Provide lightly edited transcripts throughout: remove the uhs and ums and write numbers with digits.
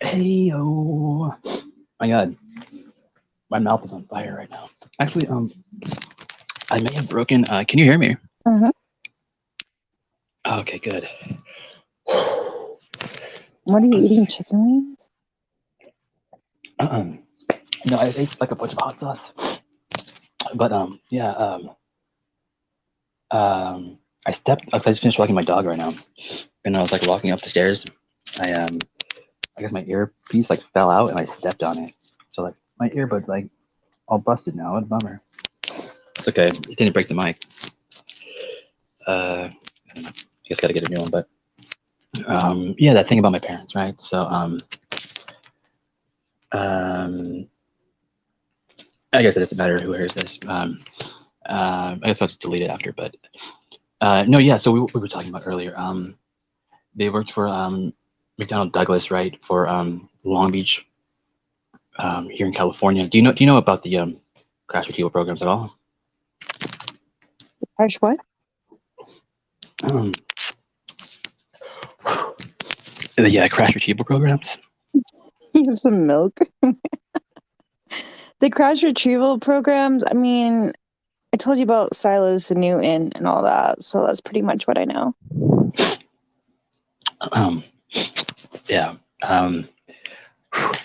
Hey, oh my God, my mouth is on fire right now. Actually, I may have broken. Can you hear me? Mhm. Okay, good. What are you eating? Chicken wings? Um, no, I just ate like a bunch of hot sauce. But yeah, I stepped. Like, I just finished walking my dog right now, and I was like walking up the stairs. I guess my earpiece like fell out, and I stepped on it. So like my earbud's like all busted now. What a bummer. It's okay. It didn't break the mic. I don't know. I guess gotta get a new one. But yeah, that thing about my parents, right? So um, I guess it doesn't matter who hears this. I guess I'll just delete it after. But no, yeah. So we were talking about earlier. They worked for McDonnell Douglas, right, for Long Beach here in California. Do you know about the crash retrieval programs at all? Fresh what? Um, the yeah, crash retrieval programs. You have some milk. The crash retrieval programs, I mean, I told you about Silas and Newton and all that, so that's pretty much what I know. Um, yeah.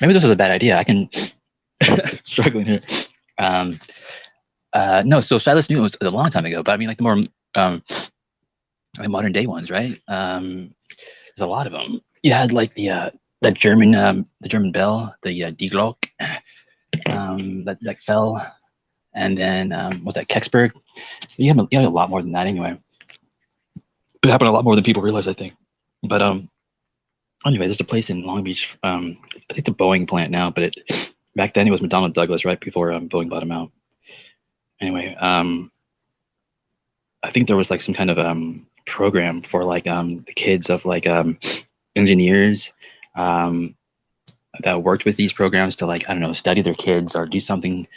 Maybe this was a bad idea. I can struggling here. Um, no, so Silas Newton was a long time ago, but I mean, like the more um, like modern day ones, right? There's a lot of them. You had like the German Bell, the Die Glock, that fell, and then was that Kecksburg? You have a lot more than that anyway. It happened a lot more than people realize, I think. But anyway, there's a place in Long Beach. I think the Boeing plant now, but back then it was McDonnell Douglas, right before Boeing bought them out. Anyway, I think there was like some kind of program for like the kids of like engineers um, that worked with these programs to like I don't know study their kids or do something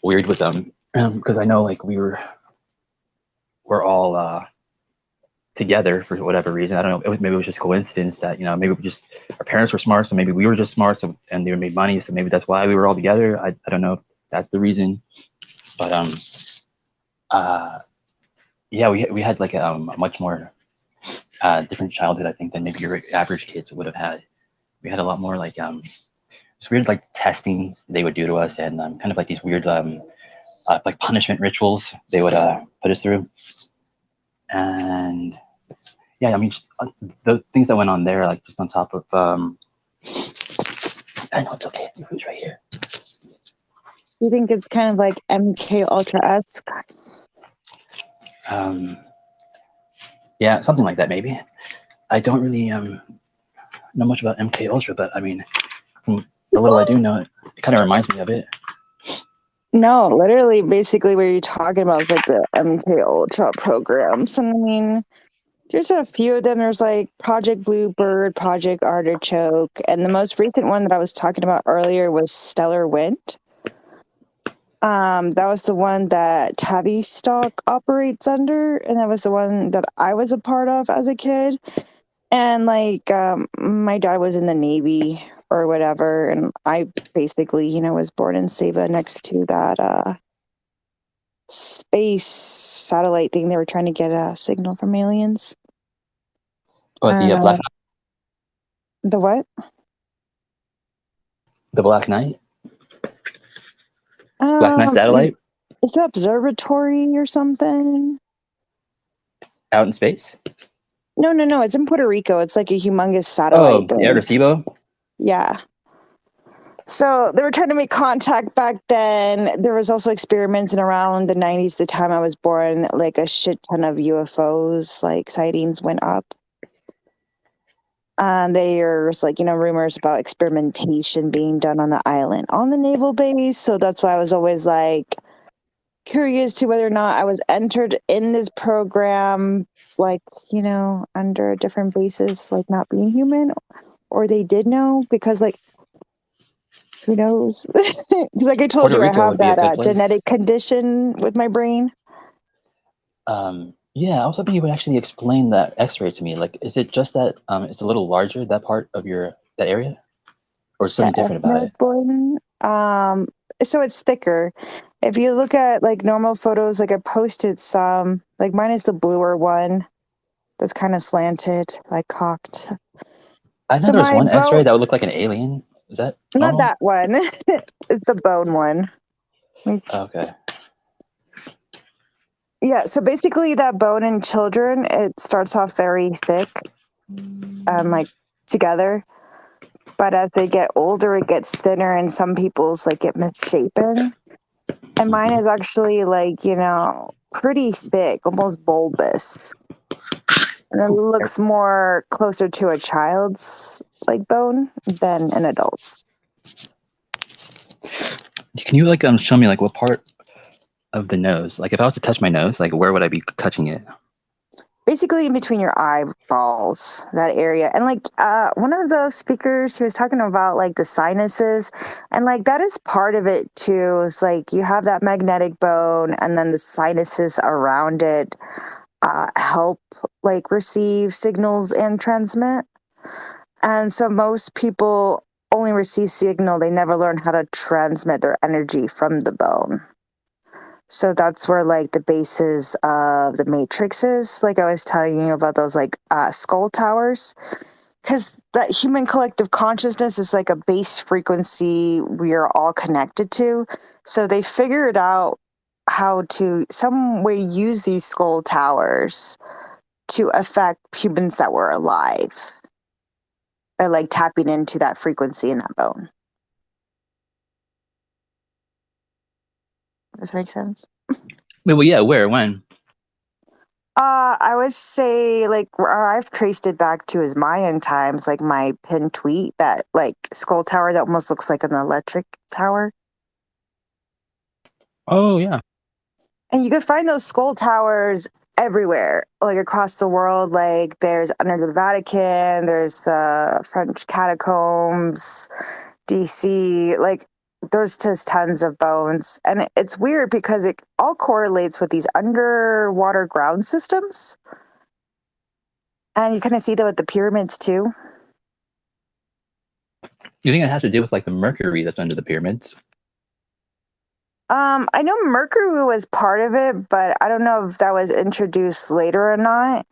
weird with them. Because I know like we're all together for whatever reason. I don't know. Maybe it was just coincidence that maybe we just our parents were smart, so maybe we were just smart, so and they made money, so maybe that's why we were all together. I don't know if that's the reason, but uh yeah, we had like a much more different childhood I think than maybe your average kids would have had. We had a lot more like this weird like testing they would do to us and kind of like these weird like punishment rituals they would put us through and yeah, I mean, just, the things that went on there, like just on top of, I know it's okay. The food's right here. You think it's kind of like MK Ultra esque? Um, yeah, something like that maybe. I don't really know much about MK Ultra, but I mean, from the little I do know, it kind of reminds me of it. No, literally, basically, what you're talking about is like the MK Ultra programs. And I mean, there's a few of them. There's like Project Bluebird, Project Artichoke, and the most recent one that I was talking about earlier was Stellar Wind. That was the one that Tavistock operates under, and that was the one that I was a part of as a kid. And like, my dad was in the Navy or whatever, and I basically, was born in Saba next to that space satellite thing. They were trying to get a signal from aliens. But And the what? the Black Knight Um, satellite it's the observatory or something. out in space. No, no, no. It's in Puerto Rico. It's like a humongous satellite Oh, yeah, thing. Arecibo. Yeah. So they were trying to make contact back then. There was also experiments in around the 90s, the time I was born, like a shit ton of UFOs, like sightings went up. There's like, rumors about experimentation being done on the island on the naval base. So that's why I was always like curious to whether or not I was entered in this program, like, under a different basis, like not being human, or they did know because, like, who knows? Because, like I told Puerto you, I Rico have would be a that good place. genetic condition with my brain. Yeah, I was hoping you would actually explain that X-ray to me. Like, is it just that it's a little larger that part of your that area? or something The different about it? ethnic one. So it's thicker. If you look at like normal photos, like I posted some, like mine is the bluer one that's kind of slanted, like cocked. I know So there was my one bone, X-ray that would look like an alien. Is that not normal? that one. It's a bone one. Okay. Yeah, so basically that bone in children, it starts off very thick and like together. But as they get older, it gets thinner and some people's like get misshapen. And mine Mhm. is actually like, pretty thick, almost bulbous. And it Ooh. looks more closer to a child's like bone than an adult's. Can you like show me like what part of the nose? Like if I was to touch my nose, like where would I be touching it? Basically in between your eyeballs, that area. And like one of the speakers, he was talking about like the sinuses, and like that is part of it too. Is like you have that magnetic bone and then the sinuses around it help like receive signals and transmit. And so most people only receive signal, they never learn how to transmit their energy from the bone. So that's where like the bases of the matrix is. Like I was telling you about those like skull towers. Because that human collective consciousness is like a base frequency we are all connected to. So they figured out how to some way use these skull towers to affect humans that were alive by like tapping into that frequency in that bone. Does that make sense? Wait, well, yeah, where, when? I would say like I've traced it back to his Mayan times, like my pinned tweet, that like skull tower that almost looks like an electric tower. Oh yeah. And you can find those skull towers everywhere, like across the world. Like there's under the Vatican, there's the French catacombs, DC. Like there's just tons of bones. And it's weird because it all correlates with these underwater ground systems. And you kind of see that with the pyramids too. You think it has to do with like the mercury that's under the pyramids? I know Mercury was part of it, but I don't know if that was introduced later or not.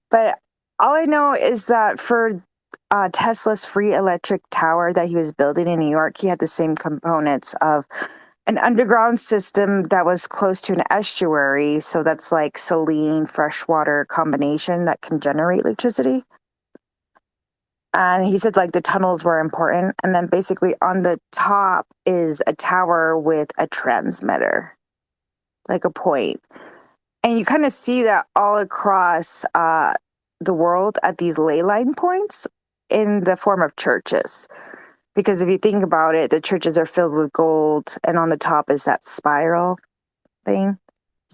But all I know is that for Tesla's free electric tower that he was building in New York, he had the same components of an underground system that was close to an estuary. So that's like saline, freshwater combination that can generate electricity. And he said like the tunnels were important. And then basically on the top is a tower with a transmitter, like a point. And you kind of see that all across the world at these ley line points in the form of churches. Because if you think about it, the churches are filled with gold, and on the top is that spiral thing.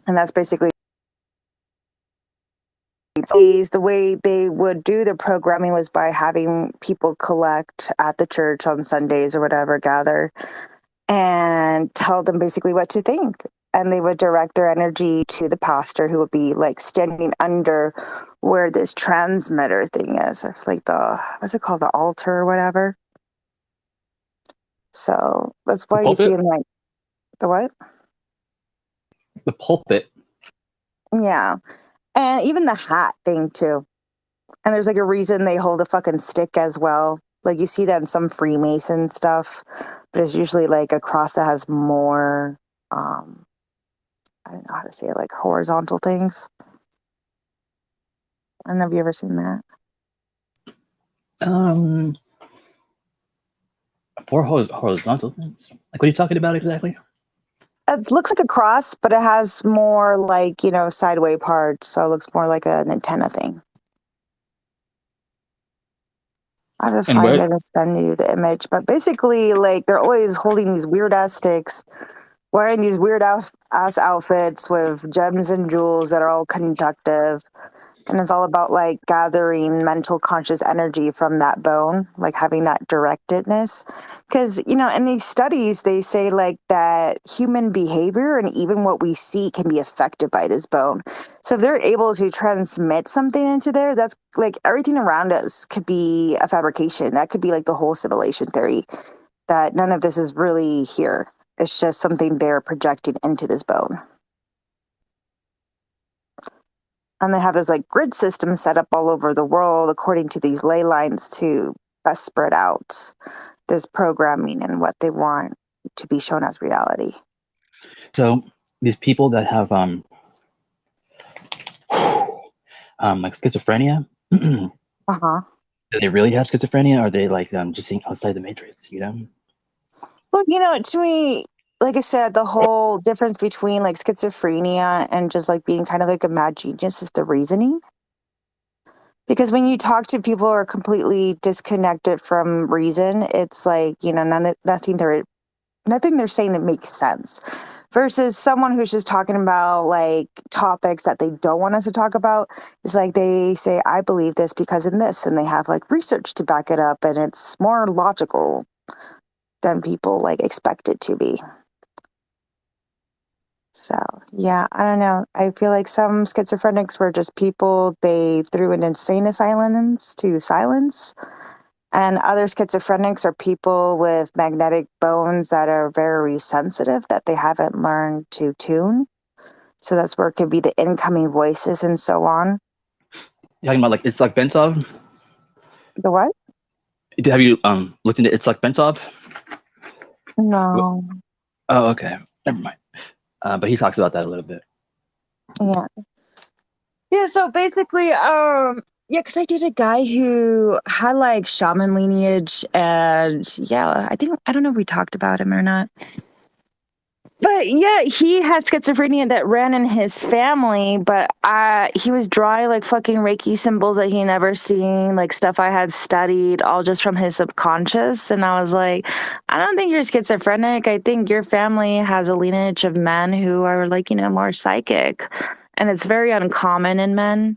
And that's basically the way they would do the programming was by having people collect at the church on Sundays or whatever, gather and tell them basically what to think. And they would direct their energy to the pastor who would be like standing under where this transmitter thing is, like what's it called, the altar or whatever. So that's The why you see pulpit? in like the what? The pulpit. Yeah. And even the hat thing too. And there's like a reason they hold a fucking stick as well. Like you see that in some Freemason stuff, but it's usually like a cross that has more I don't know how to say it, like horizontal things. I don't know if you ever seen that. Um, four horizontal things. Like what are you talking about exactly? It looks like a cross, but it has more like, sideway parts. So it looks more like an antenna thing. I have to And find where? it and send you the image. But basically, like, they're always holding these weird ass sticks, wearing these weird ass outfits with gems and jewels that are all conductive. And it's all about like gathering mental conscious energy from that bone, like having that directedness. Because, you know, in these studies, they say like that human behavior and even what we see can be affected by this bone. So if they're able to transmit something into there, that's like everything around us could be a fabrication. That could be like the whole simulation theory, that none of this is really here. It's just something they're projecting into this bone. And they have this like grid system set up all over the world according to these ley lines to best spread out this programming and what they want to be shown as reality. So these people that have like schizophrenia, do Uh-huh. they really have schizophrenia, or are they like just seeing outside the matrix? You know? Well, you know, to me, like I said, the whole difference between like schizophrenia and just like being kind of like a mad genius is the reasoning. Because when you talk to people who are completely disconnected from reason, it's like, you know, nothing they're saying that makes sense. Versus someone who's just talking about like topics that they don't want us to talk about. It's like they say, I believe this because in this, and they have like research to back it up, and it's more logical than people like expect it to be. So, yeah, I don't know. I feel like some schizophrenics were just people they threw in insane asylums to silence. And other schizophrenics are people with magnetic bones that are very sensitive that they haven't learned to tune. So that's where it could be the incoming voices and so on. You're talking about like Itzhak Bentov? The what? Have you looked into Itzhak Bentov? No. Oh, okay. Never mind. But he talks about that a little bit. Yeah. Yeah, so basically, yeah, because I did a guy who had like shaman lineage, and yeah, I don't know if we talked about him or not. But yeah, he had schizophrenia that ran in his family, but he was drawing like fucking Reiki symbols that he never seen, like stuff I had studied, all just from his subconscious. And I was like, I don't think you're schizophrenic. I think your family has a lineage of men who are like, you know, more psychic. And it's very uncommon in men.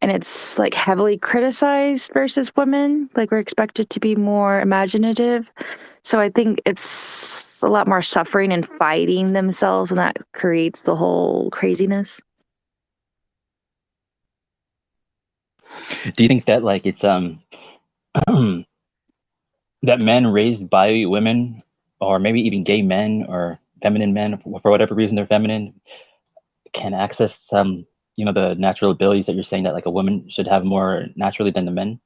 And it's like heavily criticized versus women. Like we're expected to be more imaginative. So I think it's a lot more suffering and fighting themselves, and that creates the whole craziness. Do you think that like it's that men raised by women, or maybe even gay men or feminine men, for whatever reason they're feminine, can access some, the natural abilities that you're saying that like a woman should have more naturally than the men?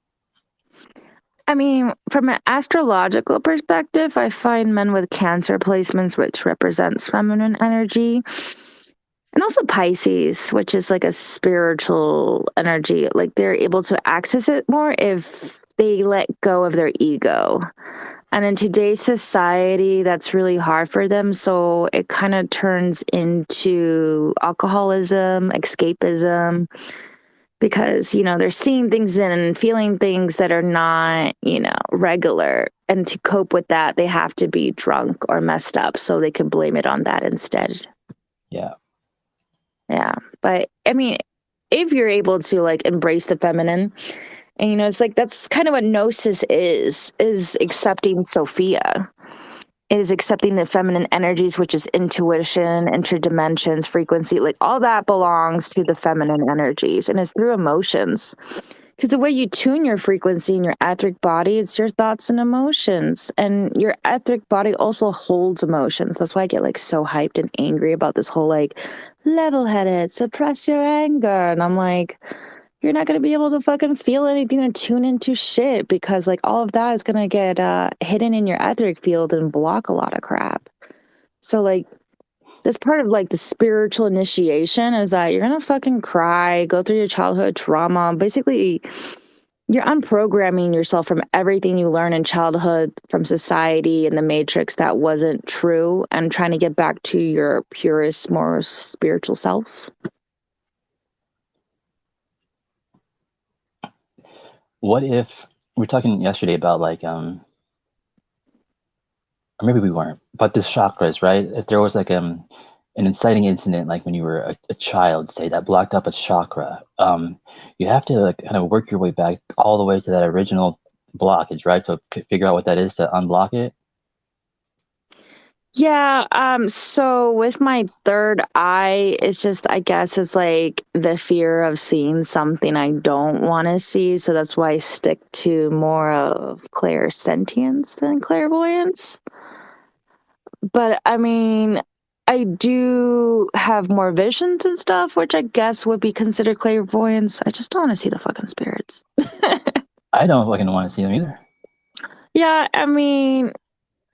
I mean, from an astrological perspective, I find men with Cancer placements, which represents feminine energy, and also Pisces, which is like a spiritual energy. Like they're able to access it more if they let go of their ego. And in today's society, that's really hard for them. So it kind of turns into alcoholism, escapism, because, you know, they're seeing things and feeling things that are not, you know, regular. And to cope with that, they have to be drunk or messed up so they can blame it on that instead. Yeah. Yeah. But I mean, if you're able to like embrace the feminine, and you know, it's like that's kind of what gnosis is accepting Sophia. It is accepting the feminine energies, which is intuition, interdimensions, frequency, like all that belongs to the feminine energies, and it's through emotions. Because the way you tune your frequency in your etheric body, it's your thoughts and emotions. And your etheric body also holds emotions. That's why I get like so hyped and angry about this whole like level headed, suppress your anger. And I'm like, you're not going to be able to fucking feel anything or tune into shit because like all of that is going to get hidden in your etheric field and block a lot of crap. So like that's part of like the spiritual initiation is that you're going to fucking cry, go through your childhood trauma. Basically, you're unprogramming yourself from everything you learn in childhood from society and the matrix that wasn't true and trying to get back to your purest, more spiritual self. What if we were talking yesterday about like or maybe we weren't, but the chakras, right? If there was like an inciting incident, like when you were a child, say that blocked up a chakra, you have to like kind of work your way back all the way to that original blockage, right? To figure out what that is to unblock it. Yeah, so with my third eye, it's just, I guess it's like the fear of seeing something I don't want to see. So that's why I stick to more of clairsentience than clairvoyance. But I mean, I do have more visions and stuff, which I guess would be considered clairvoyance. I just don't want to see the fucking spirits. I don't fucking want to see them either. Yeah, I mean,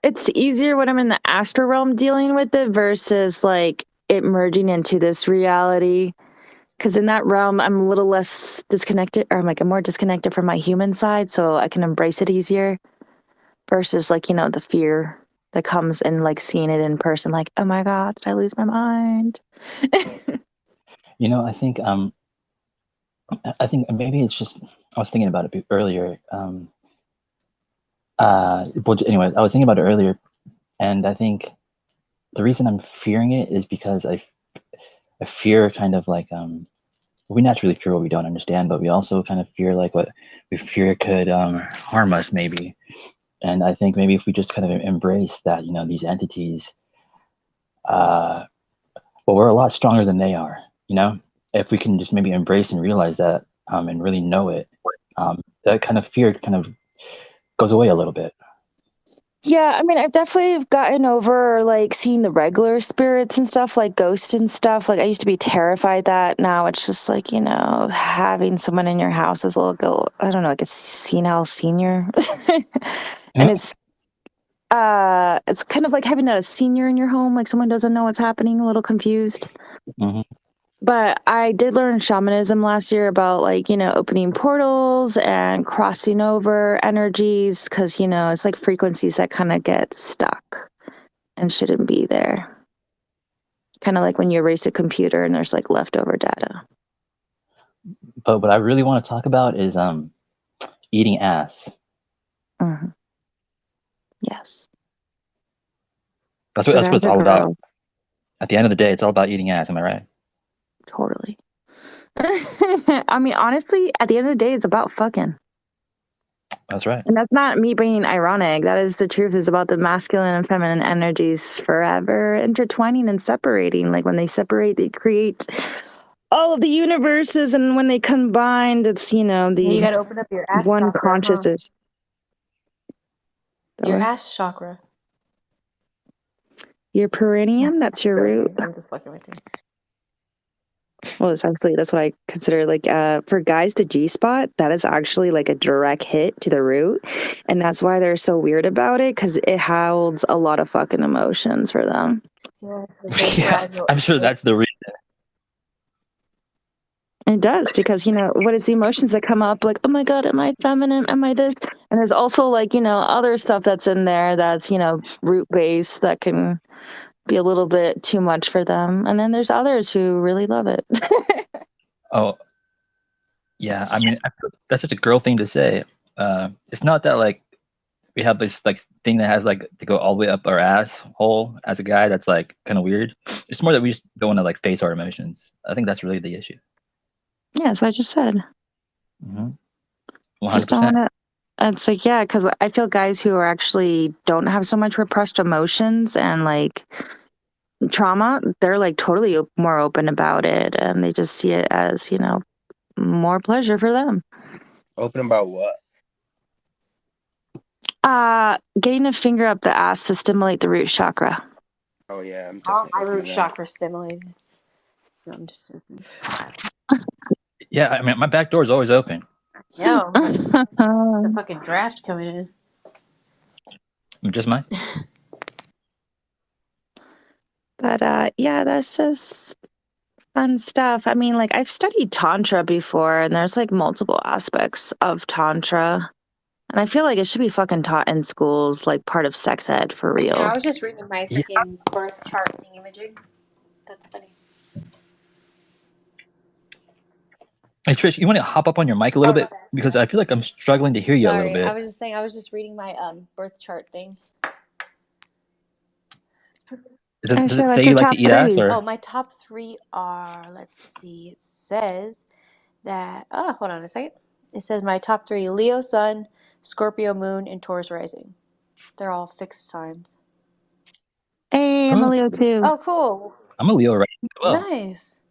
it's easier when I'm in the astral realm dealing with it versus like it merging into this reality. Because in that realm, I'm a little less disconnected, or I'm more disconnected from my human side, so I can embrace it easier. Versus like the fear that comes in like seeing it in person, like, oh my god, did I lose my mind? I think maybe it's just I was thinking about it earlier. Well, anyway, I was thinking about it earlier, and I think the reason I'm fearing it is because I fear kind of like we naturally fear what we don't understand, but we also kind of fear like what we fear could harm us maybe. And I think maybe if we just kind of embrace that, these entities, well, we're a lot stronger than they are. If we can just maybe embrace and realize that, and really know it, that kind of fear kind of goes away a little bit. Yeah, I mean, I've definitely gotten over like seeing the regular spirits and stuff, like ghosts and stuff. Like I used to be terrified that. Now it's just like having someone in your house as a little, I don't know, like a senile senior, and it's kind of like having a senior in your home, like someone doesn't know what's happening, a little confused. Mm-hmm. But I did learn shamanism last year about like, opening portals and crossing over energies because, it's like frequencies that kind of get stuck and shouldn't be there. Kind of like when you erase a computer and there's like leftover data. But what I really want to talk about is eating ass. Mm-hmm. Yes. That's For what guys it's or all about. girls. At the end of the day, it's all about eating ass. Am I right? Totally. I mean, honestly, at the end of the day, it's about fucking. That's right. And that's not me being ironic. That is the truth. Is about the masculine and feminine energies forever intertwining and separating. Like when they separate, they create all of the universes, and when they combined, it's You gotta open up your ass one chakra, consciousness. Your ass chakra. Your perineum, that's your root. I'm just fucking with you. Well, essentially, that's what I consider like for guys, the G spot, that is actually like a direct hit to the root. And that's why they're so weird about it, because it holds a lot of fucking emotions for them. Yeah, I'm sure that's the reason. It does, because, what is the emotions that come up? Like, oh my God, am I feminine? Am I this? And there's also like, other stuff that's in there that's, root based that can be a little bit too much for them. And then there's others who really love it. Oh, yeah. I mean, that's such a girl thing to say. It's not that like we have this like thing that has like to go all the way up our asshole as a guy. That's like kind of weird. It's more that we just don't want to like face our emotions. I think that's really the issue. Yeah, that's what I just said. Mm-hmm. Just don't 100%. want to. It's like, yeah, because I feel guys who are actually don't have so much repressed emotions and like trauma, they're like totally more open about it, and they just see it as more pleasure for them. Open about what? Getting a finger up the ass to stimulate the root chakra. Oh yeah, I'm All definitely my open to root that. chakra stimulated. No, I'm just joking. Yeah, I mean, my back door is always open. Yo, the fucking draft coming in. Just mine. But yeah, that's just fun stuff. I mean, like I've studied Tantra before, and there's like multiple aspects of Tantra. And I feel like it should be fucking taught in schools, like part of sex ed for real. I was just reading my freaking birth chart thingamajig. That's funny. Hey Trish, you want to hop up on your mic a little bit because I feel like I'm struggling to hear you a little bit. I was just saying, I was just reading my birth chart thing. Does it say you like to eat ass or? Oh, my top 3 are, let's see, it says that. Oh, hold on a second. It says my top 3: Leo Sun, Scorpio Moon, and Taurus Rising. They're all fixed signs. Hey, I'm a Oh, Leo too. Oh, cool. I'm a Leo right as well. Nice.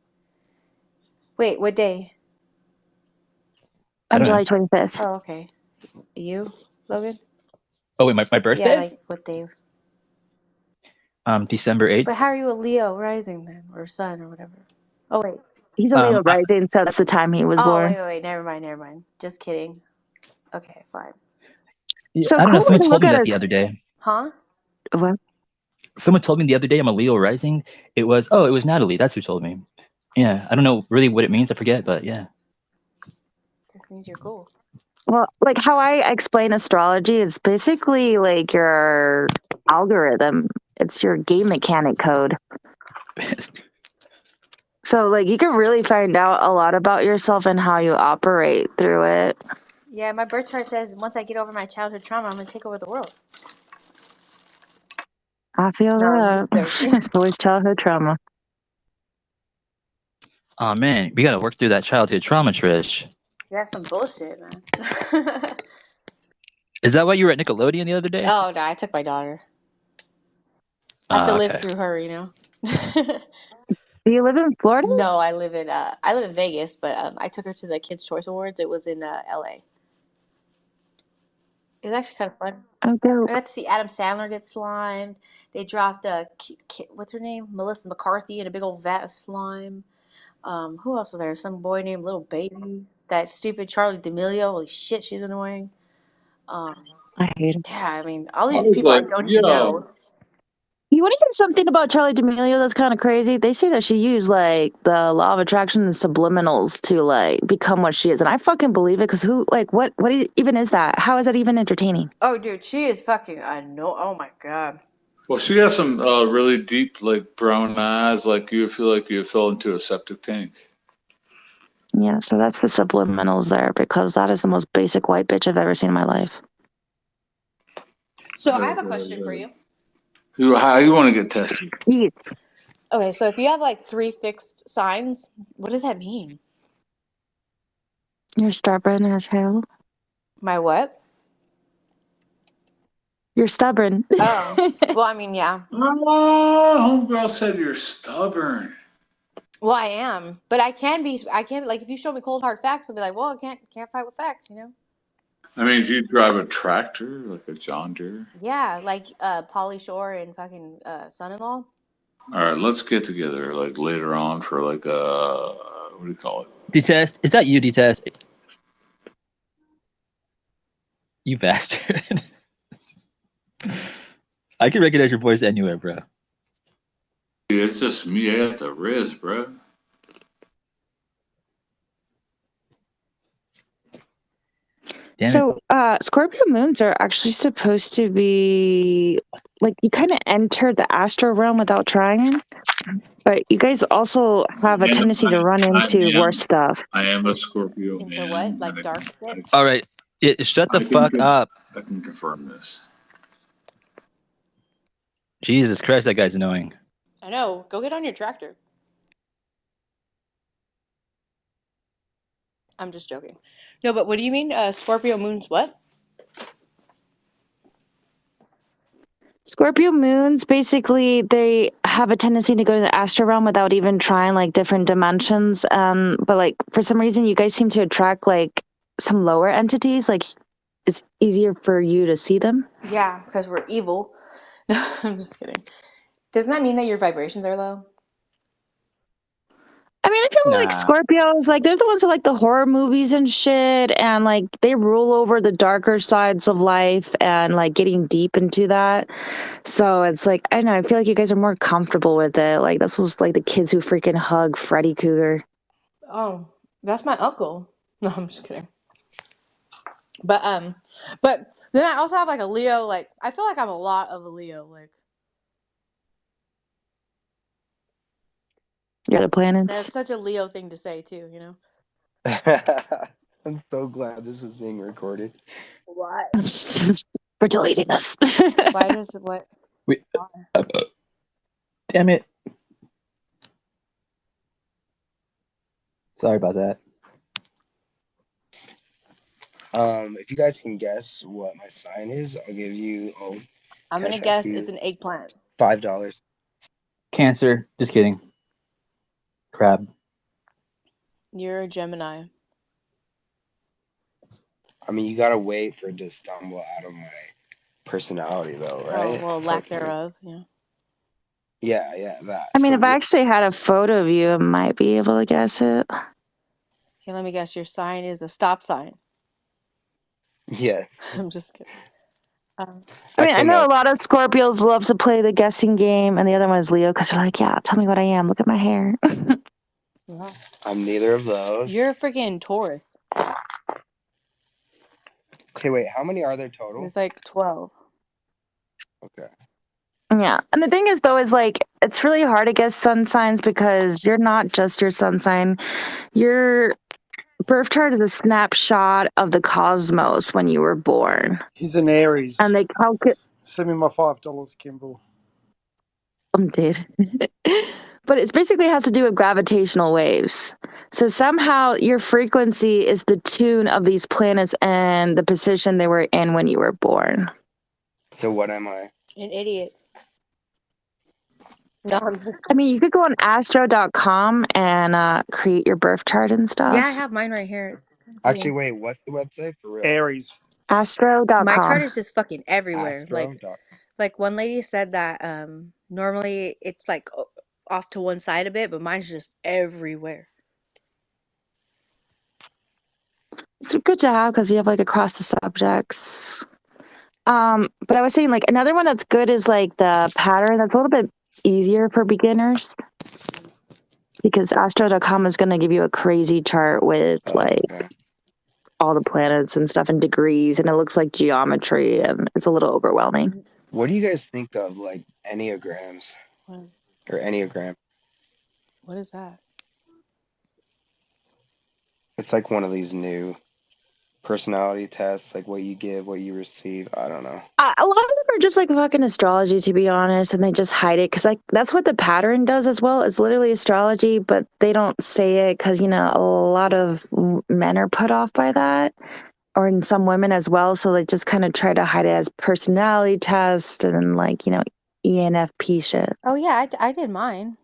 Wait, what day? I I'm don't know. July 25th. Oh, okay. You, Logan? Oh wait, my Yeah, birthday? like what day? December 8th. But how are you a Leo rising then, or sun, or whatever? Oh wait. He's a Leo I, rising, so that's the time he was Oh born. wait. Never mind. Just kidding. Okay, fine. yeah, So I don't know. cool Someone when you told look me at that it. the other day. Huh? What? Someone told me the other day I'm a Leo rising. It was Natalie. That's who told me. Yeah, I don't know really what it means. I forget, but yeah. Just means you're cool. Well, like how I explain astrology is basically like your algorithm. It's your game mechanic code. So like you can really find out a lot about yourself and how you operate through it. Yeah, my birth chart says once I get over my childhood trauma, I'm gonna take over the world. I feel No, I'm that. just joking. It's always childhood trauma. Oh man, we gotta work through that childhood trauma, Trish. That's some bullshit, man. Is that why you were at Nickelodeon the other day? Oh no, I took my daughter. I have to live Okay. through her, you know. Do you live in Florida? No, I live in Vegas, but I took her to the Kids Choice Awards. It was in LA. It was actually kind of fun. Oh, I dope. got to see Adam Sandler get slimed. They dropped what's her name? Melissa McCarthy in a big old vat of slime. Who else was there? Some boy named Little Baby. That stupid Charlie D'Amelio. Holy shit, she's annoying. Um, I hate him. yeah, I mean, all I these was people I like, don't even yo, know. You want to hear something about Charlie D'Amelio that's kind of crazy? They say that she used like the law of attraction and subliminals to like become what she is, and I fucking believe it. Because what even is that? How is that even entertaining? Oh, dude, she is fucking annoying. Oh my god. well, she has some really deep, like brown eyes, like you feel like you fell into a septic tank. Yeah, so that's the subliminals there because that is the most basic white bitch I've ever seen in my life. So I have a question for you. How you want to get tested? Yeet. Okay, so if you have like 3 fixed signs, what does that mean? You're stubborn as hell. My what? You're stubborn. Oh, well, I mean, yeah. Oh, homegirl said you're stubborn. Well, I am, but I can be. I can like if you show me cold hard facts, I'll be like, well, I can't fight with facts, you know? I mean, do you drive a tractor like a John Deere? Yeah, like Pauly Shore and fucking son-in-law. All right, let's get together like later on for like what do you call it? Detest, is that you, Detest? You bastard. I can recognize your voice anywhere, bro. It's just me at the Riz, bro. Damn it. So, Scorpio moons are actually supposed to be like you kind of enter the astral realm without trying, but you guys also have a tendency to run into worse stuff. I am a Scorpio Into man. what? Like dark shit? All right, shut the fuck up. I can confirm this. Jesus Christ, that guy's annoying. I know. Go get on your tractor. I'm just joking. No, but what do you mean? Scorpio moons what? Scorpio moons basically they have a tendency to go to the astral realm without even trying like different dimensions. But like for some reason, you guys seem to attract like some lower entities. Like it's easier for you to see them. Yeah, because we're evil. No, I'm just kidding. Doesn't that mean that your vibrations are low? I mean, I feel like Nah. Scorpios, like they're the ones who like the horror movies and shit, and like they rule over the darker sides of life and like getting deep into that. So it's like I don't know. I feel like you guys are more comfortable with it. Like this was like the kids who freaking hug Freddy Cougar. Oh, that's my uncle. No, I'm just kidding. But then I also have like a Leo. Like I feel like I'm a lot of a Leo. Like You're the planets. that's such a Leo thing to say too. You know. I'm so glad this is being recorded. What? We're deleting this. Why does what? Wait. Damn it. Sorry about that. If you guys can guess what my sign is, I'll give you. I'm gonna Cash App guess you it's an eggplant. $5. Cancer. Just kidding. Crab. You're a Gemini. I mean, you gotta wait for it to stumble out of my personality, though, right? Well, lack thereof. Yeah. Yeah, that. I mean, So if I actually had a photo of you, I might be able to guess it. Okay, let me guess. Your sign is a stop sign. yeah. I'm just kidding. I mean, I Actually, know no. a lot of Scorpios love to play the guessing game, and the other one is Leo because they're like, yeah, tell me what I am. Look at my hair. Wow. I'm neither of those. You're a freaking Taurus. Okay, wait. How many are there total? There's like 12. Okay. Yeah. And the thing is, though, is like, it's really hard to guess sun signs because you're not just your sun sign. Your birth chart is a snapshot of the cosmos when you were born. He's an Aries. And they calculate. Send me my $5, Kimball. Dude. But it basically has to do with gravitational waves. So somehow your frequency is the tune of these planets and the position they were in when you were born. So what am I? An idiot. No, I'm just... I mean, you could go on astro.com and create your birth chart and stuff. Yeah, I have mine right here. Actually, wait. What's the website for real? Aries. Astro.com. My chart is just fucking everywhere. Astro. Like one lady said that normally it's like off to one side a bit, but mine's just everywhere. It's good to have because you have like across the subjects. But I was saying like another one that's good is like the pattern. That's a little bit easier for beginners because astro.com is going to give you a crazy chart with like all the planets and stuff and degrees, and it looks like geometry, and it's a little overwhelming. What do you guys think of like enneagrams or enneagram? What is that? It's like one of these new personality tests, like what you give, what you receive. I don't know. A lot of them are just like fucking astrology, to be honest, and they just hide it because like that's what the pattern does as well. It's literally astrology, but they don't say it because, you know, a lot of men are put off by that, or in some women as well. So they just kind of try to hide it as personality test and like, you know, ENFP shit. Oh yeah, I did mine,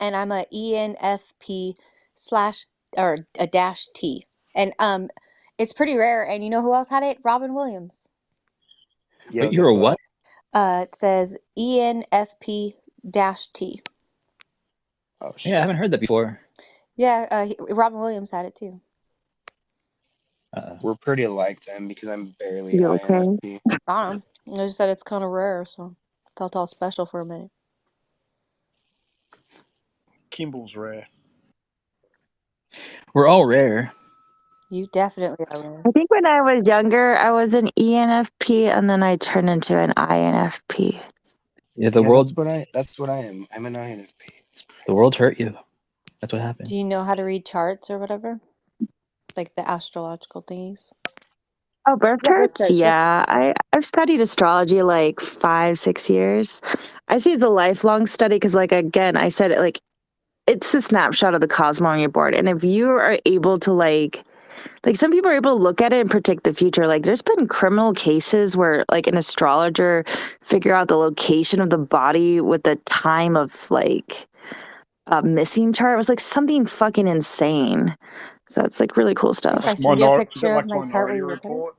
and I'm a ENFP / or a -T, and it's pretty rare. And you know who else had it? Robin Williams. Yo, Wait, you're a what? It says ENFP -T. Oh shit. Yeah, I haven't heard that before. Yeah, Robin Williams had it too. We're pretty alike then because I'm barely You okay? INFP. I don't know. I just said it's kind of rare, so felt all special for a minute. Kimball's rare. We're all rare. You definitely are rare. I think when I was younger, I was an ENFP and then I turned into an INFP. Yeah, the world. That's what I am. I'm an INFP. The world hurt you. That's what happened. Do you know how to read charts or whatever? Like the astrological thingies? Oh, birth charts? Yeah. I've studied astrology like 5-6 years. I see it's a lifelong study because, like, again, I said it like it's a snapshot of the cosmos on your board. And if you are able to like some people are able to look at it and predict the future. Like there's been criminal cases where like an astrologer figure out the location of the body with the time of like a missing chart. It was like something fucking insane. So it's like really cool stuff. If I send you a picture like of my chart, will Minority you look at it? Report?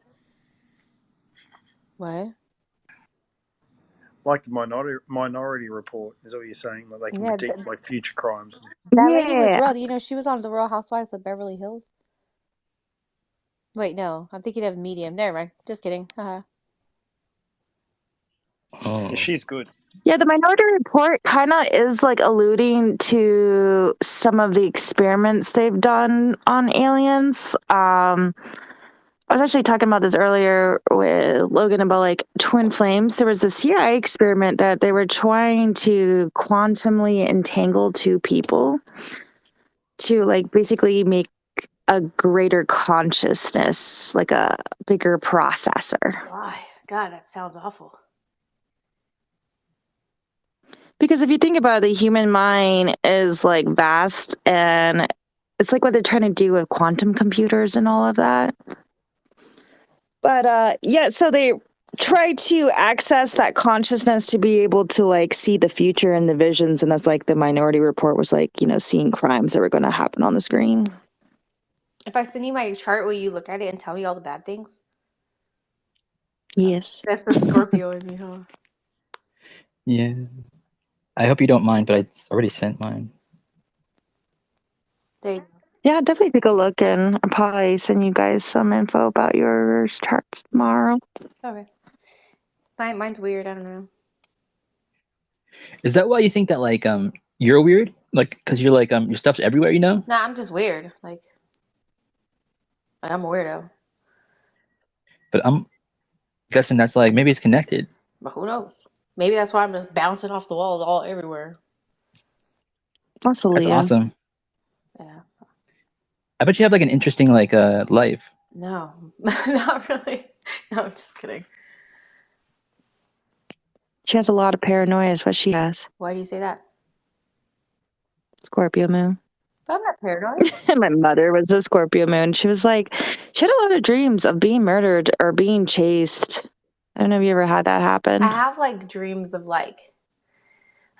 What? Like the Minority Report, is that what you're saying? That they can predict like future crimes. That lady was real. You know, she was on The Real Housewives of Beverly Hills. Wait, no. I'm thinking of Medium. Never mind. Just kidding. Yeah, she's good. Yeah, the Minority Report kind of is like alluding to some of the experiments they've done on aliens. I was actually talking about this earlier with Logan about like twin flames. There was a CIA experiment that they were trying to quantumly entangle two people to like basically make a greater consciousness, like a bigger processor. Why? God, that sounds awful. Because if you think about it, the human mind is like vast and It's like what they're trying to do with quantum computers and all of that. But yeah, so they try to access that consciousness to be able to like see the future and the visions, and that's like the Minority Report was like, you know, seeing crimes that were going to happen on the screen. If I send you my chart, will you look at it and tell me all the bad things? Yes. That's the Scorpio in me, huh? Yeah. I hope you don't mind, but I already sent mine. There you go. Yeah, definitely take a look, and I'll probably send you guys some info about your charts tomorrow. Okay. Mine's weird. I don't know. Is that why you think that like you're weird? Like because you're like your stuff's everywhere, you know? Nah, I'm just weird. Like I'm a weirdo. But I'm guessing that's like maybe it's connected. But who knows? Maybe that's why I'm just bouncing off the walls all everywhere. Also, That's Leo. awesome. Yeah. I bet you have like an interesting like life. No, not really. No, I'm just kidding. She has a lot of paranoia, is what she has. Why do you say that? Scorpio moon. But I'm not paranoid. My mother was a Scorpio moon. She was like, she had a lot of dreams of being murdered or being chased. I don't know if you ever had that happen. I have like dreams of like,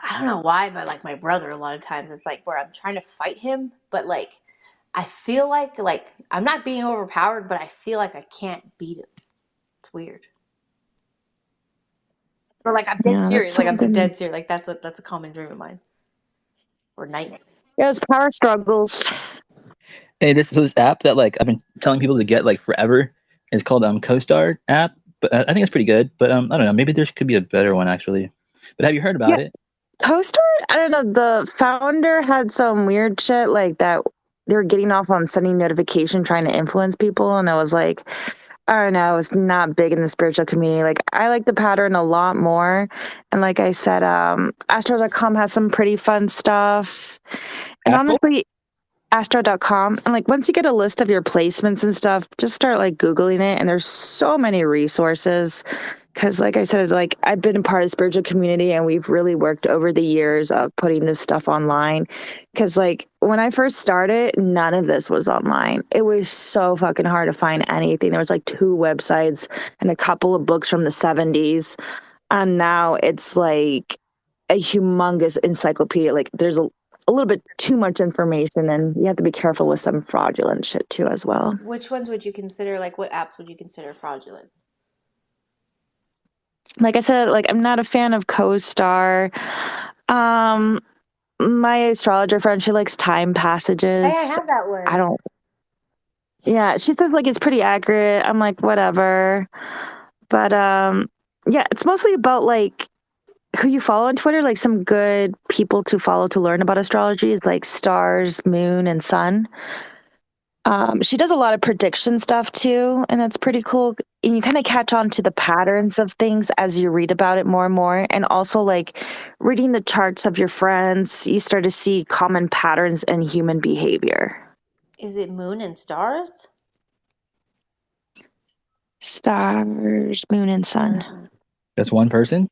I don't know why, but like my brother, a lot of times it's like where I'm trying to fight him, but like I feel like I'm not being overpowered, but I feel like I can't beat him. It's weird. But like I'm dead serious. Like I'm dead serious. Like that's a common dream of mine. Or nightmare. Yeah, it's power struggles. Hey, this app that like I've been telling people to get like forever. It's called CoStar app, but I think it's pretty good. But I don't know, maybe there could be a better one actually. But have you heard about it? CoStar, I don't know. The founder had some weird shit like that. They were getting off on sending notification, trying to influence people, and I was like, I don't know. It's not big in the spiritual community. Like I like the pattern a lot more, and like I said, Astro.com has some pretty fun stuff. And honestly, Astro.com, and like once you get a list of your placements and stuff, just start like Googling it, and there's so many resources. Because like I said, like I've been a part of the spiritual community, and we've really worked over the years of putting this stuff online. Because like when I first started, none of this was online. It was so fucking hard to find anything. There was like 2 websites and a couple of books from the 70s. And now it's like a humongous encyclopedia. Like there's a little bit too much information, and you have to be careful with some fraudulent shit too as well. Which ones would you consider, like what apps would you consider fraudulent? Like I said, like I'm not a fan of CoStar. My astrologer friend, she likes Time Passages. Hey, I have that one. I don't. Yeah, she says like it's pretty accurate. I'm like whatever, but yeah, it's mostly about like who you follow on Twitter. Like some good people to follow to learn about astrology is like stars, moon, and sun. She does a lot of prediction stuff too, and that's pretty cool. And you kind of catch on to the patterns of things as you read about it more and more. And also, like reading the charts of your friends, you start to see common patterns in human behavior. Is it moon and stars? Stars, moon, and sun. That's one person?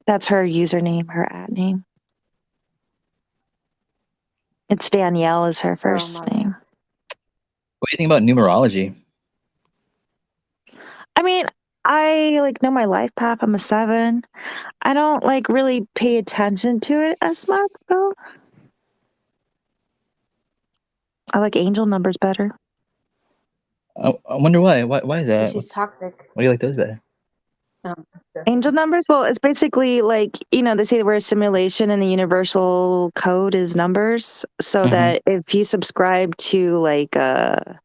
That's her username, her ad name. It's Danielle is her first name. What do you think about numerology? I mean, I like know my life path. I'm a 7. I don't like really pay attention to it as much though. I like angel numbers better. I wonder why. Why is that? She's toxic. Why do you like those better? Angel numbers? Well, it's basically like, you know, they say we're a simulation and the universal code is numbers. So that if you subscribe to like an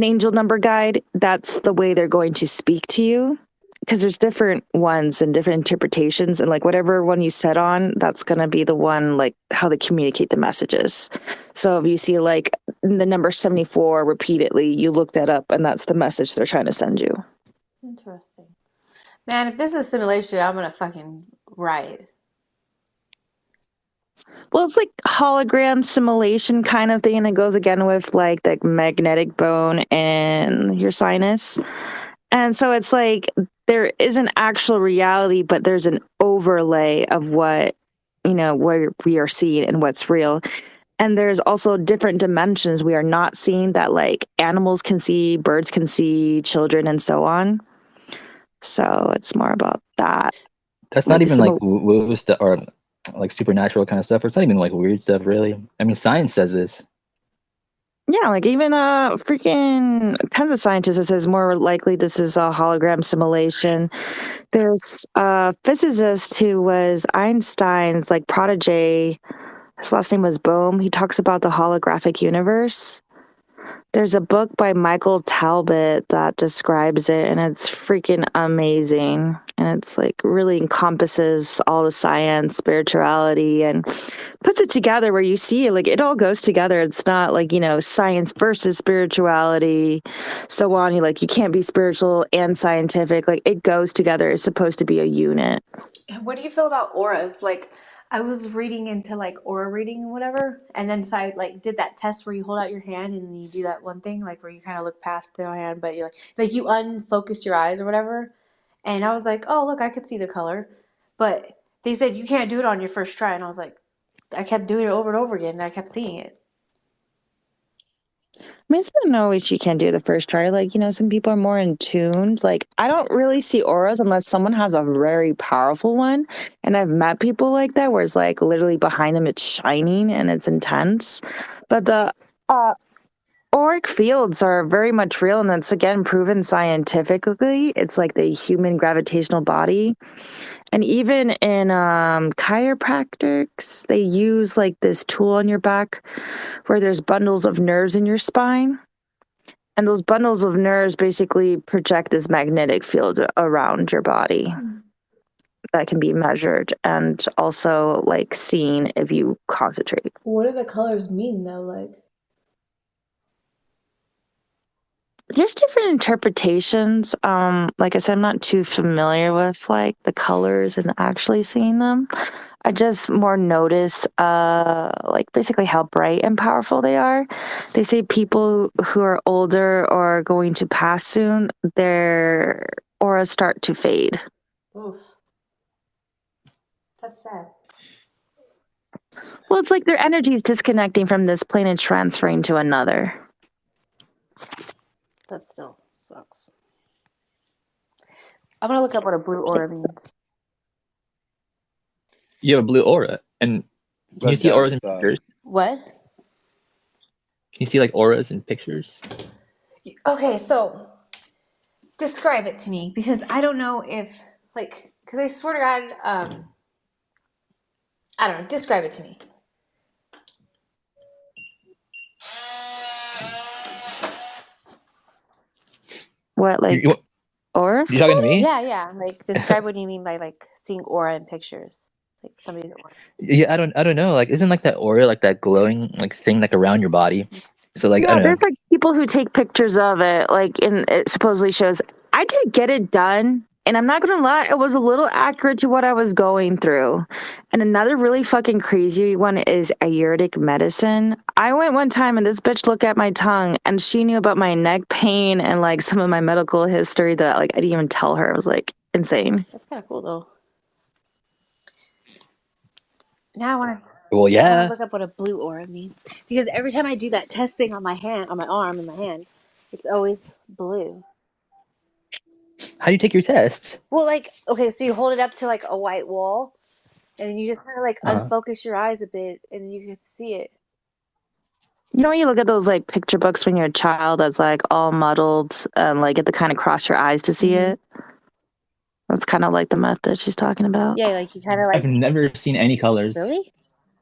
angel number guide, that's the way they're going to speak to you. Because there's different ones and different interpretations. And like whatever one you set on, that's going to be the one, like how they communicate the messages. So if you see like the number 74 repeatedly, you look that up and that's the message they're trying to send you. Interesting. Man, if this is a simulation, I'm going to fucking riot. Well, it's like hologram simulation kind of thing. And it goes again with like the magnetic bone and your sinus. And so it's like there is an actual reality, but there's an overlay of what, you know, where we are seeing and what's real. And there's also different dimensions we are not seeing that like animals can see, birds can see, children, and so on. So it's more about that. That's not Like even like some, woo stuff or like supernatural kind of stuff. Or it's not even like weird stuff, really. I mean, science says this. yeah, like even freaking tons of scientists it says more likely this is a hologram simulation. There's a physicist who was Einstein's like protege. His last name was Bohm. He talks about the holographic universe. There's a book by Michael Talbot that describes it, and it's freaking amazing. And it's like really encompasses all the science, spirituality, and puts it together where you see like it all goes together. It's not like, you know, science versus spirituality, so on. You like you can't be spiritual and scientific. Like it goes together. It's supposed to be a unit. What do you feel about auras? Like, I was reading into like aura reading and whatever, and then so I like did that test where you hold out your hand and then you do that one thing like where you kind of look past the hand, but you're like you unfocus your eyes or whatever. And I was like, oh look, I could see the color, but they said you can't do it on your first try, and I was like, I kept doing it over and over again, and I kept seeing it. I mean, it's not always you can do the first try. Like, you know, some people are more in tuned. Like, I don't really see auras unless someone has a very powerful one. And I've met people like that where it's like literally behind them, it's shining and it's intense. But the auric fields are very much real. And that's again proven scientifically. It's like the human gravitational body. And even in chiropractics, they use like this tool on your back where there's bundles of nerves in your spine. And those bundles of nerves basically project this magnetic field around your body that can be measured and also like seen if you concentrate. What do the colors mean though? Like, There's different interpretations. Like I said, I'm not too familiar with like the colors and actually seeing them. I just more notice like basically how bright and powerful they are. They say people who are older or going to pass soon, their auras start to fade. oof, that's sad. Well, it's like their energy is disconnecting from this plane and transferring to another. That still sucks. I'm gonna look up what a blue aura means. You have a blue aura, and can you That see auras in does suck. pictures? What? Can you see like auras in pictures? Okay, so describe it to me because I don't know if like because I swear to God, I don't know. Describe it to me. What, like You auras? you talking to me? Yeah. Like describe what you mean by like seeing aura in pictures. Like somebody's aura. Yeah, I don't know. Like, isn't like that aura like that glowing like thing like around your body? So like I Yeah, don't know. there's like people who take pictures of it, like, and it supposedly shows. I did get it done, and I'm not gonna lie, it was a little accurate to what I was going through. And another really fucking crazy one is Ayurvedic medicine. I went one time, and this bitch looked at my tongue, and she knew about my neck pain and like some of my medical history that like I didn't even tell her. It was like insane. That's kind of cool though. Now I want to. Well, I want to yeah. look up what a blue aura means because every time I do that test thing on my hand, on my arm, in my hand, it's always blue. How do you take your tests? Well, like okay, so you hold it up to like a white wall, and then you just kind of like Uh-huh. unfocus your eyes a bit, and you can see it. You know when you look at those like picture books when you're a child that's like all muddled and like you have to kind of cross your eyes to see it? That's kind of like the method she's talking about. Yeah, like you kind of I've like never seen any colors. really.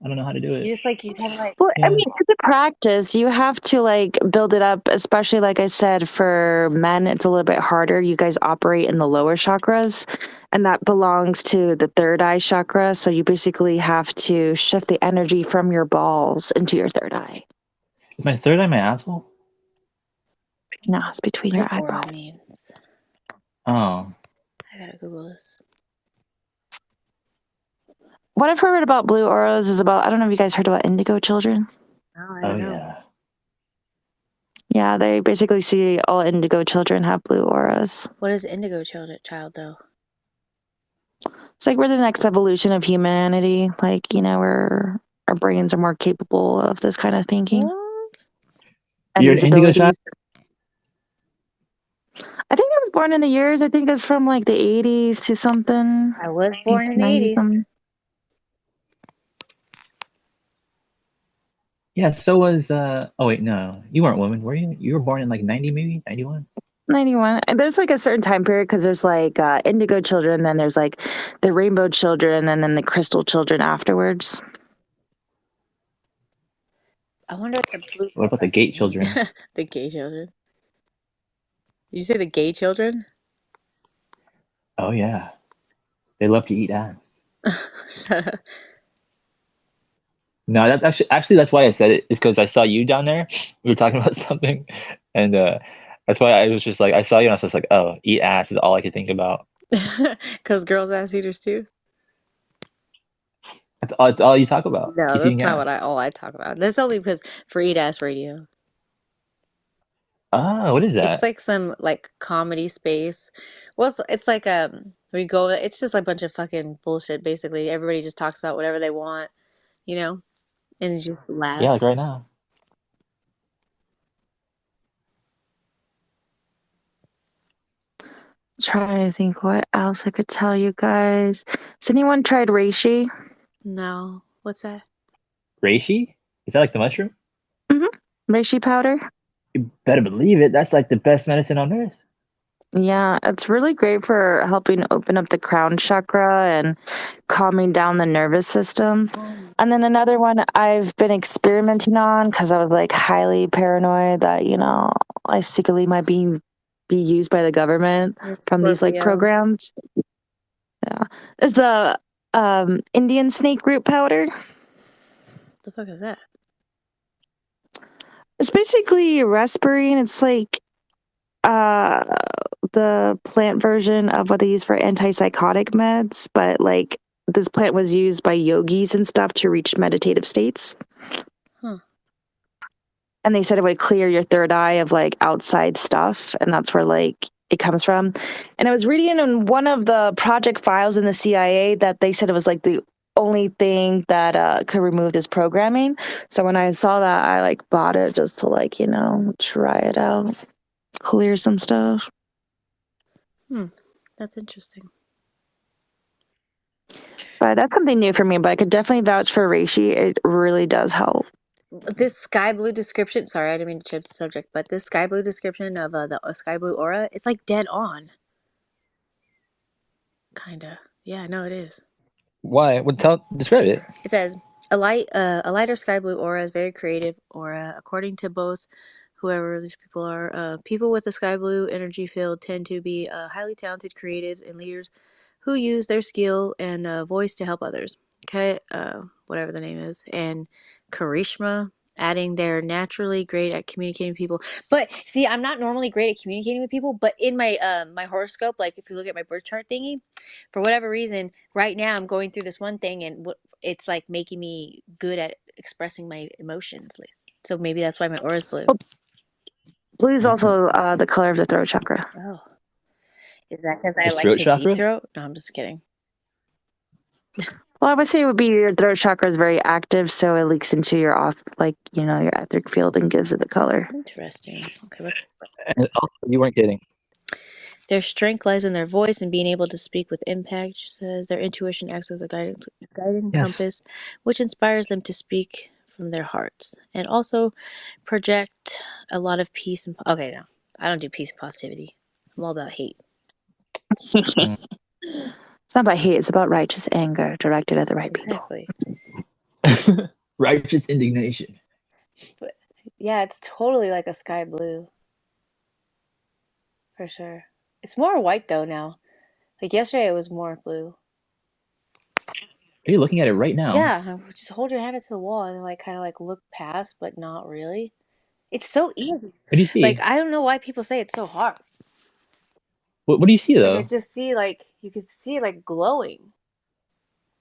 I don't know how to do it. You just like you kind of like Well, I Yeah. mean, it's a practice. You have to like build it up, especially like I said, for men, it's a little bit harder. You guys operate in the lower chakras, and that belongs to the third eye chakra. So you basically have to shift the energy from your balls into your third eye. Is my third eye my asshole? No, it's between your what aura eyebrows. means. Oh. I gotta Google this. What I've heard about blue auras is about, I don't know if you guys heard about indigo children. Oh, I Oh don't know. yeah. Yeah, they basically see all indigo children have blue auras. What is indigo child though? It's like we're the next evolution of humanity. Like, you know, we're our brains are more capable of this kind of thinking. And You're an these indigo child? abilities. I think I was born in the years. I think it's from like the 80s to something. I was born in the 80s. Something. Yeah, so was oh wait, no. You weren't a woman, were you? You were born in like 90 maybe? 91? 91. And there's like a certain time period because there's like indigo children, then there's like the rainbow children, and then the crystal children afterwards. I wonder what the blue. What about the gate children? The gay children. Did you say the gay children? Oh yeah. They love to eat ass. Shut up. No, that's actually that's why I said it. Is because I saw you down there. We were talking about something, and that's why I was just like, I saw you and I was just like, oh, eat ass is all I could think about. Because girls ass eaters too. That's all you talk about. No, Is that's eating not ass. what all I talk about. That's only because for Eat Ass Radio. Oh, what is It's that? like some like comedy space. Well, it's like we go. It's just like a bunch of fucking bullshit. Basically, everybody just talks about whatever they want, you know, and just laugh. Yeah, like right now. Try to think what else I could tell you guys. Has anyone tried reishi? No, what's that? Reishi? Is that like the mushroom? Mm-hmm. Reishi powder. You better believe it. That's like the best medicine on earth. Yeah, it's really great for helping open up the crown chakra and calming down the nervous system. And then another one I've been experimenting on because I was like highly paranoid that, you know, I secretly might be used by the government from these like programs. Yeah. It's the Indian snake root powder. What the fuck is that? It's basically raspberry, and it's like the plant version of what they use for antipsychotic meds, but like this plant was used by yogis and stuff to reach meditative states. Huh. And they said it would clear your third eye of like outside stuff, and that's where like it comes from. And I was reading in one of the project files in the CIA that they said it was like the only thing that could remove this programming. So when I saw that, I like bought it just to like, you know, try it out, clear some stuff. That's interesting. But that's something new for me, but I could definitely vouch for reishi. It really does help. This sky blue description, sorry, I didn't mean to change the subject, but this sky blue description of the sky blue aura, it's like dead on. Kinda. Yeah, no, it is. Why? Describe it. It says a lighter sky blue aura is very creative aura. According to both whoever these people are, people with a sky blue energy field tend to be highly talented creatives and leaders who use their skill and voice to help others. Okay, whatever the name is, and charisma, adding they're naturally great at communicating with people. But see, I'm not normally great at communicating with people, but in my my horoscope, like if you look at my birth chart thingy, for whatever reason, right now I'm going through this one thing, and it's like making me good at expressing my emotions. So maybe that's why my aura is blue. Blue is also the color of the throat chakra. Oh, is that because I like to deep throat? No, I'm just kidding. Well, I would say it would be your throat chakra is very active, so it leaks into your your etheric field and gives it the color. Interesting. Okay, and also, you weren't kidding. Their strength lies in their voice and being able to speak with impact. She says their intuition acts as a guiding compass, which inspires them to speak from their hearts and also project a lot of peace and. Okay, no, I don't do peace and positivity. I'm all about hate. It's not about hate, it's about righteous anger directed at the right people. Righteous indignation. But yeah, it's totally like a sky blue. For sure. It's more white though now. Like yesterday it was more blue. Are you looking at it right now? Yeah, just hold your hand up to the wall and like kind of like look past, but not really. It's so easy. What do you see? Like I don't know why people say it's so hard. What do you see though? Like I just see like you could see it like glowing.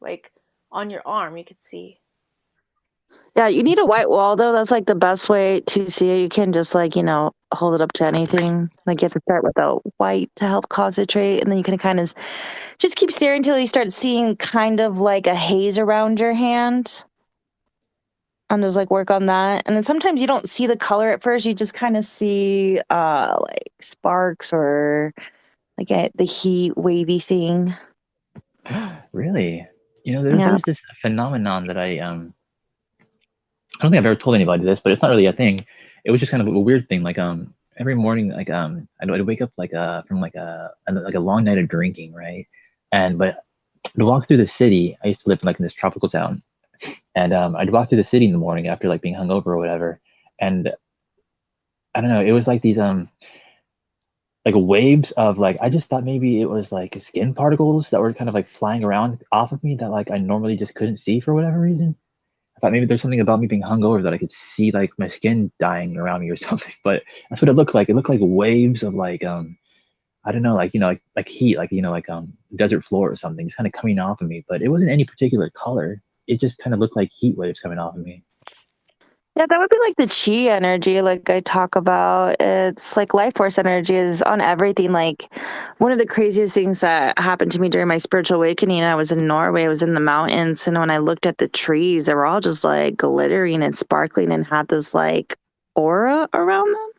Like on your arm you could see. Yeah, you need a white wall though. That's like the best way to see it. You can't just like, hold it up to anything. Like you have to start with a white to help concentrate, and then you can kind of just keep staring until you start seeing kind of like a haze around your hand. and just like work on that. And then sometimes you don't see the color at first; you just kind of see like sparks or like the heat wavy thing. Really? Yeah. There's this phenomenon that I don't think I've ever told anybody this, but it's not really a thing. It was just kind of a weird thing. Like every morning, like I'd wake up like from like a long night of drinking, right? But to walk through the city, I used to live in this tropical town, and I'd walk through the city in the morning after like being hungover or whatever, and I don't know, it was like these like waves of like I just thought maybe it was like skin particles that were kind of like flying around off of me that like I normally just couldn't see for whatever reason. I thought maybe there's something about me being hungover that I could see like my skin dying around me or something. But that's what it looked like. It looked like waves of like I don't know, like like heat, like like desert floor or something, just kind of coming off of me. But it wasn't any particular color. It just kind of looked like heat waves coming off of me. Yeah, that would be like the chi energy, like I talk about. It's like life force energy is on everything. Like one of the craziest things that happened to me during my spiritual awakening, I was in Norway, I was in the mountains, and when I looked at the trees, they were all just like glittering and sparkling and had this like aura around them.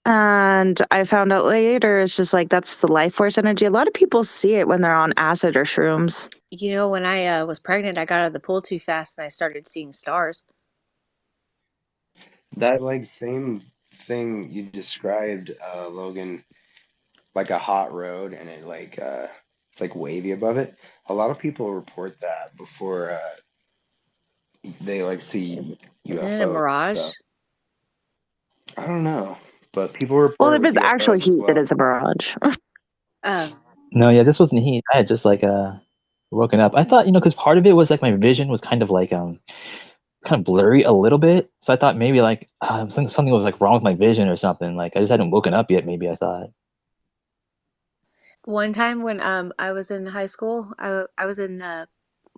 And I found out later, it's just like that's the life force energy. A lot of people see it when they're on acid or shrooms. When I was pregnant, I got out of the pool too fast and I started seeing stars. That like same thing you described, Logan, like a hot road and it's like wavy above it. A lot of people report that before they like see Isn't it a UFOs and mirage? stuff. I don't know, but people Well, report it if with it's actual UFOs as heat, that well. is a mirage. No, yeah, this wasn't heat. I had just like woken up. I thought, because part of it was like my vision was kind of like kind of blurry a little bit. So I thought maybe like something was like wrong with my vision or something. Like I just hadn't woken up yet, maybe I thought. One time when I was in high school, I was in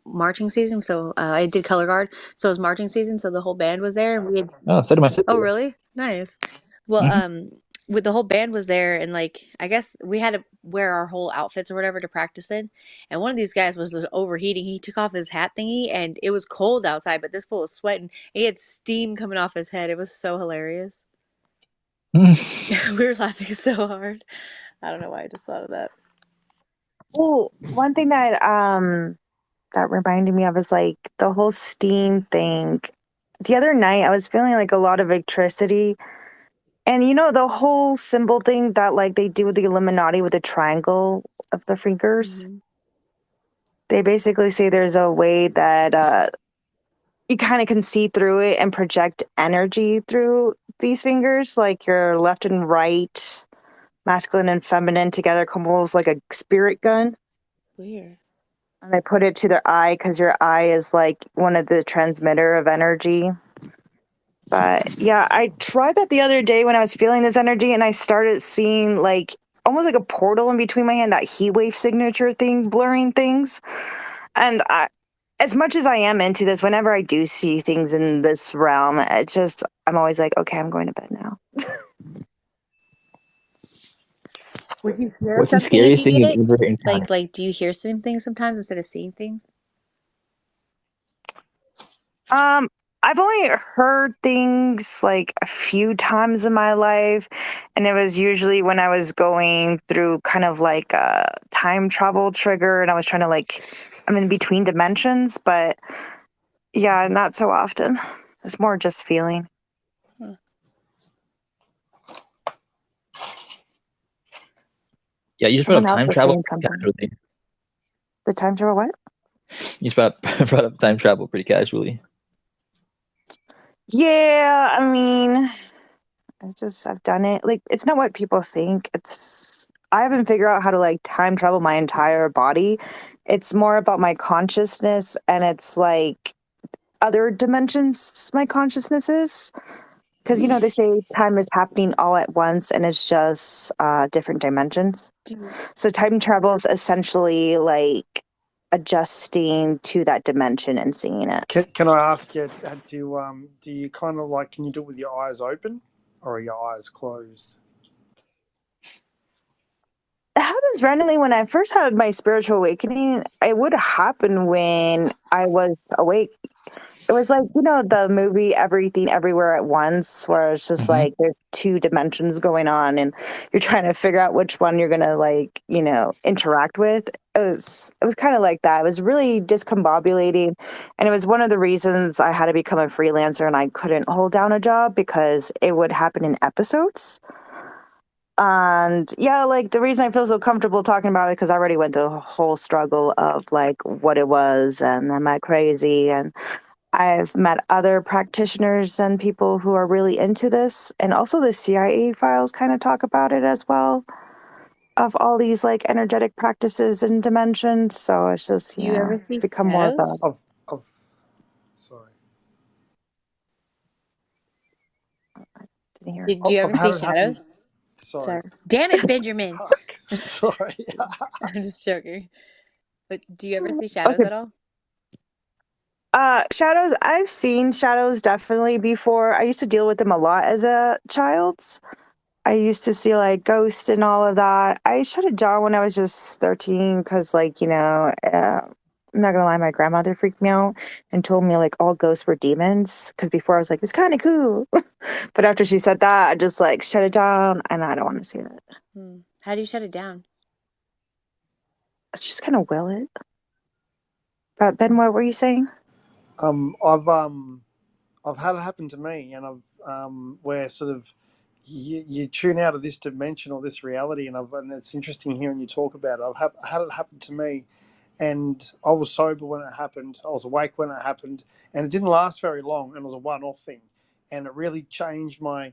marching season, so I did color guard. So it was marching season, so the whole band was there, and we had. Oh, so did my sister. Oh, really? Nice. Well, Mhm. with the whole band was there, and like I guess we had to wear our whole outfits or whatever to practice in. And one of these guys was just overheating. He took off his hat thingy, and it was cold outside, but this fool was sweating. He had steam coming off his head. It was so hilarious. We were laughing so hard. I don't know why I just thought of that. Oh, one thing that reminded me of is like the whole steam thing. The other night I was feeling like a lot of electricity, and the whole symbol thing that like they do with the Illuminati with the triangle of the fingers. Mm-hmm. They basically say there's a way that you kind of can see through it and project energy through these fingers, like your left and right, masculine and feminine together, come almost like a spirit gun. Weird. And they put it to their eye because your eye is like one of the transmitter of energy. But yeah, I tried that the other day when I was feeling this energy, and I started seeing like almost like a portal in between my hand, that heat wave signature thing, blurring things. And as much as I am into this, whenever I do see things in this realm, I'm always like, okay, I'm going to bed now. Would you hear What's the something if scariest you thing did you've it? ever encountered? Like, do you hear some things sometimes instead of seeing things? I've only heard things like a few times in my life, and it was usually when I was going through kind of like a time travel trigger, and I was trying to I'm in between dimensions, but yeah, not so often. It's more just feeling. Huh. Yeah, you just brought Someone up else time was travel saying something. casually. The time travel, what? You just brought up time travel pretty casually. Yeah, I mean, I've done it. Like, it's not what people think. I haven't figured out how to like time travel my entire body. It's more about my consciousness, and it's like other dimensions my consciousness is. Because, they say time is happening all at once, and it's just different dimensions. So time travel is essentially like adjusting to that dimension and seeing it. Can I ask you, do you kind of like, can you do it with your eyes open or are your eyes closed? It happens randomly. When I first had my spiritual awakening, it would happen when I was awake. It was like, the movie Everything Everywhere at Once, where it's just Mhm. like there's two dimensions going on and you're trying to figure out which one you're gonna like, interact with. It was kind of like that. It was really discombobulating. And it was one of the reasons I had to become a freelancer and I couldn't hold down a job because it would happen in episodes. And yeah, like the reason I feel so comfortable talking about it because I already went through the whole struggle of like what it was and am I crazy, and I've met other practitioners and people who are really into this, and also the CIA files kind of talk about it as well, of all these like energetic practices and dimensions. So it's just Do you ever see become more of a. shadows? Of sorry. Didn't hear. Do you I've ever had see it happen. shadows? Sorry. Sorry. Damn it, Benjamin. Fuck. Sorry. I'm just joking. But do you ever see Okay. shadows at all? Shadows. I've seen shadows definitely before. I used to deal with them a lot as a child. I used to see like ghosts and all of that. I shut it down when I was just 13 because, like, I'm not gonna lie, my grandmother freaked me out and told me like all ghosts were demons. Because before I was like, it's kind of cool. But after she said that, I just like shut it down and I don't want to see it. How do you shut it down? I just kind of will it. But Ben, what were you saying? I've had it happen to me, and where sort of you tune out of this dimension or this reality, and it's interesting hearing you talk about it. Had it happen to me, and I was sober when it happened. I was awake when it happened, and it didn't last very long, and it was a one-off thing, and it really changed my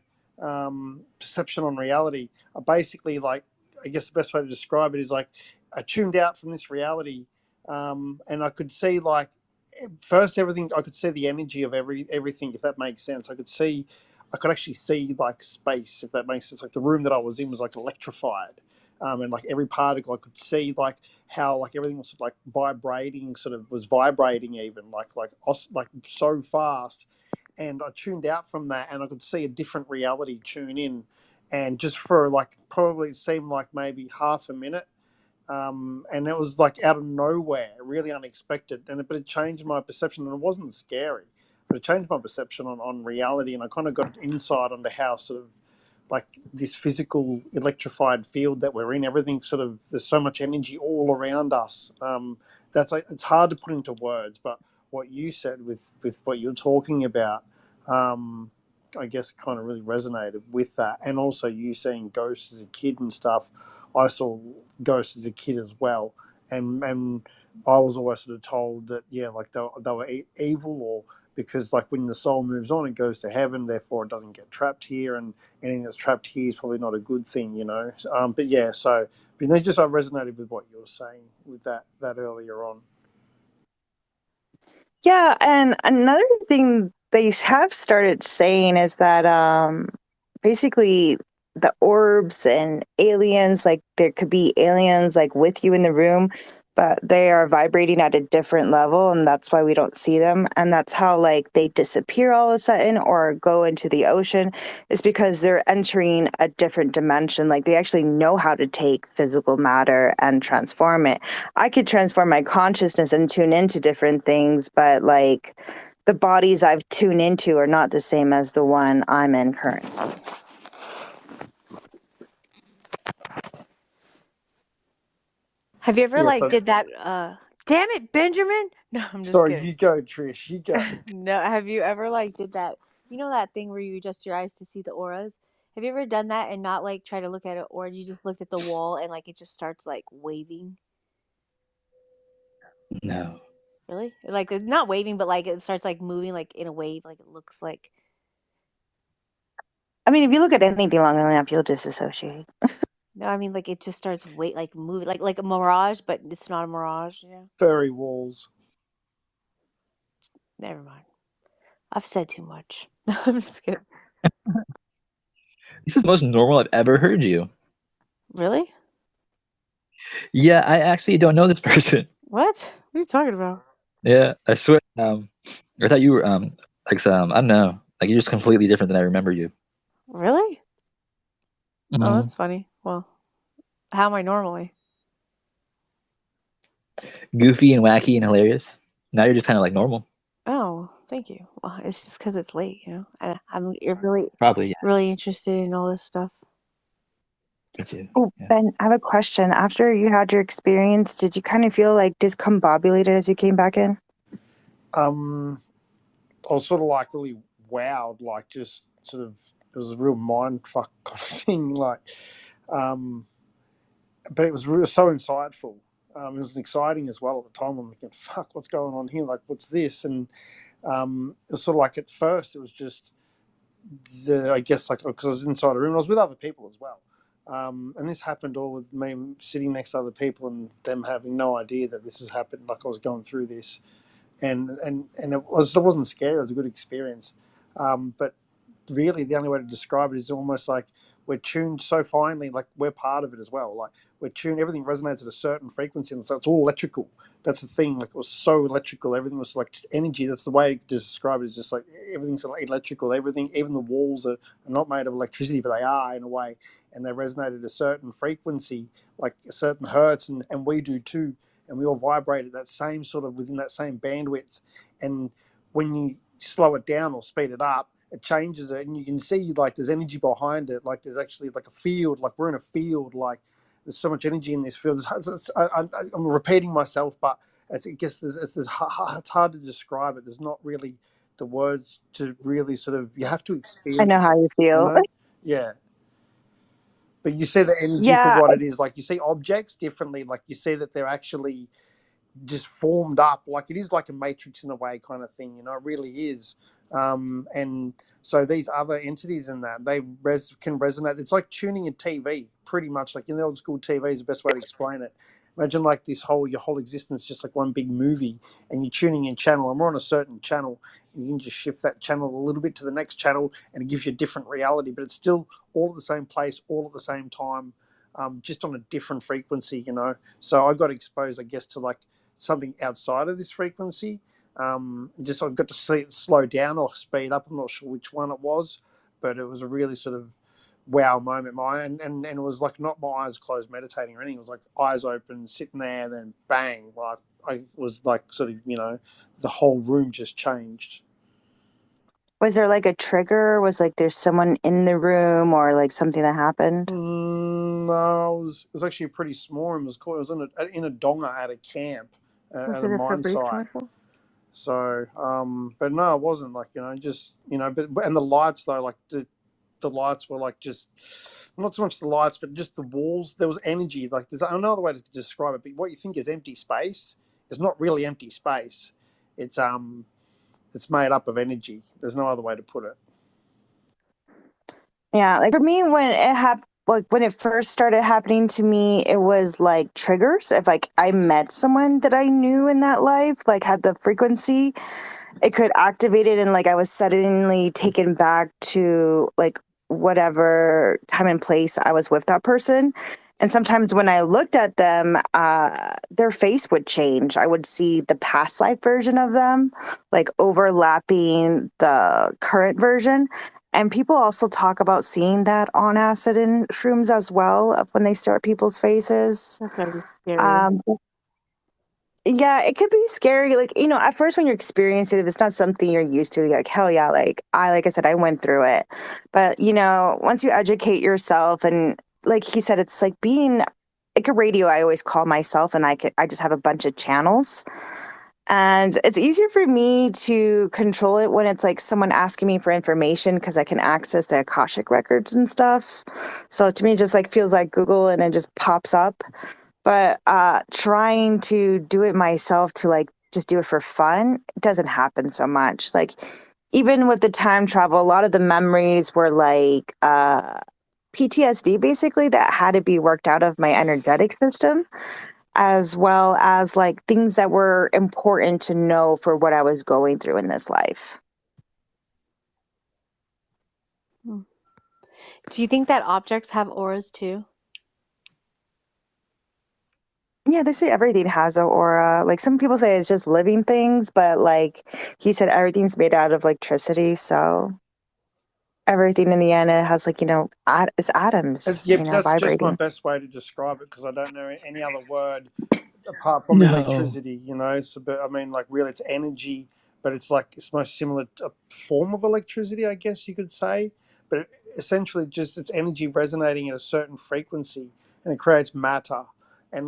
perception on reality. I basically, like, I guess the best way to describe it is like I tuned out from this reality, and I could see like first everything. I could see the energy of everything, if that makes sense. I could actually see like space, if that makes sense. Like the room that I was in was like electrified, and like every particle I could see like how like everything was like vibrating, sort of was vibrating even like so fast. And I tuned out from that, and I could see a different reality tune in, and just for like probably it seemed like maybe half a minute, and it was like out of nowhere, really unexpected. But it changed my perception, and it wasn't scary, but it changed my perception on reality, and I kind of got an insight onto how sort of like this physical electrified field that we're in. Everything sort of there's so much energy all around us. That's like it's hard to put into words, but what you said with what you're talking about. I guess kind of really resonated with that, and also you seeing ghosts as a kid and stuff. I saw ghosts as a kid as well, and I was always sort of told that like they were evil, or because like when the soul moves on, it goes to heaven, therefore it doesn't get trapped here, and anything that's trapped here is probably not a good thing. But yeah, so just I resonated with what you were saying with that earlier on. Yeah, and another thing they have started saying is that basically the orbs and aliens, like there could be aliens like with you in the room, but they are vibrating at a different level, and that's why we don't see them. And that's how like they disappear all of a sudden or go into the ocean, is because they're entering a different dimension. Like they actually know how to take physical matter and transform it. I could transform my consciousness and tune into different things, but like the bodies I've tuned into are not the same as the one I'm in currently. Have you ever Yeah, like so did that damn it, Benjamin? No, I'm just sorry, kidding. you go, Trish, you go. No, have you ever like did that? You know that thing where you adjust your eyes to see the auras? Have you ever done that and not like try to look at it, or you just looked at the wall and like it just starts like waving? No. Really? Like not waving, but like it starts like moving like in a wave, like it looks like. I mean, if you look at anything long enough, you'll disassociate. No, I mean like it just starts like moving like a mirage, but it's not a mirage. Yeah. Fairy walls. Never mind. I've said too much. I'm just kidding. This is the most normal I've ever heard you. Really? Yeah, I actually don't know this person. What? What are you talking about? Yeah, I swear. I thought you were like some, I don't know, like you're just completely different than I remember you. Really? Oh, Hmm. that's funny. Well, how am I normally? Goofy and wacky and hilarious. Now you're just kind of like normal. Oh, thank you. Well, it's just because it's late, you're really, Probably, yeah. really interested in all this stuff. Me too. Oh, Yeah. Ben, I have a question. After you had your experience, did you kind of feel like discombobulated as you came back in? I was sort of like really wowed, like just sort of, it was a real mind fuck kind of thing, like, but it was so insightful. It was exciting as well at the time. I'm thinking, fuck, what's going on here? Like, what's this? And it was sort of like at first it was just I guess like because I was inside a room, I was with other people as well. And this happened all with me sitting next to other people and them having no idea that this has happened. Like I was going through this, and it wasn't scary. It was a good experience. But really, the only way to describe it is almost like we're tuned so finely, like we're part of it as well. Like we're tuned, everything resonates at a certain frequency, and so it's all electrical. That's the thing. Like it was so electrical. Everything was like just energy. That's the way to describe it. Is just like everything's electrical. Everything, even the walls are not made of electricity, but they are in a way, and they resonate at a certain frequency, like a certain hertz, and we do too. And we all vibrate at that same sort of within that same bandwidth. And when you slow it down or speed it up, it changes it, and you can see like there's energy behind it. Like there's actually like a field. Like we're in a field. Like there's so much energy in this field. I'm repeating myself, but I guess it's hard to describe it. There's not really the words to really sort of. You have to I know experience how it. you feel. Yeah. But you see the energy for Yeah, what it is. Like you see objects differently. Like you see that they're actually just formed up, like it is like a matrix in a way kind of thing, it really is. And so these other entities in that, they can resonate. It's like tuning a TV, pretty much, like in the old school TV is the best way to explain it. Imagine like your whole existence just like one big movie, and you're tuning in channel, and we're on a certain channel, and you can just shift that channel a little bit to the next channel, and it gives you a different reality, but it's still all at the same place, all at the same time, just on a different frequency, So I got exposed, I guess, to like something outside of this frequency. Just I got to see it slow down or speed up. I'm not sure which one it was, but it was a really sort of wow moment. And it was like not my eyes closed meditating or anything. It was like eyes open, sitting there, then bang, like I was like sort of the whole room just changed. was there like a trigger? Was like there's someone in the room or like something that happened? No, it was actually pretty small room. It was in a donga at a camp Was at it a a mine Febreze site. commercial? So, but no, it wasn't like, just, but, and the lights though, like the lights were like just, not so much the lights, but just the walls. There was energy. Like there's another way to describe it, but what you think is empty space is not really empty space. It's made up of energy. There's no other way to put it. Yeah, like for me, when it happened, like when it first started happening to me, it was like triggers. If like I met someone that I knew in that life, like had the frequency, it could activate it, and like I was suddenly taken back to like whatever time and place I was with that person. And sometimes when I looked at them, their face would change. I would see the past life version of them, like overlapping the current version. And people also talk about seeing that on acid and shrooms as well, of when they stare at people's faces. That's gotta be scary. Yeah, it could be scary. Like, at first when you're experiencing it, if it's not something you're used to, you're like, hell yeah, like I said, I went through it. But, once you educate yourself, and like he said, it's like being like a radio, I always call myself, and I just have a bunch of channels. And it's easier for me to control it when it's like someone asking me for information, because I can access the Akashic records and stuff. So to me, it just like feels like Google, and it just pops up. But trying to do it myself, to like just do it for fun, doesn't happen so much. Like even with the time travel, a lot of the memories were like PTSD basically, that had to be worked out of my energetic system, as well as like things that were important to know for what I was going through in this life. Do you think that objects have auras too? Yeah, they say everything has an aura. Like some people say it's just living things, but like he said, everything's made out of electricity. So everything in the end, it has like, it's atoms, That's just vibrating. my best way to describe it, because I don't know any other word apart from electricity, So, but I mean, like really, it's energy, but it's like it's most similar to a form of electricity, I guess you could say. But essentially, just it's energy resonating at a certain frequency, and it creates matter. And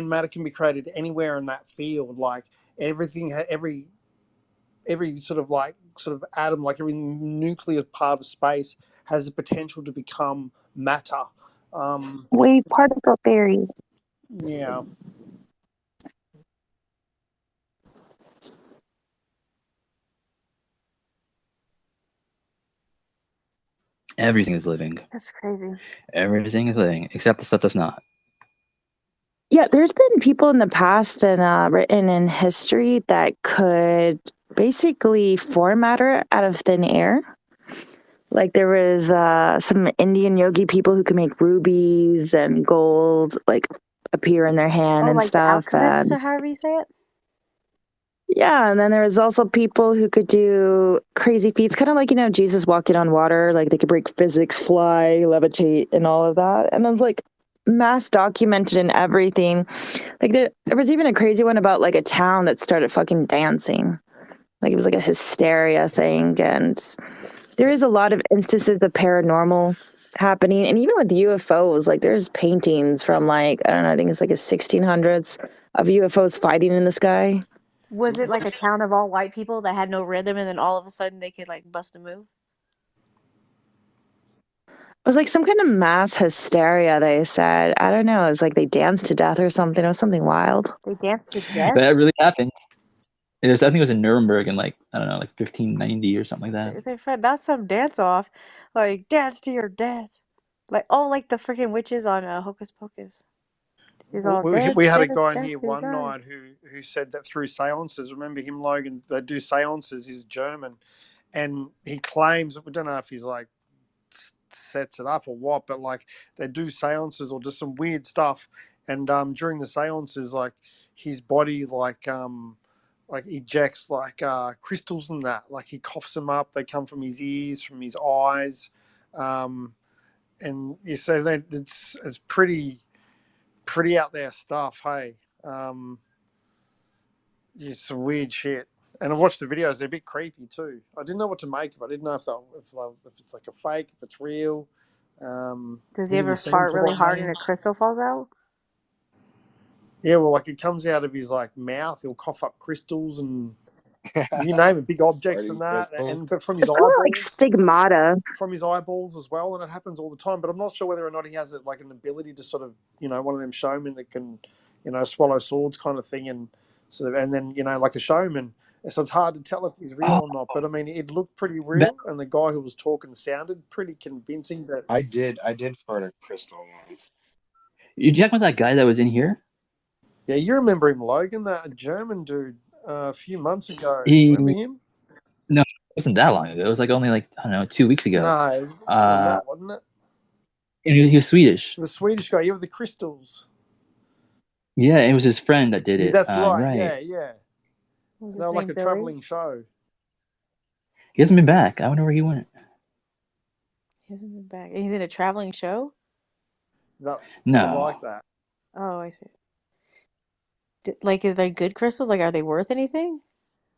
matter can be created anywhere in that field. Like everything, every sort of atom, like every nuclear part of space, has the potential to become matter. Wave particle theory. Yeah. Everything is living. That's crazy. Everything is living, except the stuff that's not. Yeah, there's been people in the past and written in history that could basically form matter out of thin air. Like there was some Indian yogi people who could make rubies and gold like appear in their hand and like stuff. the alchemist, or And however you say it. yeah, and then there was also people who could do crazy feats, kind of like, Jesus walking on water. Like they could break physics, fly, levitate, and all of that. And I was like, mass documented and everything. Like there was even a crazy one about like a town that started fucking dancing. Like it was like a hysteria thing. And there is a lot of instances of paranormal happening. And even with UFOs, like there's paintings from like, I don't know, I think it's like the 1600s of UFOs fighting in the sky. Was it like a town of all white people that had no rhythm, and then all of a sudden they could like bust a move? It was like some kind of mass hysteria, they said. I don't know. It was like they danced to death or something. It was something wild. They danced to death. That really happened. I think it was in Nuremberg in like, I don't know, like 1590 or something like that. They said that's some dance off, like dance to your death, like the freaking witches on Hocus Pocus. She's all dead, We had a dead, guy in dead, here she one died. night who said that through seances. Remember him, Logan? They do seances. He's German, and he claims, we don't know if he's like sets it up or what, but like they do seances or just some weird stuff. And during the seances, like his body like ejects like crystals and that. Like he coughs them up. They come from his ears, from his eyes, and you say that it's pretty out there stuff. Hey, yeah, some weird shit. And I watched the videos; they're a bit creepy too. I didn't know what to make of it. I didn't know if it's like a fake, if it's real. Does he ever fart really hard and a crystal falls out? Yeah, well, like it comes out of his like mouth. He'll cough up crystals and you name it, big objects and that. But from his It's kind of eyeballs, like stigmata. From his eyeballs as well, and it happens all the time. But I'm not sure whether or not he has it like an ability to sort of, one of them showmen that can, swallow swords kind of thing, and sort of, and then like a showman. So it's hard to tell if he's real or not. But I mean, it looked pretty real, and the guy who was talking sounded pretty convincing. That I did fart a crystal once. You check with that guy that was in here? Yeah, you remember him, Logan, that German dude a few months ago. Remember him? No, it wasn't that long ago. It was like only like, I don't know, 2 weeks ago. No, it was that, wasn't it? And he was Swedish. The Swedish guy, you have the crystals. Yeah, it was his friend that did it. That's right. Yeah. Was they were like a Billy? traveling show. He hasn't been back. I wonder where he went. He hasn't been back. He's in a traveling show? No. No. Like that. Oh, I see. Is they good crystals? Like, are they worth anything?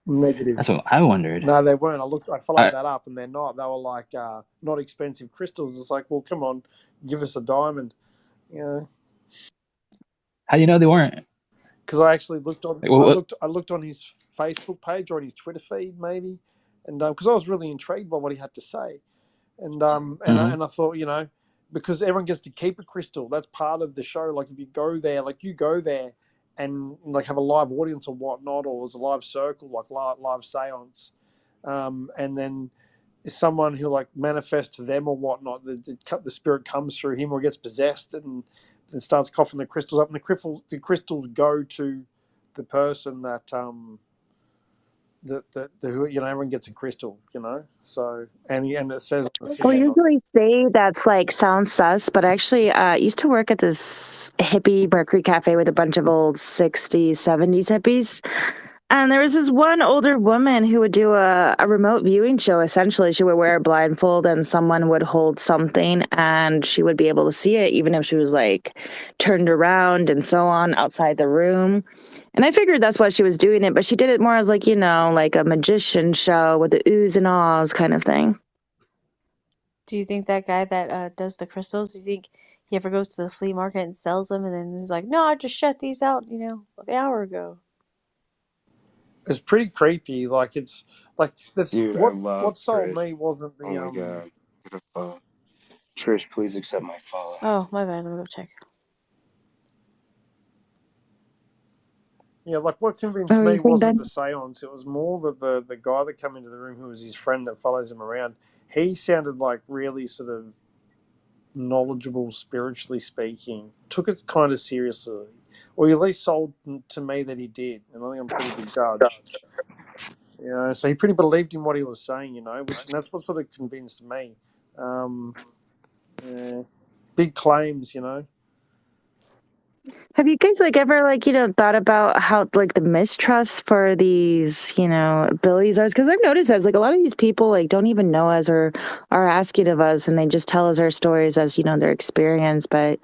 Negative. That's what I wondered. No, they weren't. I followed that up, and they're not. They were like not expensive crystals. It's like, well, come on, give us a diamond. How do you know they weren't? Because I actually looked on. I looked on his Facebook page or on his Twitter feed, maybe, and because I was really intrigued by what he had to say, and I thought, because everyone gets to keep a crystal. That's part of the show. Like if you go there, and like have a live audience or whatnot, or there's a live circle, like live seance, and then someone who like manifests to them or whatnot, the spirit comes through him or gets possessed and starts coughing the crystals up, and the crystals go to the person that who everyone gets a crystal, So and it says. We'll usually say that's like sounds sus, but I actually used to work at this hippie Mercury Cafe with a bunch of old 60s, 70s hippies. And there was this one older woman who would do a remote viewing show. Essentially, she would wear a blindfold and someone would hold something and she would be able to see it, even if she was like turned around and so on outside the room. And I figured that's why she was doing it, but she did it more as like, like a magician show with the oohs and ahs kind of thing. Do you think that guy that does the crystals, do you think he ever goes to the flea market and sells them and then he's like, no, I just shut these out, an hour ago? It's pretty creepy. Like it's like Dude, I love what sold Trish. me wasn't Oh my God. Trish, please accept my follow. Oh, my bad. Let me go check. Yeah, like what convinced Oh, you me think that? wasn't the seance. It was more that the guy that came into the room, who was his friend that follows him around, he sounded like really sort of knowledgeable, spiritually speaking, took it kind of seriously, or he at least sold to me that he did, and I think I'm a pretty good judge. So he pretty believed in what he was saying, and that's what sort of convinced me. Yeah, big claims. Have you guys ever thought about how the mistrust for these abilities are? Because I've noticed as a lot of these people don't even know us or are asking of us, and they just tell us our stories as their experience. But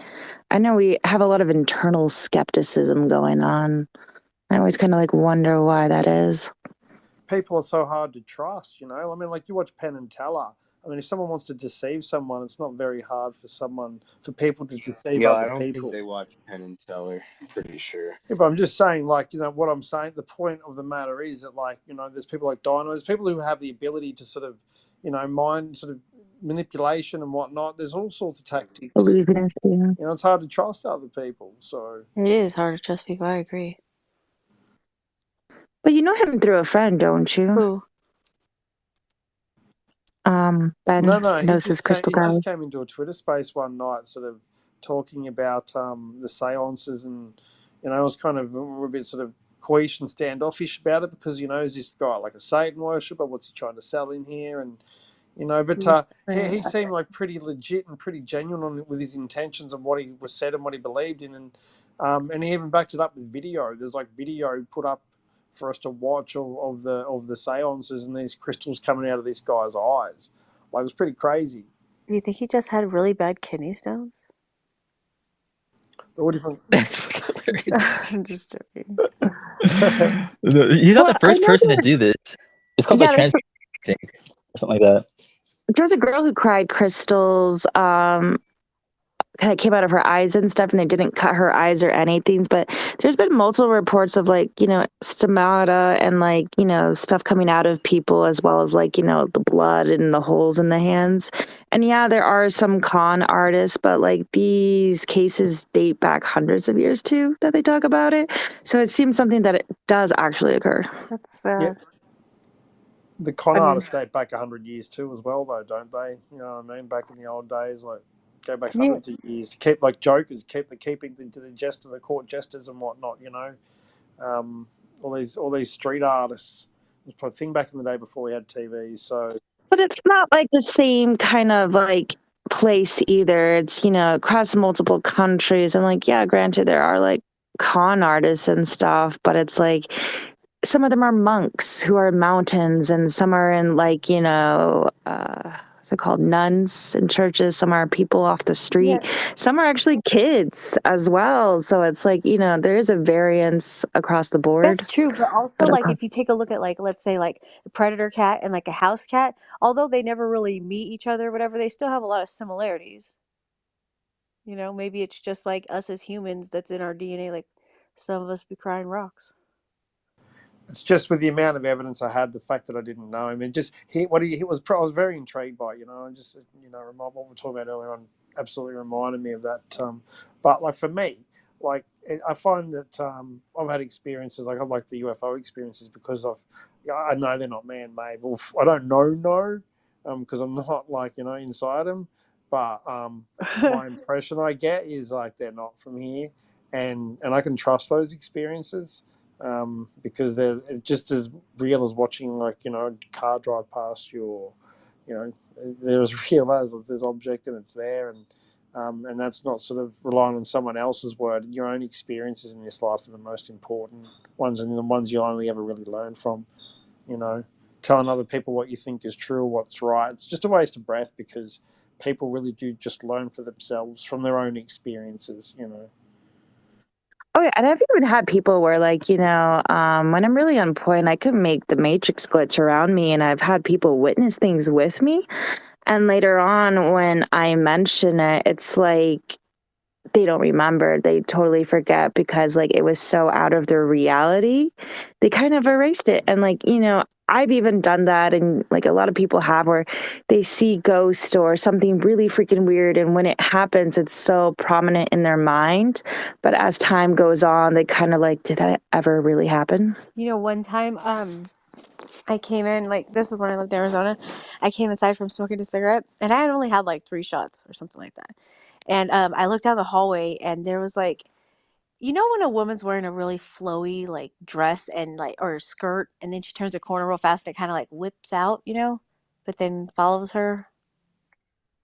I know we have a lot of internal skepticism going on. I always kind of wonder why that is. People are so hard to trust. I mean, you watch Penn and Teller. I mean, if someone wants to deceive someone, it's not very hard for people to deceive Yo, I other don't think people. they watch Penn and Teller. I'm pretty sure. Yeah, but I'm just saying, what I'm saying, the point of the matter is that, there's people like Dino, there's people who have the ability to sort of, mind sort of manipulation and whatnot. There's all sorts of tactics. Illusionist, yeah. It's hard to trust other people. So It is hard to trust people. I agree. But you know him through a friend, don't you? Who? Ben no, he knows his crystal guy. just came into a Twitter space one night, sort of talking about the seances, and I was kind of a bit sort of quiche and standoffish about it because is this guy like a Satan worshipper? What's he trying to sell in here? And but he seemed like pretty legit and pretty genuine with his intentions of what he was said and what he believed in, and he even backed it up with video. There's video put up for us to watch of the seances and these crystals coming out of this guy's eyes. It was pretty crazy. Do you think he just had really bad kidney stones? They're all different. That's fucking hilarious. I'm just joking. He's not the first person to do this. It's called Yeah, trans or something like that. there was a girl who cried crystals that came out of her eyes and stuff, and it didn't cut her eyes or anything. But there's been multiple reports of stomata and stuff coming out of people, as well as the blood and the holes in the hands. And yeah, there are some con artists, but these cases date back hundreds of years too that they talk about it. So it seems something that it does actually occur. That's Yeah. The con I mean- artists date back 100 years too, as well, though, don't they? You know what I mean? Back in the old days, go back hundreds of years to keep jokers, keeping into the jester, the court jesters and whatnot. All these street artists. It was probably a thing back in the day before we had TV. So, but it's not the same kind of place either. It's across multiple countries, and yeah, granted there are con artists and stuff, but it's some of them are monks who are in mountains, and some are in what's it called, nuns in churches. Some are people off the street. Yeah. Some are actually kids as well. So it's there is a variance across the board. That's true, but also if you take a look at let's say the predator cat and a house cat, although they never really meet each other or whatever, they still have a lot of similarities. Maybe it's just like us as humans that's in our DNA, some of us be crying rocks. It's just with the amount of evidence I had, the fact that I didn't know him, and just I was very intrigued by it, and just what we were talking about earlier on absolutely reminded me of that. But for me, I find that I've had experiences I've the UFO experiences because I know they're not man-made. Well, I don't know because I'm not inside them, but my impression I get is they're not from here, and I can trust those experiences. Because they're just as real as watching a car drive past you, or they're as real as if there's object and it's there, and And that's not sort of relying on someone else's word. Your own experiences in this life are the most important ones, and the ones you'll only ever really learn from. You know, telling other people what you think is true or what's right, it's just a waste of breath, because people really do just learn for themselves from their own experiences. You know. Oh yeah, and I've even had people where, like, when I'm really on point, I can make the matrix glitch around me, and I've had people witness things with me. And later on, when I mention it, it's like they don't remember. They totally forget, because like it was so out of their reality. They kind of erased it. And like, I've even done that, and like a lot of people have, where they see ghosts or something really freaking weird, and when it happens, it's so prominent in their mind. But as time goes on, they kind of like, did that ever really happen? One time, I came in, like, this is when I lived in Arizona. I came inside from smoking a cigarette, and I had only had like 3 shots or something like that. And I looked down the hallway, and there was like, when a woman's wearing a really flowy like dress and like, or skirt, and then she turns a corner real fast and it kind of like whips out, but then follows her.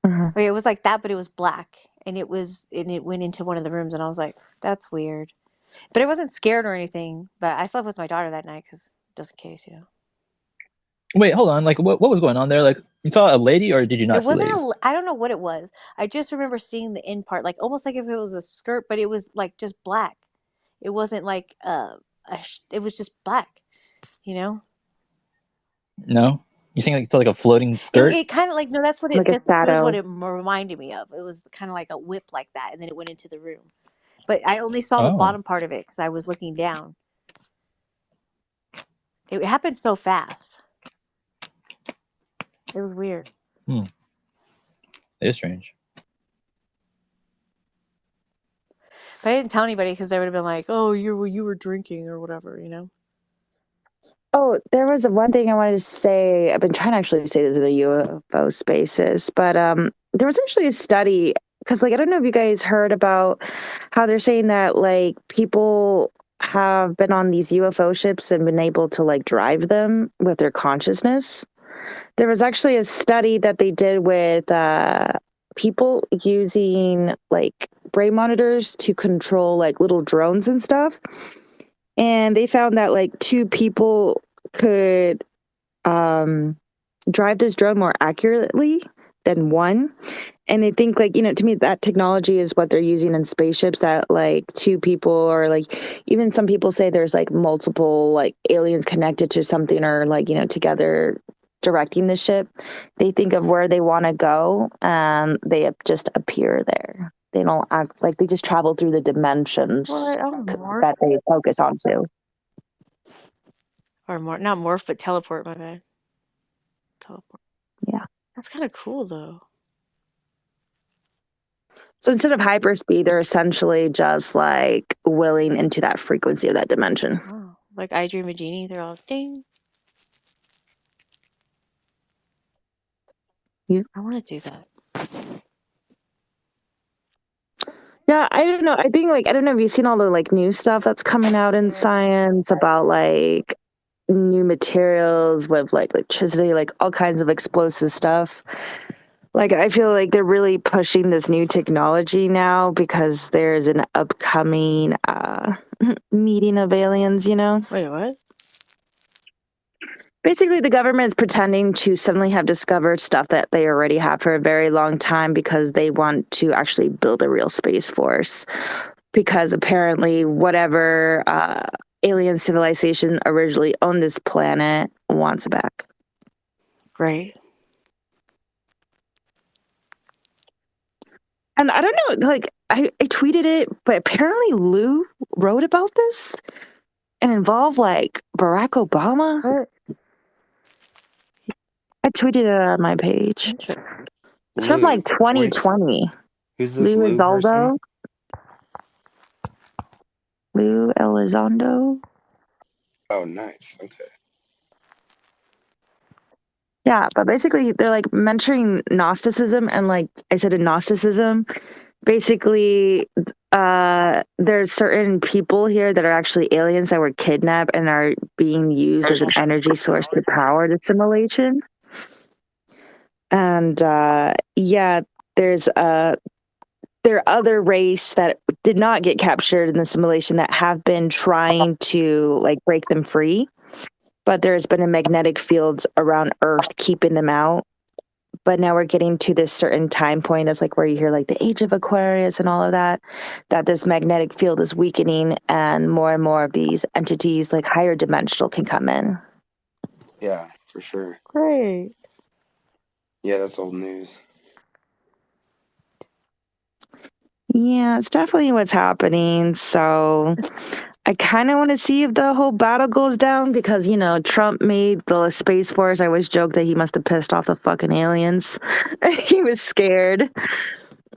Mhm. Okay, it was like that, but it was black, and it went into one of the rooms, and I was like, that's weird. But I wasn't scared or anything. But I slept with my daughter that night, because just in case, Wait, hold on. Like, what was going on there? Like, you saw a lady, or did you It not see wasn't ladies? I don't know what it was. I just remember seeing the end part, like almost like if it was a skirt, but it was like just black. It wasn't like it was just black, you know. No, you think like it's like a floating It skirt? it kind of like, no, that's what Like it a just was, what shadow. it reminded me of. It was kind of like a whip like that, and then it went into the room. But I only saw the Oh, bottom part of it because I was looking down. It happened so fast. It was weird. it is strange. But I didn't tell anybody, because they would have been like, "Oh, you were drinking or whatever," Oh, there was one thing I wanted to say. I've been trying to actually say this in the UFO spaces, but there was actually a study, because like I don't know if you guys heard about how they're saying that like people have been on these UFO ships and been able to like drive them with their consciousness. There was actually a study that they did with people using like brain monitors to control like little drones and stuff. And they found that like two people could drive this drone more accurately than one. And they think like, to me, that technology is what they're using in spaceships, that like two people, or like even some people say there's like multiple like aliens connected to something, or like, together directing the ship. They think of where they want to go, and they just appear there. They don't act like, they just travel through the dimensions What? Oh, morph that they focus on too. or more, not morph, but teleport. My bad. Teleport. Yeah. That's kind of cool, though. So instead of hyperspeed, they're essentially just like willing into that frequency of that dimension. Oh, like I Dream of Genie. They're all ding. Yeah. I want to do that. Yeah, I don't know. I think like, I don't know if you've seen all the like new stuff that's coming out in science about like new materials with like electricity, like all kinds of explosive stuff. Like I feel like they're really pushing this new technology now, because there's an upcoming meeting of aliens, Wait, what? Basically, the government is pretending to suddenly have discovered stuff that they already have for a very long time, because they want to actually build a real space force. Because apparently, whatever alien civilization originally owned this planet wants it back. Great. And I don't know, like, I tweeted it, but apparently Lou wrote about this and involved like Barack Obama. What? I tweeted it on my page. Interesting. It's from Lou, like 2020. who's this Lou Lou person? Elizondo. Lou Elizondo. Oh, nice. Okay. Yeah, but basically they're like mentioning Gnosticism, and like I said, in Gnosticism, basically there's certain people here that are actually aliens that were kidnapped and are being used as an energy source to power the simulation. And yeah, there's there are other race that did not get captured in the simulation that have been trying to like break them free, but there's been a magnetic fields around Earth keeping them out. But now we're getting to this certain time point that's like where you hear like the age of Aquarius and all of that, that this magnetic field is weakening and more of these entities like higher dimensional can come in. Yeah, for sure. Great. Yeah, that's old news. Yeah, it's definitely what's happening. So I kind of want to see if the whole battle goes down because, you know, Trump made the Space Force. I always joke that he must have pissed off the fucking aliens. He was scared.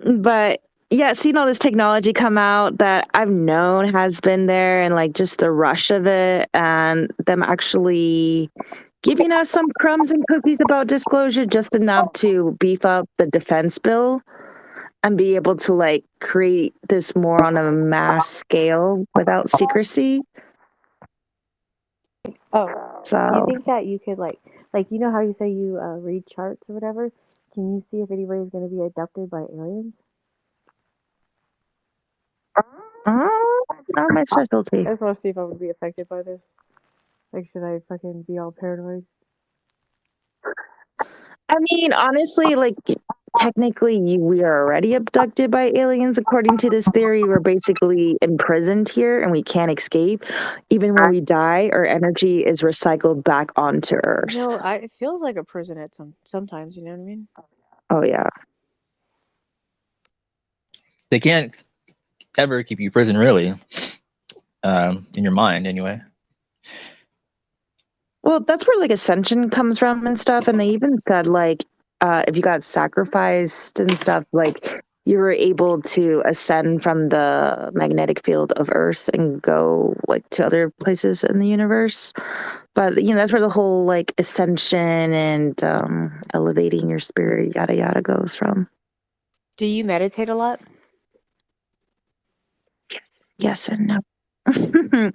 But yeah, seeing all this technology come out that I've known has been there and like just the rush of it and them actually giving us some crumbs and cookies about disclosure, just enough to beef up the defense bill and be able to like create this more on a mass scale without secrecy. Oh, you So think that you could like you know how you say you read charts or whatever? Can you see if anybody's going to be abducted by aliens? not my specialty. I just want to see if I would be affected by this. Like, should I fucking be all paranoid? I mean, honestly, like technically we are already abducted by aliens according to this theory. We're basically imprisoned here and we can't escape. Even when we die, our energy is recycled back onto Earth. No, it feels like a prison at sometimes. You know what I mean? Oh yeah. They can't ever keep you prison, really, in your mind, anyway. Well, that's where like ascension comes from and stuff. And they even said like if you got sacrificed and stuff, like you were able to ascend from the magnetic field of Earth and go like to other places in the universe. But you know, that's where the whole like ascension and elevating your spirit, yada yada, goes from. Do you meditate a lot? Yes and no.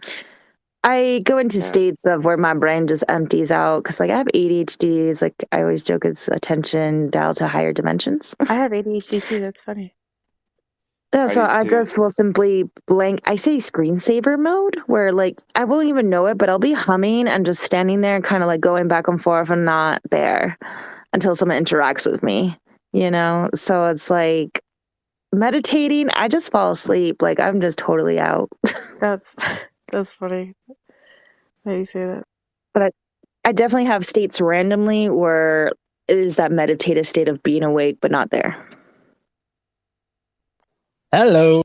I go into Yeah. states of where my brain just empties out because, like, I have ADHD. It's like I always joke it's attention dialed to higher dimensions. I have ADHD too. That's funny. Yeah, so do I too. just will simply blank. I say screensaver mode, where like I won't even know it, but I'll be humming and just standing there and kind of like going back and forth and not there until someone interacts with me, you know? So it's like meditating, I just fall asleep. Like I'm just totally out. That's funny that you say that. But I definitely have states randomly where it is that meditative state of being awake but not there. Hello.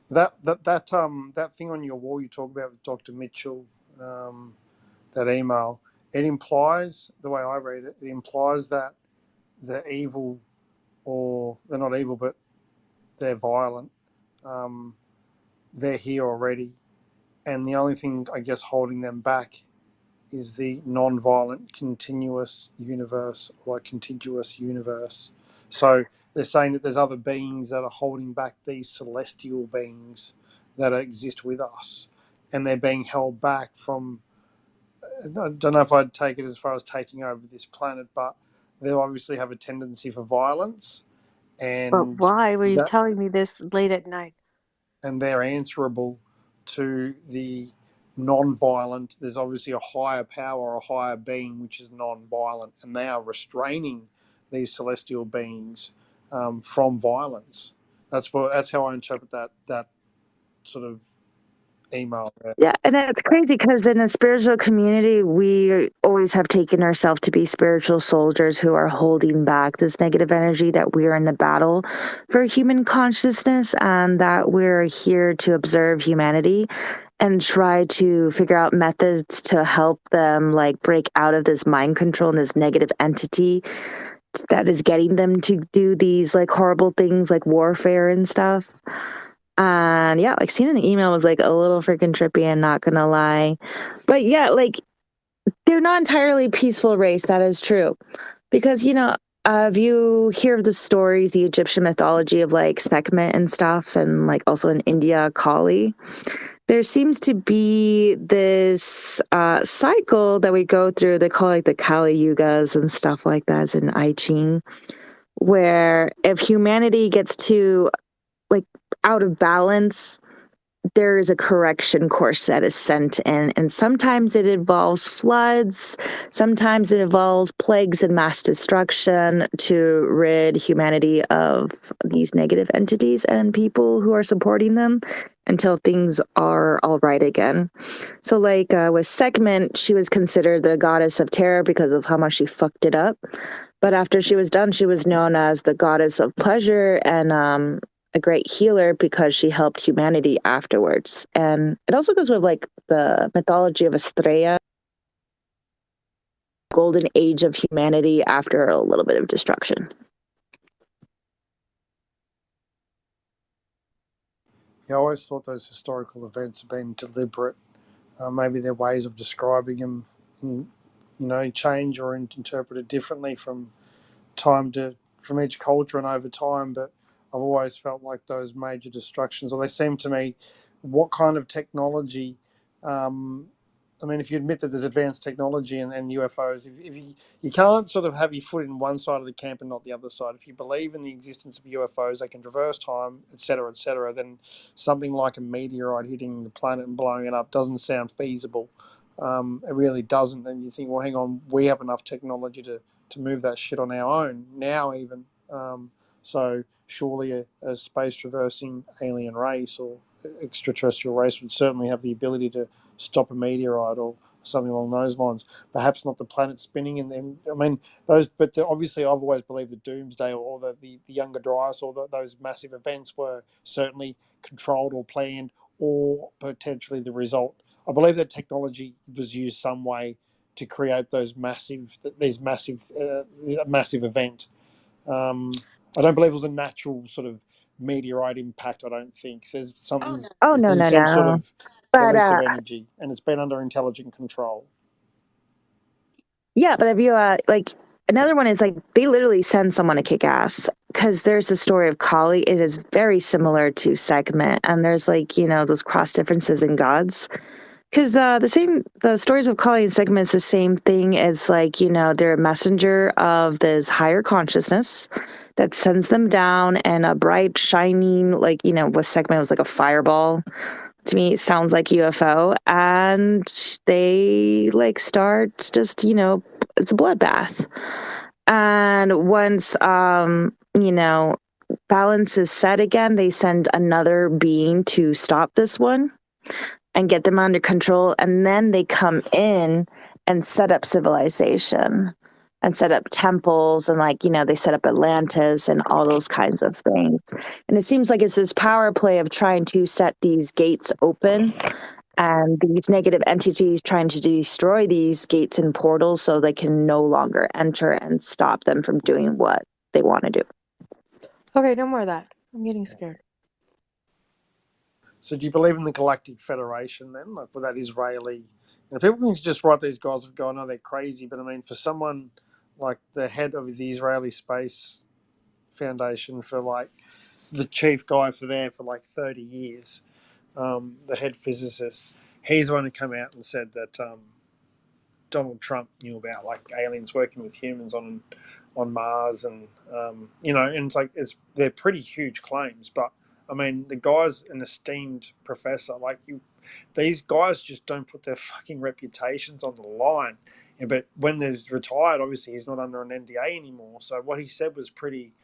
That thing on your wall you talk about with Dr. Mitchell, that email, it implies, the way I read it, it implies that the evil, or they're not evil, but they're violent. They're here already, and the only thing I guess holding them back is the non-violent continuous universe, or a contiguous universe. So they're saying that there's other beings that are holding back these celestial beings that exist with us, and they're being held back from. I don't know if I'd take it as far as taking over this planet, but they obviously have a tendency for violence, But and why were you that, telling me this late at night? and they're answerable to the non-violent. There's obviously a higher power, a higher being which is non-violent, and they are restraining these celestial beings from violence. That's how I interpret that sort of email. Yeah, and it's crazy because in the spiritual community, we always have taken ourselves to be spiritual soldiers who are holding back this negative energy, that we're in the battle for human consciousness and that we're here to observe humanity and try to figure out methods to help them like break out of this mind control and this negative entity that is getting them to do these like horrible things like warfare and stuff. And yeah, like seeing in the email was like a little freaking trippy and not gonna lie. But yeah, like they're not entirely peaceful race, that is true. Because, you know, if you hear of the stories, the Egyptian mythology of like Sekhmet and stuff, and like also in India, Kali, there seems to be this cycle that we go through. They call it the Kali Yugas and stuff like that in I Ching, where if humanity gets too like out of balance, there is a correction course that is sent in, and sometimes it involves floods, sometimes it involves plagues and mass destruction to rid humanity of these negative entities and people who are supporting them until things are all right again. So like with Sekhmet, she was considered the goddess of terror because of how much she fucked it up, but after she was done, she was known as the goddess of pleasure and a great healer because she helped humanity afterwards. And it also goes with like the mythology of Astrea, golden age of humanity after a little bit of destruction. Yeah, I always thought those historical events have been deliberate. Maybe their ways of describing them, change or interpreted differently from each culture and over time. But I've always felt like those major destructions, or they seem to me, what kind of technology? I mean, if you admit that there's advanced technology and UFOs, if you can't sort of have your foot in one side of the camp and not the other side. If you believe in the existence of UFOs, they can traverse time, etc., then something like a meteorite hitting the planet and blowing it up doesn't sound feasible. It really doesn't. And you think, well, hang on, we have enough technology to move that shit on our own now, even. So surely a space traversing alien race or extraterrestrial race would certainly have the ability to stop a meteorite or something along those lines. Perhaps not the planet spinning, and then I mean those. But obviously, I've always believed the Doomsday or the Younger Dryas or those massive events were certainly controlled or planned or potentially the result. I believe that technology was used some way to create massive event. I don't believe it was a natural sort of meteorite impact. I don't think Oh there's no, been no, some sort no. of But release of energy, and it's been under intelligent control. yeah, but if you like another one is like they literally send someone to kick ass because there's the story of Kali. It is very similar to Sekhmet, and there's like those cross differences in gods. Because the stories of Kali and Sekhmet is the same thing as like they're a messenger of this higher consciousness that sends them down, and a bright shining like with Sekhmet was like a fireball. To me, it sounds like UFO, and they like start just it's a bloodbath, and once balance is set again, they send another being to stop this one and get them under control, and then they come in and set up civilization and set up temples, and they set up Atlantis and all those kinds of things. And it seems like it's this power play of trying to set these gates open and these negative entities trying to destroy these gates and portals so they can no longer enter and stop them from doing what they want to do. Okay, no more of that. I'm getting scared. So do you believe in the Galactic Federation then, like with that Israeli? People can just write these guys and go, "No, they're crazy." But I mean, for someone like the head of the Israeli Space Foundation, for like the chief guy for there for like 30 years, the head physicist, he's the one who come out and said that Donald Trump knew about like aliens working with humans on Mars, and and it's like they're pretty huge claims, but I mean the guy's an esteemed professor. Like these guys just don't put their fucking reputations on the line. But when he's retired, obviously he's not under an NDA anymore. So what he said was pretty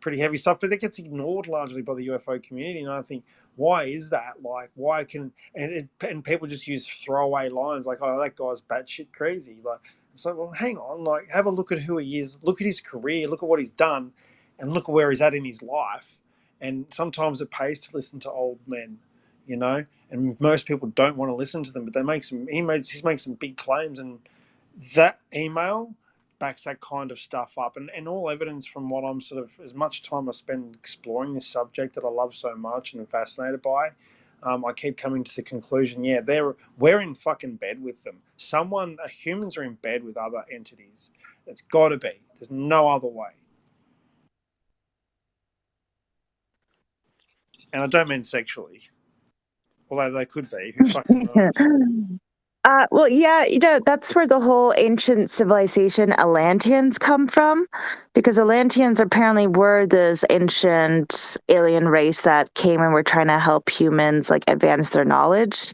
heavy stuff, but that gets ignored largely by the UFO community. And I think, why is that? Like, why can and people just use throwaway lines like, "Oh, that guy's batshit crazy." Like, it's like, well, hang on, like, have a look at who he is, look at his career, look at what he's done, and look at where he's at in his life. And sometimes it pays to listen to old men, and most people don't want to listen to them, but he's made some big claims, and that email backs that kind of stuff up. And all evidence from what I'm sort of, as much time I spend exploring this subject that I love so much and am fascinated by, I keep coming to the conclusion, yeah, we're in fucking bed with them. Humans are in bed with other entities. It's got to be. There's no other way. And I don't mean sexually. Although they could be. Who fucking knows? Well, yeah, that's where the whole ancient civilization Atlanteans come from, because Atlanteans apparently were this ancient alien race that came and were trying to help humans like advance their knowledge.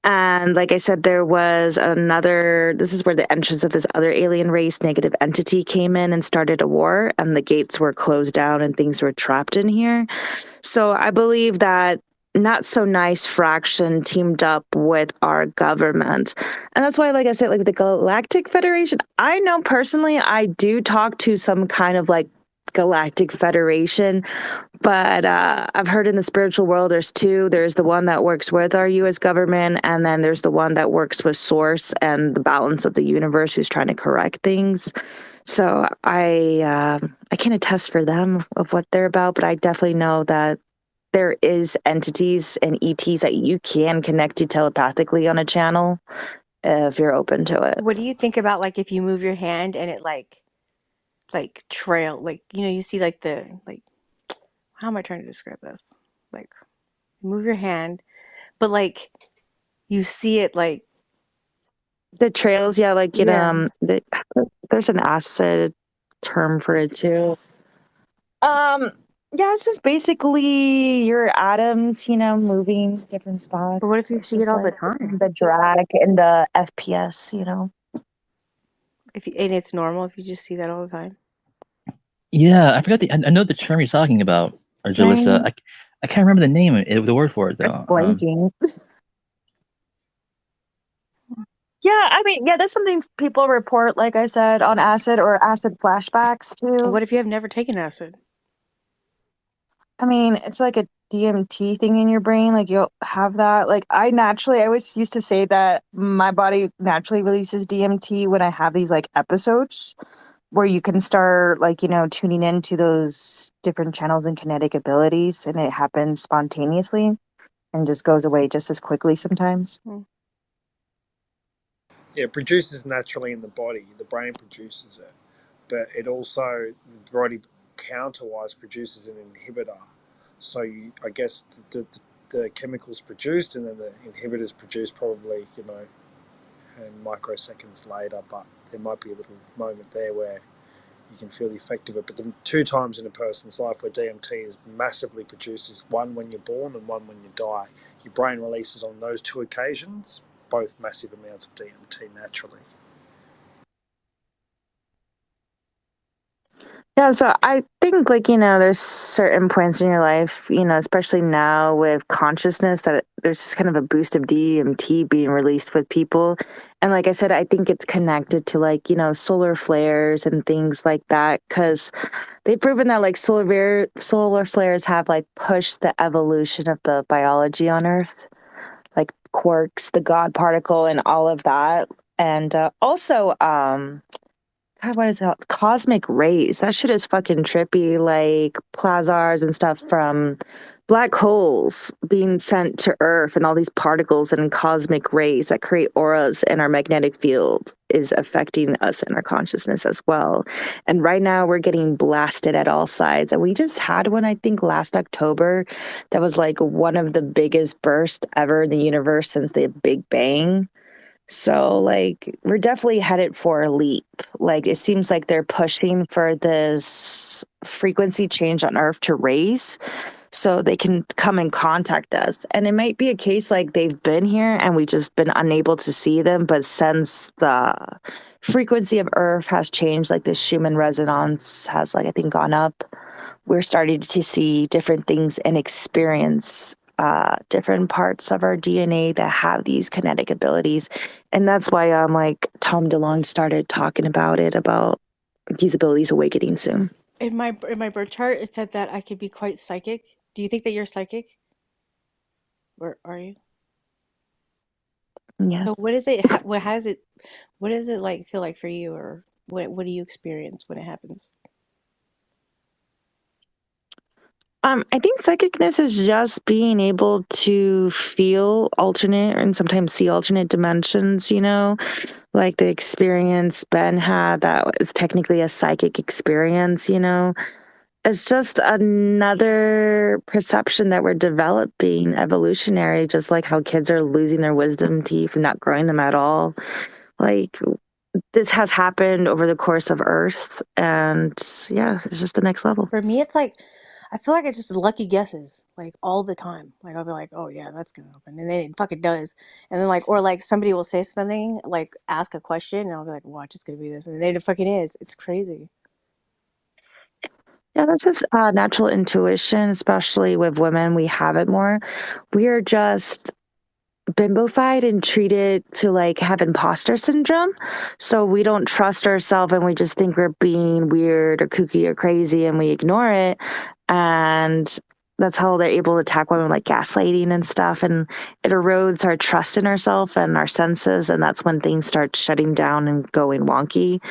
And like I said, there was this is where the entrance of this other alien race, negative entity, came in and started a war, and the gates were closed down and things were trapped in here. So I believe that not so nice fraction teamed up with our government. And that's why, like I said, like the Galactic Federation, I know personally, I do talk to some kind of like Galactic Federation, but I've heard in the spiritual world there's two. There's the one that works with our U.S. government, and then there's the one that works with Source and the balance of the universe, who's trying to correct things. So I can't attest for them of what they're about, but I definitely know that there is entities and ETs that you can connect to telepathically on a channel if you're open to it. What do you think about like if you move your hand and it like trail, like, you know, you see like how am I trying to describe this? Like move your hand, but like you see it like The trails, yeah, like yeah. there's an acid term for it too. Yeah, it's just basically your atoms, moving different spots. But what if you It's see it just all the like time? the drag and the FPS. And it's normal if you just see that all the time. Yeah, I forgot I know the term you're talking about, or Jalissa. Right. I can't remember the name, the word for it It's though. blanking. Yeah, I mean, yeah, that's something people report, like I said, on acid or acid flashbacks too. What if you have never taken acid? I mean, it's like a DMT thing in your brain. Like you'll have that. Like I always used to say that my body naturally releases DMT when I have these like episodes where you can start like, tuning into those different channels and kinetic abilities, and it happens spontaneously and just goes away just as quickly sometimes. Yeah, it produces naturally in the body. The brain produces it, but it also the body counterwise produces an inhibitor. So I guess the chemicals produced and then the inhibitors produced probably in microseconds later. But there might be a little moment there where you can feel the effect of it. But the two times in a person's life where DMT is massively produced is one when you're born and one when you die. Your brain releases on those two occasions both massive amounts of DMT naturally. Yeah, so I think there's certain points in your life, especially now with consciousness, that there's just kind of a boost of DMT being released with people. And like I said, I think it's connected to solar flares and things like that, because they've proven that solar flares have pushed the evolution of the biology on Earth, like quarks, the God particle, and all of that. And also, God, what is that? Cosmic rays. That shit is fucking trippy. Like pulsars and stuff from black holes being sent to Earth, and all these particles and cosmic rays that create auras in our magnetic field is affecting us in our consciousness as well. And right now we're getting blasted at all sides. And we just had one, I think, last October that was like one of the biggest bursts ever in the universe since the Big Bang. So, we're definitely headed for a leap. It seems like they're pushing for this frequency change on Earth to raise so they can come and contact us. And it might be a case like they've been here and we've just been unable to see them. But since the frequency of Earth has changed, like the Schumann resonance has, I think, gone up, we're starting to see different things and experience different parts of our DNA that have these kinetic abilities. And that's why Tom DeLonge started talking about these abilities awakening soon. In my birth chart, it said that I could be quite psychic. Do you think that you're psychic? Or are you? Yes. So what is it? What does it feel like for you, or what do you experience when it happens? I think psychicness is just being able to feel alternate and sometimes see alternate dimensions, like the experience Ben had that was technically a psychic experience, It's just another perception that we're developing evolutionary, just like how kids are losing their wisdom teeth and not growing them at all. Like, this has happened over the course of Earth, and yeah, it's just the next level. For me, it's like I feel like it's just lucky guesses, like all the time. Like I'll be like, "Oh yeah, that's gonna happen," and then it fucking does. And then or somebody will say something, like ask a question, and I'll be like, "Watch, it's gonna be this," and then it fucking is. It's crazy. Yeah, that's just natural intuition, especially with women. We have it more. We are just bimbofied and treated to like have imposter syndrome. So we don't trust ourselves and we just think we're being weird or kooky or crazy and we ignore it. And that's how they're able to attack women like gaslighting and stuff. And it erodes our trust in ourselves and our senses. And that's when things start shutting down and going wonky.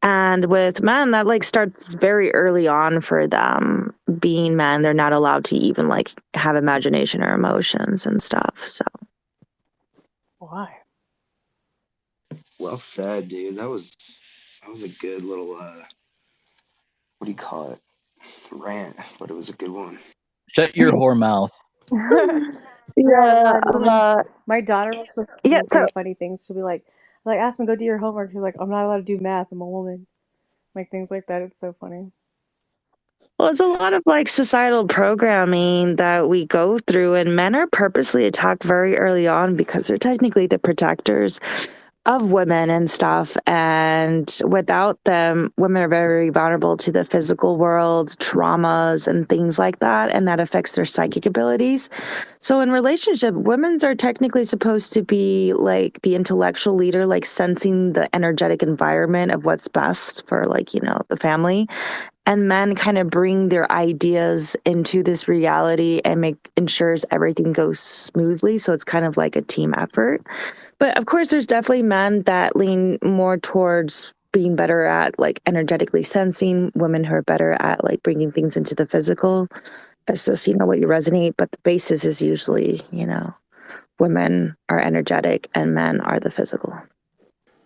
And with men, that like starts very early on for them. Being men, they're not allowed to even like have imagination or emotions and stuff. So Why? Well said, dude. That was a good little what do you call it? Rant, but it was a good one. Shut your whore mouth. yeah, My daughter also yeah. So say funny things. She'll be like, ask them go do your homework. She's like, I'm not allowed to do math. I'm a woman. Like things like that. It's so funny. well, it's a lot of like societal programming that we go through, and men are purposely attacked very early on because they're technically the protectors of women and stuff. And without them, women are very vulnerable to the physical world, traumas, and things like that. And that affects their psychic abilities. So in relationship, women's are technically supposed to be like the intellectual leader, like sensing the energetic environment of what's best for like, the family. And men kind of bring their ideas into this reality and ensures everything goes smoothly. So it's kind of like a team effort. But of course, there's definitely men that lean more towards being better at like energetically sensing, women who are better at like bringing things into the physical. It's just, what you resonate. But the basis is usually, women are energetic and men are the physical.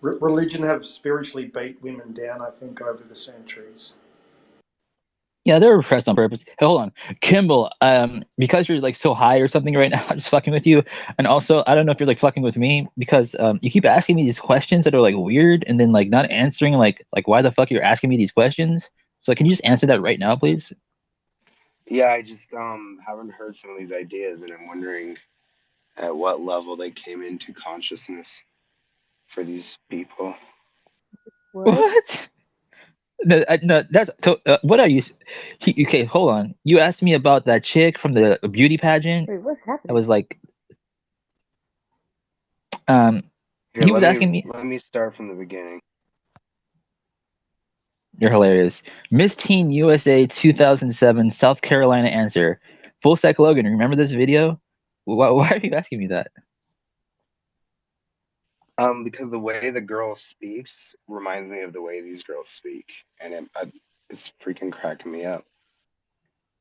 Religion have spiritually beat women down, I think, over the centuries. Yeah, they're repressed on purpose. Hey, hold on, Kimball. Because you're like so high or something right now, I'm just fucking with you. And also, I don't know if you're like fucking with me because you keep asking me these questions that are like weird, and then like not answering like why the fuck you're asking me these questions. So can you just answer that right now, please? Yeah, I just haven't heard some of these ideas, and I'm wondering at what level they came into consciousness for these people. What? No, that's what are you? Okay, hold on. You asked me about that chick from the beauty pageant. Wait, what's happening? That was like, Here, he was asking me. Let me start from the beginning. You're hilarious. Miss Teen USA 2007 South Carolina answer. Full Stack Logan, remember this video? Why are you asking me that? Because the way the girl speaks reminds me of the way these girls speak, and it's freaking cracking me up.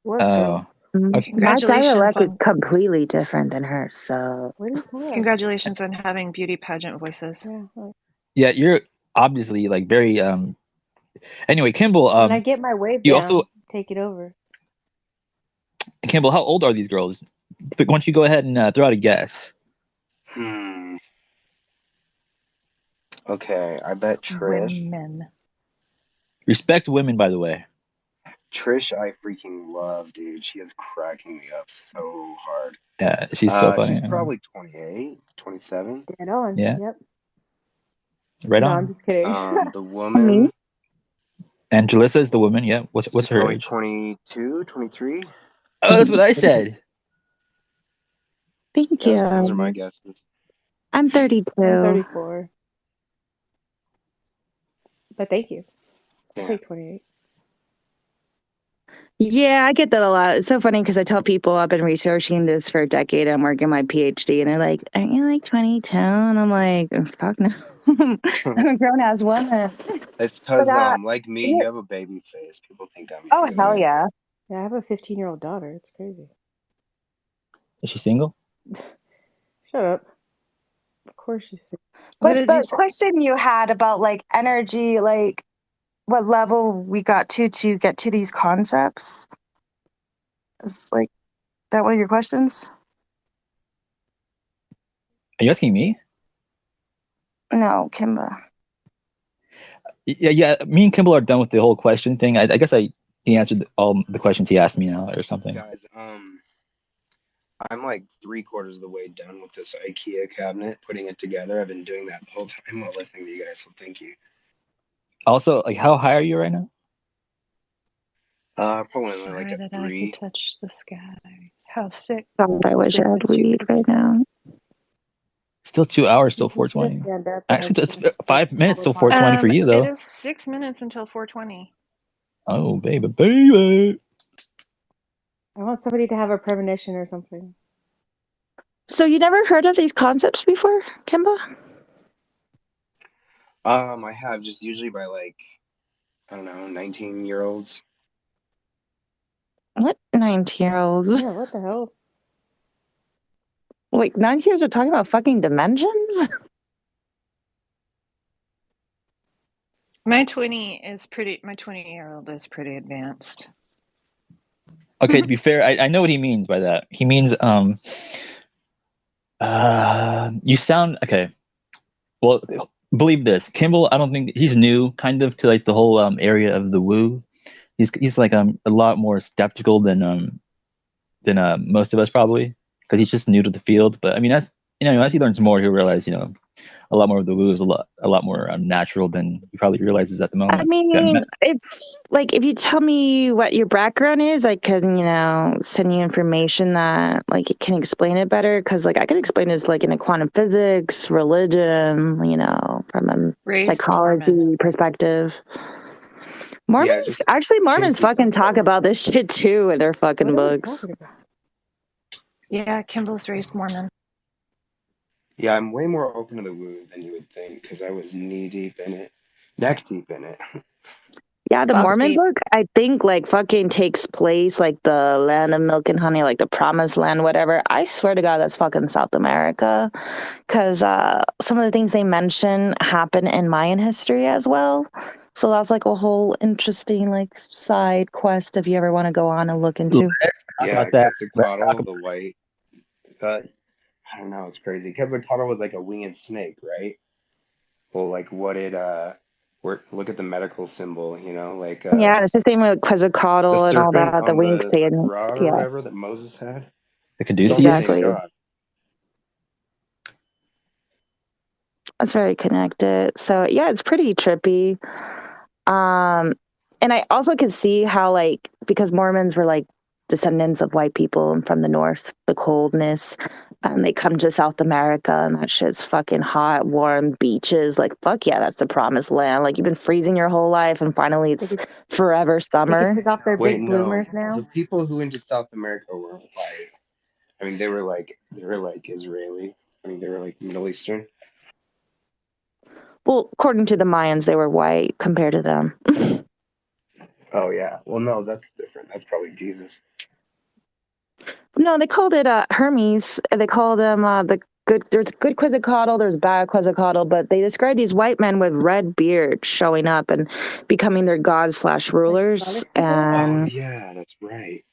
What Oh, okay. My Congratulations dialect is on completely different than hers. So What are you talking about? congratulations on having beauty pageant voices. Yeah, you're obviously like very Anyway, Kimball. When I get my wave You down, also take it over. Kimball. How old are these girls? Why don't you go ahead and throw out a guess? Okay, I bet Trish. Women. Respect women, by the way. Trish, I freaking love, dude. She is cracking me up so hard. Yeah, she's so funny. She's probably 28, 27. Dead on. Yeah. Yep. Right No, on. I'm just kidding. The woman. And Jalissa is the woman. Yeah. What's her age? 22, 23. Oh, that's what I said. Thank you. Those are my guesses. I'm 32. I'm 34. But thank you. Yeah. I'll take 28. Yeah, I get that a lot. It's so funny because I tell people I've been researching this for a decade. I'm working my PhD, and they're like, "Aren't you like 22?" And I'm like, "Fuck no, I'm a grown ass woman." It's because like me, you have a baby face. People think I'm. Oh hell yeah! Yeah, I have a 15-year-old daughter. It's crazy. Is she single? Shut up. Of course she's single. But the question you had about like energy, like what level we got to get to these concepts? Is like that one of your questions? Are you asking me? No, Kimba. Yeah. Me and Kimball are done with the whole question thing. I guess he answered all the questions he asked me now or something. Guys, I'm like 3/4 of the way done with this IKEA cabinet, putting it together. I've been doing that the whole time while listening to you guys, so thank you. Also, like, how high are you right now? Probably only like Sorry a that I 3. could touch the sky. How sick. God, I wish I had weed right now. Still 2 hours, still You should 4:20. stand up and Actually, it's like, 5 minutes till 4:20 for you, It though. is 6 minutes until 4:20. Oh, baby. I want somebody to have a premonition or something. So you never heard of these concepts before, Kimba? I have just usually by like, I don't know, 19-year-olds. What 19-year-olds? Yeah, what the hell? Wait, 19-year-olds are talking about fucking dimensions? My 20-year-old is pretty advanced. Okay, to be fair, I know what he means by that. He means you sound okay. Well, believe this, Kimball. I don't think he's new, kind of, to like the whole area of the woo. He's like a lot more skeptical than most of us probably, because he's just new to the field. But I mean, as he learns more, he'll realize a lot more of the woo is a lot more natural than he probably realizes at the moment. I mean, it's like if you tell me what your background is, I can, send you information that like it can explain it better. Because like I can explain this like in a quantum physics, religion, from a Raised psychology Mormon. perspective. Mormons, just actually, Mormons chasing fucking talk control. about this shit too in their fucking What are we books. talking about? Yeah, Kimball's raised Mormon. Yeah, I'm way more open to the woo than you would think because I was knee deep in it, neck deep in it. Yeah, the Balls Mormon deep. book, I think, like, fucking takes place, like, the land of milk and honey, like, the promised land, whatever. I swear to God, that's fucking South America. Because some of the things they mention happen in Mayan history as well. So that's, like, a whole interesting, like, side quest if you ever want to go on and look into. Let's talk Yeah, about that. Let's talk Quetzalcoatl, the white. I don't know, it's crazy. Quetzalcoatl was like a winged snake, right? Well, like what it look at the medical symbol, like Yeah, it's the same with the Quetzalcoatl and all serpent that, the on winged the Satan. rod or Yeah, whatever that Moses had. the It's all the Caduceus. same exactly. god. That's very connected. So yeah, it's pretty trippy. And I also could see how, like, because Mormons were like descendants of white people and from the north, the coldness, and they come to South America and that shit's fucking hot, warm beaches. Like, fuck yeah, that's the promised land. Like, you've been freezing your whole life and finally it's forever They summer. can take off their Wait, big no. bloomers The now. people who went to South America weren't white. I mean, they were like Israeli. I mean, they were like Middle Eastern. Well, according to the Mayans, they were white compared to them. Oh yeah. Well, no, that's different. That's probably Jesus. No, they called it Hermes. They called them the good. There's good Quetzalcoatl, there's bad Quetzalcoatl, but they describe these white men with red beards showing up and becoming their gods / rulers. Oh And yeah, that's right.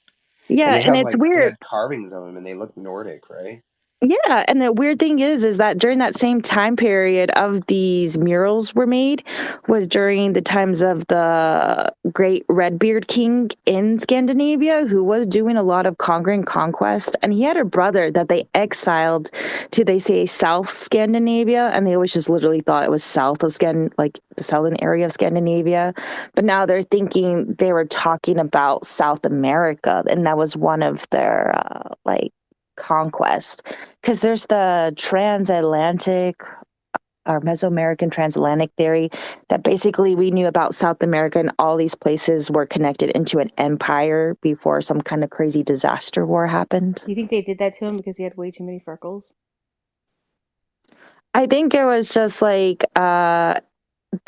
And yeah, they and had it's they weird. had carvings of them, and they looked Nordic, right? Yeah, and the weird thing is that during that same time period of these murals were made was during the times of the great Redbeard King in Scandinavia, who was doing a lot of conquering conquest, and he had a brother that they exiled to, they say, South Scandinavia, and they always just literally thought it was south of like the southern area of Scandinavia, but now they're thinking they were talking about South America, and that was one of their like conquest, because there's the transatlantic or Mesoamerican transatlantic theory that basically we knew about South America and all these places were connected into an empire before some kind of crazy disaster war happened. You think they did that to him because he had way too many freckles? I think it was just like there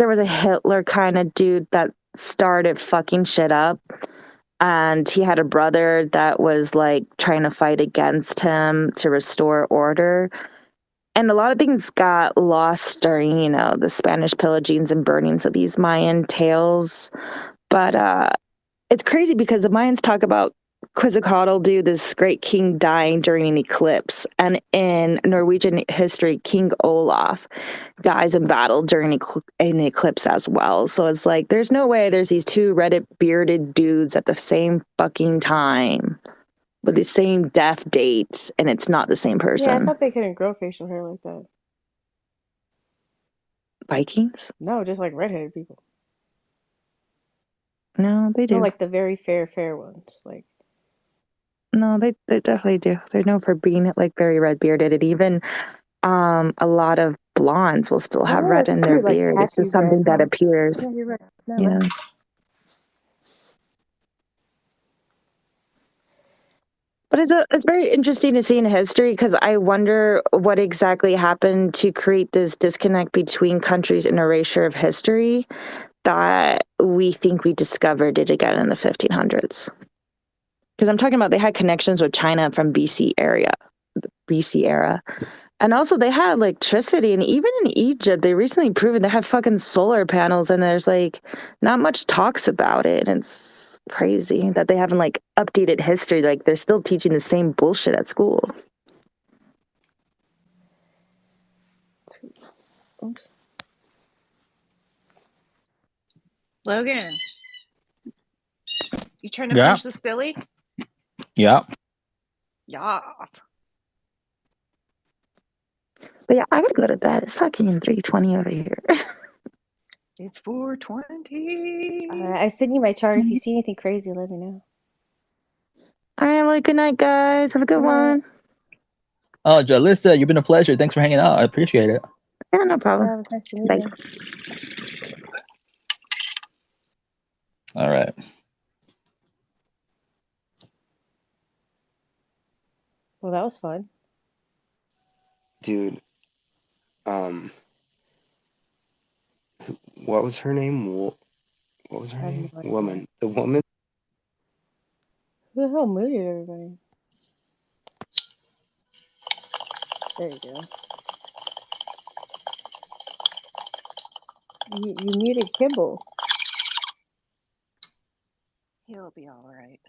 was a Hitler kind of dude that started fucking shit up, and he had a brother that was like trying to fight against him to restore order. and a lot of things got lost during, the Spanish pillagings and burnings of these Mayan tales. But it's crazy because the Mayans talk about Quetzalcoatl, this great king, dying during an eclipse. And in Norwegian history, King Olaf dies in battle during an eclipse as well. So it's like, there's no way there's these two red bearded dudes at the same fucking time with the same death dates, and it's not the same Yeah, I person. thought they couldn't grow facial hair like that. Vikings? No, just like redheaded people. No, they No, do. like the very fair ones. Like, No, they definitely do. They're known for being like very red bearded, and even a lot of blondes will still have red in their like beard. It's patchy just something red. that Huh? appears. Yeah, you're right. No, Yeah. right. But it's very interesting to see in history, because I wonder what exactly happened to create this disconnect between countries and erasure of history, that we think we discovered it again in the 1500s. Because I'm talking about they had connections with China from BC era. And also they had electricity, and even in Egypt, they recently proven they have fucking solar panels, and there's not much talks about it. And it's crazy that they haven't updated history. They're still teaching the same bullshit at school. Oops. Logan, you trying to Yeah. finish this Billy? Yeah. Yeah. But yeah, I gotta go to bed. It's fucking 3:20 over here. It's 4:20. I sent you my chart. If you see anything crazy, let me know. All right, good night, guys. Have a good one. Oh, Jalissa, you've been a pleasure. Thanks for hanging out. I appreciate it. Yeah, no problem. Yeah, nice to meet Bye. you. All right. Well, that was fun. Dude, what was her name? What was her I have name? no idea. Woman. The woman. Who the hell muted everybody? There you go. You muted Kimball. He'll be all right.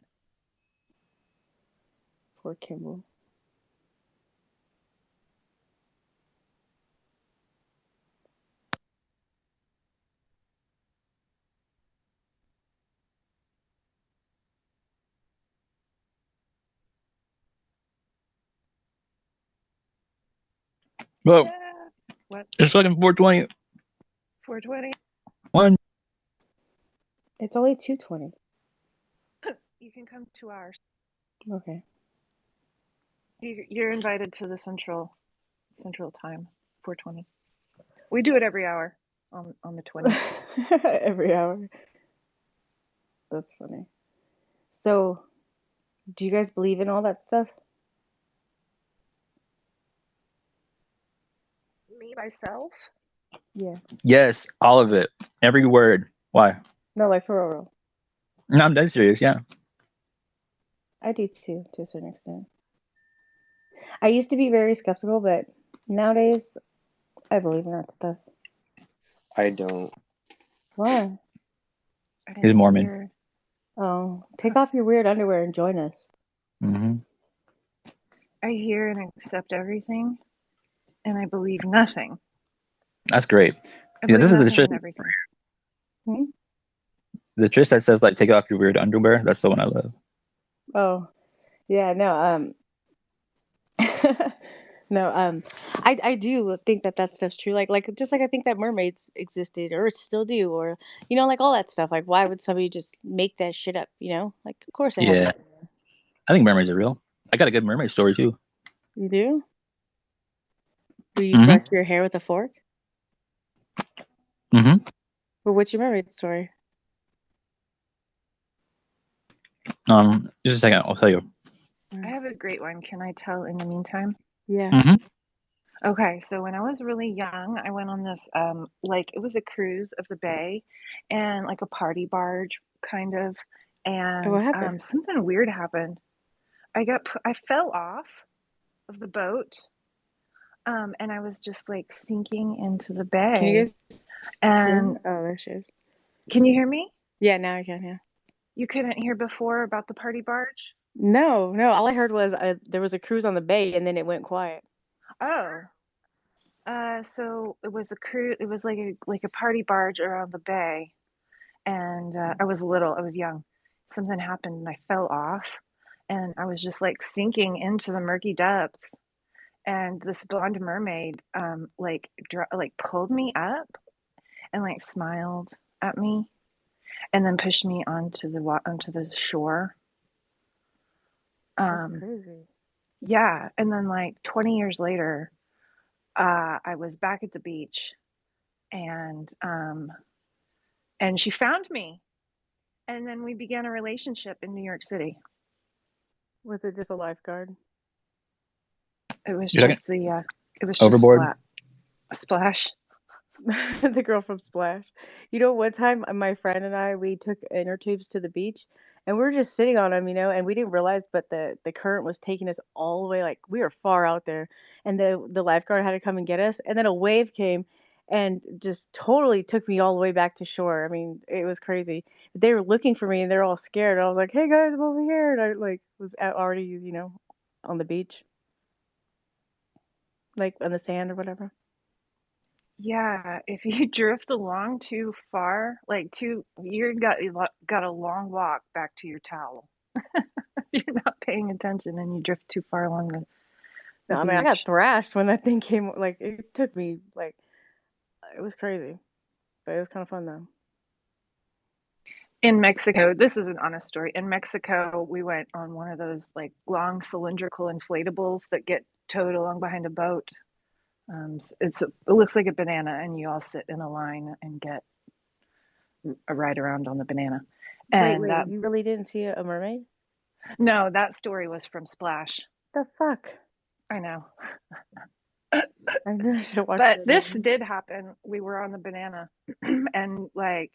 Poor Kimball. Well, Yeah. What? it's fucking 4:20. 4:20? One. It's only 2:20. You can come 2 hours. Okay. You're invited to the central time. 4:20. We do it every hour on the 20th. Every hour. That's funny. So, do you guys believe in all that stuff? Me myself? Yeah. Yes, all of it. Every word. Why? No, like for real. No, I'm dead serious. Yeah. I do too, to a certain extent. I used to be very skeptical, but nowadays I believe in that stuff. I don't. Why? I He's didn't Mormon. hear. Oh, take off your weird underwear and join us. Mm-hmm. I hear and accept everything, and I believe nothing. That's great. I Yeah, believe this is the nothing trick. and everything. The trick that says take off your weird underwear. That's the one I love. Oh, yeah, no, no, I do think that stuff's true. Like just like I think that mermaids existed or still do, or like all that stuff. Like, why would somebody just make that shit up? Like, of course they Yeah. have. I think mermaids are real. I got a good mermaid story too. You do? Do you Mhm. brush your hair with a fork? Mm-hmm. Well, what's your mermaid story? Just a second. I'll tell you. I have a great one. Can I tell in the meantime? Yeah. Mm-hmm. Okay, so when I was really young, I went on this it was a cruise of the bay, and like a party barge kind of, Oh, what and happened? something weird happened. I fell off of the boat. And I was just like sinking into the Can you bay. guys hear me? And Oh, there she is. can you hear me? Yeah, now I can. Yeah. You couldn't hear before about the party barge? No, no. All I heard was there was a cruise on the bay, and then it went quiet. Oh, so it was a cruise. It was like a party barge around the bay, and I was little. I was young. Something happened, and I fell off, and I was just like sinking into the murky depths. And this blonde mermaid, like pulled me up and like smiled at me, and then pushed me onto the shore. That's Um, crazy. yeah, and then like 20 years later, I was back at the beach, and she found me, and then we began a relationship in New York City. Was it just a lifeguard? It was You're just it was just Overboard? Splash. The girl from Splash. You know, one time my friend and I, we took inner tubes to the beach, and we were just sitting on them, you know, and we didn't realize, but the current was taking us all the way, like we were far out there, and the lifeguard had to come and get us, and then a wave came and just totally took me all the way back to shore. I mean, it was crazy. They were looking for me, and they're all scared. I was like, "Hey guys, I'm over here," and I like was already, you know, on the beach, like on the sand or whatever. Yeah, if you drift along too far, you got a long walk back to your towel. You're not paying attention and you drift too far along the No, I mean, I got beach. thrashed when that thing came. Like, it took me, like, it was crazy, but it was kind of fun though. In Mexico, this is an honest story. In Mexico, we went on one of those like long cylindrical inflatables that get towed along behind a boat. It looks like a banana, and you all sit in a line and get a ride around on the banana. Wait, And you really didn't see a mermaid? no, that story was from Splash. The fuck? I know. I knew I should watch But that this movie. did happen. We were on the banana and like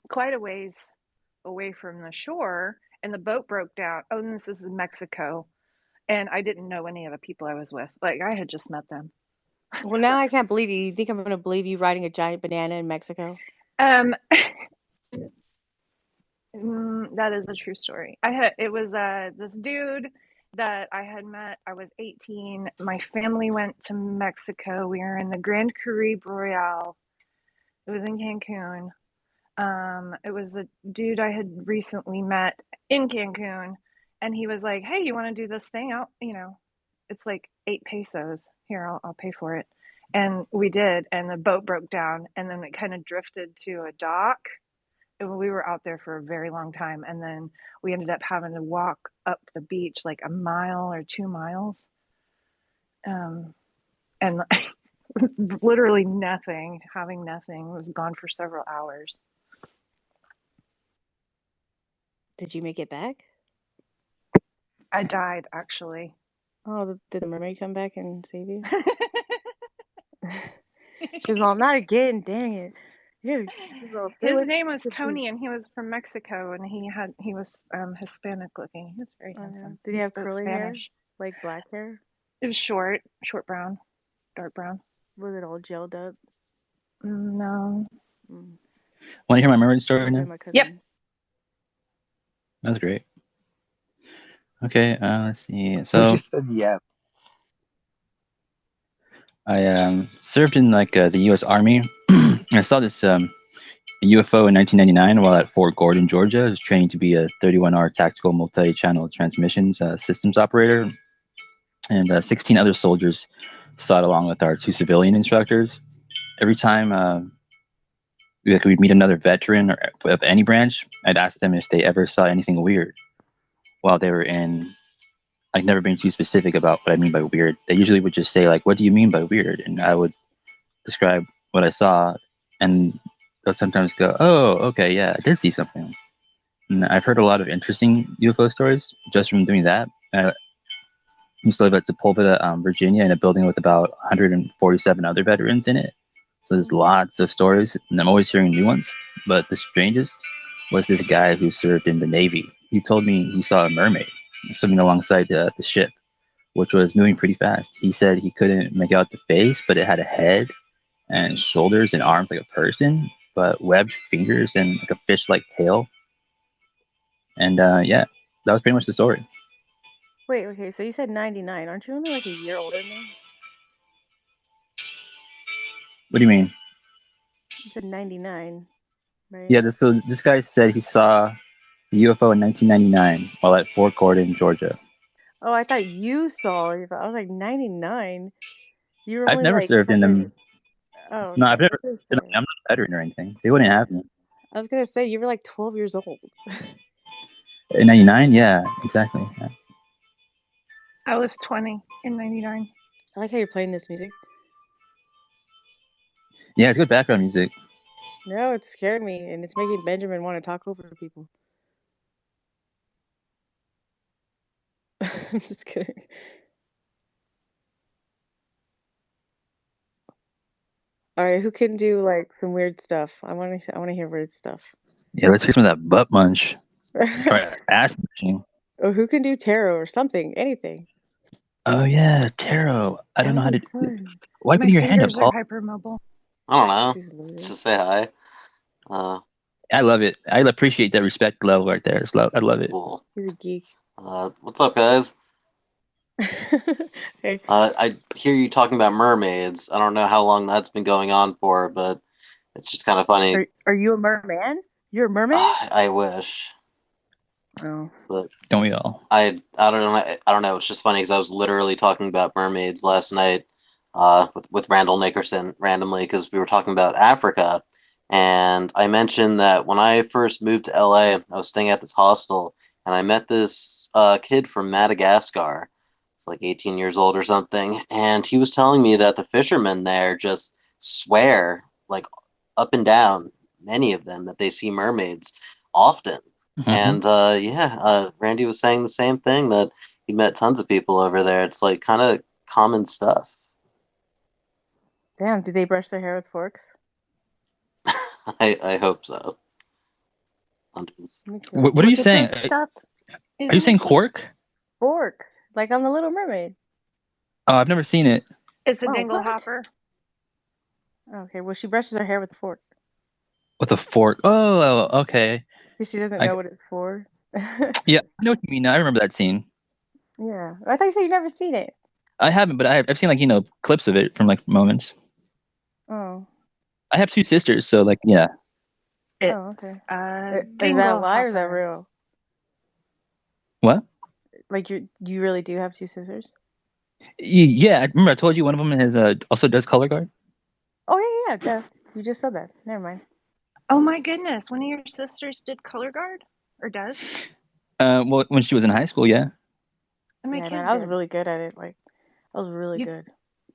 quite a ways away from the shore, and the boat broke down. Oh, and this is in Mexico. And I didn't know any of the people I was with. Like, I had just met them. Well, now I can't believe you. You think I'm gonna believe you riding a giant banana in Mexico? That is a true story. It was this dude that I had met. I was 18. My family went to Mexico. We were in the Grand Caribe Royale. It was in Cancun. It was a dude I had recently met in Cancun, and he was like, "Hey, you want to do this thing? It's like 8 pesos. Here, I'll pay for it." And we did, and the boat broke down, and then it kind of drifted to a dock. And we were out there for a very long time, and then we ended up having to walk up the beach like a mile or 2 miles, and literally having nothing, was gone for several hours. Did you make it back? I died, actually. Oh, did the mermaid come back and save you? She's all, not again, dang it. Yeah, she's all, his name was Tony, and he was from Mexico, and he was Hispanic looking. He was very handsome. Did he have curly Spanish hair, like black hair? It was short brown, dark brown. Was it all gelled up? No. Want to hear my mermaid story now? Yep. That's great. Okay, let's see. So I just said yeah. I served in like the U.S. Army. I saw this UFO in 1999 while at Fort Gordon, Georgia. I was training to be a 31R tactical multi-channel transmissions systems operator, and 16 other soldiers saw it along with our 2 civilian instructors. Every time we'd meet another veteran of any branch, I'd ask them if they ever saw anything weird while they were in. I've never been too specific about what I mean by weird. They usually would just say, like, what do you mean by weird? And I would describe what I saw, and they'll sometimes go, oh, okay, yeah, I did see something. And I've heard a lot of interesting UFO stories just from doing that. I used to live at Sepulveda, Virginia, in a building with about 147 other veterans in it. So there's lots of stories, and I'm always hearing new ones. But the strangest was this guy who served in the Navy. He told me he saw a mermaid swimming alongside the ship which was moving pretty fast. He said he couldn't make out the face, but it had a head and shoulders and arms like a person, but webbed fingers and like a fish-like tail. And yeah, that was pretty much the story. Wait, okay, so you said 99. Aren't you only like a year older than me? What do you mean? You said 99, right? Yeah, this guy said he saw the UFO in 1999 while at Fort Gordon, Georgia. Oh, I thought you saw it. I was like 99. You were I've only never like served in them. Oh, No, okay. I've never. I was I'm gonna say, not a veteran or anything. They wouldn't have me. I was gonna say you were like 12 years old. In 99, yeah, exactly. Yeah. I was 20 in 99. I like how you're playing this music. Yeah, it's good background music. No, it scared me, and it's making Benjamin want to talk over people. I'm just kidding. All right, who can do like some weird stuff? I want to hear weird stuff. Yeah, let's hear some of that butt munch. Try ass munching. Or who can do tarot or something, anything. Oh yeah, tarot. I don't know how to. Why put My your hand up, fingers Paul? are hypermobile. I don't know. Just to say hi. I love it. I appreciate that respect level right there. I love it. Cool. He's a geek. What's up, guys? Hey. I hear you talking about mermaids. I don't know how long that's been going on for, but it's just kind of funny. Are you a merman? You're a merman? I wish. Oh. But don't we all? I don't know. It's just funny because I was literally talking about mermaids last night with Randall Nickerson randomly because we were talking about Africa. And I mentioned that when I first moved to LA, I was staying at this hostel and I met this kid from Madagascar. It's like 18 years old or something. And he was telling me that the fishermen there just swear, like up and down, many of them, that they see mermaids often. Mm-hmm. And Randy was saying the same thing, that he met tons of people over there. It's like kind of common stuff. Damn, do they brush their hair with forks? I hope so. What are you saying? Stuff. Are you saying cork? Fork, like on the Little Mermaid. Oh, I've never seen it. It's a dingle hopper. Okay, well, she brushes her hair with a fork. With a fork? Oh, okay. She doesn't know what it's for. Yeah, I know what you mean. I remember that scene. Yeah, I thought you said you've never seen it. I haven't, but I've seen like clips of it from like moments. Oh. I have two sisters, so like yeah. Oh, okay. Is that a lie or is that real? What? Like you really do have two sisters? Yeah, I remember I told you one of them has also does color guard. Oh yeah, duh. You just said that. Never mind. Oh my goodness, one of your sisters did color guard or does? Well, when she was in high school, yeah. And my yeah, kid man, I was did. really good at it. Like, I was really good.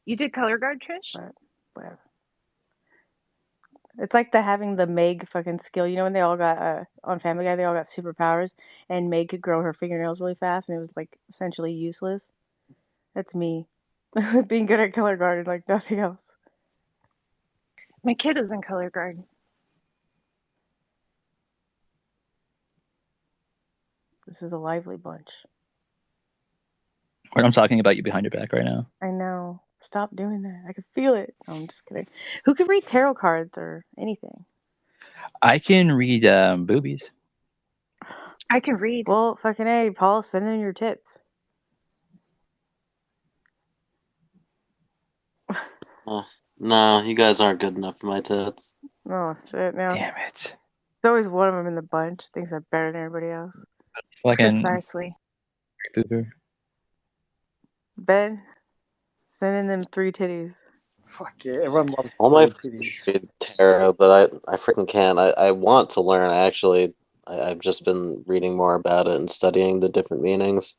You did color guard, Trish? But whatever. It's like having the Meg fucking skill. You know when they all got on Family Guy, they all got superpowers, and Meg could grow her fingernails really fast, and it was like essentially useless. That's me, being good at color guard and like nothing else. My kid is in color guard. This is a lively bunch. I'm talking about you behind your back right now. I know. Stop doing that. I can feel it. Oh, I'm just kidding. Who can read tarot cards or anything? I can read boobies. I can read. Well, fucking A, Paul, send in your tits. No, you guys aren't good enough for my tits. Oh, shit, no. Damn it. There's always one of them in the bunch. Thinks I'm better than everybody else. Precisely. Boober. Ben, send in them 3 titties. Fuck yeah, everyone loves all my titties. read tarot, but I freaking can't. I want to learn. I've just been reading more about it and studying the different meanings.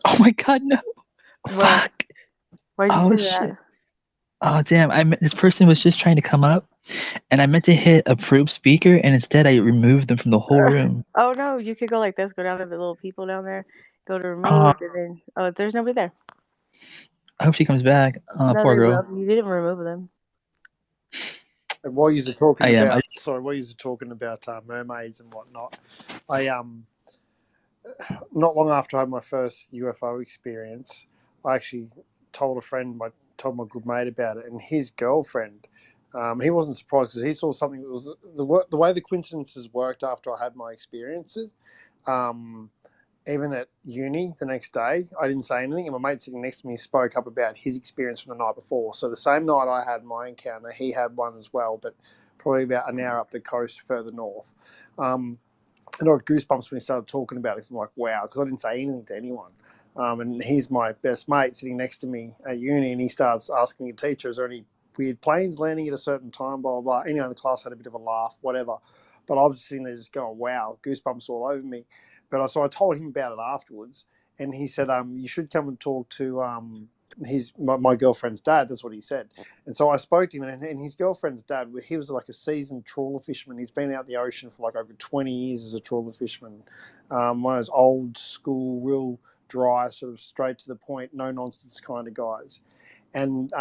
Oh my god, no! Fuck! Why'd you say that? Oh damn! This person was just trying to come up, and I meant to hit approve speaker, and instead I removed them from the whole room. Oh no! You could go like this. Go down to the little people down there. Go to remove, and then there's nobody there. I hope she comes back. No, poor girl. You didn't remove them. And while you're talking about mermaids and whatnot, I not long after I had my first UFO experience, I actually told told my good mate about it, and his girlfriend. He wasn't surprised because he saw something that was the way the coincidences worked after I had my experiences. Um, Even at uni the next day, I didn't say anything, and my mate sitting next to me spoke up about his experience from the night before. So the same night I had my encounter, he had one as well, but probably about an hour up the coast further north. And I got goosebumps when he started talking about it. 'Cause I'm like, wow, because I didn't say anything to anyone. And he's my best mate sitting next to me at uni, and he starts asking the teacher, is there any weird planes landing at a certain time, blah, blah, blah. Anyone in the class had a bit of a laugh, whatever. But I was just sitting there just going, wow, goosebumps all over me. So I told him about it afterwards, and he said, you should come and talk to my girlfriend's dad. That's what he said. And so I spoke to him, and his girlfriend's dad, he was like a seasoned trawler fisherman. He's been out the ocean for like over 20 years as a trawler fisherman. One of those old school, real dry, sort of straight to the point, no nonsense kind of guys. And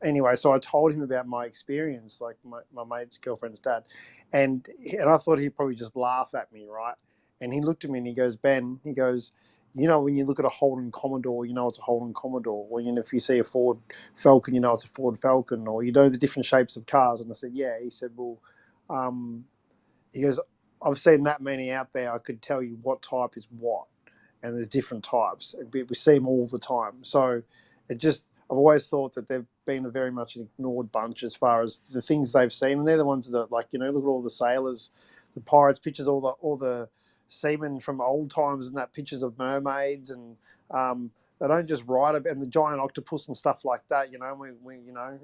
anyway, so I told him about my experience, like my mate's girlfriend's dad. And I thought he'd probably just laugh at me, right? And he looked at me and he goes, Ben, he goes, you know, when you look at a Holden Commodore, you know it's a Holden Commodore. Or, you know, if you see a Ford Falcon, you know it's a Ford Falcon. Or you know the different shapes of cars. And I said, yeah. He said, well, he goes, I've seen that many out there. I could tell you what type is what. And there's different types. We see them all the time. So I've always thought that they've been a very much an ignored bunch as far as the things they've seen. And they're the ones that, like, you know, look at all the sailors, the pirates pictures, all the seamen from old times, and that pictures of mermaids, and they don't just write about, and the giant octopus and stuff like that. You know, we you know,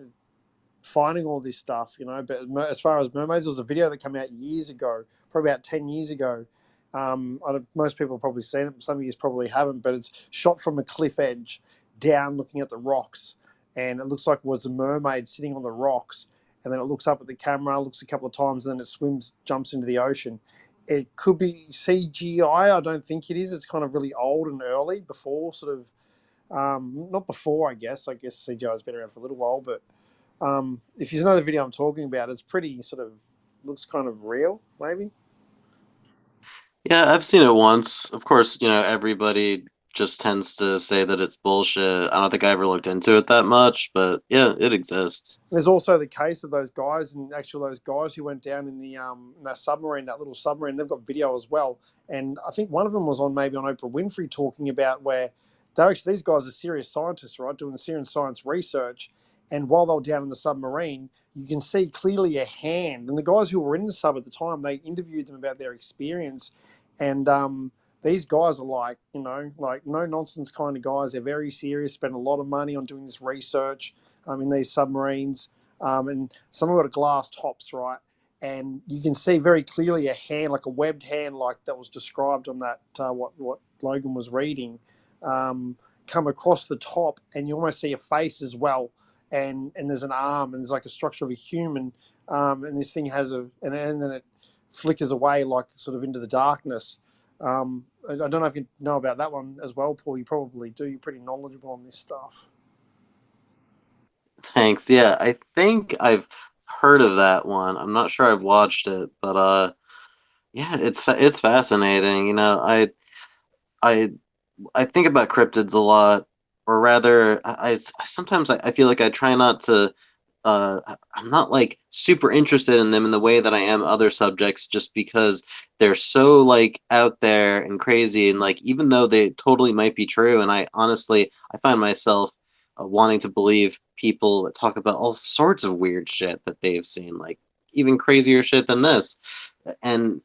finding all this stuff. You know, but as far as mermaids, there was a video that came out years ago, probably about 10 years ago. Most people have probably seen it. Some of you probably haven't, but it's shot from a cliff edge down, looking at the rocks, and it looks like it was a mermaid sitting on the rocks, and then it looks up at the camera, looks a couple of times, and then it jumps into the ocean. It could be CGI. I don't think it is. It's kind of really old and early, before sort of, not before, I guess. I guess CGI has been around for a little while, but if you know the video I'm talking about, it's pretty sort of, looks kind of real, maybe. Yeah, I've seen it once. Of course, you know, everybody just tends to say that it's bullshit. I don't think I ever looked into it that much, but yeah, it exists. There's also the case of those guys, and actually those guys who went down in that submarine, that little submarine. They've got video as well, and I think one of them was on Oprah Winfrey, talking about where these guys are serious scientists, right, doing serious science research, and while they were down in the submarine, you can see clearly a hand. And the guys who were in the sub at the time, they interviewed them about their experience, and these guys are like, you know, like no nonsense kind of guys. They're very serious, spend a lot of money on doing this research in these submarines. And some of them got glass tops, right? And you can see very clearly a hand, like a webbed hand, like that was described on that, what Logan was reading, come across the top, and you almost see a face as well. And there's an arm, and there's like a structure of a human, and this thing has and then it flickers away, like sort of into the darkness. I don't know if you know about that one as well, Paul. You probably do. You're pretty knowledgeable on this stuff. Thanks. Yeah, I think I've heard of that one. I'm not sure I've watched it, but yeah, it's fascinating. You know, I I think about cryptids a lot, or rather, I sometimes I feel like I try not to. I'm not like super interested in them in the way that I am other subjects, just because they're so like out there and crazy, and like even though they totally might be true, and I honestly I find myself wanting to believe people that talk about all sorts of weird shit that they've seen, like even crazier shit than this, and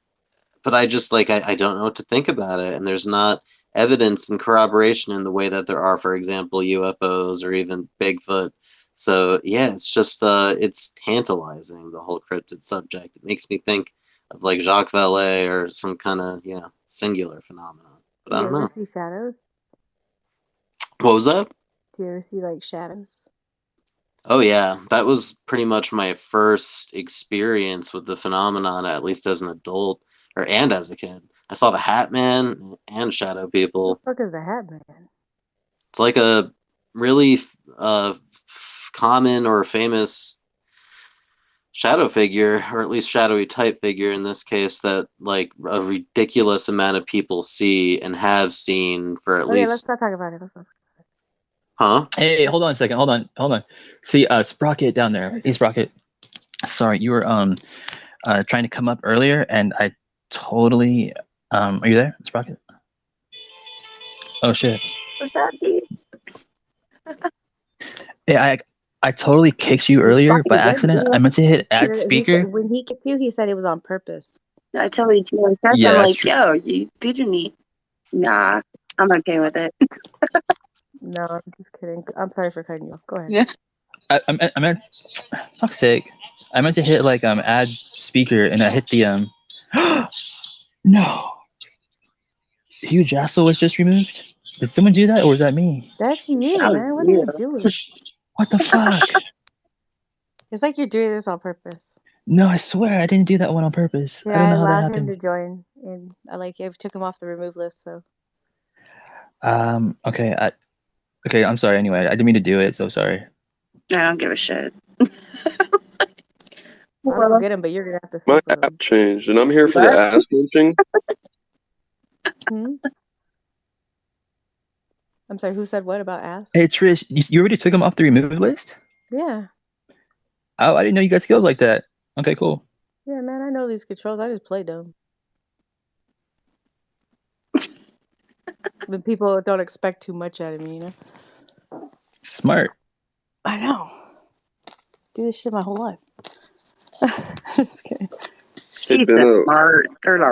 but I just like I don't know what to think about it, and there's not evidence and corroboration in the way that there are, for example, UFOs or even Bigfoot. So yeah, it's just it's tantalizing, the whole cryptid subject. It makes me think of like Jacques Vallée or some kind of, you know, singular phenomenon. But Do I you don't ever know. see shadows? What was that? Do you ever see like shadows? Oh yeah, that was pretty much my first experience with the phenomenon, at least as an adult or and as a kid. I saw the Hat Man and Shadow What People. the fuck is the Hat Man? It's like a really common or famous shadow figure, or at least shadowy type figure in this case, that like a ridiculous amount of people see and have seen for at Okay, let's least. not talk about it. Let's not. Huh? Hey, hold on a second. Hold on. See, Sprocket down there. Hey, Sprocket. Sorry, you were trying to come up earlier, and I totally Are you there, Sprocket? Oh shit. What's up, dude? Yeah, I totally kicked you You earlier by fucking good, accident. I dude. meant to hit He add said, speaker. when he kicked you, he said it was on purpose. I totally do. At first, Yeah, I'm that's like, true. yo, you beating me. Nah, I'm okay with it. No, I'm just kidding. I'm sorry for cutting you off. Go ahead. Yeah. I meant, fuck's sake. I meant to hit like add speaker, and I hit the No, Hugh Jassel was just removed. Did someone do that, or was that me? That's you, That was man. What are you. you doing? What the fuck? It's like you're doing this on purpose. No, I swear I didn't do that one on purpose. Yeah, I don't I know how that allowed him to happened. join, and I took him off the remove list. So Okay, okay, I'm sorry. Anyway, I didn't mean to do it. So sorry. I don't give a shit. I'll go get him, but you're gonna have to My sleep with app him. changed, and I'm here for the What? ass pinching. Hmm? I'm sorry. Who said what about ass? Hey Trish, you already took him off the remove list? Yeah, Oh, I didn't know you got skills like that. Okay, cool. yeah, man. I know these controls. I just play them. But people don't expect too much out of me, you know. Smart. I know. Do this shit my whole life. Just kidding. Hey, She's Benno, so smart. Pretty.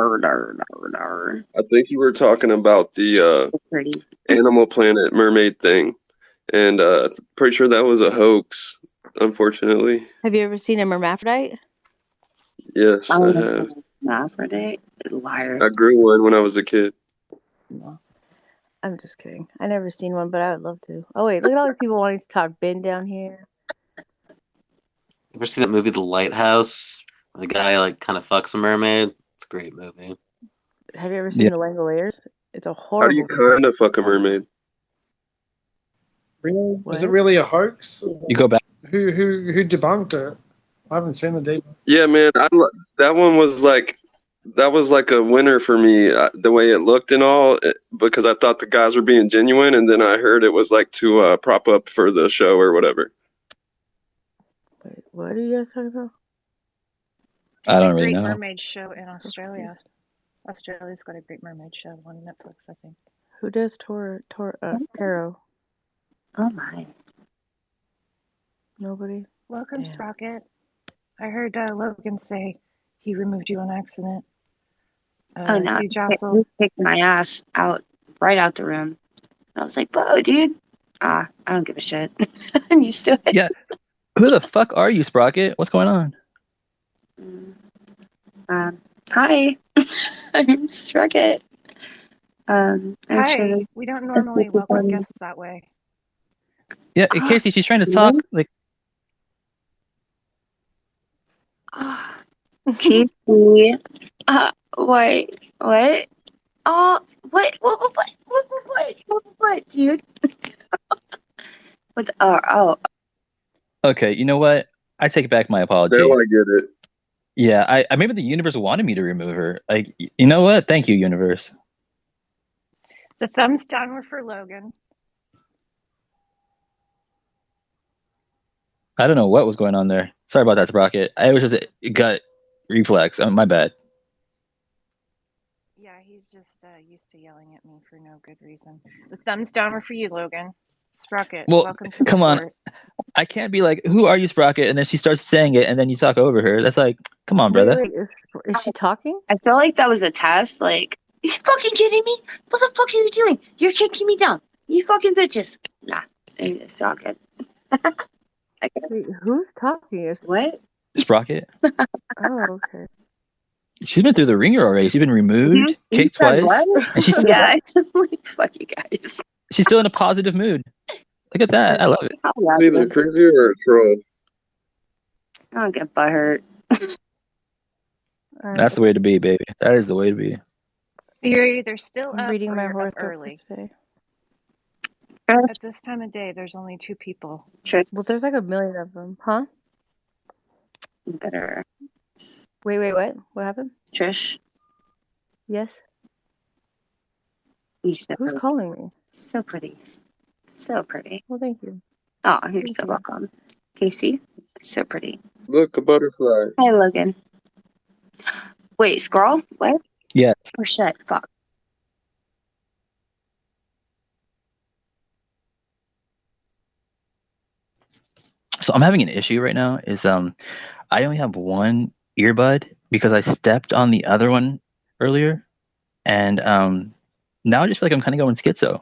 I think you were talking about the Animal Planet mermaid thing, and pretty sure that was a hoax, unfortunately. Have you ever seen a hermaphrodite? Yes, I I'm have. hermaphrodite. Liar. I grew one when I was a kid. No. I'm just kidding. I never seen one, but I would love to. Oh wait, look at all these people wanting to talk. Ben down here. Ever see that movie The Lighthouse? Where the guy like kind of fucks a mermaid. It's a great movie. Have you ever seen Yeah. The Langoliers? It's a How do you horrible. kind of fuck a mermaid? Really? What? Is it really a hoax? You go back. Who debunked it? I haven't seen the details. Yeah, man, that one was like a winner for me. The way it looked and all, because I thought the guys were being genuine, and then I heard it was like to prop up for the show or whatever. Wait, what are you guys talking about? I There's a don't really Great know. Mermaid show in Australia. Australia's got a Great Mermaid show on Netflix, I think. Who does tarot? Oh my. Nobody. Welcome, Damn. Sprocket. I heard Logan say he removed you on accident. Oh no. You He jostled. kicked my ass right out the room. I was like, whoa, dude. I don't give a shit. I'm used to it. Yeah. Who the fuck are you, Sprocket? What's going on? Hi. I'm Sprocket. I'm Hi. sure We don't normally welcome guests that way. Yeah, Casey, she's trying to talk. Like, Casey. Wait, what? Oh, what, dude? okay, you know what? I take back my apology. Now I get it. Yeah, I maybe the universe wanted me to remove her. Like, you know what? Thank you, universe. The thumbs down were for Logan. I don't know what was going on there. Sorry about that, Sprocket. I was just a gut reflex. My bad. Yeah, he's just used to yelling at me for no good reason. The thumbs down were for you, Logan. Sprocket, Well, welcome to come the on. fort. I can't be like, "Who are you, Sprocket?" And then she starts saying it, and then you talk over her. That's like, come on, brother. Wait, is she talking? I feel like that was a test. Like, you fucking kidding me? What the fuck are you doing? You're kicking me down. You fucking bitches. Nah, it's not good. Wait, who's talking? What? Sprocket. Oh, okay. She's been through the ringer already. She's been removed, kicked said twice, what? and she's Yeah, like, fuck you guys. she's still in a positive mood. Look at that. I love it. Either a crazy or a troll. I don't get butthurt. That's the way to be, baby. That is the way to be. You're either still I'm up reading or my you're up horoscope early. today. At this time of day, there's only two people. Well, there's like a million of them, huh? Better. Wait, what? What happened? Trish. Yes. You're so Who's pretty. calling me? So pretty. So pretty. Well, thank you. Oh, you're Thank so you. welcome. Casey, so pretty. Look, a butterfly. Hi, Logan. Wait, squirrel? What? Yeah. Oh, shit. Fuck. So I'm having an issue right now. Is I only have one earbud because I stepped on the other one earlier, and now I just feel like I'm kind of going schizo.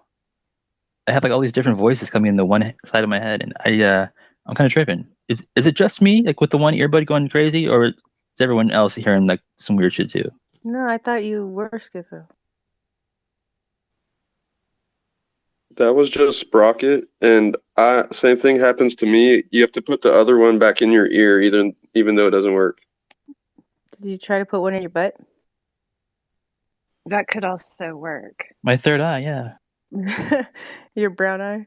I have like all these different voices coming in the one side of my head, and I'm kind of tripping. Is it just me like with the one earbud going crazy, or is everyone else hearing like some weird shit too? No, I thought you were schizo. That was just Sprocket, and same thing happens to me. You have to put the other one back in your ear, even though it doesn't work. Did you try to put one in your butt? That could also work. My third eye, yeah. Your brown eye?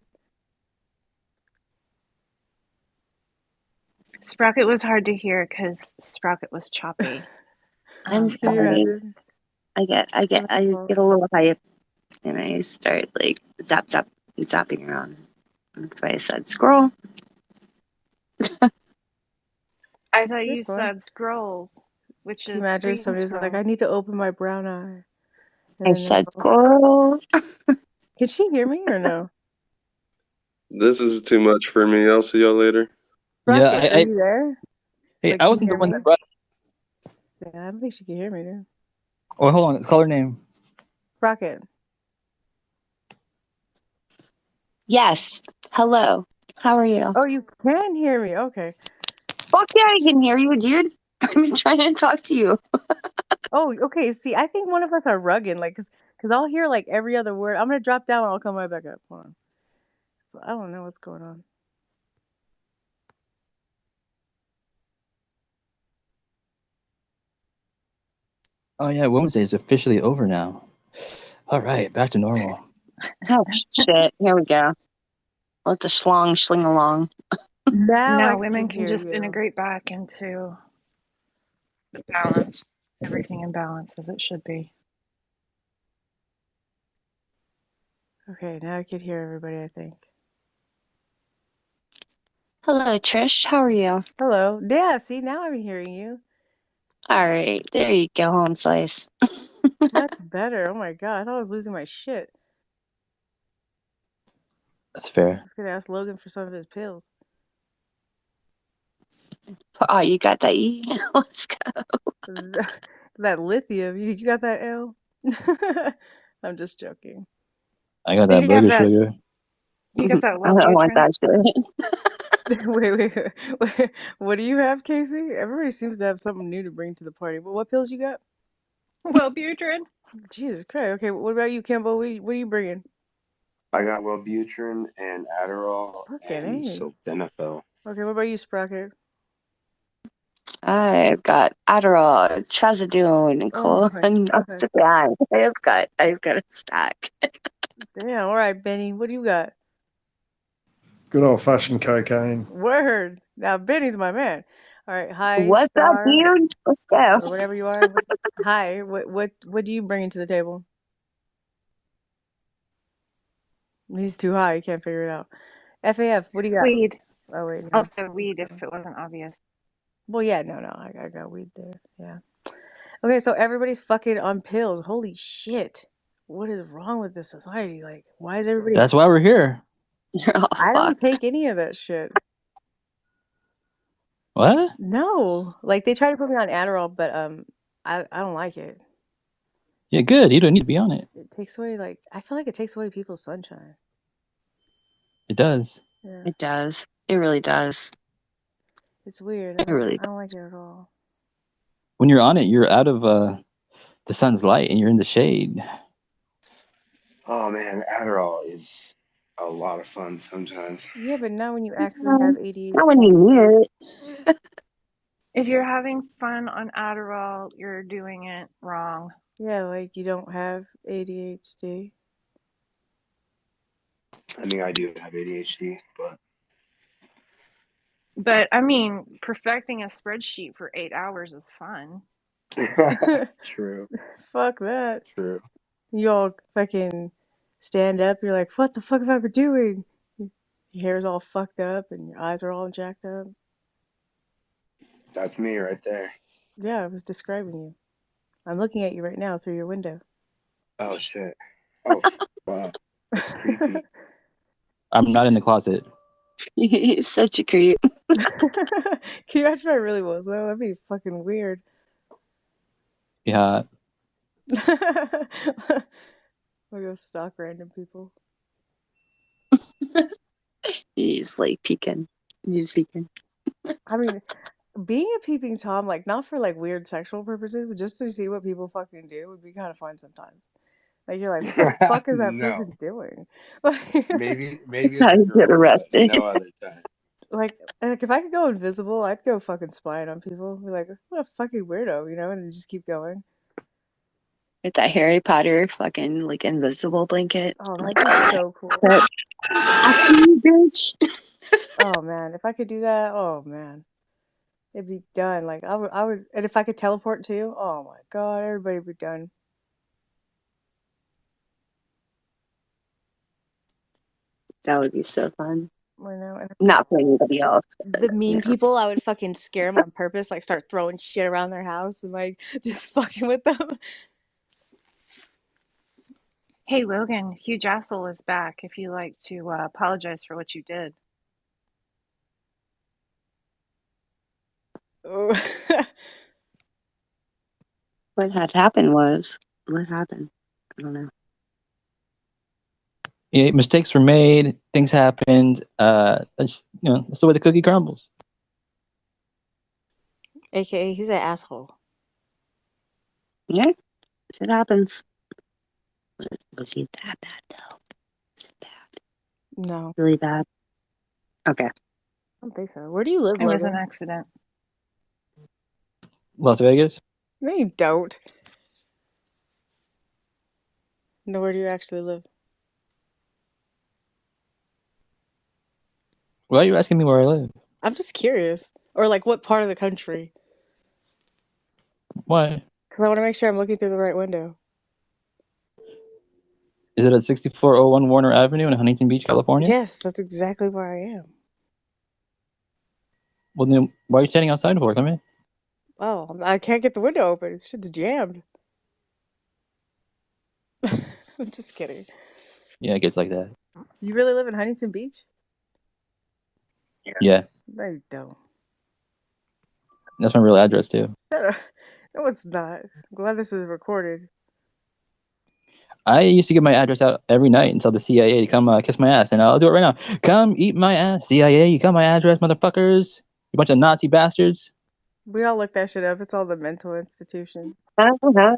Sprocket was hard to hear because Sprocket was choppy. I'm Can you sorry. imagine? I get a little hype, and I start like zapping around. That's why I said squirrel. I thought Good you boy. said scrolls, which Can you is imagine screen if somebody's like, I scrolls. need to open my brown eye? And I then said they'll- squirrel. Can she hear me or no? This is too much for me. I'll see y'all later. Rocket, Yeah, are you there? Hey, Like, I can you wasn't the hear one me? that brought. Yeah, I don't think she can hear me, dude. Oh, hold on. Call her name. Rocket. Yes. Hello. How are you? Oh, you can hear me. Okay. Fuck yeah, I can hear you, dude. I'm trying to talk to you. Oh, okay. See, I think one of us are rugging, like, cause I'll hear like every other word. I'm gonna drop down and I'll come right back up. Hold on. So I don't know what's going on. Oh yeah, Wednesday is officially over now. All right, back to normal. Oh shit. Here we go. Let the schlong sling along. Now I Now women can hear just you. integrate back into the balance, everything in balance as it should be. Okay, now I can hear everybody, I think. Hello, Trish. How are you? Hello. Yeah, see, now I'm hearing you. All right. There you go, home slice. That's better. Oh my god, I thought I was losing my shit. That's fair. I was gonna ask Logan for some of his pills. Oh, you got that E? Let's go. That lithium, you got that L? I'm just joking. I got You that got burger that- sugar. You got that I don't want that shit. Wait. What do you have, Casey? Everybody seems to have something new to bring to the party. But what pills you got? Wellbutrin. Jesus Christ. Okay, what about you, Campbell? What are you bringing? I got Wellbutrin and Adderall Fucking and A. sildenafil. Okay, what about you, Sprocket? I've got Adderall, Trazodone, Oh my and Oxycontin. I've got a stack. Damn, all right, Benny, what do you got? Good old fashioned cocaine. Word. Now Benny's my man. All right, hi, What's up, Star, dude? Let's go. or whatever you are. Hi, what do you bring to the table? He's too high. You can't figure it out. FAF, what do you got? Weed. Oh wait, no. Also weed if it wasn't obvious. Well, yeah, no, I got weed there. Yeah. Okay, so everybody's fucking on pills. Holy shit. What is wrong with this society? Like, why is everybody... That's why we're here. You're all I don't fucked. take any of that shit. What? No. Like, they try to put me on Adderall, but I don't like it. Yeah, good. You don't need to be on it. It takes away, like, I feel like it takes away people's sunshine. It does. Yeah. It does. It really does. It's weird. It really I don't like it at all. When you're on it, you're out of the sun's light and you're in the shade. Oh man, Adderall is a lot of fun sometimes. Yeah, but not when you actually have ADHD. Not when you need it. If you're having fun on Adderall, you're doing it wrong. Yeah, like you don't have ADHD. I mean, I do have ADHD, but But I mean, perfecting a spreadsheet for 8 hours is fun. true. Fuck that. True. You all fucking stand up. You're like, what the fuck have I been doing? Your hair's all fucked up and your eyes are all jacked up. That's me right there. Yeah, I was describing you. I'm looking at you right now through your window. Oh shit. Oh wow. That's creepy. I'm not in the closet. He's such a creep. Can you imagine if I really was though? That'd be fucking weird. Yeah. We'll go stalk random people. He's like peeking. He's peeking. I mean, being a peeping Tom, like not for like weird sexual purposes, just to see what people fucking do would be kind of fun sometimes. Like you're like, what the fuck is that No. person doing? Like, Maybe That's as how a you get girl, but arrested. no other time. like if I could go invisible, I'd go fucking spying on people. Be like, what a fucking weirdo, you know, and just keep going. With that Harry Potter fucking like invisible blanket. Oh, Like, that'd be so cool. after you, bitch. Oh man, if I could do that, oh man, it'd be done. Like I would, and if I could teleport too, oh my god, everybody would be done. That would be so fun. I know. And Not for anybody else. the mean people, I would fucking scare them on purpose, like start throwing shit around their house and like just fucking with them. Hey Logan, Hugh Jassel is back if you like to apologize for what you did. What had happened was, what happened? I don't know. Yeah, mistakes were made. Things happened. That's that's the way the cookie crumbles. AKA, he's an asshole. Yeah, shit happens. Was he that bad though? Was it bad? No, Really bad? Okay. I don't think so. Where do you live, It was an Logan? accident. Las Vegas. No, you don't. No, where do you actually live? Why are you asking me where I live? I'm just curious. Or like what part of the country? Why? Because I want to make sure I'm looking through the right window. Is it at 6401 Warner Avenue in Huntington Beach, California? Yes, that's exactly where I am. Well, then why are you standing outside for? Come in. Oh, I can't get the window open. It's shit's jammed. I'm just kidding. Yeah, it gets like that. You really live in Huntington Beach? Yeah, No, you don't. that's my real address too. No, it's not. I'm glad this is recorded. I used to give my address out every night and tell the CIA to come kiss my ass, and I'll do it right now. Come eat my ass, CIA. You got my address, motherfuckers. You bunch of Nazi bastards. We all look that shit up. It's all the mental institution. Uh-huh.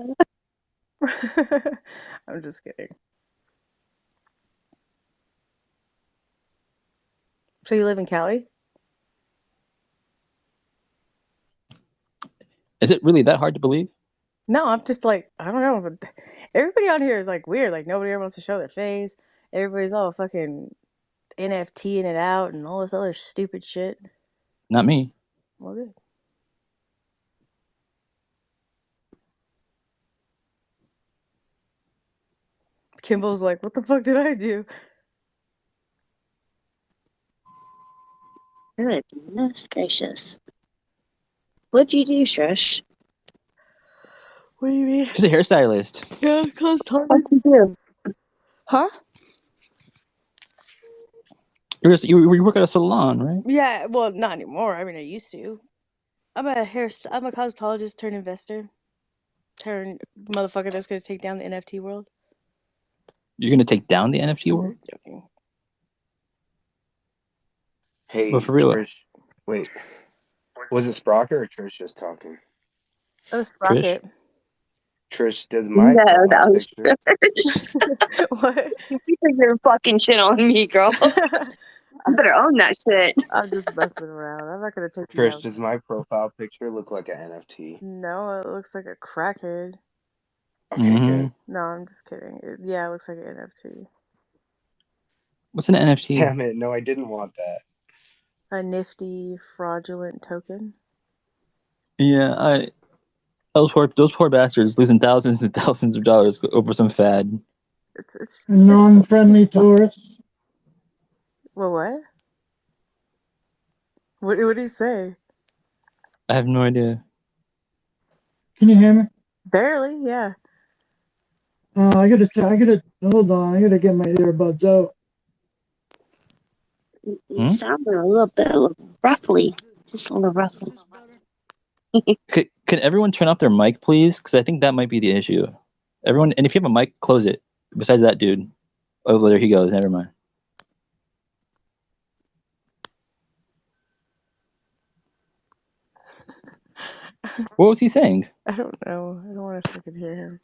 I'm just kidding. So you live in Cali? Is it really that hard to believe? No, I'm just like, I don't know. But everybody on here is like weird. Like nobody ever wants to show their face. Everybody's all fucking NFTing it out and all this other stupid shit. Not me. Well, good. Kimball's like, what the fuck did I do? Goodness gracious. What'd you do, Shush? What do you mean? She's a hairstylist. Yeah, cause Tommy. What'd you do? Huh? You work at a salon, right? Yeah, well, not anymore. I mean, I used to. I'm a cosmetologist turned investor. Turned motherfucker that's gonna take down the NFT world. You're gonna take down the NFT world? Joking. Hey, But for real. Trish. Wait. Was it Sprocker or Trish just talking? Oh, Sprocket. Trish, does my No, that profile was picture What? You think you're fucking shit on me, girl. I better own that shit. I'm just messing around. I'm not gonna take you Trish, down. does my profile picture look like an NFT? No, it looks like a crackhead. Okay, Mhm. good. No, I'm just kidding. Yeah, it looks like an NFT. What's an NFT? Damn it, no, I didn't want that. A nifty fraudulent token. Yeah, those poor bastards losing thousands and thousands of dollars over some fad. It's Non-friendly tourists. Well, what? What did he say? I have no idea. Can you hear me? Barely, yeah. I gotta, hold on, I gotta get my earbuds out. You sounded a little bit roughly. Just a little roughly. Could everyone turn off their mic, please? Because I think that might be the issue. Everyone, and if you have a mic, close it. Besides that dude. Oh, there he goes. Never mind. What was he saying? I don't know. I don't want to fucking hear him.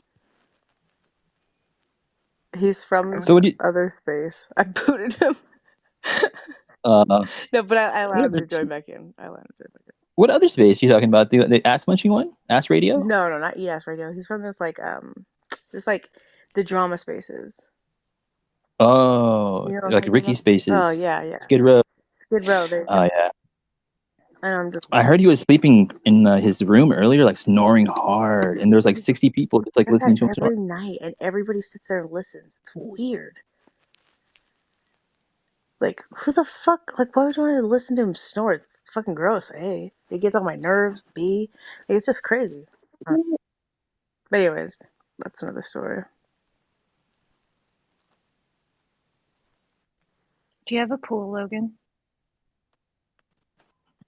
He's from So what do you? other space. I booted him. Uh, No, but I allowed what him to other, join back in. I allowed him to join back in. what other space are you talking about? The Ass Munching one? Ass Radio? No, not ES Radio. He's from this the drama spaces. Oh, You know what I'm like talking Ricky about? Spaces. Oh yeah. Skid Row. Skid Row. There you Oh go. yeah. And I'm just. I heard he was sleeping in his room earlier, like snoring hard, and there's like 60 people just like Does listening that to him snore. every night, and everybody sits there and listens. It's weird. Like, who the fuck? Like, why would you want to listen to him snore? It's fucking gross. A. It gets on my nerves. B. Like, it's just crazy. But anyways, that's another story. Do you have a pool, Logan?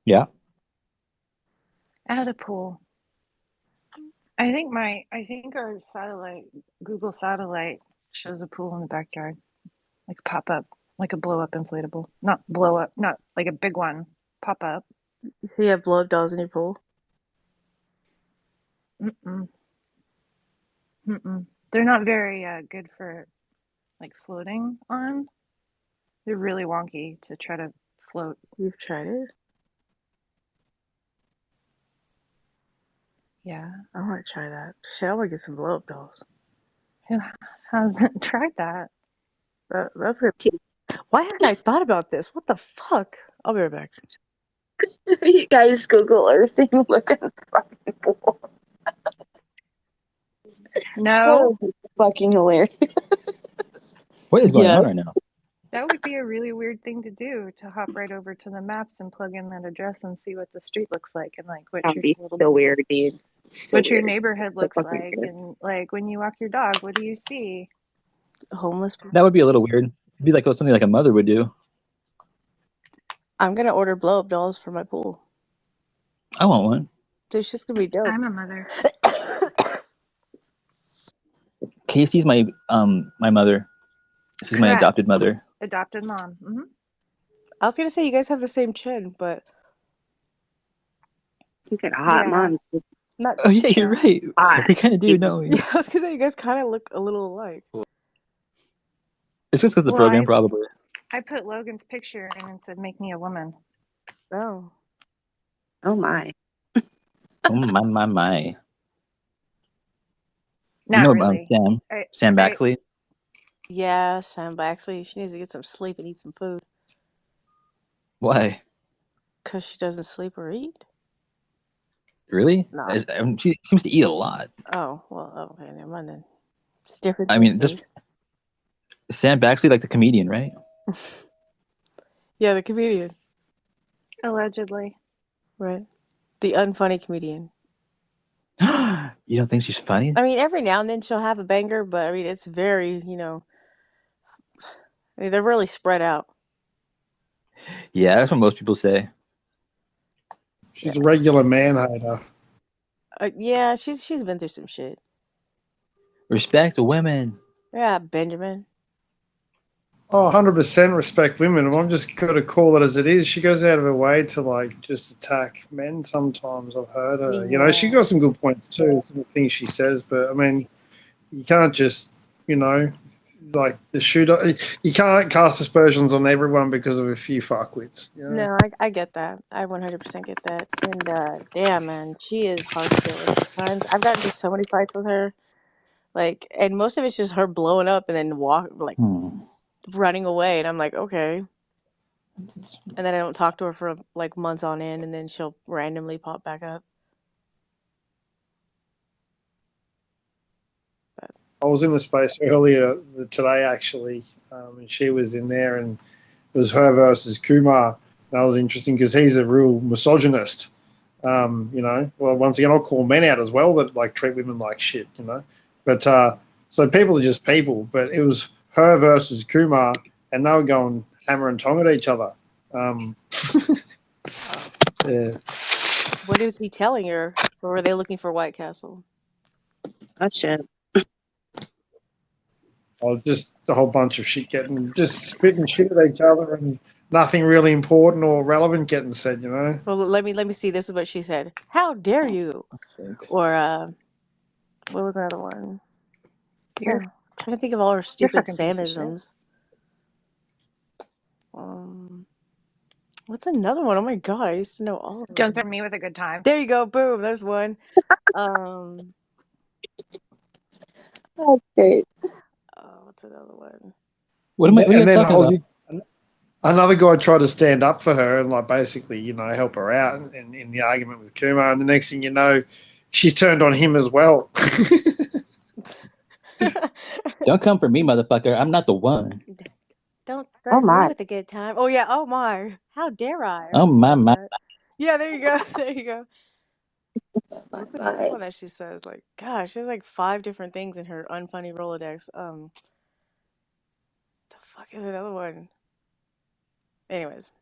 Yeah. I had a pool. I think our Google satellite shows a pool in the backyard, like pop up, like a blow up inflatable. Not blow up, not like a big one. Pop up. So you have blow up dolls in your pool? Mm-mm. They're not very good for like floating on. They're really wonky to try to float. You've tried it? Yeah. I want to try that. Shit, I want to get some blow up dolls. Who hasn't tried that? That's good. Why haven't I thought about this? What the fuck? I'll be right back. You guys Google Earthing, look at the fucking pool. No. Oh, fucking hilarious. What is going on right now? That would be a really weird thing to do, to hop right over to the maps and plug in that address and see what the street looks like and like what That'd your be little so weird, dude. So what your weird. neighborhood So looks fucking like weird. and like when you walk your dog, what do you see? Homeless people. That would be a little weird. It'd be like something like a mother would do. I'm gonna order blow up dolls for my pool. I want one. Dude, she's gonna be dope. I'm a mother. Casey's my mother. She's my Correct. adopted mother. Adopted mom. Mm-hmm. I was gonna say you guys have the same chin, but You got a hot mom. not. Oh yeah, you're right. We kind of do, don't we? Yeah, I was gonna say you guys kind of look a little alike. It's just because the program, probably. I put Logan's picture in and said, "Make me a woman." Oh. Oh my. Oh my. Not you know really. Sam Baxley? Yeah, Sam Baxley. She needs to get some sleep and eat some food. Why? Because she doesn't sleep or eat? Really? No. She seems to eat a lot. Oh, well, okay, never mind then. It's different. I mean, just Sam Baxley, like the comedian, right? Yeah, the comedian. Allegedly. Right. The unfunny comedian. You don't think she's funny? I mean, every now and then she'll have a banger, but I mean, it's very, they're really spread out. Yeah, that's what most people say. She's a regular man hater. Yeah, she's been through some shit. Respect the women. Yeah, Benjamin. Oh, 100% respect women. I'm just going to call it as it is. She goes out of her way to, like, just attack men sometimes. I've heard her. Yeah. You know, she got some good points too, some things she says. But, I mean, you can't just, like the shooter. You can't cast aspersions on everyone because of a few fuckwits. You know? No, I get that. I 100% get that. And, damn, man, she is hard to deal with sometimes. I've gotten into so many fights with her. Like, and most of it's just her blowing up and then running away, and I'm like, okay. And then I don't talk to her for like months on end, and then she'll randomly pop back up. I was in the space earlier today, actually, and she was in there, and it was her versus Kumar. That was interesting because he's a real misogynist. You know, well, once again, I'll call men out as well that like treat women like shit. You know, but so people are just people. But it was her versus Kumar, and they were going hammer and tong at each other. Yeah. What was he telling her? Or were they looking for White Castle? Oh shit. Or just a whole bunch of shit getting just spitting shit at each other and nothing really important or relevant getting said. You know. Well, let me see. This is what she said. How dare you? Or what was another one? You're I'm trying to think of all her you're stupid fucking piece of shit. Samisms. What's another one? Oh my god, I used to know all of Don't them. threaten me with a good time. There you go. Boom. There's one. That's great. What's another one? What am I? What are you And guys then talking about? another guy tried to stand up for her and like basically, you know, help her out in the argument with Kumar. And the next thing you know, she's turned on him as well. Don't come for me, motherfucker. I'm not the one. Don't Oh threaten me my. with a good time. Oh yeah. Oh my. How dare I? Oh my. Yeah. There you go. There you go. My, What's another my. one that she says? Like, gosh, there's like 5 different things in her unfunny Rolodex. The fuck is another one? Anyways,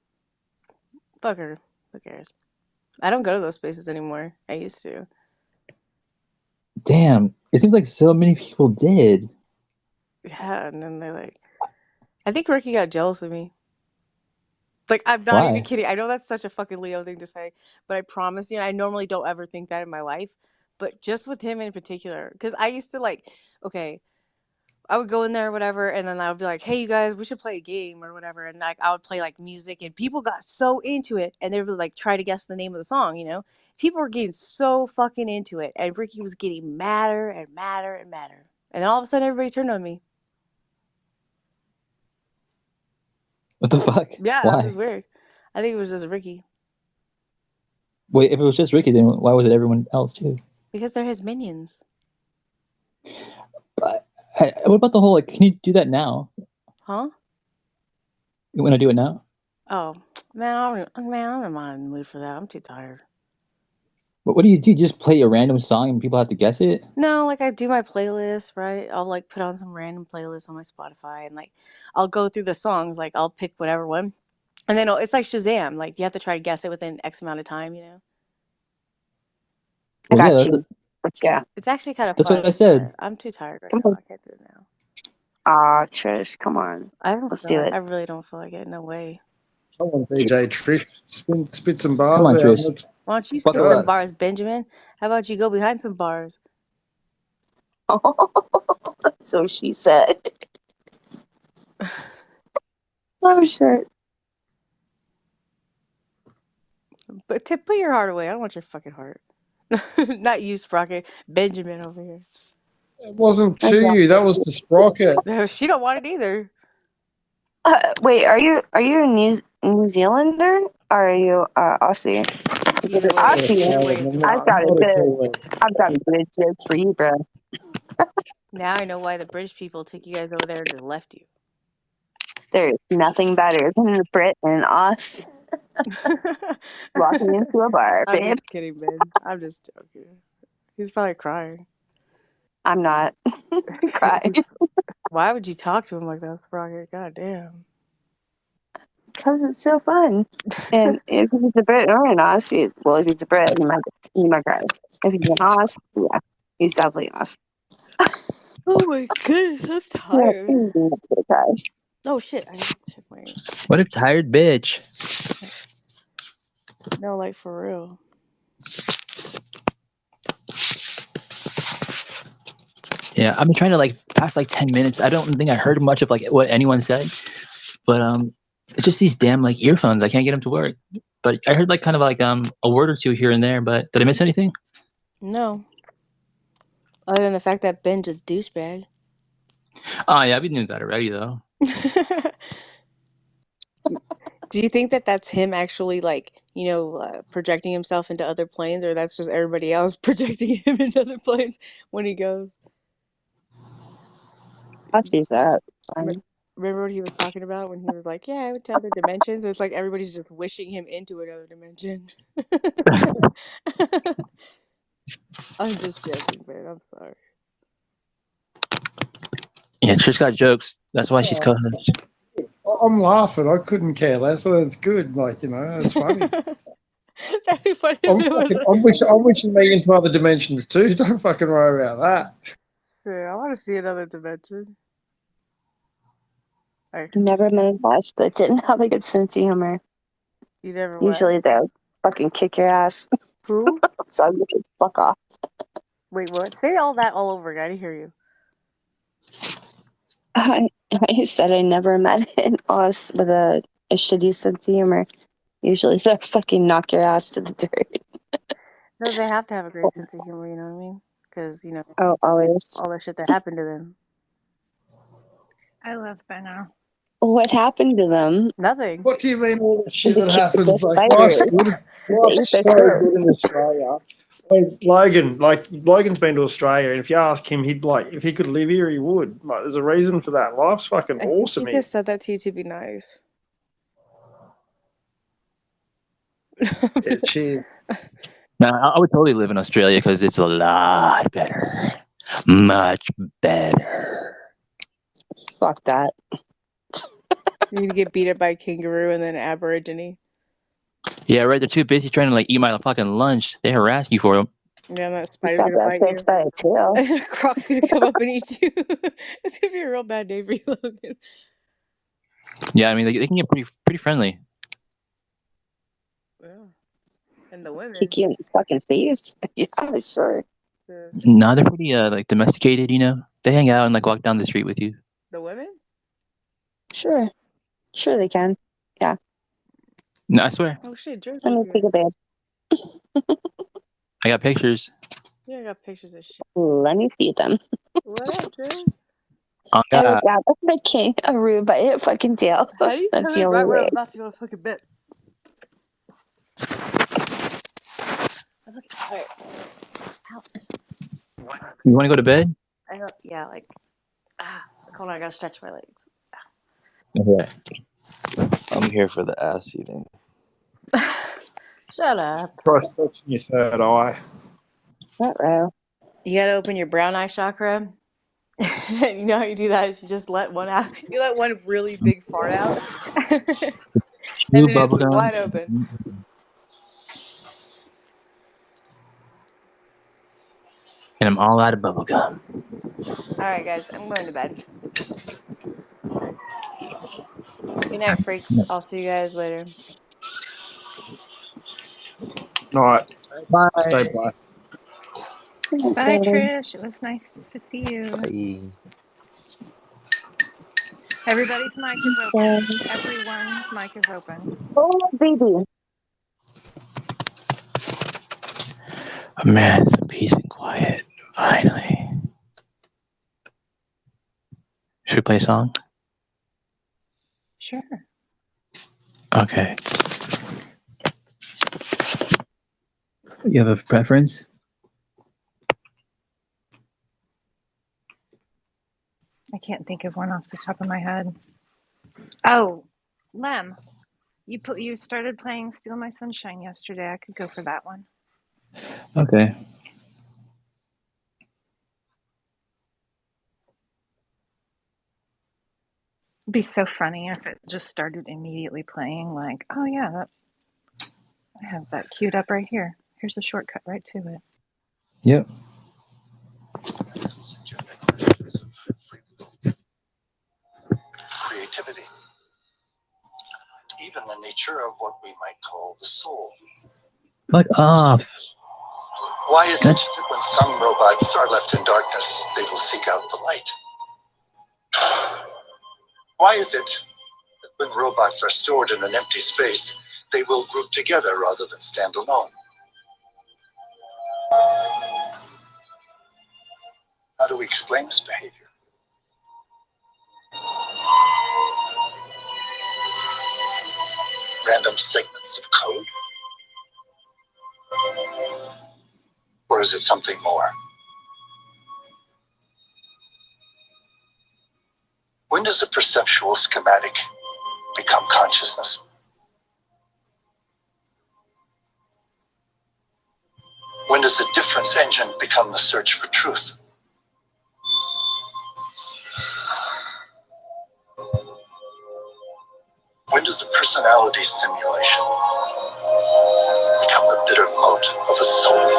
fuck her. Who cares? I don't go to those spaces anymore. I used to. Damn. It seems like so many people did. Yeah, and then they like. I think Ricky got jealous of me. Like, I'm not even Why? kidding. I know that's such a fucking Leo thing to say, but I promise you, I normally don't ever think that in my life. But just with him in particular, because I used to like, okay, I would go in there or whatever, and then I would be like, hey, you guys, we should play a game or whatever. And like, I would play like music, and people got so into it, and they would like try to guess the name of the song, you know? People were getting so fucking into it, and Ricky was getting madder and madder and madder. And then all of a sudden, everybody turned on me. What the fuck? Yeah, Why? it was weird. I think it was just Ricky. Wait, if it was just Ricky, then why was it everyone else too? Because they're his minions. But what about the whole like? Can you do that now? Huh? You want to do it now? Oh, man, I'm not in the mood for that. I'm too tired. What do? You just play a random song and people have to guess it? No, like I do my playlist, right? I'll like put on some random playlist on my Spotify and like I'll go through the songs, like I'll pick whatever one. And then it's like Shazam, like you have to try to guess it within X amount of time, you know? I Well, yeah, got you. Yeah. It's actually kind of that's fun. what I said. But I'm too tired right Come now. on. I can't do it now. Aw, Trish, come on. I don't Let's feel do like, it. I really don't feel like it. No way. Come on, DJ Trish, spit some Come bars on, out. Trish. Why don't you spit Buckle some up. bars, Benjamin? How about you go behind some bars? So she said. Oh shit. But put your heart away. I don't want your fucking heart. Not you, Sprocket. Benjamin over here. It wasn't to you. That was the Sprocket. No, she don't want it either. Wait, are you a New Zealander? Or are you Aussie? Either way, either way, it's I've wrong. got a good joke for you, bro. Now I know why the British people took you guys over there and just left you. There's nothing better than a Brit and us walking into a bar, I'm babe. just kidding, Ben. I'm just joking. He's probably crying. I'm not crying. Why would you talk to him like that, Sprocket? God damn. Because it's so fun. And if he's a Brit or an Aussie, well, if he's a Brit, he might cry. If he's an Aussie, yeah, he's definitely Aussie. Oh my goodness, I'm tired. Yeah, he's gonna cry. Oh shit, I need to check my... What a tired bitch. No, like for real. Yeah, I've been trying to like past like 10 minutes. I don't think I heard much of like what anyone said, but it's just these damn like earphones. I can't get them to work. But I heard like kind of like a word or two here and there. But did I miss anything? No. Other than the fact that Ben's a douchebag. Oh yeah, we knew that already though. Do you think that that's him actually like, you know, projecting himself into other planes, or that's just everybody else projecting him into other planes when he goes? I'll see that. Fine. Remember what he was talking about when he was like, "Yeah, I went to other dimensions." It's like everybody's just wishing him into another dimension. I'm just joking, man. I'm sorry. Yeah, Trish got jokes. That's why she's co-host. I'm laughing. I couldn't care less. So that's good. Like, it's funny. That'd be funny if it was. I'm wishing me into other dimensions too. Don't fucking worry about that. Yeah, I want to see another dimension. Never met a boss that didn't have a good sense of humor. You never what? Usually they'll fucking kick your ass. Who? So I'm just fuck off. Wait, what? Say all that all over again. I didn't hear you. I said I never met an boss with a shitty sense of humor. Usually they'll fucking knock your ass to the dirt. No, they have to have a great sense of humor. You know what I mean? Because Oh, always. all that shit that happened to them. I love Benno. What happened to them? Nothing. What do you mean all the shit The that kid with happens? the Like, life's spiders. good. Life's They so through. good in Australia. Logan's been to Australia, and if you ask him, if he could live here, he would. Like, there's a reason for that. Life's fucking I think awesome he here. just said that to you to be nice. Yeah, cheers. No, I would totally live in Australia because it's a lot better. Much better. Fuck that. You need to get beat up by a kangaroo and then Aborigine. Yeah, right. They're too busy trying to eat my fucking lunch. They harass you for them. Yeah, and that You spider's got gonna that bite bitch you. by a tail. And a croc's gonna come up and eat you. It's gonna be a real bad day for you, Logan. Yeah, I mean they can get pretty friendly. Yeah. And the women. Kick you in the fucking face. Yeah, sure. No, they're pretty domesticated. They hang out and walk down the street with you. The women? Sure they can. Yeah. No, I swear. Oh shit, Drew's Let me here. take a bed. I got pictures. Yeah, I got pictures of shit. Let me see them. What up, Drew? Oh I God. grab the king a root by a fucking tail. How do you That's come the in only right when I'm way. about to go to fucking bed? Alright. Ouch. You want to go to bed? Yeah, hold on, I gotta stretch my legs. Okay. I'm here for the ass eating. Shut up. Try stretching your third eye. Uh-oh. You gotta open your brown eye chakra. You know how you do that is you just let one out. You let one really big fart out. And Chew then it's bubblegum. wide open. And I'm all out of bubblegum. Alright guys, I'm going to bed. Good night, freaks. I'll see you guys later. Night. Bye. Stay blessed. Bye, Trish. It was nice to see you. Bye. Everybody's mic is open. Everyone's mic is open. Oh, baby. Oh, man, some peace and quiet. Finally. Should we play a song? Sure. Okay. You have a preference? I can't think of one off the top of my head. Oh, Lem, you started playing Steal My Sunshine yesterday. I could go for that one. Okay. It'd be so funny if it just started immediately playing. Like, oh yeah, I have that queued up right here. Here's the shortcut right to it. Yep. Creativity. Even the nature of what we might call the soul. Fuck off. Why is it that when some robots are left in darkness, they will seek out the light? Why is it that when robots are stored in an empty space, they will group together rather than stand alone? How do we explain this behavior? Random segments of code? Or is it something more? When When does a perceptual schematic become consciousness? When does the difference engine become the search for truth? When does the personality simulation become the bitter moat of a soul?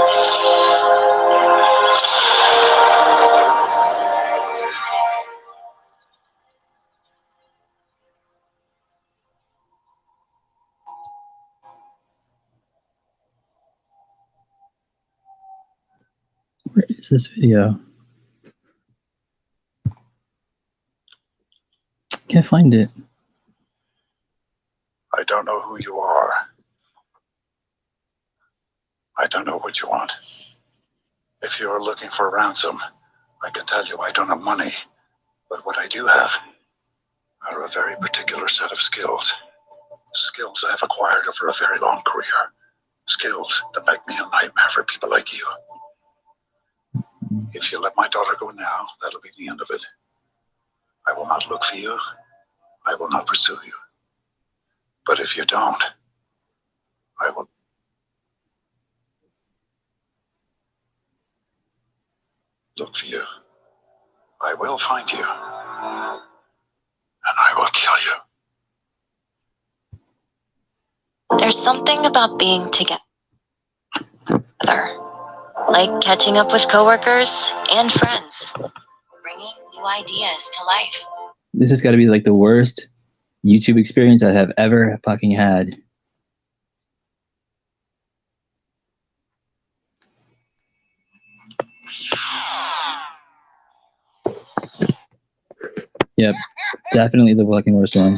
Where is this video? Can't find it. I don't know who you are. I don't know what you want. If you are looking for ransom, I can tell you I don't have money. But what I do have are a very particular set of skills. Skills I have acquired over a very long career. Skills that make me a nightmare for people like you. If you let my daughter go now, that'll be the end of it. I will not look for you. I will not pursue you. But if you don't, I will. Look for you. I will find you. And I will kill you. There's something about being together, like catching up with coworkers and friends, bringing new ideas to life. This has got to be like the worst YouTube experience I have ever fucking had. Yep, definitely the fucking worst one.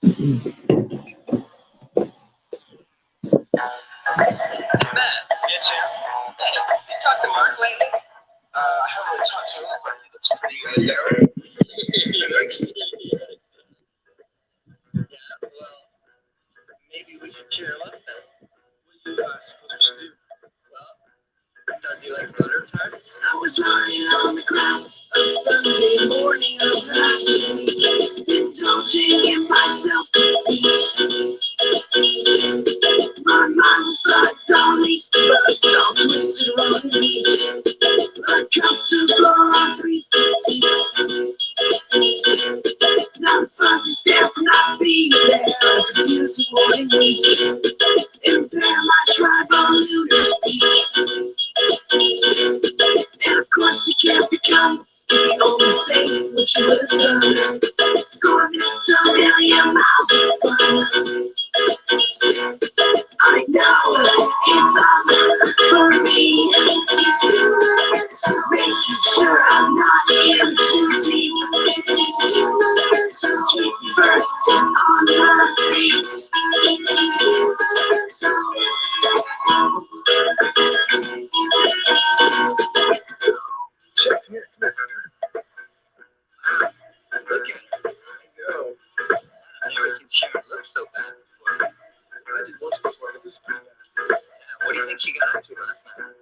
You talked to Mark lately? I haven't really talked to him, but he looks pretty good there. Yeah, well, maybe we should cheer him up then. What do you suppose we should do? Well, does he like butter tarts? I was lying on the grass a Sunday morning of last week, indulging in myself defeat. My mind was like zombies, but all twisted around me. Uncomfortable on 3 feet. Now fuzzy stare from not being there. Confusing morning week. Impair my tribal lunar speak. And of course you can't become the only say what you would have done. So I missed a million miles of fun. I know it's all for me. It's still making sure I'm not in too deep. It's still keep bursting on my feet. It's still Check, come here, come here. Look at her. I know. I've never seen Sharon look so bad before. I did once before, but this is pretty bad. Yeah, what do you think she got up to last night?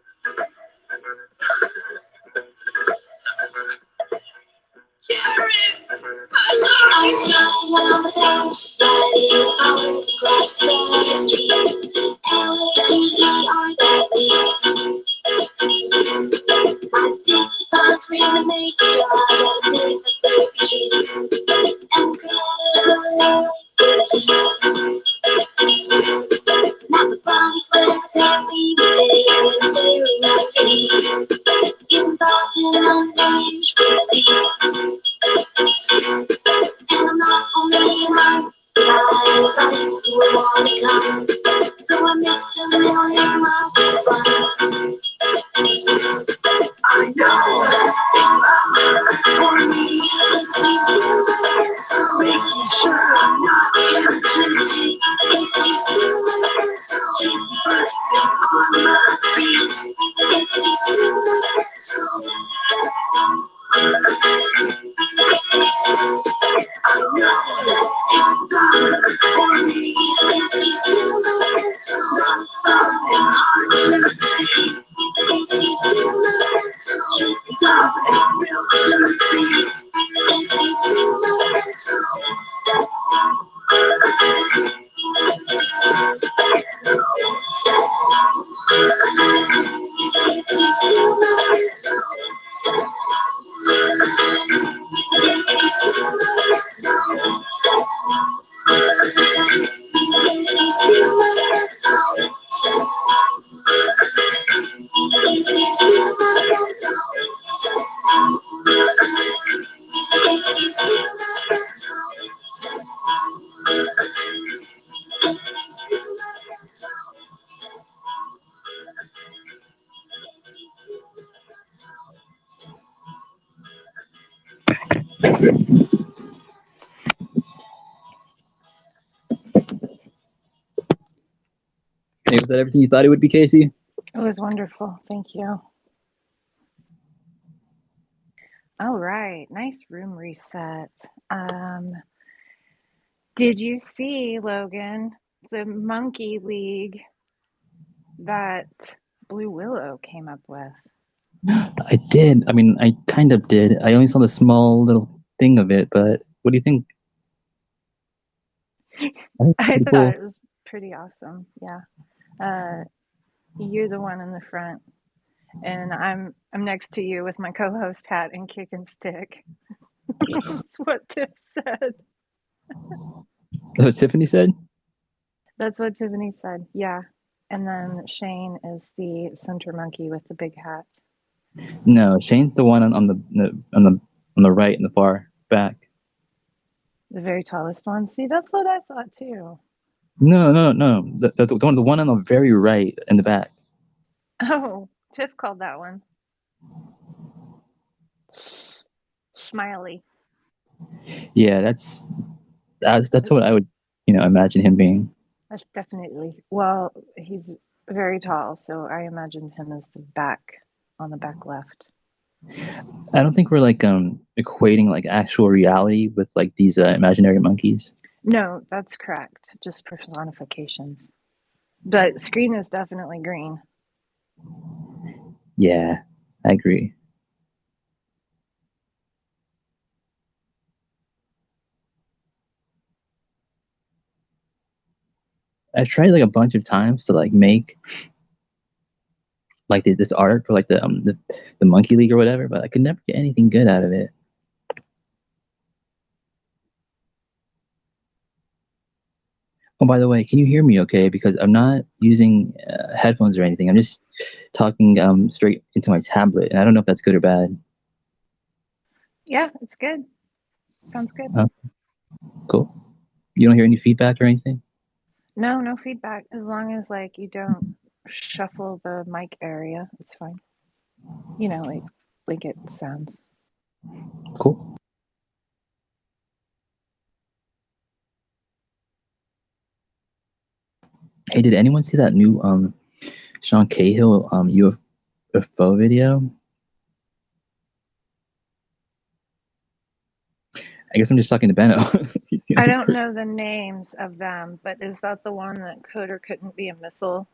Karen! I was lying on the couch, sliding on the grass last week. LATE that week. My sticky thoughts really make me draw and make myself retreat. And go not the body, but that we were daring, staring at me. Involved in unusual feet. And I'm not only one, but I would want to come. So I missed a million miles of fun. I know it's all for me. These feelings are making sure I'm not in too deep. These feelings keep bursting on my feet. These feelings I know Hey, was that everything you thought it would be, Casey? It was wonderful. Thank you. All right. Nice room reset. Did you see, Logan, the Monkey League that Blue Willow came up with? I did. I mean, I kind of did. I only saw the small little thing of it, but what do you think? I think it's I pretty thought cool. it was pretty awesome. Yeah. You're the one in the front, and I'm next to you with my co-host hat and kick and stick. That's what Tiff said. That's what Tiffany said? That's what Tiffany said. Yeah. And then Shane is the center monkey with the big hat. No, Shane's the one on the right in the far back. The very tallest one. See, that's what I thought too. No. The one on the very right in the back. Oh, Tiff called that one Smiley. Yeah, that's what I would, imagine him being. That's definitely. Well, he's very tall, so I imagined him as the back on the back left. I don't think we're like equating like actual reality with like these imaginary monkeys. No, that's correct. Just personifications. But screen is definitely green. Yeah, I agree. I've tried like a bunch of times to like make like this art for like the Monkey League or whatever, but I could never get anything good out of it. Oh, by the way, can you hear me okay? Because I'm not using headphones or anything. I'm just talking straight into my tablet, and I don't know if that's good or bad. Yeah, it's good. Sounds good. Cool. You don't hear any feedback or anything? No feedback. As long as like you don't shuffle the mic area, it's fine. Like it sounds. Cool. Hey, did anyone see that new Sean Cahill UFO video? I guess I'm just talking to Benno. I don't know the names of them, but is that the one that could or couldn't be a missile?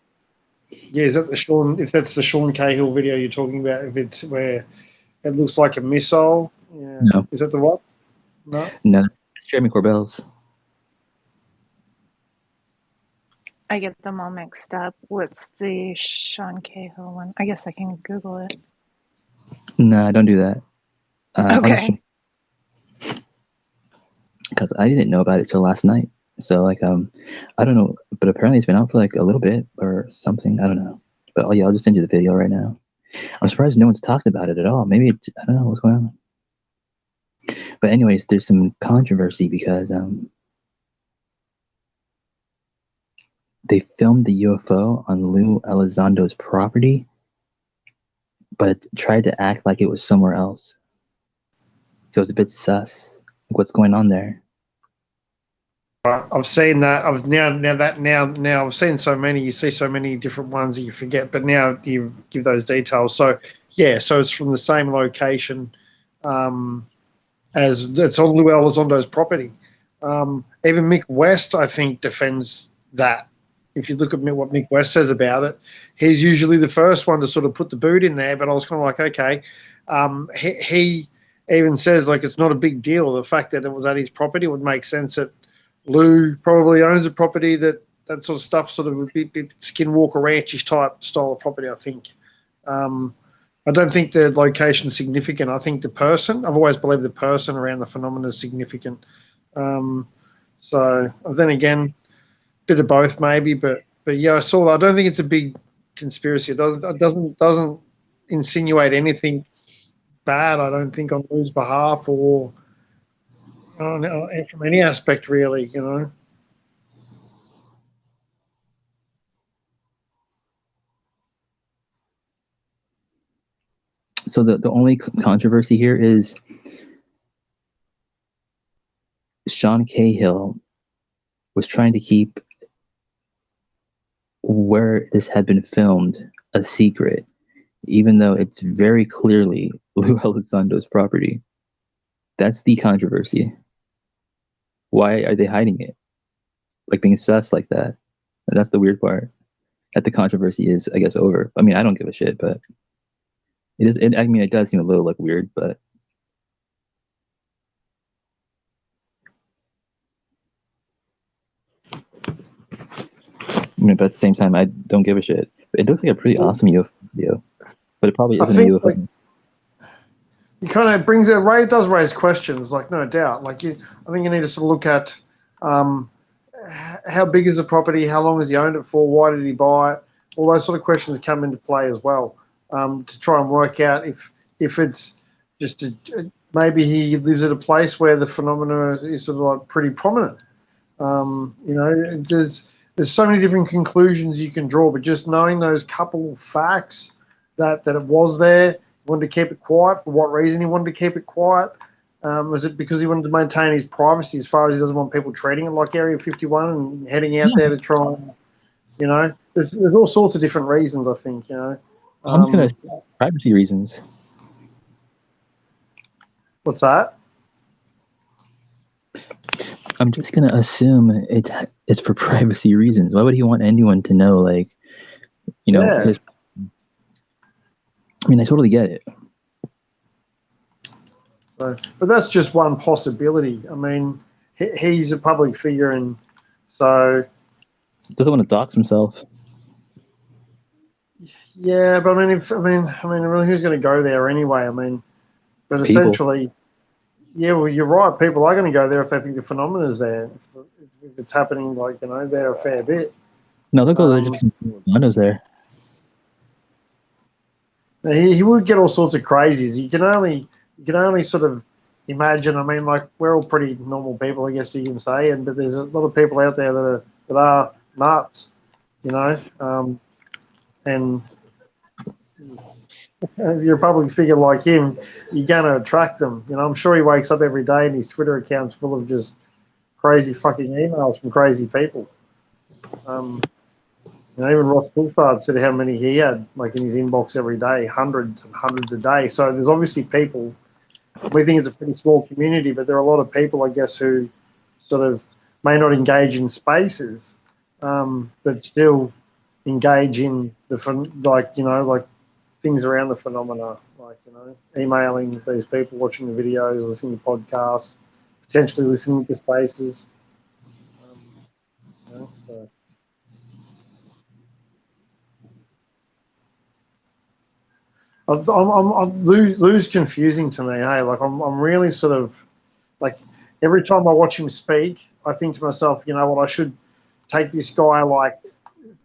Yeah, is that the Sean? If that's the Sean Cahill video you're talking about, if it's where it looks like a missile, yeah. No. Is that the what? No. No, it's Jeremy Corbell's. I get them all mixed up. What's the Sean Cahill one? I guess I can Google it. No, don't do that. Okay. Because I didn't know about it till last night. So like I don't know, but apparently it's been out for like a little bit or something. I don't know. But yeah, I'll just send you the video right now. I'm surprised no one's talked about it at all. Maybe I don't know what's going on. But anyways, there's some controversy because they filmed the UFO on Lou Elizondo's property, but tried to act like it was somewhere else. So it's a bit sus. Like, what's going on there? I've seen that. I've seen so many. You see so many different ones that you forget, but now you give those details. So yeah, so it's from the same location as it's on Lou Elizondo's property. Even Mick West, I think, defends that. If you look at what Mick West says about it, he's usually the first one to sort of put the boot in there. But I was kind of like, okay. He even says like it's not a big deal. The fact that it was at his property would make sense that Lou probably owns a property that sort of stuff sort of a bit Skinwalker Ranchish type style of property, I think. I don't think the location's significant. I think the person, I've always believed the person around the phenomenon is significant. So then again, bit of both maybe, but yeah, I saw that. I don't think it's a big conspiracy. It doesn't insinuate anything bad, I don't think, on Lou's behalf or from any aspect really, So the only controversy here is Sean Cahill was trying to keep where this had been filmed a secret, even though it's very clearly Lou Elizondo's property. That's the controversy. Why are they hiding it? Like being sus like that. And that's the weird part. That the controversy is, I guess, over. I mean, I don't give a shit, but it is. I mean, it does seem a little like weird, but I mean, but at the same time, I don't give a shit. It looks like a pretty awesome UFO video, but it probably I isn't a think UFO. like it kind of brings it does raise questions, like no doubt. Like I think you need to sort of look at how big is the property, how long has he owned it for, why did he buy it? All those sort of questions come into play as well, to try and work out if it's just maybe he lives at a place where the phenomena is sort of like pretty prominent. There's so many different conclusions you can draw, but just knowing those couple facts that it was there, he wanted to keep it quiet. For what reason he wanted to keep it quiet? Was it because he wanted to maintain his privacy as far as he doesn't want people treating it like Area 51 and heading out there to try and, there's all sorts of different reasons, I think, I'm just gonna privacy reasons. What's that? I'm just gonna assume it's for privacy reasons. Why would he want anyone to know, like, Yeah. his? I mean, I totally get it. So, but that's just one possibility. I mean, he's a public figure, and so Doesn't want to dox himself. yeah. But I mean, really, who's going to go there anyway? I mean, but People. essentially, yeah. Well, you're right. People are going to go there if they think the phenomena is there. If it's happening, like there a fair bit. No, they'll go there just because Elizondo's there. He would get all sorts of crazies. You can only sort of imagine. I mean, like we're all pretty normal people, I guess you can say, but there's a lot of people out there that are nuts, and if you're a public figure like him, you're going to attract them. I'm sure he wakes up every day and his Twitter account's full of just crazy fucking emails from crazy people. Even Ross Coulthard said how many he had, like in his inbox every day, hundreds and hundreds a day. So there's obviously people. We think it's a pretty small community, but there are a lot of people, I guess, who sort of may not engage in spaces, but still engage in the things around the phenomena, like emailing these people, watching the videos, listening to podcasts, potentially listening to spaces. So. Lou's confusing to me. Hey, like I'm really sort of like every time I watch him speak, I think to myself, I should take this guy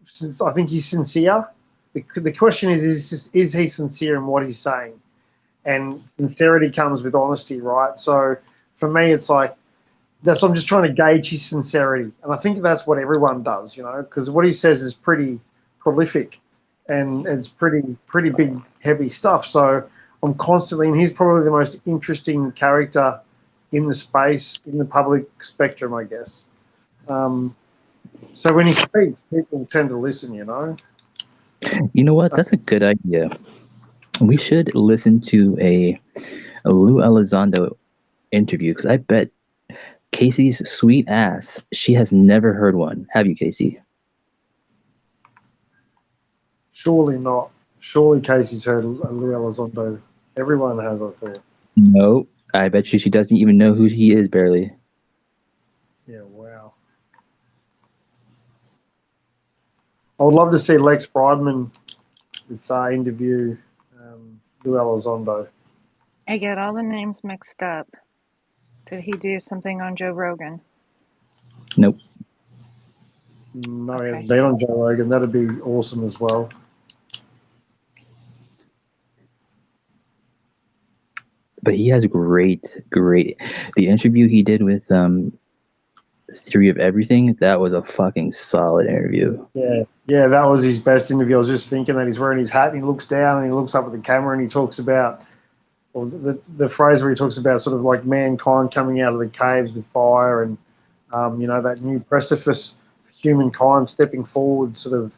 since I think he's sincere. The question is he sincere in what he's saying? And sincerity comes with honesty, right? So for me, it's like I'm just trying to gauge his sincerity, and I think that's what everyone does, because what he says is pretty prolific. And it's pretty big, heavy stuff. So I'm constantly, and he's probably the most interesting character in the space, in the public spectrum, I guess. So when he speaks, people tend to listen, You know what? That's a good idea. We should listen to a Lou Elizondo interview, because I bet Casey's sweet ass, she has never heard one. Have you, Casey? Surely not. Surely Casey's heard Lou Elizondo. Everyone has, I thought. No, I bet you she doesn't even know who he is, barely. Yeah, wow. I would love to see Lex Friedman with interview Lou Elizondo. I get all the names mixed up. Did he do something on Joe Rogan? Nope. No, he hasn't been on Joe Rogan. That'd be awesome as well. But he has great. The interview he did with Theory of Everything. That was a fucking solid interview. Yeah, that was his best interview. I was just thinking that he's wearing his hat and he looks down and he looks up at the camera and he talks about, or the phrase where he talks about sort of like mankind coming out of the caves with fire and, that new precipice for humankind stepping forward, sort of,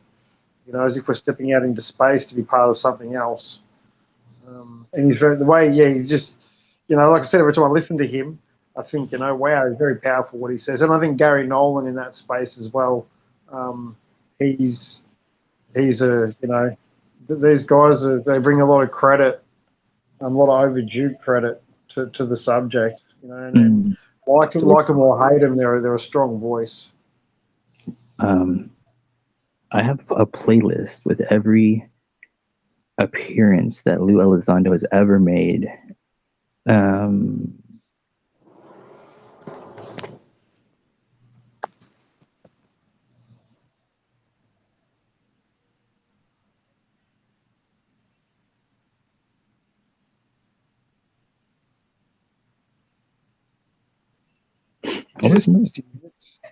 as if we're stepping out into space to be part of something else. And he's very, the way, he just, like I said, every time I listen to him, I think, wow, he's very powerful what he says. And I think Gary Nolan in that space as well. He's a, these guys, they bring a lot of credit, a lot of overdue credit to the subject, and like them or hate them, they're a strong voice. I have a playlist with every appearance that Lou Elizondo has ever made.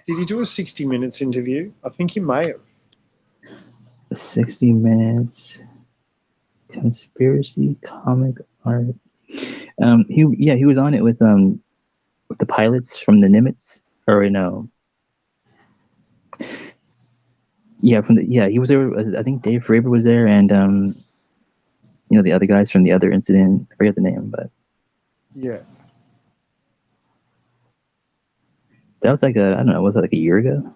Did he do a 60 Minutes interview? I think he may have. 60 Minutes conspiracy comic art. He was on it with the pilots from the Nimitz, or no. Yeah, he was there. I think Dave Fravor was there, and the other guys from the other incident. I forget the name, but yeah, that was like I don't know. Was that like a year ago?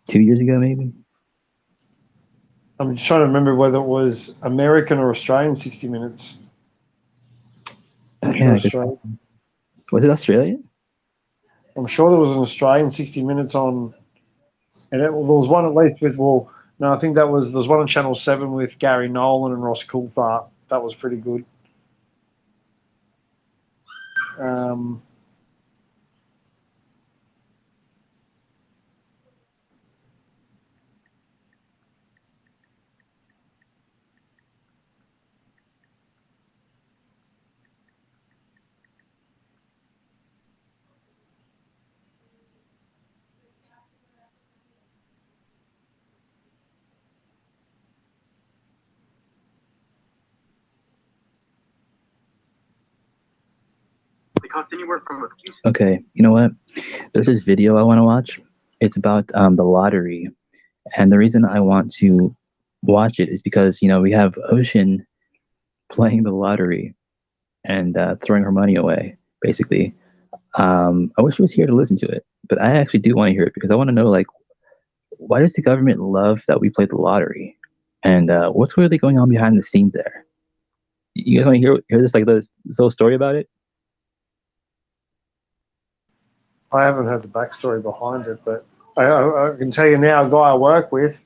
2 years ago, maybe. I'm just trying to remember whether it was American or Australian 60 Minutes. Yeah, was it Australian? I'm sure there was an Australian 60 Minutes on, and there was one at least with, I think there was one on Channel 7 with Gary Nolan and Ross Coulthard. That was pretty good. Cost anywhere from a few. Okay, you know what? There's this video I want to watch. It's about the lottery, and the reason I want to watch it is because we have Ocean playing the lottery and throwing her money away. Basically, I wish she was here to listen to it, but I actually do want to hear it because I want to know why does the government love that we play the lottery, and what's really going on behind the scenes there? You guys want to hear this this whole story about it? I haven't heard the backstory behind it, but I can tell you now, a guy I work with,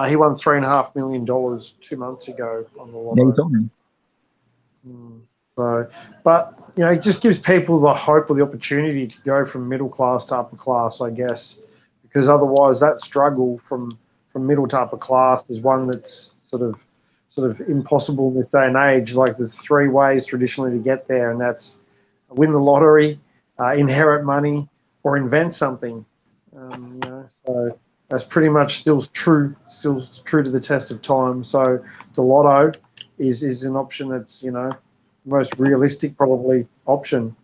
he won $3.5 million 2 months ago on the lottery. Yeah, you told me. So, but it just gives people the hope or the opportunity to go from middle class to upper class, I guess, because otherwise that struggle from middle to upper class is one that's sort of impossible in this day and age. Like there's 3 ways traditionally to get there, and that's win the lottery, inherit money, or invent something. So that's pretty much still true to the test of time. So the lotto is an option that's most realistic probably option.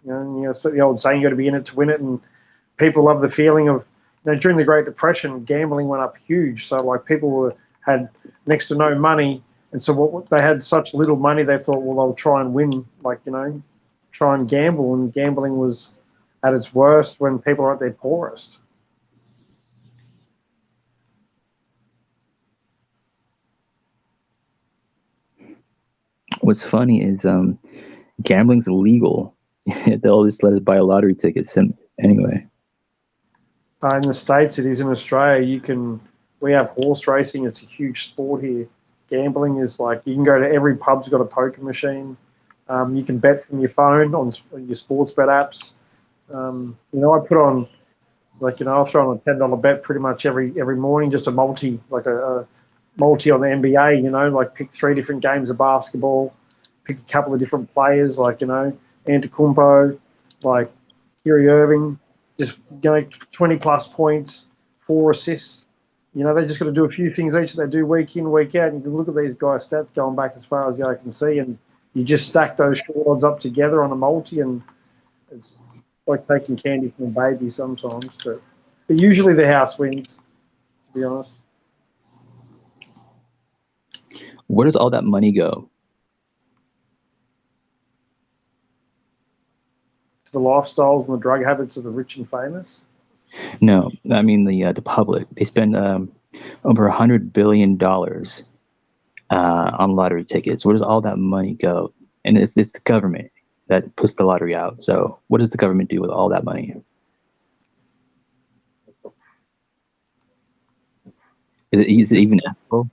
So the old saying, you got to be in it to win it, and people love the feeling of during the Great Depression, gambling went up huge. So people had next to no money, and so what they had such little money, they thought, well, they'll try and win, try and gamble, and gambling was at its worst when people are at their poorest. What's funny is gambling's illegal. They'll just let us buy lottery tickets anyway. In the States, it is. In Australia, we have horse racing. It's a huge sport here. Gambling is you can go to every pub's got a poker machine. You can bet from your phone on your sports bet apps. I put on, I'll throw on a $10 bet pretty much every morning, just a multi, a multi on the NBA, pick 3 different games of basketball, pick a couple of different players, Antetokounmpo, like Kyrie Irving, just going 20 plus points, 4 assists. You know, they just got to do a few things each that they do week in, week out. And you can look at these guys' stats going back as far as the eye can see, and you just stack those short odds up together on a multi, and it's like taking candy from a baby sometimes. But usually the house wins, to be honest. Where does all that money go? To the lifestyles and the drug habits of the rich and famous. No, I mean the public. They spend over $100 billion on lottery tickets. Where does all that money go? And it's the government that puts the lottery out. So what does the government do with all that money? Is it even ethical?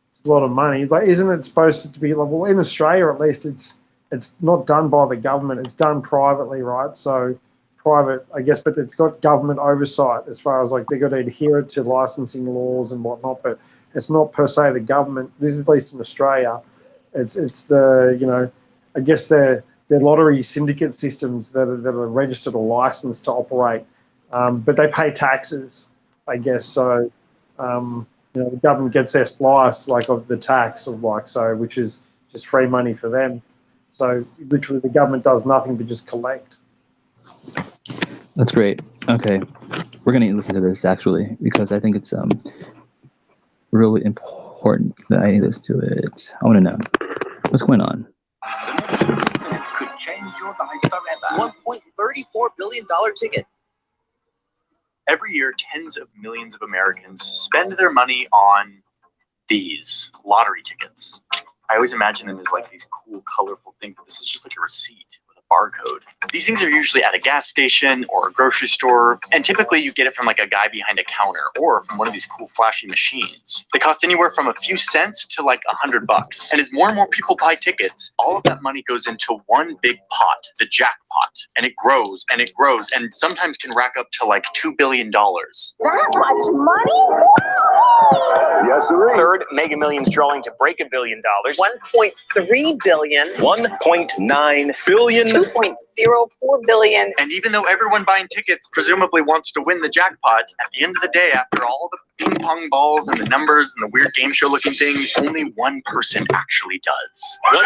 It's a lot of money. It's like, isn't it supposed to be like, well, in Australia at least, it's not done by the government. It's done privately, right? So private, I guess, but it's got government oversight as far as like they got to adhere to licensing laws and whatnot. But it's not per se the government. This is at least in Australia. It's the, you know, I guess they're lottery syndicate systems that are registered or licensed to operate, but they pay taxes, I guess. So, you know, the government gets their slice like of the tax of like so, which is just free money for them. So literally, the government does nothing but just collect. That's great. Okay, we're gonna listen to this actually because I think it's really important that I listen to it. I want to know what's going on. Could change your life forever. $1.34 billion ticket. Every year, tens of millions of Americans spend their money on these lottery tickets. I always imagine them as like these cool, colorful things, but this is just like a receipt with a barcode. These things are usually at a gas station or a grocery store, and typically you get it from like a guy behind a counter or from one of these cool flashy machines. They cost anywhere from a few cents to like $100. And as more and more people buy tickets, all of that money goes into one big pot, the jackpot, and it grows and it grows and sometimes can rack up to like $2 billion. That much money? Yes, third Mega Millions drawing to break $1 billion. 1.3 billion. 1.9 billion. 2.04 billion. And even though everyone buying tickets presumably wants to win the jackpot, at the end of the day, after all the ping pong balls and the numbers and the weird game show looking things, only one person actually does. $1.9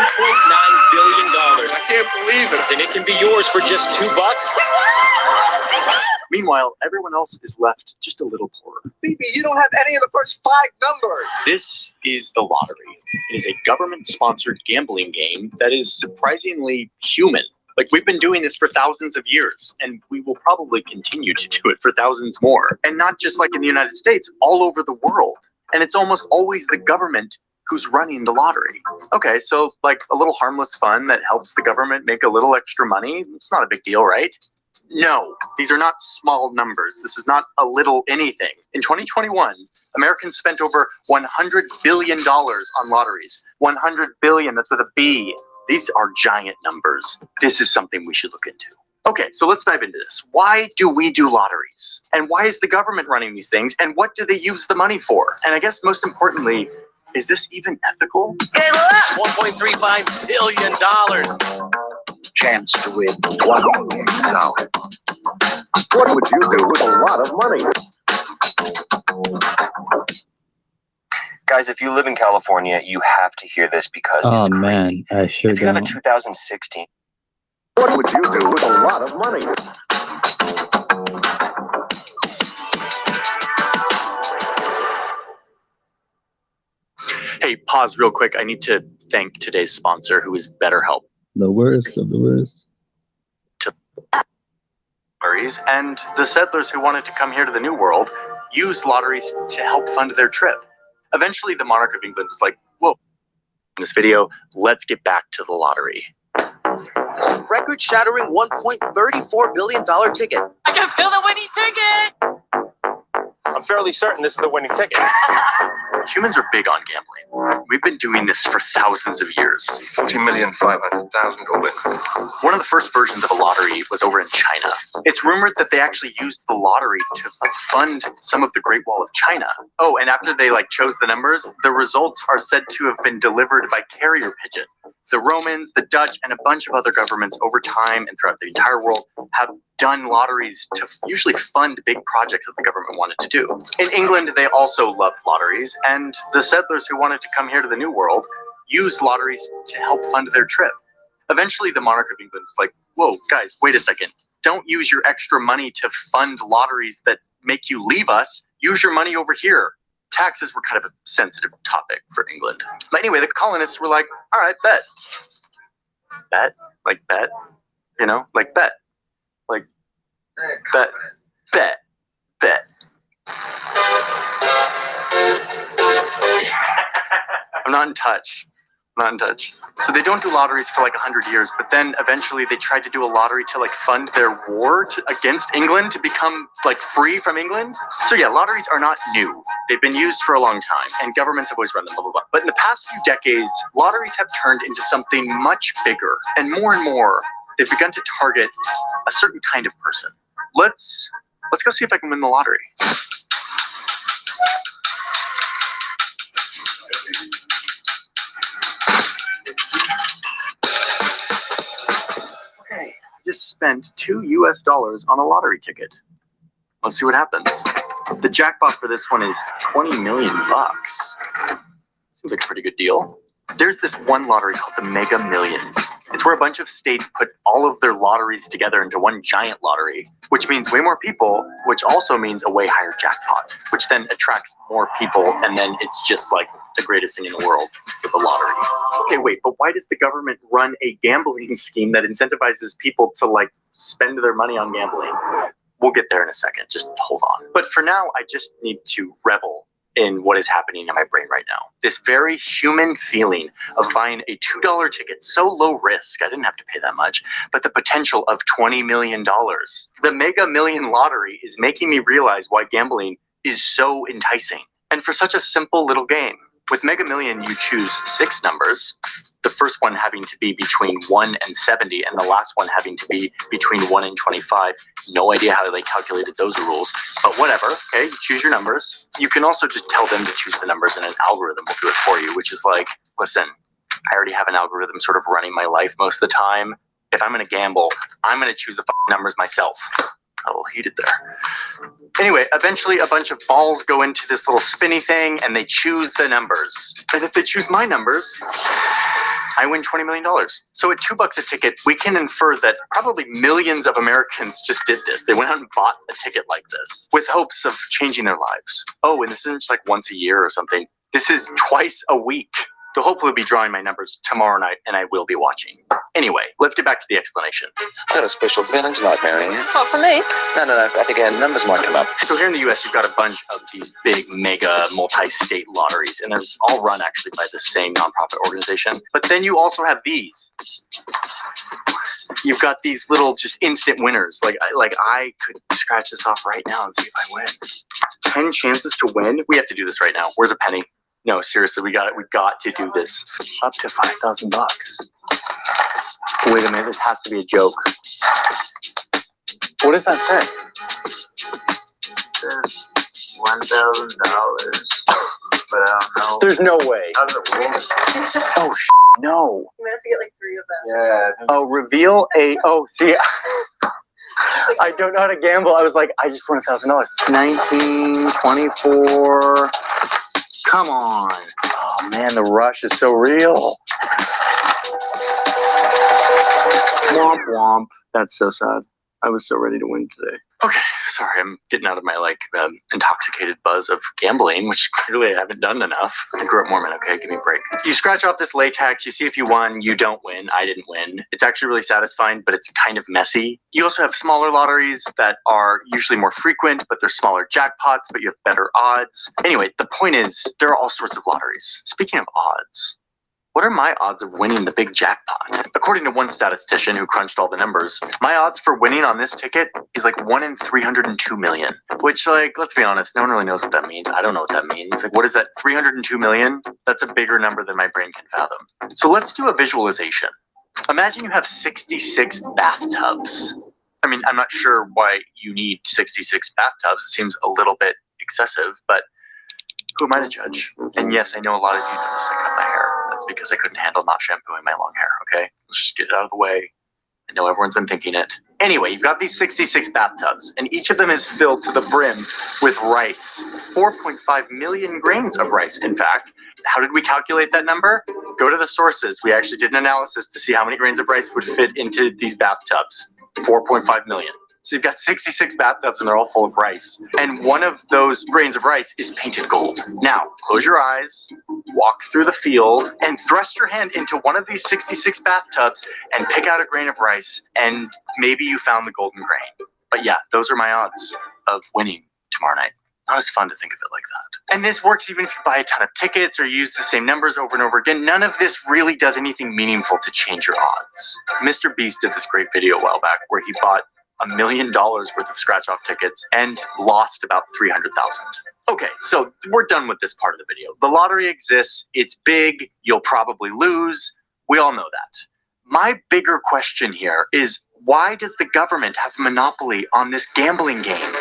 billion. I can't believe it. Then it can be yours for just $2. Meanwhile, everyone else is left just a little poorer. BB, you don't have any of the first 5 numbers. This is the lottery. It is a government-sponsored gambling game that is surprisingly human. Like, we've been doing this for thousands of years, and we will probably continue to do it for thousands more. And not just like in the United States, all over the world. And it's almost always the government who's running the lottery. Okay, so like a little harmless fun that helps the government make a little extra money. It's not a big deal, right? No, these are not small numbers. This is not a little anything. In 2021, Americans spent over $100 billion on lotteries. 100 billion, that's with a B. These are giant numbers. This is something we should look into. Okay, so let's dive into this. Why do we do lotteries? And why is the government running these things? And what do they use the money for? And I guess most importantly, is this even ethical? $1.35 billion. Chance to win $1 million. What would you do with a lot of money? Guys, if you live in California, you have to hear this because it's crazy. Man, I sure If you have a don't. 2016 What would you do with a lot of money? Hey, pause real quick. I need to thank today's sponsor, who is BetterHelp. The worst of the worst. Lotteries, and the settlers who wanted to come here to the New World used lotteries to help fund their trip. Eventually, the monarch of England was like, whoa, in this video, let's get back to the lottery. Record-shattering $1.34 billion ticket. I can feel the winning ticket! I'm fairly certain this is the winning ticket. Humans are big on gambling. We've been doing this for thousands of years. 40,500,000 all in. One of the first versions of a lottery was over in China. It's rumored that they actually used the lottery to fund some of the Great Wall of China. Oh, and after they chose the numbers, the results are said to have been delivered by carrier pigeon The Romans, the Dutch, and a bunch of other governments over time and throughout the entire world have done lotteries to usually fund big projects that the government wanted to do. In England, they also loved lotteries, and the settlers who wanted to come here to the New World used lotteries to help fund their trip. Eventually, the monarch of England was like, whoa, guys, wait a second. Don't use your extra money to fund lotteries that make you leave us. Use your money over here. Taxes were kind of a sensitive topic for England. But anyway, the colonists were like, all right, bet. Bet? Like bet? You know, like bet. Like bet. Bet. Bet. I'm not in touch. Not in touch. So they don't do lotteries for like 100 years, but then eventually they tried to do a lottery to like fund their war against England to become like free from England. So yeah, lotteries are not new. They've been used for a long time and governments have always run them, blah, blah, blah. But in the past few decades, lotteries have turned into something much bigger and more, they've begun to target a certain kind of person. Let's go see if I can win the lottery. Okay, I just spent $2 US on a lottery ticket. Let's see what happens. The jackpot for this one is 20 million bucks. Seems like a pretty good deal. There's this one lottery called the Mega Millions. It's where a bunch of states put all of their lotteries together into one giant lottery, which means way more people, which also means a way higher jackpot, which then attracts more people, and then it's just like the greatest thing in the world for the lottery. Okay, wait, but why does the government run a gambling scheme that incentivizes people to like spend their money on gambling? We'll get there in a second, just hold on. But for now, I just need to revel in what is happening in my brain right now. This very human feeling of buying a $2 ticket, so low risk, I didn't have to pay that much, but the potential of $20 million. The Mega Million lottery is making me realize why gambling is so enticing. And for such a simple little game, with Mega Million, you choose 6 numbers, the first one having to be between 1 and 70, and the last one having to be between 1 and 25. No idea how they calculated those rules, but whatever, okay, you choose your numbers. You can also just tell them to choose the numbers and an algorithm will do it for you, which is like, listen, I already have an algorithm sort of running my life most of the time. If I'm gonna gamble, I'm gonna choose the numbers myself. A little heated there. Anyway, eventually a bunch of balls go into this little spinny thing and they choose the numbers. And if they choose my numbers, I win $20 million. So at $2 a ticket, we can infer that probably millions of Americans just did this. They went out and bought a ticket like this with hopes of changing their lives. Oh, and this isn't just like once a year or something. This is twice a week. They'll hopefully be drawing my numbers tomorrow night, and I will be watching. Anyway, let's get back to the explanation. I got a special feeling tonight, Marianne. Not for me. No. I think numbers might come up. So here in the US, you've got a bunch of these big, mega, multi-state lotteries, and they're all run actually by the same nonprofit organization. But then you also have these. You've got these little just instant winners. Like I could scratch this off right now and see if I win. 10 chances to win? We have to do this right now. Where's a penny? No, seriously, we got to do this. Up to $5,000. Wait a minute, this has to be a joke. What does that say? It says $1,000, but I don't know. There's no way. How's it work? Oh, no. You might have to get like 3 of them. Yeah. Oh, reveal a. Oh, see. I don't know how to gamble. I was like, I just won $1,000. 19, 24. Come on. Oh, man, the rush is so real. Womp womp. That's so sad. I was so ready to win today. Okay, sorry, I'm getting out of my intoxicated buzz of gambling, which clearly I haven't done enough. I grew up Mormon, okay, give me a break. You scratch off this latex, you see if you won, you don't win, I didn't win. It's actually really satisfying, but it's kind of messy. You also have smaller lotteries that are usually more frequent, but they're smaller jackpots, but you have better odds. Anyway, the point is, there are all sorts of lotteries. Speaking of odds, what are my odds of winning the big jackpot? According to one statistician who crunched all the numbers, my odds for winning on this ticket is like 1 in 302 million. Which, let's be honest, no one really knows what that means. I don't know what that means. What is that, 302 million? That's a bigger number than my brain can fathom. So let's do a visualization. Imagine you have 66 bathtubs. I mean, I'm not sure why you need 66 bathtubs. It seems a little bit excessive, but who am I to judge? And yes, I know a lot of you noticed I cut my hair. That's because I couldn't handle not shampooing my long hair, okay? Let's just get it out of the way. I know everyone's been thinking it. Anyway, you've got these 66 bathtubs, and each of them is filled to the brim with rice. 4.5 million grains of rice, in fact. How did we calculate that number? Go to the sources. We actually did an analysis to see how many grains of rice would fit into these bathtubs. 4.5 million. So you've got 66 bathtubs and they're all full of rice. And one of those grains of rice is painted gold. Now, close your eyes, walk through the field, and thrust your hand into one of these 66 bathtubs and pick out a grain of rice, and maybe you found the golden grain. But yeah, those are my odds of winning tomorrow night. Not as fun to think of it like that. And this works even if you buy a ton of tickets or use the same numbers over and over again. None of this really does anything meaningful to change your odds. Mr. Beast did this great video a while back where he bought $1 million worth of scratch-off tickets and lost about 300,000. Okay, so we're done with this part of the video. The lottery exists, it's big, you'll probably lose. We all know that. My bigger question here is, why does the government have a monopoly on this gambling game?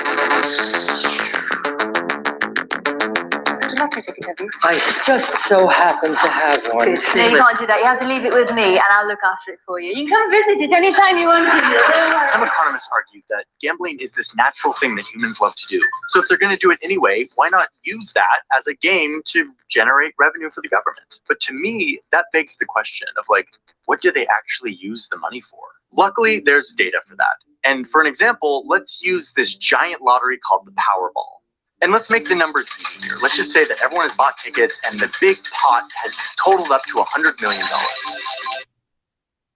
I just so happen to have one. No, you can't do that. You have to leave it with me, and I'll look after it for you. You can come visit it anytime you want to. Some economists argue that gambling is this natural thing that humans love to do. So if they're going to do it anyway, why not use that as a game to generate revenue for the government? But to me, that begs the question of, like, what do they actually use the money for? Luckily, there's data for that. And for an example, let's use this giant lottery called the Powerball. And let's make the numbers easy here. Let's just say that everyone has bought tickets and the big pot has totaled up to $100 million.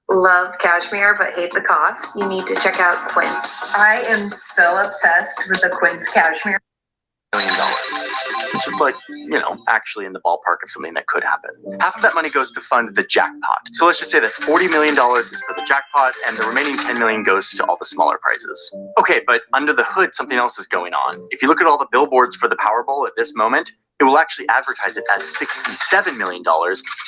Love cashmere, but hate the cost. You need to check out Quince. I am so obsessed with the Quince cashmere. $1 million. Which is like, you know, actually in the ballpark of something that could happen. Half of that money goes to fund the jackpot. So let's just say that $40 million is for the jackpot and the remaining $10 million goes to all the smaller prizes. Okay, but under the hood, something else is going on. If you look at all the billboards for the Powerball at this moment, it will actually advertise it as $67 million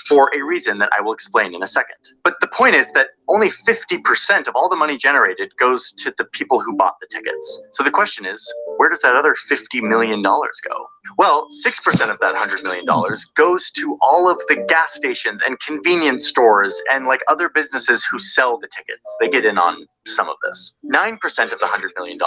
for a reason that I will explain in a second. But the point is that only 50% of all the money generated goes to the people who bought the tickets. So the question is, where does that other $50 million go? Well, 6% of that $100 million goes to all of the gas stations and convenience stores and like other businesses who sell the tickets. They get in on some of this. 9% of the $100 million,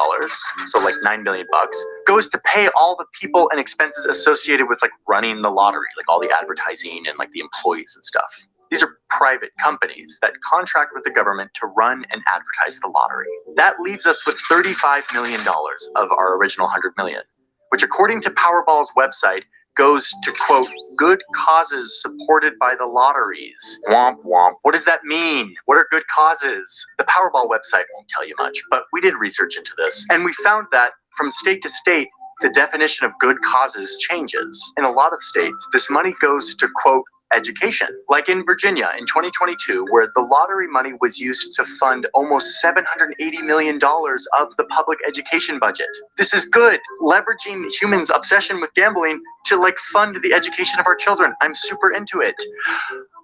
so like $9 million bucks, goes to pay all the people and expenses associated with like running the lottery, like all the advertising and like the employees and stuff. These are private companies that contract with the government to run and advertise the lottery. That leaves us with $35 million of our original $100 million, which according to Powerball's website goes to, quote, good causes supported by the lotteries. Womp womp. What does that mean? What are good causes? The Powerball website won't tell you much, but we did research into this, and we found that from state to state, the definition of good causes changes. In a lot of states, this money goes to, quote, education. Like in Virginia in 2022, where the lottery money was used to fund almost $780 million of the public education budget. This is good. Leveraging humans' obsession with gambling to like fund the education of our children. I'm super into it.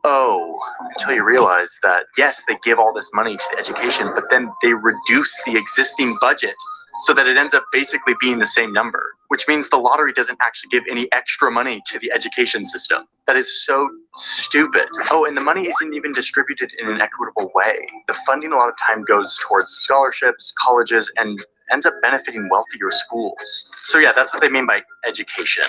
Oh, until you realize that, yes, they give all this money to education, but then they reduce the existing budget so that it ends up basically being the same number, which means the lottery doesn't actually give any extra money to the education system. That is so stupid. Oh, and the money isn't even distributed in an equitable way. The funding a lot of time goes towards scholarships, colleges, and ends up benefiting wealthier schools. So yeah, that's what they mean by education.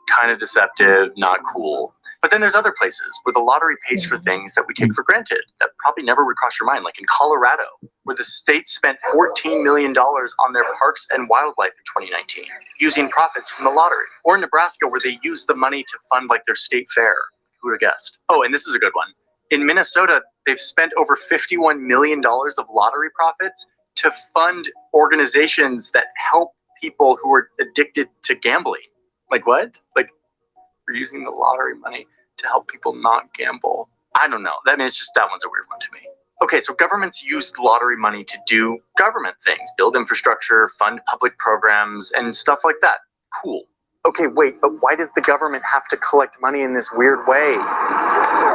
Kind of deceptive, not cool. But then there's other places where the lottery pays for things that we take for granted that probably never would cross your mind, like in Colorado, where the state spent $14 million on their parks and wildlife in 2019, using profits from the lottery. Or in Nebraska, where they use the money to fund like their state fair. Who would have guessed? Oh, and this is a good one. In Minnesota, they've spent over $51 million of lottery profits to fund organizations that help people who are addicted to gambling. Like what? Like, we're using the lottery money to help people not gamble. I don't know. That means just that one's a weird one to me. Okay, so governments use the lottery money to do government things, build infrastructure, fund public programs, and stuff like that. Cool. Okay, wait, but why does the government have to collect money in this weird way?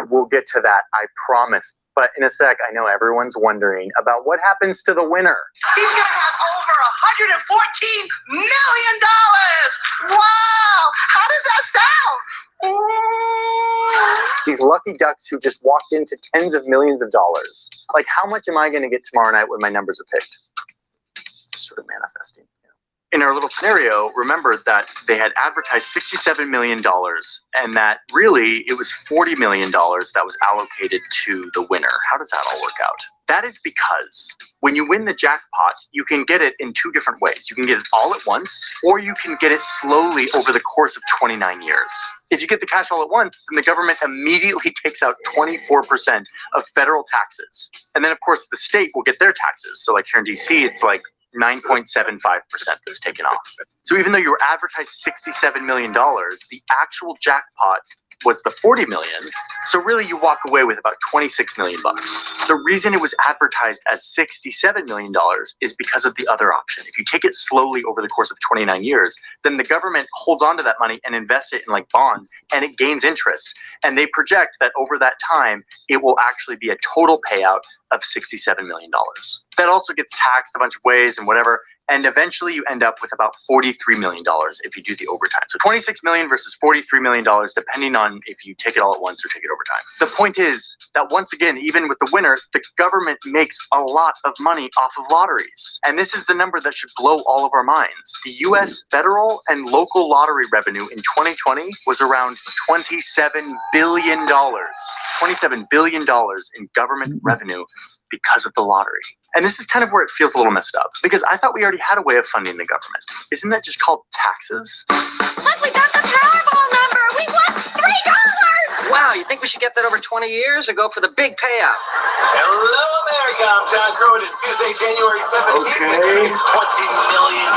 We'll get to that, I promise. But in a sec, I know everyone's wondering about what happens to the winner. He's gonna have over $114 million! Wow! How does that sound? These lucky ducks who just walked into tens of millions of dollars. Like, how much am I going to get tomorrow night when my numbers are picked? Just sort of manifesting. In our little scenario, remember that they had advertised $67 million and that really it was $40 million that was allocated to the winner. How does that all work out? That is because when you win the jackpot, you can get it in two different ways. You can get it all at once, or you can get it slowly over the course of 29 years. If you get the cash all at once, then the government immediately takes out 24% of federal taxes. And then, of course, the state will get their taxes. So like here in DC, it's like 9.75% that's taken off. So even though you were advertised $67 million, the actual jackpot was the 40 million. So really you walk away with about 26 million bucks. The reason it was advertised as $67 million is because of the other option. If you take it slowly over the course of 29 years, then the government holds on to that money and invests it in like bonds, and it gains interest. And they project that over that time, it will actually be a total payout of $67 million. That also gets taxed a bunch of ways and whatever. And eventually you end up with about $43 million if you do the overtime. So 26 million versus $43 million, depending on if you take it all at once or take it over time. The point is that once again, even with the winner, the government makes a lot of money off of lotteries. And this is the number that should blow all of our minds. The US federal and local lottery revenue in 2020 was around $27 billion. $27 billion in government revenue because of the lottery. And this is kind of where it feels a little messed up, because I thought we already had a way of funding the government. Isn't that just called taxes? Look, we got the Powerball number! We won $3! Wow, you think we should get that over 20 years or go for the big payout? Hello, America. I'm John Crow. It's Tuesday, January 17th. Okay. It's $20 million.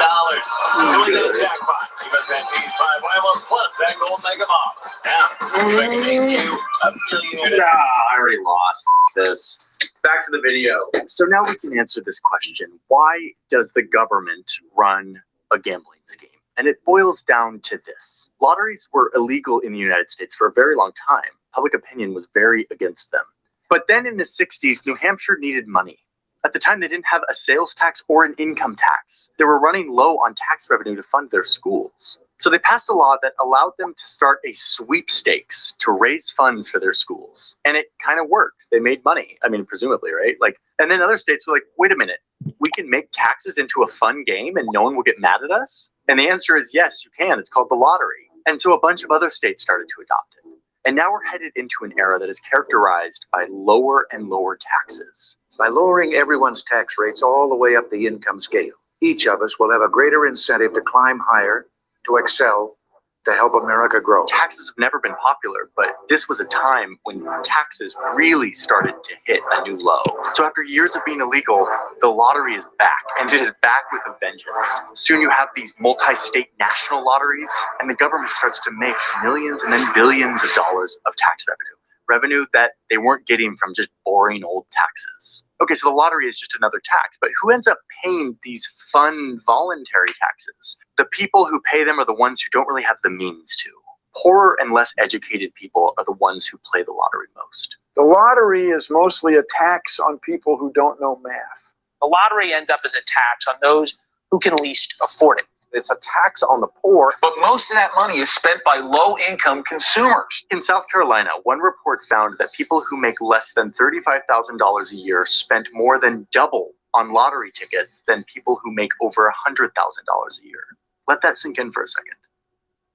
So we got a jackpot. You must have seen 5 Rivals plus that gold mega bomb. Now, see if I can make you a millionaire. I already lost this. Back to the video. So now we can answer this question. Why does the government run a gambling scheme? And it boils down to this. Lotteries were illegal in the United States for a very long time. Public opinion was very against them. But then in the 60s, New Hampshire needed money. At the time, they didn't have a sales tax or an income tax. They were running low on tax revenue to fund their schools. So they passed a law that allowed them to start a sweepstakes to raise funds for their schools. And it kind of worked. They made money. I mean, presumably, right? And then other states were like, wait a minute, we can make taxes into a fun game and no one will get mad at us? And the answer is yes, you can. It's called the lottery. And so a bunch of other states started to adopt it. And now we're headed into an era that is characterized by lower and lower taxes. By lowering everyone's tax rates all the way up the income scale, each of us will have a greater incentive to climb higher, to excel, to help America grow. Taxes have never been popular, but this was a time when taxes really started to hit a new low. So after years of being illegal, the lottery is back, and it is back with a vengeance. Soon you have these multi-state national lotteries, and the government starts to make millions and then billions of dollars of tax revenue that they weren't getting from just boring old taxes. Okay, so the lottery is just another tax, but who ends up paying these fun voluntary taxes? The people who pay them are the ones who don't really have the means to. Poorer and less educated people are the ones who play the lottery most. The lottery is mostly a tax on people who don't know math. The lottery ends up as a tax on those who can least afford it. It's a tax on the poor. But most of that money is spent by low-income consumers. In South Carolina, one report found that people who make less than $35,000 a year spent more than double on lottery tickets than people who make over $100,000 a year. Let that sink in for a second.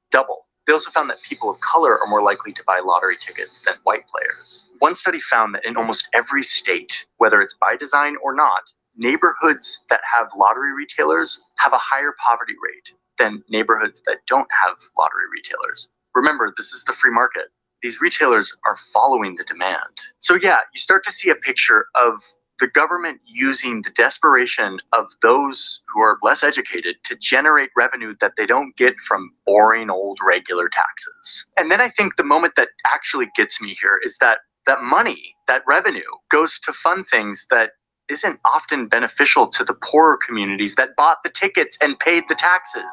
Double. They also found that people of color are more likely to buy lottery tickets than white players. One study found that in almost every state, whether it's by design or not, neighborhoods that have lottery retailers have a higher poverty rate than neighborhoods that don't have lottery retailers. Remember, this is the free market. These retailers are following the demand. So yeah, you start to see a picture of the government using the desperation of those who are less educated to generate revenue that they don't get from boring old regular taxes. And then I think the moment that actually gets me here is that that money, that revenue, goes to fund things that isn't often beneficial to the poorer communities that bought the tickets and paid the taxes.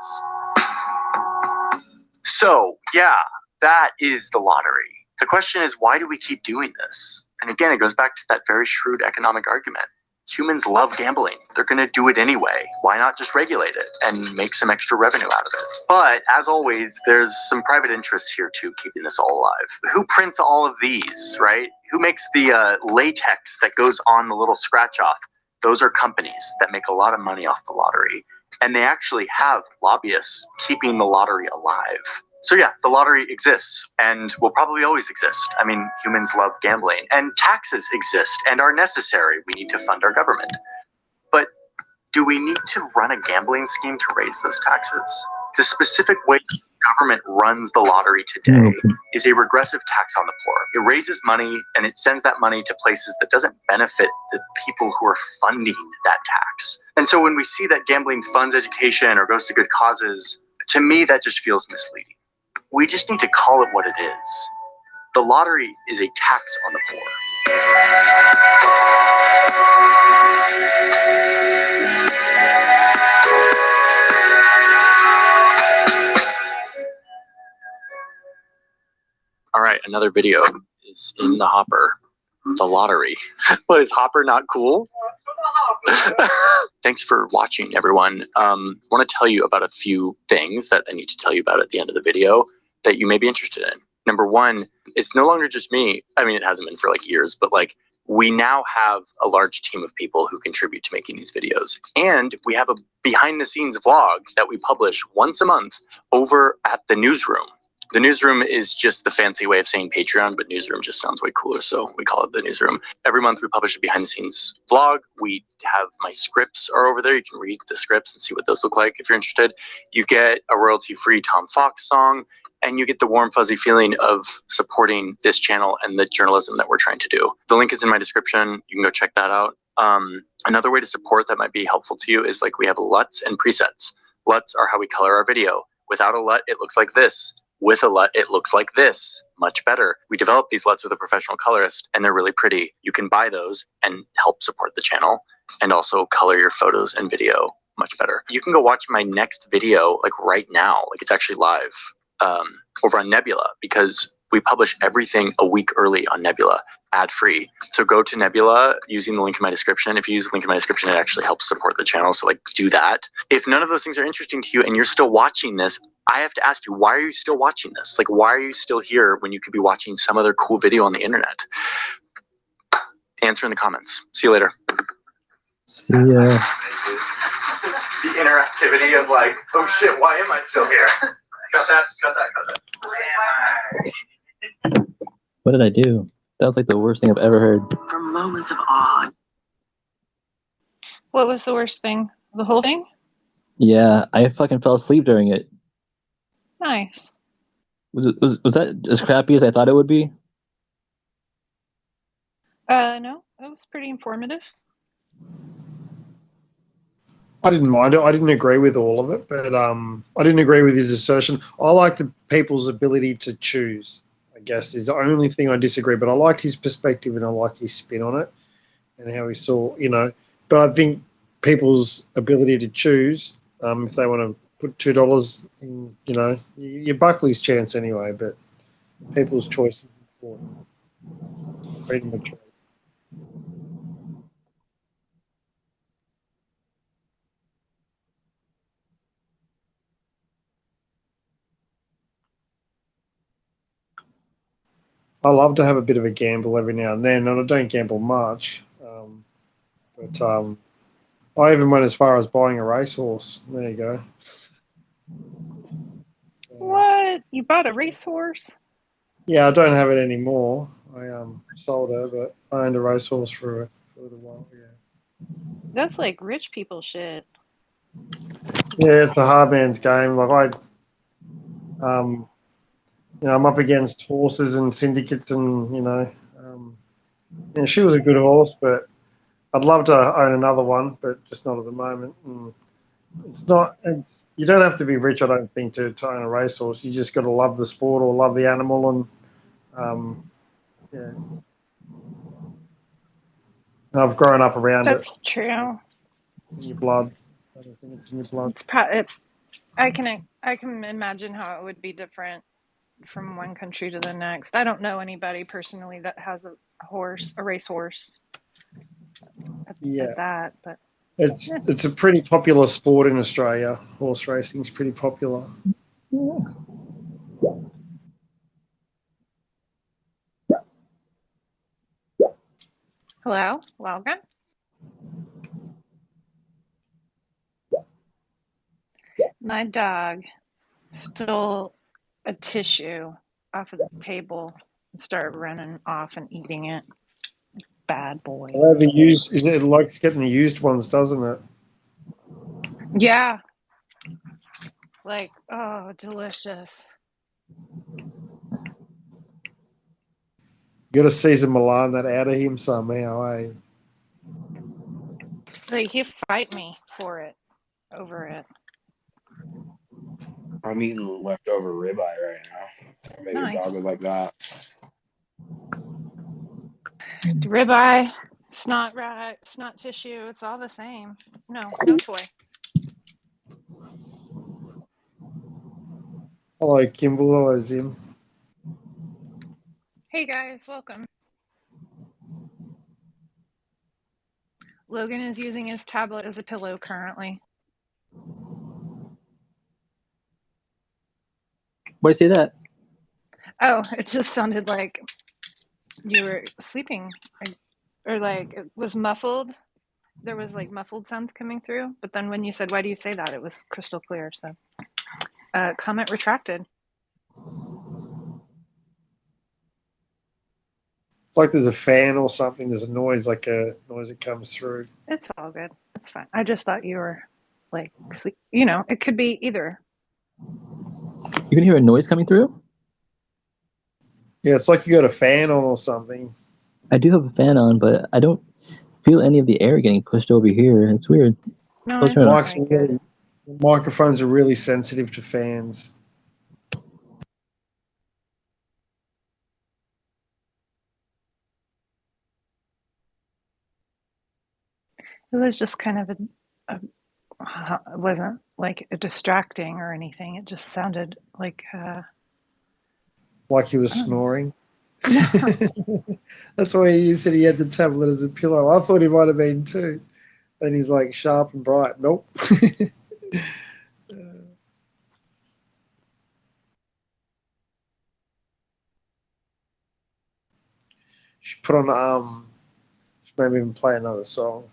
So, yeah, that is the lottery. The question is, why do we keep doing this? And again, it goes back to that very shrewd economic argument. humans love gambling. They're going to do it anyway. Why not just regulate it and make some extra revenue out of it? But as always, there's some private interests here too, keeping this all alive. Who prints all of these, right? Who makes the latex that goes on the little scratch off? Those are companies that make a lot of money off the lottery. And they actually have lobbyists keeping the lottery alive. So yeah, the lottery exists and will probably always exist. I mean, humans love gambling, and taxes exist and are necessary. We need to fund our government. But do we need to run a gambling scheme to raise those taxes? The specific way the government runs the lottery today is a regressive tax on the poor. It raises money and it sends that money to places that doesn't benefit the people who are funding that tax. And so when we see that gambling funds education or goes to good causes, to me that just feels misleading. We just need to call it what it is. The lottery is a tax on the poor. All right, another video is in the hopper. The lottery. What, is Hopper not cool? Thanks for watching, everyone. I want to tell you about a few things that I need to tell you about at the end of the video that you may be interested in. Number one, it's no longer just me. I mean, it hasn't been for like years, but like we now have a large team of people who contribute to making these videos. And we have a behind the scenes vlog that we publish once a month over at the Newsroom. The Newsroom is just the fancy way of saying Patreon, but Newsroom just sounds way cooler, so we call it the Newsroom. Every month we publish a behind-the-scenes vlog. We have my scripts are over there. You can read the scripts and see what those look like if you're interested. You get a royalty-free Tom Fox song, and you get the warm, fuzzy feeling of supporting this channel and the journalism that we're trying to do. The link is in my description. You can go check that out. Another way to support that might be helpful to you is like we have LUTs and presets. LUTs are how we color our video. Without a LUT, it looks like this. With a LUT, it looks like this, much better. We developed these LUTs with a professional colorist, and they're really pretty. You can buy those and help support the channel, and also color your photos and video much better. You can go watch my next video, like right now, like it's actually live, over on Nebula, because we publish everything a week early on Nebula, ad-free. So go to Nebula using the link in my description. If you use the link in my description, it actually helps support the channel, so like do that. If none of those things are interesting to you and you're still watching this, I have to ask you, why are you still watching this? Like, why are you still here when you could be watching some other cool video on the internet? Answer in the comments. See you later. See ya. The interactivity of like, oh shit, why am I still here? Cut that. What did I do? That was like the worst thing I've ever heard. For moments of awe. What was the worst thing? The whole thing? Yeah, I fucking fell asleep during it. Nice. Was that as crappy as I thought it would be? No, it was pretty informative. I didn't mind it. I didn't agree with all of it, but I didn't agree with his assertion. I like the people's ability to choose, I guess, is the only thing I disagree. But I liked his perspective and I liked his spin on it and how he saw, But I think people's ability to choose, if they want to put $2 in, your Buckley's chance anyway, but people's choice is important. Freedom of choice. I love to have a bit of a gamble every now and then, and I don't gamble much. But I even went as far as buying a racehorse. There you go. What? You bought a racehorse? Yeah, I don't have it anymore. I sold her, but I owned a racehorse for a little while. Yeah. That's like rich people shit. Yeah, it's a hard man's game. Like I'm up against horses and syndicates, and she was a good horse, but I'd love to own another one, but just not at the moment. And you don't have to be rich, I don't think, to own a racehorse. You just got to love the sport or love the animal, and yeah. And I've grown up around it. That's true. In your blood. I don't think it's in your blood. I can imagine how it would be different from one country to the next. I don't know anybody personally that has a racehorse. Yeah. at that. But It's a pretty popular sport in Australia. Horse racing is pretty popular. hello, Logan. My dog stole a tissue off of the table and started running off and eating it. Bad boy. It likes getting the used ones, doesn't it? Yeah. Like, oh, delicious. You got to Cesar Milan that out of him somehow, eh? Like, he fight me for it, over it. I'm eating leftover ribeye right now. I bet your dog would like that. Ribeye, snot rat, snot tissue, it's all the same. No toy. Hello, Kimball. Hello, Zim. Hey guys, welcome. Logan is using his tablet as a pillow currently. Why say that? Oh, it just sounded like you were sleeping, or like it was muffled. There was like muffled sounds coming through, but then when you said, "Why do you say that?" it was crystal clear. So, comment retracted. It's like there's a fan or something. There's a noise, like a noise that comes through. It's all good. It's fine. I just thought you were like sleep. You know, it could be either. You can hear a noise coming through? Yeah, it's like you got a fan on or something. I do have a fan on, but I don't feel any of the air getting pushed over here. It's weird. No, it's not Microphones, microphones are really sensitive to fans. It was just kind of it wasn't like a distracting or anything. It just sounded like Like he was snoring. That's why he said he had the tablet as a pillow. I thought he might have been too. And he's like sharp and bright. Nope. She put on she maybe even play another song.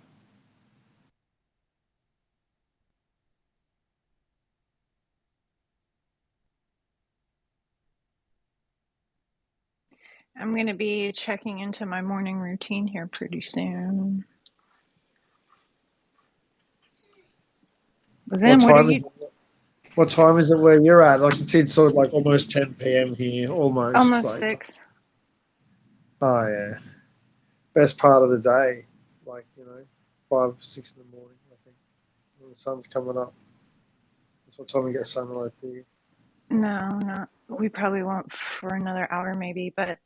I'm going to be checking into my morning routine here pretty soon. Zim, what are you? What time is it where you're at? Like it's sort of like almost 10 p.m. here, almost. Almost like, 6. Oh yeah, best part of the day, like 5, 6 in the morning. I think when the sun's coming up. That's what time we get sunlight here. No, not. We probably won't for another hour maybe, but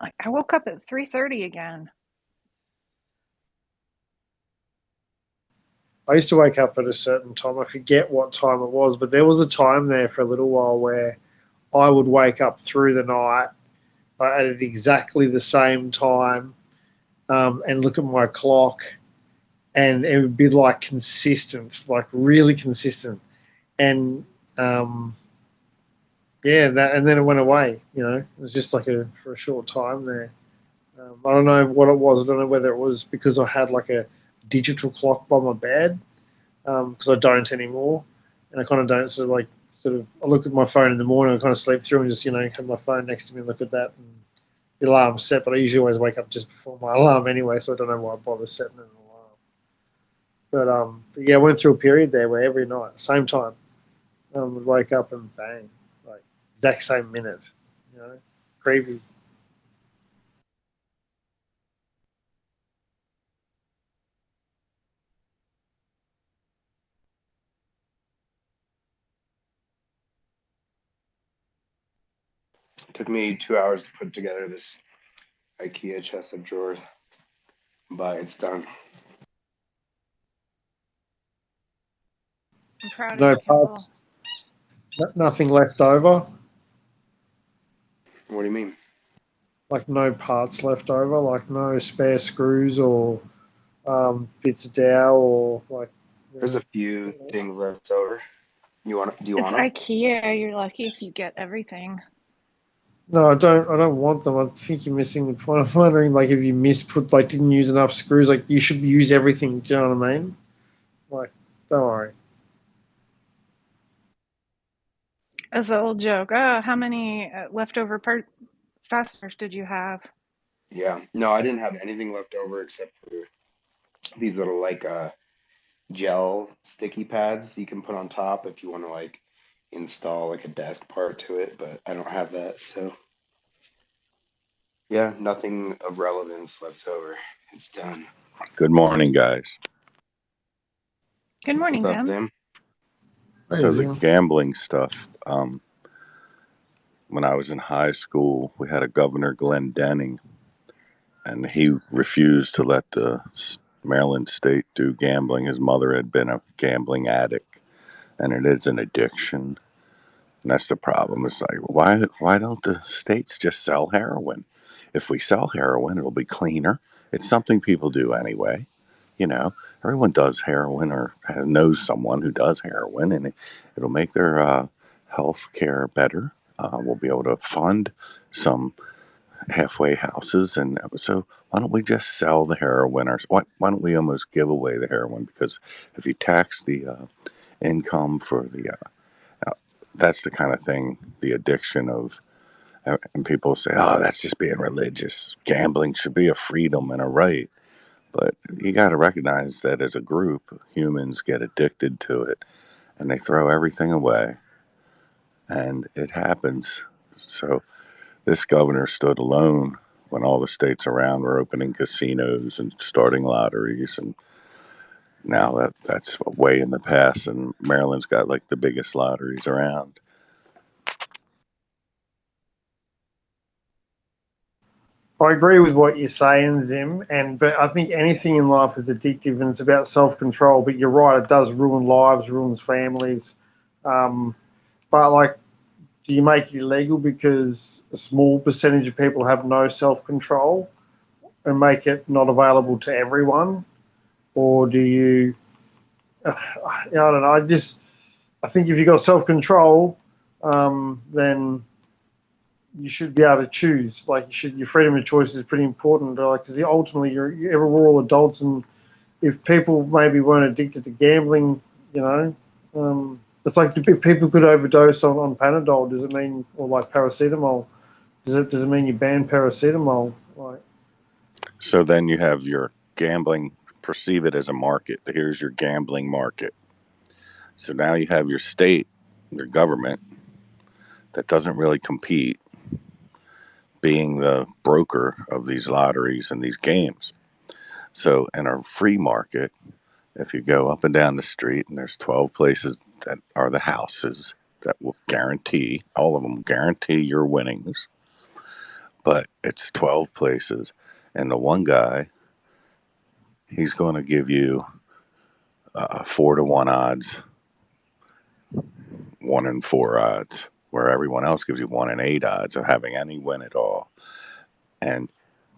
like I woke up at 3:30 again. I used to wake up at a certain time. I forget what time it was, but there was a time there for a little while where I would wake up through the night at exactly the same time and look at my clock, and it would be like consistent, like really consistent. And yeah, and then it went away. It was just like for a short time there. I don't know what it was. I don't know whether it was because I had like a digital clock by my bed, because I don't anymore, and I kind of don't sort of I look at my phone in the morning, I kind of sleep through and just have my phone next to me and look at that, and the alarm's set, but I usually always wake up just before my alarm anyway, so I don't know why I bother setting an alarm. But yeah, I went through a period there where every night, same time, would wake up and bang, like exact same minute, creepy. It took me 2 hours to put together this IKEA chest of drawers, but it's done. I'm proud No of you, Kimball. parts, nothing left over. What do you mean? Like no parts left over, like no spare screws or bits of Dow or like. There's a few things left over. Do you want It's them? IKEA. You're lucky if you get everything. No, I don't. I don't want them. I think you're missing the point. I'm wondering, like, if you didn't use enough screws, like, you should use everything. Do you know what I mean? Like, don't worry. As an old joke. Oh, how many leftover fasteners did you have? Yeah. No, I didn't have anything left over except for these little like gel sticky pads you can put on top if you want to like install like a desk part to it, but I don't have that, so yeah, nothing of relevance left over. It's done. Good morning, guys. Good morning, What's up, Zim. Zim? So the gambling stuff, when I was in high school, we had a governor, Glenn Denning, and he refused to let the Maryland state do gambling. His mother had been a gambling addict, and it is an addiction. And that's the problem. It's like, why don't the states just sell heroin? If we sell heroin, it'll be cleaner. It's something people do anyway. You know, everyone does heroin or knows someone who does heroin, and it'll make their health care better. We'll be able to fund some halfway houses, and so why don't we just sell the heroin, or why don't we almost give away the heroin? Because if you tax the income for the that's the kind of thing, the addiction of, and people say, oh, that's just being religious. Gambling should be a freedom and a right. But you got to recognize that as a group, humans get addicted to it and they throw everything away. And it happens. So this governor stood alone when all the states around were opening casinos and starting lotteries. And now that's way in the past. And Maryland's got like the biggest lotteries around. I agree with what you're saying, Zim, but I think anything in life is addictive, and it's about self-control. But you're right; it does ruin lives, ruins families. But like, do you make it illegal because a small percentage of people have no self-control, and make it not available to everyone, or do you? I don't know. I think if you've got self-control, then you should be able to choose. Like, your freedom of choice is pretty important. Because ultimately, we're all adults, and if people maybe weren't addicted to gambling, it's like if people could overdose on Panadol. Does it mean, or like paracetamol? Does it mean you ban paracetamol? Like, so then you have your gambling. Perceive it as a market. Here's your gambling market. So now you have your state, your government, that doesn't really compete, being the broker of these lotteries and these games. So in a free market, if you go up and down the street and there's 12 places that are the houses that will guarantee, all of them guarantee your winnings, but it's 12 places, and the one guy, he's going to give you 4-to-1 odds, 1-in-4 odds, where everyone else gives you 1-in-8 odds of having any win at all. And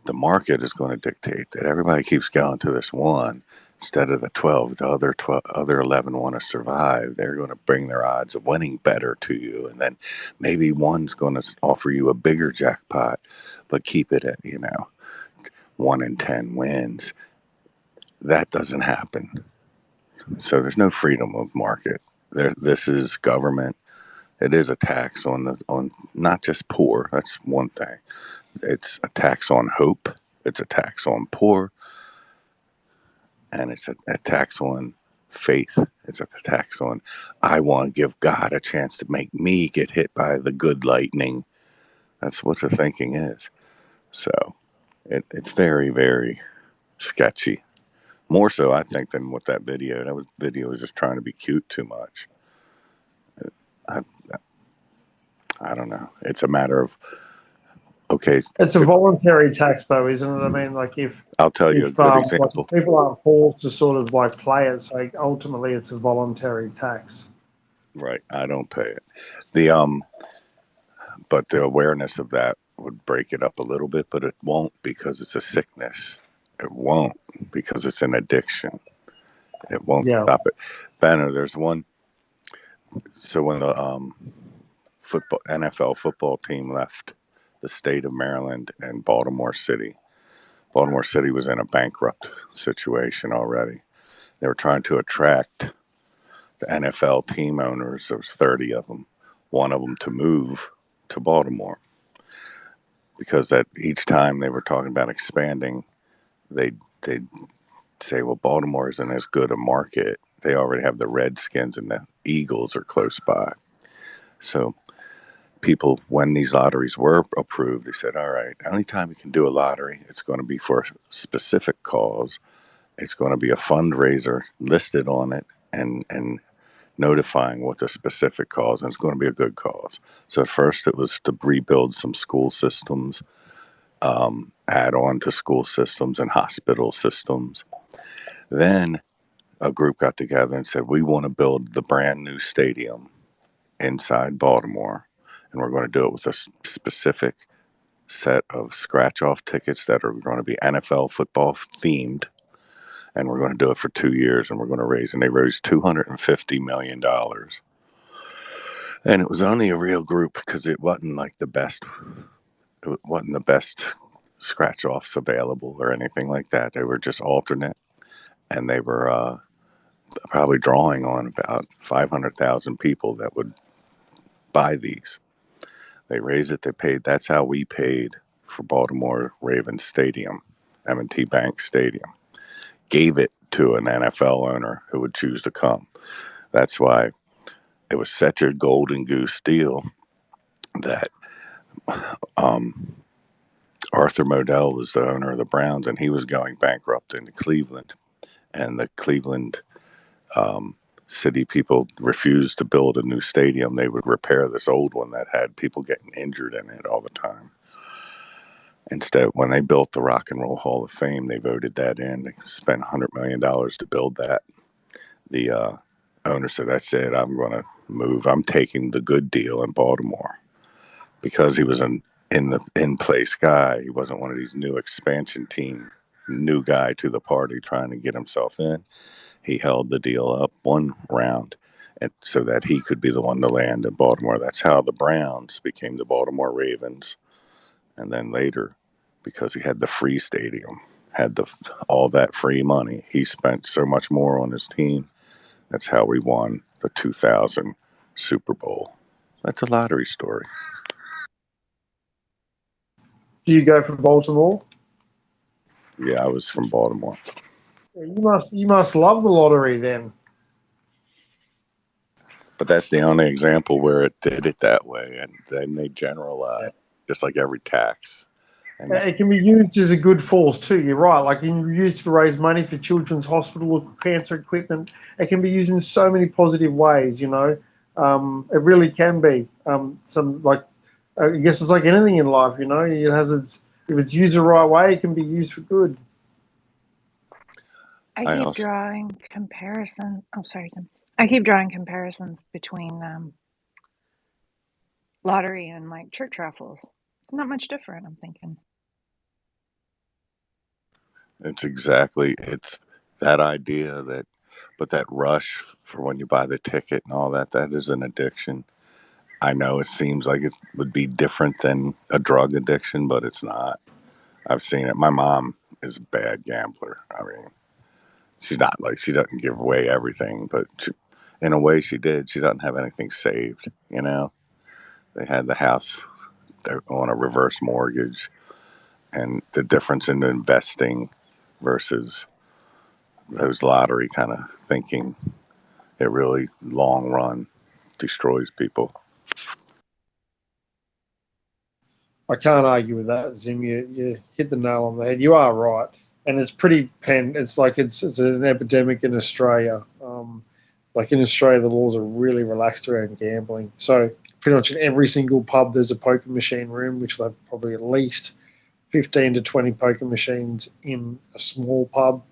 the market is going to dictate that everybody keeps going to this one instead of the 12. The other 11 want to survive. They're going to bring their odds of winning better to you, and then maybe one's going to offer you a bigger jackpot, but keep it at 1-in-10 wins. That doesn't happen. So there's no freedom of market. This is government. It is a tax on not just poor. That's one thing. It's a tax on hope. It's a tax on poor. And it's a tax on faith. It's a tax on, I want to give God a chance to make me get hit by the good lightning. That's what the thinking is. So it's very, very sketchy. More so, I think, than what that video. That video was just trying to be cute too much. I don't know. It's a matter of, okay. It's a voluntary tax, though, isn't it? I mean, like I'll tell you a good example. Like people aren't forced to sort of like play it, so ultimately it's a voluntary tax. Right. I don't pay it. But the awareness of that would break it up a little bit, but it won't, because it's a sickness. It won't, because it's an addiction. It won't Yeah. stop it. Banner, there's one. So when the NFL football team left the state of Maryland and Baltimore City was in a bankrupt situation already. They were trying to attract the NFL team owners. There was 30 of them. One of them to move to Baltimore, because that each time they were talking about expanding, they'd say, well, Baltimore isn't as good a market. They already have the Redskins and the Eagles are close by. So people, when these lotteries were approved, they said, all right, anytime you can do a lottery, it's going to be for a specific cause. It's going to be a fundraiser listed on it and notifying what the specific cause, and it's going to be a good cause. So at first it was to rebuild some school systems, add on to school systems and hospital systems. Then a group got together and said, we want to build the brand new stadium inside Baltimore, and we're going to do it with a specific set of scratch-off tickets that are going to be NFL football themed, and we're going to do it for 2 years, and we're going to raise, and they raised $250 million. And it was only a real group because it wasn't like the best, it wasn't the best scratch-offs available or anything like that. They were just alternate, and they were probably drawing on about 500,000 people that would buy these. They raised it, they paid. That's how we paid for Baltimore Ravens Stadium, M&T Bank Stadium. Gave it to an NFL owner who would choose to come. That's why it was such a golden goose deal that Arthur Modell was the owner of the Browns, and he was going bankrupt in Cleveland. And the Cleveland city people refused to build a new stadium. They would repair this old one that had people getting injured in it all the time. Instead, when they built the Rock and Roll Hall of Fame, they voted that in. They spent $100 million to build that. The owner said, that's it, I'm going to move. I'm taking the good deal in Baltimore. Because he was an in-place guy, he wasn't one of these new expansion team, new guy to the party trying to get himself in. He held the deal up one round and so that he could be the one to land in Baltimore. That's how the Browns became the Baltimore Ravens. And then later, because he had the free stadium, had all that free money, he spent so much more on his team. That's how we won the 2000 Super Bowl. That's a lottery story. Do you go for Baltimore? Yeah, I was from Baltimore. You must love the lottery then. But that's the only example where it did it that way, and then they generalized, just like every tax. And It can be used as a good force too. You're right. Like, it can be used to raise money for Children's Hospital or cancer equipment. It can be used in so many positive ways. You know, it really can be. I guess it's like anything in life. You know, it has its. If it's used the right way, it can be used for good. I keep drawing comparisons. Oh, sorry, Tim. I keep drawing comparisons between lottery and like church raffles. It's not much different, I'm thinking. it's that idea that, but that rush for when you buy the ticket and all that, that is an addiction. I know it seems like it would be different than a drug addiction, but it's not. I've seen it. My mom is a bad gambler. I mean, she's not like, she doesn't give away everything, but in a way she did. She doesn't have anything saved, you know? They had the house on a reverse mortgage, and the difference in investing versus those lottery kind of thinking, it really long run destroys people. I can't argue with that, Zim. You hit the nail on the head. You are right, and it's pretty It's like it's an epidemic in Australia. Like in Australia, the laws are really relaxed around gambling. So pretty much in every single pub, there's a poker machine room, which will have probably at least 15 to 20 poker machines in a small pub.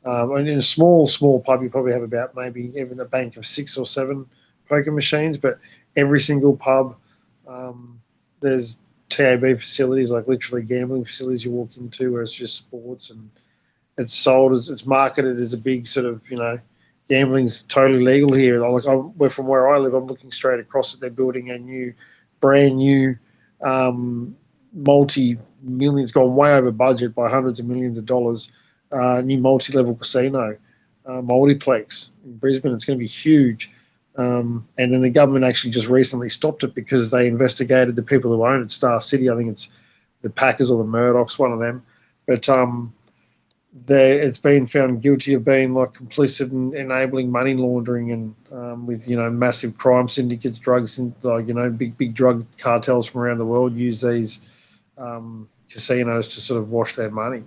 And in a small pub, you probably have about maybe even a bank of 6 or 7 poker machines. But every single pub, there's TAB facilities, like literally gambling facilities you walk into, where it's just sports and it's sold as it's marketed as a big sort of gambling's totally legal here. From where I live, I'm looking straight across it. They're building a brand new, multi-millions, gone way over budget by hundreds of millions of dollars, new multi-level casino, multiplex in Brisbane. It's going to be huge. And then the government actually just recently stopped it because they investigated the people who own it, Star City. I think it's the Packers or the Murdochs, one of them. But it's been found guilty of being complicit in enabling money laundering and with massive crime syndicates, drugs, and big drug cartels from around the world use these casinos to sort of wash their money.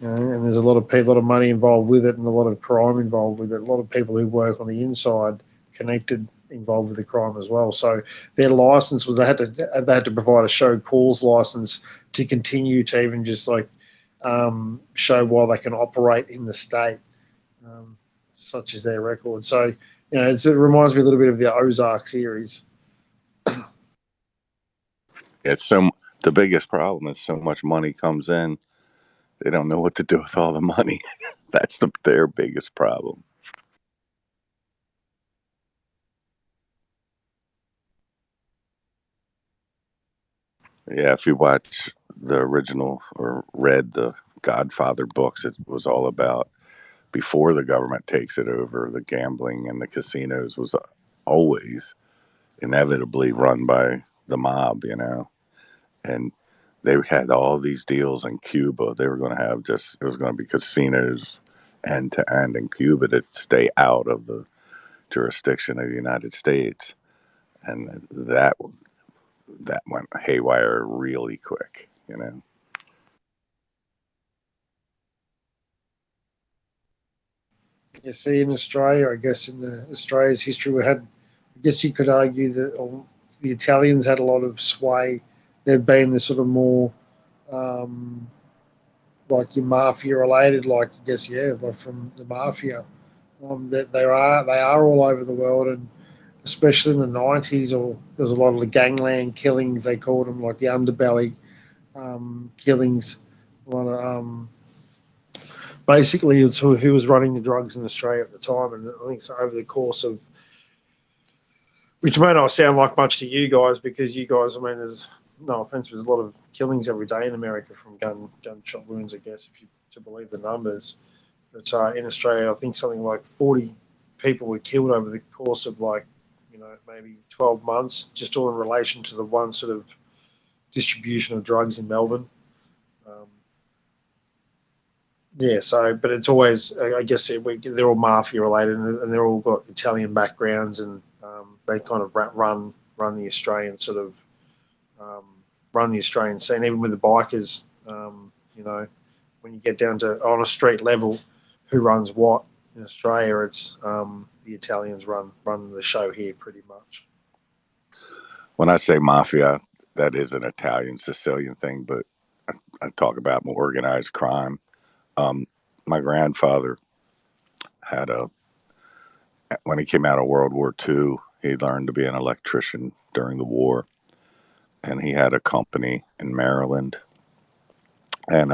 And there's a lot of money involved with it, and a lot of crime involved with it. A lot of people who work on the inside connected involved with the crime as well. So their license was they had to provide a show cause license to continue to even just show why they can operate in the state, such as their record. So, it reminds me a little bit of the Ozark series. The biggest problem is so much money comes in, they don't know what to do with all the money. That's their biggest problem. Yeah, if you watch the original or read the Godfather books, it was all about before the government takes it over, the gambling and the casinos was always inevitably run by the mob, and they had all these deals in Cuba. They were going to have it was going to be casinos end to end in Cuba to stay out of the jurisdiction of the United States. And that went haywire really quick, You see, in Australia, I guess in Australia's history, I guess you could argue that the Italians had a lot of sway. They've been the sort of more like your mafia related, like from the mafia. That they are all over the world, and especially in the 90s, or there's a lot of the gangland killings. They called them like the underbelly killings. A lot of basically, it's who was running the drugs in Australia at the time, and I think so over the course of, which may not sound like much to you guys, because you guys, there's no offense, there's a lot of killings every day in America from gunshot wounds, I guess, if you to believe the numbers. But in Australia, I think something like 40 people were killed over the course of maybe 12 months, just all in relation to the one sort of distribution of drugs in Melbourne. But it's always, I guess, they're all mafia related, and they're all got Italian backgrounds, and they kind of run the Australian sort of run the Australian scene, even with the bikers. When you get down to on a street level, who runs what in Australia? It's the Italians run the show here pretty much. When I say mafia, that is an Italian Sicilian thing, but I talk about more organized crime. My grandfather when he came out of World War II, he learned to be an electrician during the war, and he had a company in Maryland, and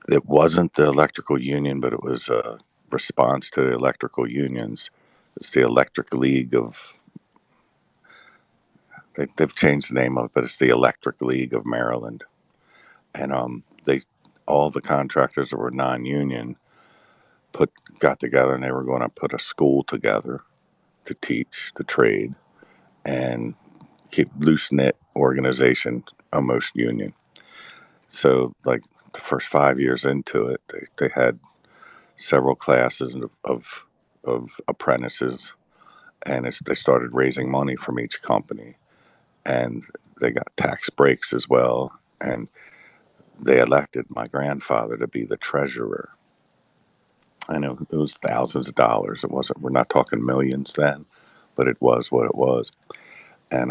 it wasn't the electrical union, but it was a response to the electrical unions. It's the Electric League of, they've changed the name of it, but it's the Electric League of Maryland. And all the contractors that were non-union got together, and they were going to put a school together to teach the trade and keep loose-knit organization, almost union. So the first 5 years into it, they had several classes of apprentices, and they started raising money from each company, and they got tax breaks as well, and they elected my grandfather to be the treasurer. I know it was thousands of dollars. We're not talking millions then, but it was what it was. And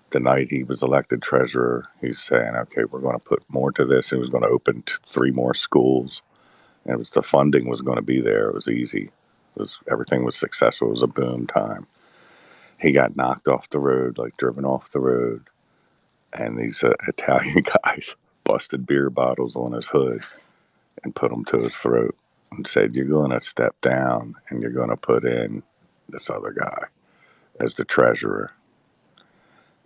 the night he was elected treasurer, he's saying, okay, we're going to put more to this. He was going to open 3 more schools. And the funding was going to be there. It was easy. Everything was successful. It was a boom time. He got knocked off the road, driven off the road. And these Italian guys busted beer bottles on his hood and put them to his throat and said, "You're going to step down and you're going to put in this other guy as the treasurer."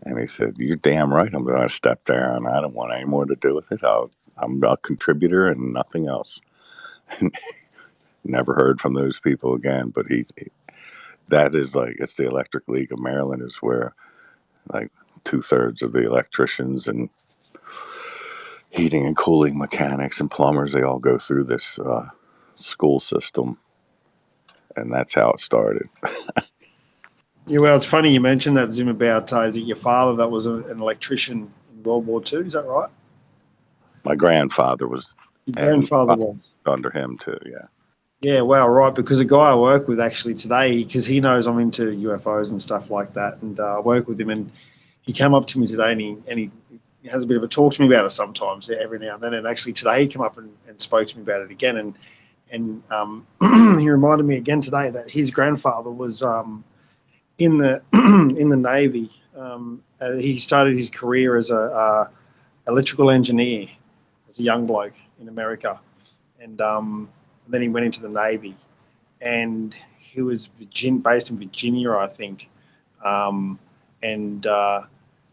And he said, "You're damn right. I'm going to step down. I don't want any more to do with it. I'm a contributor and nothing else." Never heard from those people again. But that is like, it's the Electric League of Maryland is where like 2/3 of the electricians and heating and cooling mechanics and plumbers, they all go through this school system. And that's how it started. Yeah, well, it's funny you mentioned that, Zim, about is it your father that was an electrician in World War II? Is that right? My grandfather was, Your grandfather was. under him too, yeah. Yeah, wow, right. Because a guy I work with actually today, because he knows I'm into UFOs and stuff like that, and I work with him, and he came up to me today, and he has a bit of a talk to me about it sometimes, every now and then. And actually today he came up and spoke to me about it again, and he reminded me again today that his grandfather was in the in the Navy. He started his career as a electrical engineer as a young bloke in America, and then he went into the Navy, and he was based in Virginia, I think, and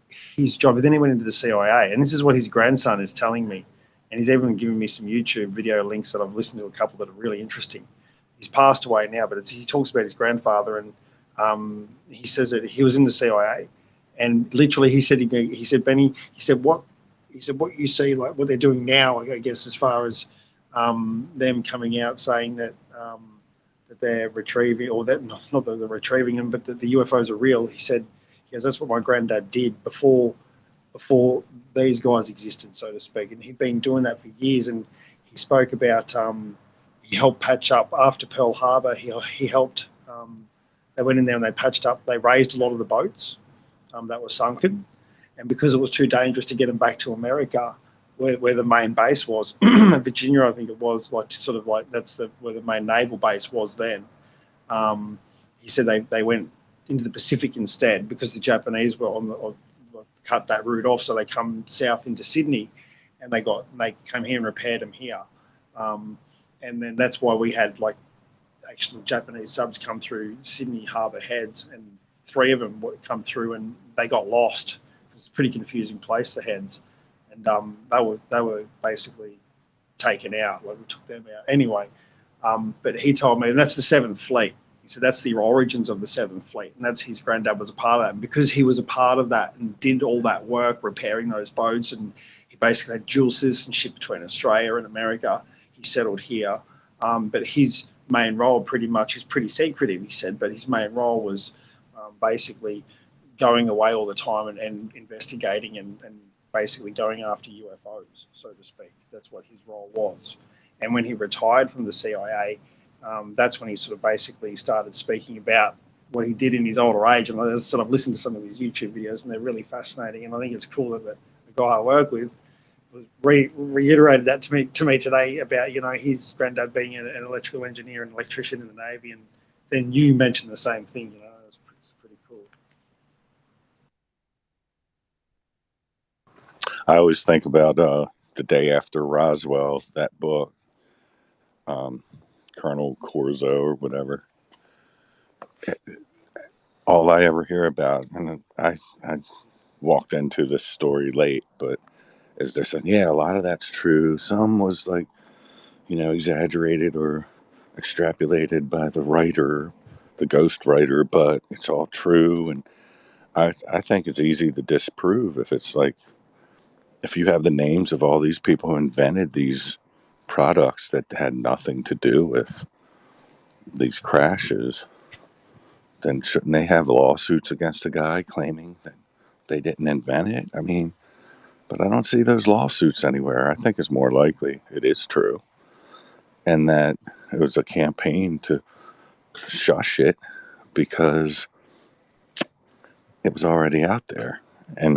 his job. But then he went into the CIA, and this is what his grandson is telling me, and he's even giving me some YouTube video links that I've listened to, a couple that are really interesting. He's passed away now, but he talks about his grandfather, and he says that he was in the CIA, and literally he said, Benny, he said what you see, like what they're doing now, I guess, as far as them coming out saying that that they're retrieving, or that not that they're retrieving them, but that the UFOs are real. He said, that's what my granddad did before these guys existed, so to speak, and he'd been doing that for years. And he spoke about he helped patch up after Pearl Harbor. He helped. They went in there and they patched up. They raised a lot of the boats that were sunken, and because it was too dangerous to get them back to America, where the main base was, Virginia, I think it was, like sort of like that's where the main naval base was then. He said they went into the Pacific instead because the Japanese were cut that route off, so they come south into Sydney, and they came here and repaired them here, and then that's why we had like actually Japanese subs come through Sydney Harbour Heads, and 3 of them would come through and they got lost. It's a pretty confusing place, the Heads, and they were basically taken out. Like we took them out anyway. But he told me, and that's the 7th Fleet. He said that's the origins of the 7th Fleet, and that's his granddad was a part of that. And because he was a part of that and did all that work repairing those boats, and he basically had dual citizenship between Australia and America, he settled here. But his main role pretty much is pretty secretive, he said, but his main role was basically going away all the time and investigating and basically going after UFOs, so to speak. That's what his role was. And when he retired from the CIA, that's when he sort of basically started speaking about what he did in his older age. And I sort of listened to some of his YouTube videos, and they're really fascinating. And I think it's cool that the guy I work with reiterated that to me today about, his granddad being an electrical engineer and electrician in the Navy. And then you mentioned the same thing, it's pretty cool. I always think about The Day After Roswell, that book, Colonel Corzo or whatever. All I ever hear about, and I walked into this story late, but is they're saying, yeah, a lot of that's true. Some was like, exaggerated or extrapolated by the writer, the ghost writer, but it's all true. And I think it's easy to disprove if you have the names of all these people who invented these products that had nothing to do with these crashes, then shouldn't they have lawsuits against a guy claiming that they didn't invent it? I mean, but I don't see those lawsuits anywhere. I think it's more likely it is true, and that it was a campaign to shush it because it was already out there. And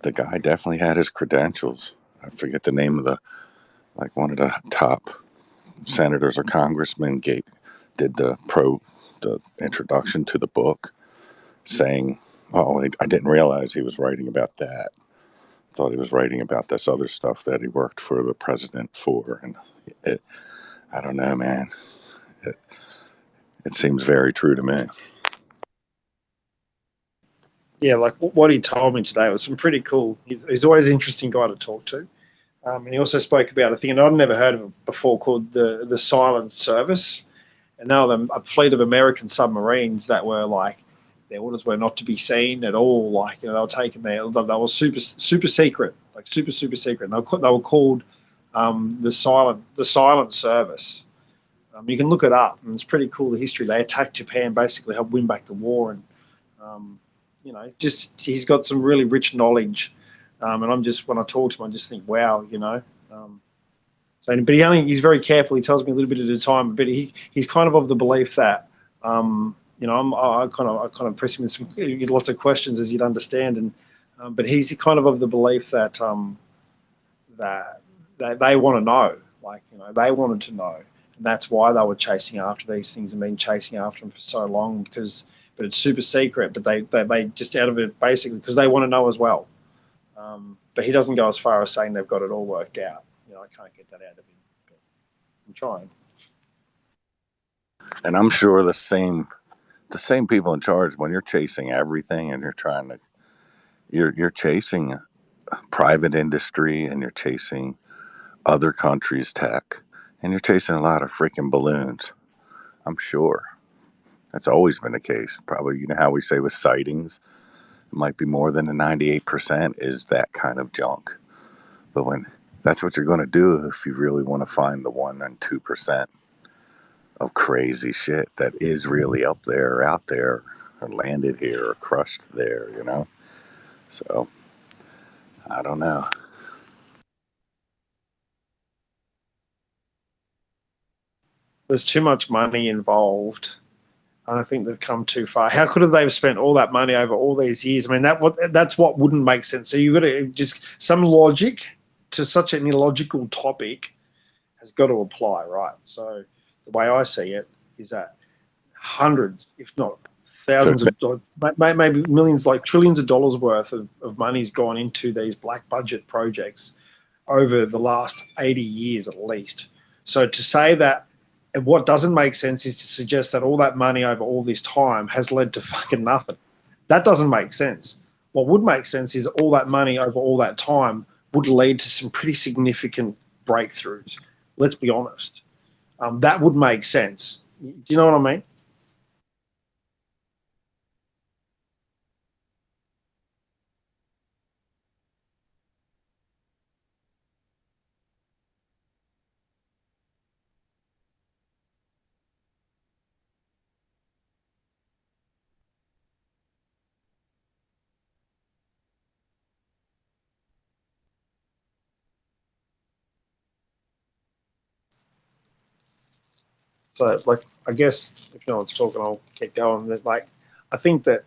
the guy definitely had his credentials. I forget the name of one of the top senators or congressmen did the introduction to the book, saying, "Oh, I didn't realize he was writing about that." thought he was writing about this other stuff that he worked for the president for, and I don't know, man. It seems very true to me. Yeah, like what he told me today was some pretty cool. He's always an interesting guy to talk to. And he also spoke about a thing, and I'd never heard of it before, called the Silent Service. And now a fleet of American submarines that were like, their orders were not to be seen at all. Like, they were taken there. They were super secret, like super secret. And they were called the Silent Service. You can look it up, and it's pretty cool, the history. They attacked Japan, basically helped win back the war, and just he's got some really rich knowledge. And when I talk to him, I just think, wow, but he's very careful. He tells me a little bit at a time, but he's kind of the belief that, I kind of press him with some lots of questions, as you'd understand, and but he's kind of the belief that that they want to know, they wanted to know, and that's why they were chasing after these things and been chasing after them for so long, but it's super secret, but they just out of it basically because they want to know as well. But he doesn't go as far as saying they've got it all worked out. I can't get that out of him. But I'm trying. And I'm sure the same people in charge, when you're chasing everything and you're chasing private industry, and you're chasing other countries' tech, and you're chasing a lot of freaking balloons. I'm sure that's always been the case. Probably, how we say with sightings, it might be more than a 98% is that kind of junk. But when that's what you're going to do if you really want to find the 1 and 2% of crazy shit that is really up there, or out there, or landed here, or crushed there, So, I don't know. There's too much money involved, and I think they've come too far. How could they have spent all that money over all these years? I mean, that's what wouldn't make sense. So you've got to just some logic to such an illogical topic has got to apply, right? So the way I see it is that hundreds, if not thousands of dollars, maybe millions, like trillions of dollars worth of money's gone into these black budget projects over the last 80 years at least. So to say that, and what doesn't make sense is to suggest that all that money over all this time has led to fucking nothing. That doesn't make sense. What would make sense is all that money over all that time would lead to some pretty significant breakthroughs. Let's be honest. That would make sense. Do you know what I mean? So, I guess if no one's talking, I'll keep going. That, I think that,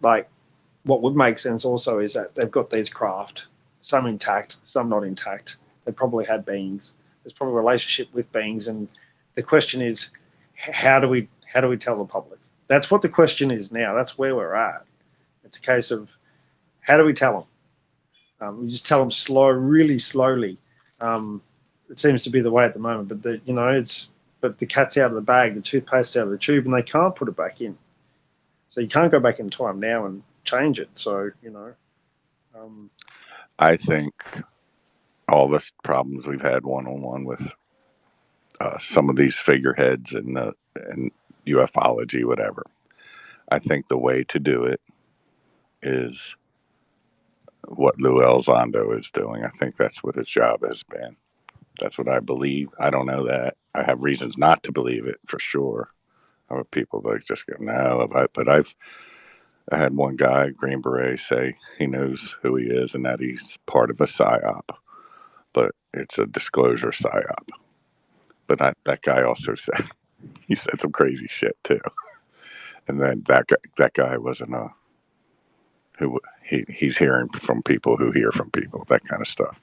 what would make sense also is that they've got these craft, some intact, some not intact. They probably had beings. There's probably a relationship with beings, and the question is, how do we tell the public? That's what the question is now. That's where we're at. It's a case of how do we tell them? We just tell them really slowly. It seems to be the way at the moment, but but the cat's out of the bag, the toothpaste out of the tube, and they can't put it back in. So you can't go back in time now and change it. So, I think all the problems we've had one-on-one with some of these figureheads and ufology, whatever, I think the way to do it is what Lou Elizondo is doing. I think that's what his job has been. That's what I believe. I don't know that. I have reasons not to believe it for sure. I have people that just go, no, but I had one guy, Green Beret, say he knows who he is and that he's part of a PSYOP, but it's a disclosure PSYOP. But that guy also said, he said some crazy shit too. And then that guy wasn't he's hearing from people who hear from people, that kind of stuff.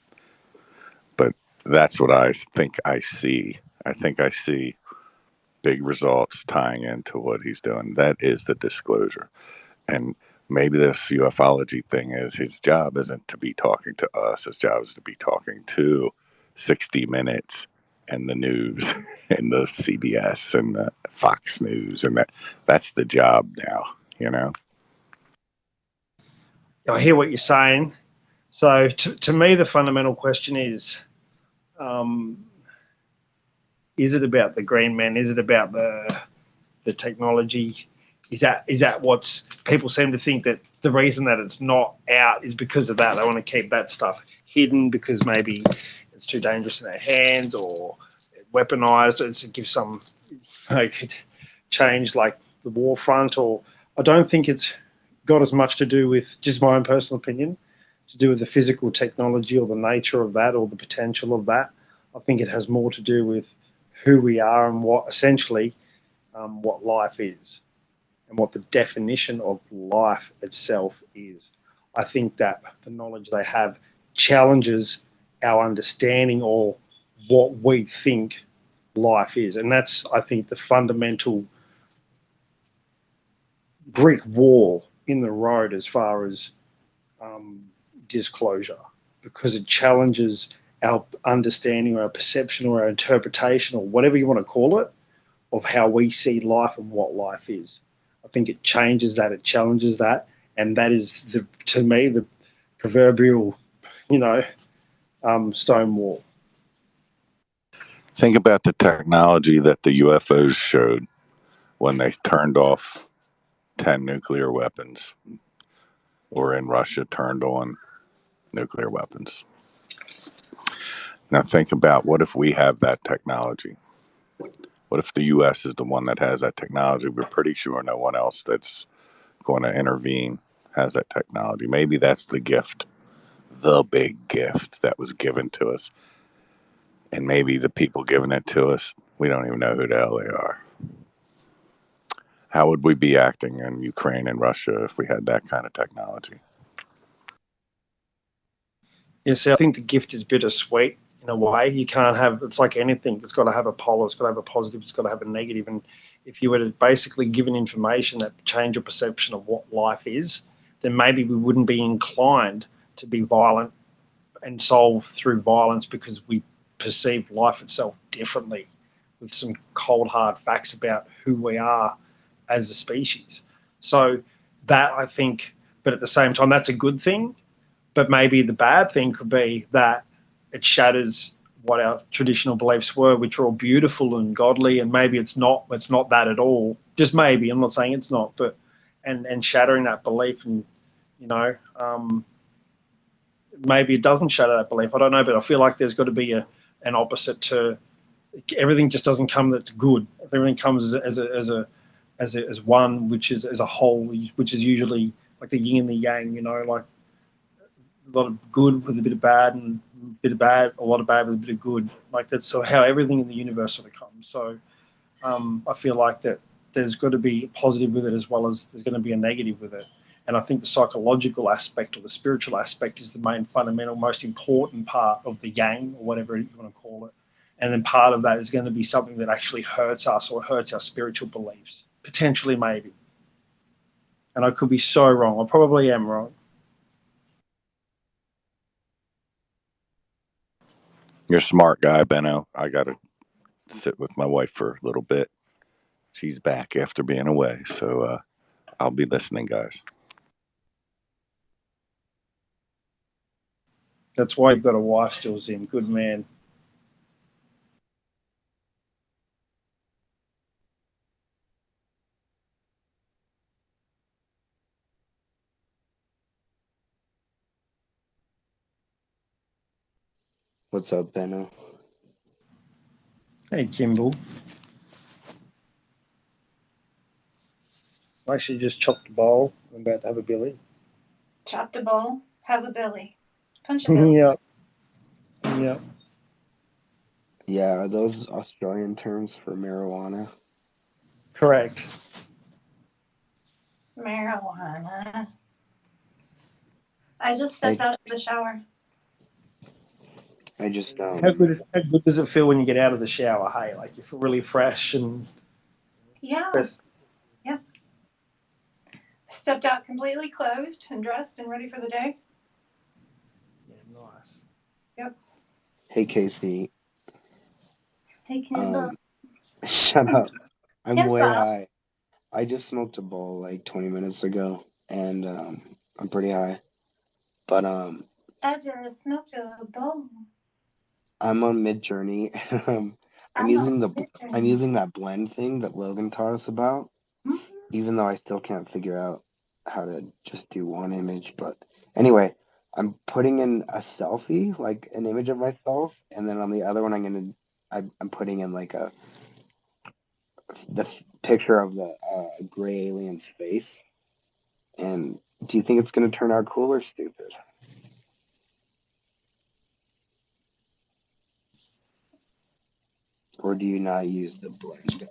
But that's what I think I see. I think I see big results tying into what he's doing. That is the disclosure. And maybe this ufology thing is his job isn't to be talking to us. His job is to be talking to 60 Minutes and the news and the CBS and the Fox News. And that's the job now, you know? I hear what you're saying. So to me, the fundamental question is it about the green men? Is it about the technology? Is that what's people seem to think that the reason that it's not out is because of that? They want to keep that stuff hidden because maybe it's too dangerous in their hands or weaponized. It's to give some could change like the war front, or I don't think it's got as much to do with, just my own personal opinion, to do with the physical technology or the nature of that or the potential of that. I think it has more to do with who we are and what essentially what life is and what the definition of life itself is. I think that the knowledge they have challenges our understanding or what we think life is. And that's, I think, the fundamental brick wall in the road as far as disclosure, because it challenges our understanding or our perception or our interpretation or whatever you want to call it of how we see life and what life is. I think it changes that, it challenges that, and that is, to me, the proverbial, stone wall. Think about the technology that the UFOs showed when they turned off 10 nuclear weapons, or in Russia turned on nuclear weapons. Now think about, what if we have that technology? What if the U.S. is the one that has that technology? We're pretty sure no one else that's going to intervene has that technology. Maybe that's the gift, the big gift that was given to us. And maybe the people giving it to us, we don't even know who the hell they are. How would we be acting in Ukraine and Russia if we had that kind of technology? Yes, I think the gift is bittersweet in a way. You can't have, it's like anything, it's got to have a polar, it's got to have a positive, it's got to have a negative. And if you were to basically given information that change your perception of what life is, then maybe we wouldn't be inclined to be violent and solve through violence, because we perceive life itself differently with some cold, hard facts about who we are as a species. So that, I think, but at the same time, that's a good thing. But maybe the bad thing could be that it shatters what our traditional beliefs were, which are all beautiful and godly, and maybe it's not that at all. Just maybe, I'm not saying it's not, but and shattering that belief, and maybe it doesn't shatter that belief. I don't know, but I feel like there's got to be an opposite to everything. Just doesn't come that's good. Everything comes as one, which is as a whole, which is usually like the yin and the yang. Like a lot of good with a bit of bad, and a bit of bad, a lot of bad with a bit of good. Like that's so how everything in the universe sort of comes. So I feel like that there's got to be a positive with it as well as there's going to be a negative with it. And I think the psychological aspect or the spiritual aspect is the main fundamental, most important part of the yang, or whatever you want to call it. And then part of that is going to be something that actually hurts us or hurts our spiritual beliefs, potentially, maybe. And I could be so wrong. I probably am wrong. You're a smart guy, Benno. I got to sit with my wife for a little bit. She's back after being away, so I'll be listening, guys. That's why you've got a wife still, Zim. Good man. What's up, Benno? Hey, Kimball. I actually just chopped a bowl. I'm about to have a billy. Chopped a bowl, have a billy. Punch a billy. Yeah. Yeah, are those Australian terms for marijuana? Correct. Marijuana. I just stepped out of the shower. I just How good does it feel when you get out of the shower? Hey, like you feel really fresh and Yeah. fresh. Yeah. Stepped out completely clothed and dressed and ready for the day. Yeah, nice. Yep. Hey, Casey. Hey, Kendall. Shut up. I'm Can't way stop. high. I just smoked a bowl like 20 minutes ago, and I'm pretty high. But I just smoked a bowl. I'm on Mid-Journey. I'm I'm using on I'm using that blend thing that Logan taught us about, Mhm. even though I still can't figure out how to just do one image. But anyway, I'm putting in a selfie, like an image of myself, and then on the other one, I'm putting in like the picture of the gray alien's face. And do you think it's gonna turn out cool or stupid? Or do you not use the blend?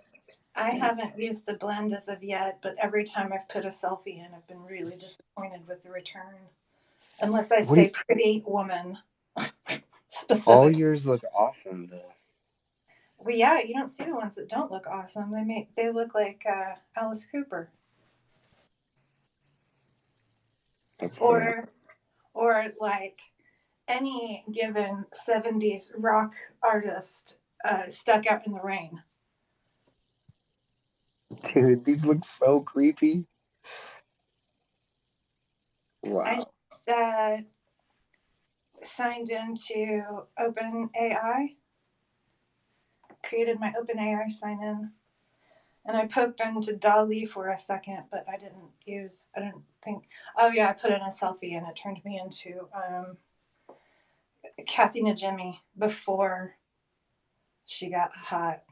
I haven't used the blend as of yet, but every time I've put a selfie in, I've been really disappointed with the return. Unless I What do say you, pretty woman all specific. yours look awesome though. Well, yeah, you don't see the ones that don't look awesome. They look like Alice Cooper. That's gross. Or like any given 70s rock artist stuck out in the rain. Dude, these look so creepy. I Wow. just signed into OpenAI, created my OpenAI sign in, and I poked into DALL-E for a second, but I didn't think, oh yeah, I put in a selfie and it turned me into Kathy Najimy before she got hot.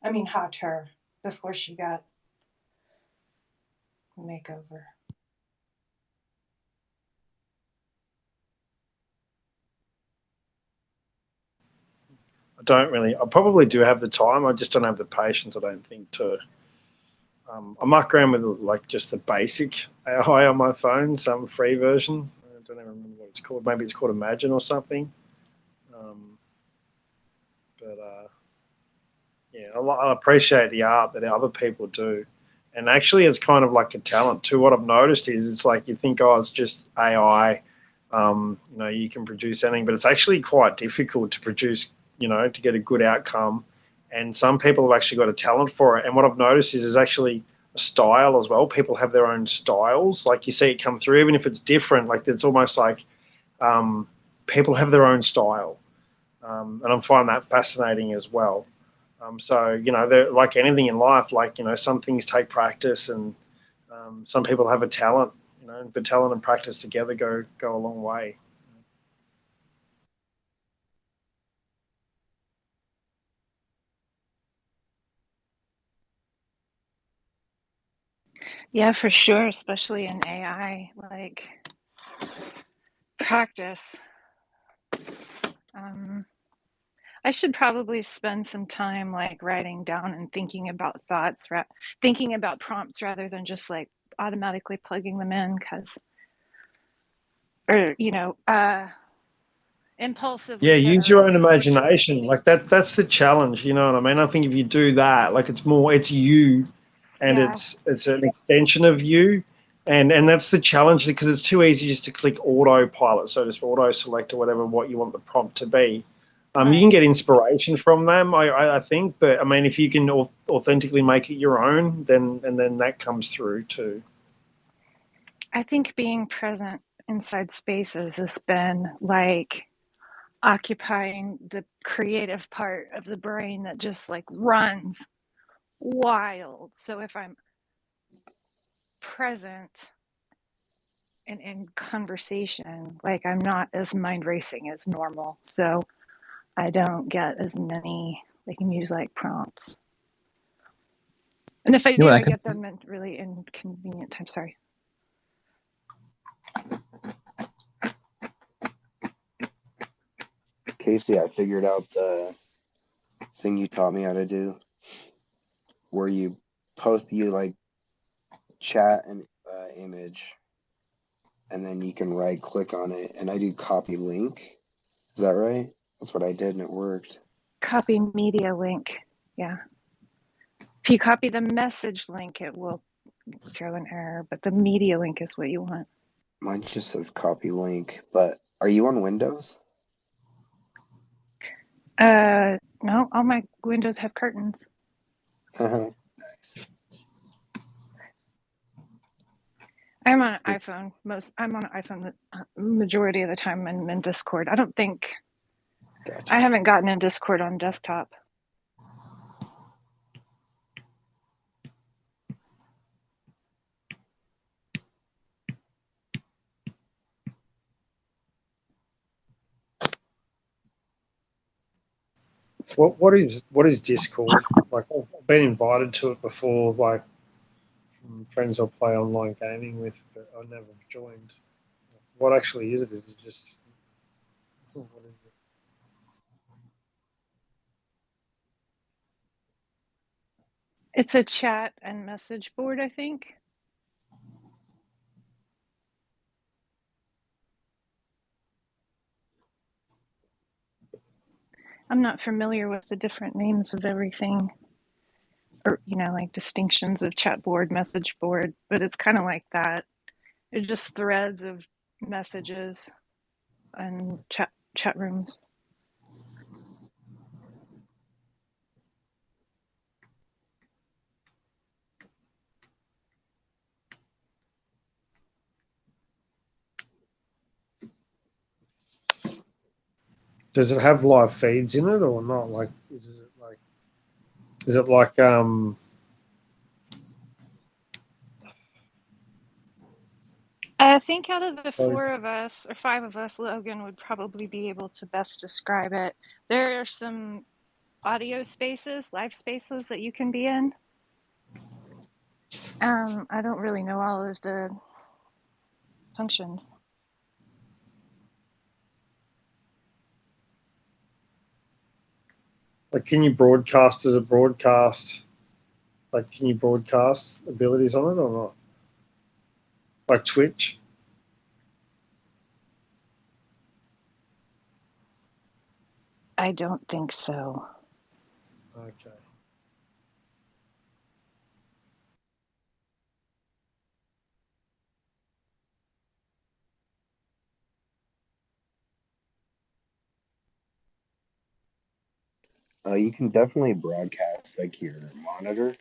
I mean, hotter before she got a makeover. I probably do have the time. I just don't have the patience, I don't think, to. I muck around with like just the basic AI on my phone, some free version. I don't even remember what it's called. Maybe it's called Imagine or something. Yeah, I appreciate the art that other people do. And actually, it's kind of like a talent too. What I've noticed is it's like you think, oh, it's just AI. You can produce anything, but it's actually quite difficult to produce, to get a good outcome. And some people have actually got a talent for it. And what I've noticed is there's actually a style as well. People have their own styles. Like you see it come through, even if it's different. Like it's almost like people have their own style. And I find that fascinating as well. So, they're like anything in life, like, some things take practice and some people have a talent, but talent and practice together go a long way. Yeah, for sure, especially in AI, like practice. I should probably spend some time like writing down and thinking about thoughts, thinking about prompts rather than just like automatically plugging them in, impulsively. Yeah, use your own imagination. Like that's the challenge, you know what I mean? I think if you do that, like it's you and Yeah. it's an extension of you. And that's the challenge because it's too easy just to click autopilot, so just auto select or whatever what you want the prompt to be. You can get inspiration from them, I think, but I mean, if you can authentically make it your own, then that comes through too. I think being present inside spaces has been like occupying the creative part of the brain that just like runs wild. So if I'm present and in conversation, like I'm not as mind racing as normal. So I don't get as many like muse-like prompts. And if I do, I get them at really inconvenient times. Sorry. Casey, I figured out the thing you taught me how to do, where you like chat an image, and then you can right click on it, and I do copy link. Is that right? That's what I did, and it worked. Copy media link. Yeah. If you copy the message link, it will throw an error, but the media link is what you want. Mine just says copy link, but are you on Windows? No, all my windows have curtains. Nice. I'm on an iPhone. I'm on an iPhone the majority of the time. I'm in Discord. I don't think I haven't gotten in Discord on desktop. What is Discord? Like, I've been invited to it before, like from friends I play online gaming with, but I never joined. What actually is it? Is it just what is it? It's a chat and message board, I think. I'm not familiar with the different names of everything, or like distinctions of chat board, message board, but it's kind of like that. It's just threads of messages and chat rooms. Does it have live feeds in it or not? Like, is it like I think out of the 4 of us or 5 of us, Logan would probably be able to best describe it. There are some audio spaces, live spaces that you can be in. I don't really know all of the functions. like, can you broadcast as a broadcast? Like, can you broadcast abilities on it or not? Like Twitch? I don't think so. Okay. You can definitely broadcast like your monitor.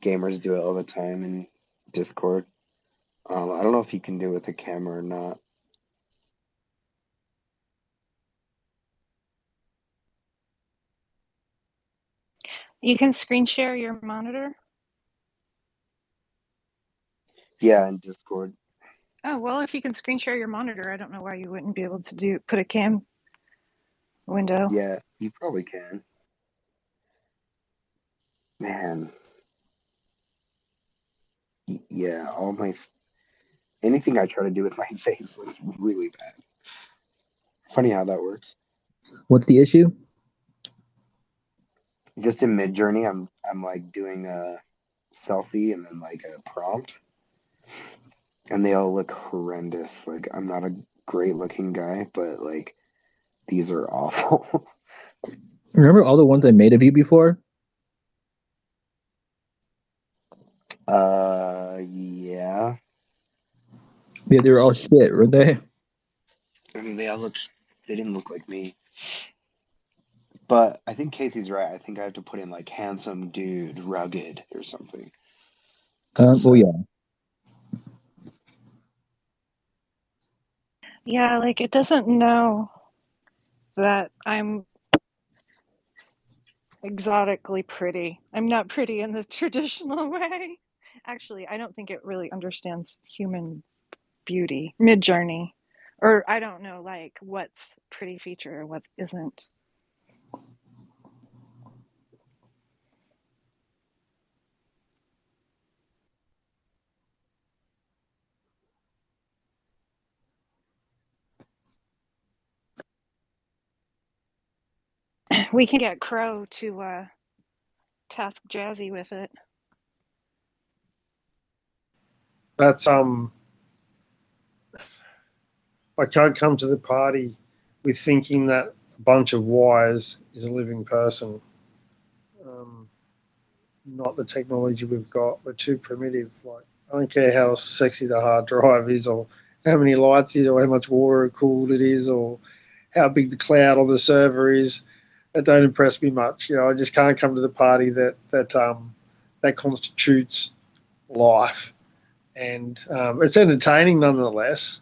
Gamers do it all the time in Discord. I don't know if you can do it with a camera or not. You can screen share your monitor? Yeah, in Discord. Oh, well, if you can screen share your monitor, I don't know why you wouldn't be able to put a cam window. Yeah, you probably can. Man. Yeah, anything I try to do with my face looks really bad. Funny how that works. What's the issue? Just in Midjourney, I'm like doing a selfie and then like a prompt, and they all look horrendous. Like, I'm not a great looking guy, but like these are awful. Remember all the ones I made of you before? Yeah. Yeah, they were all shit, weren't they? I mean, they didn't look like me. But I think Casey's right. I think I have to put in like handsome dude, rugged, or something. Well, yeah. Yeah, like it doesn't know that I'm exotically pretty. I'm not pretty in the traditional way. Actually, I don't think it really understands human beauty. Midjourney. Or I don't know, like, what's pretty feature or what isn't. We can get Crow to task Jazzy with it. That's I can't come to the party with thinking that a bunch of wires is a living person. not the technology we've got. We're too primitive. Like, I don't care how sexy the hard drive is, or how many lights it is, or how much water cooled it is, or how big the cloud on the server is. That don't impress me much. I just can't come to the party that constitutes life, and it's entertaining nonetheless.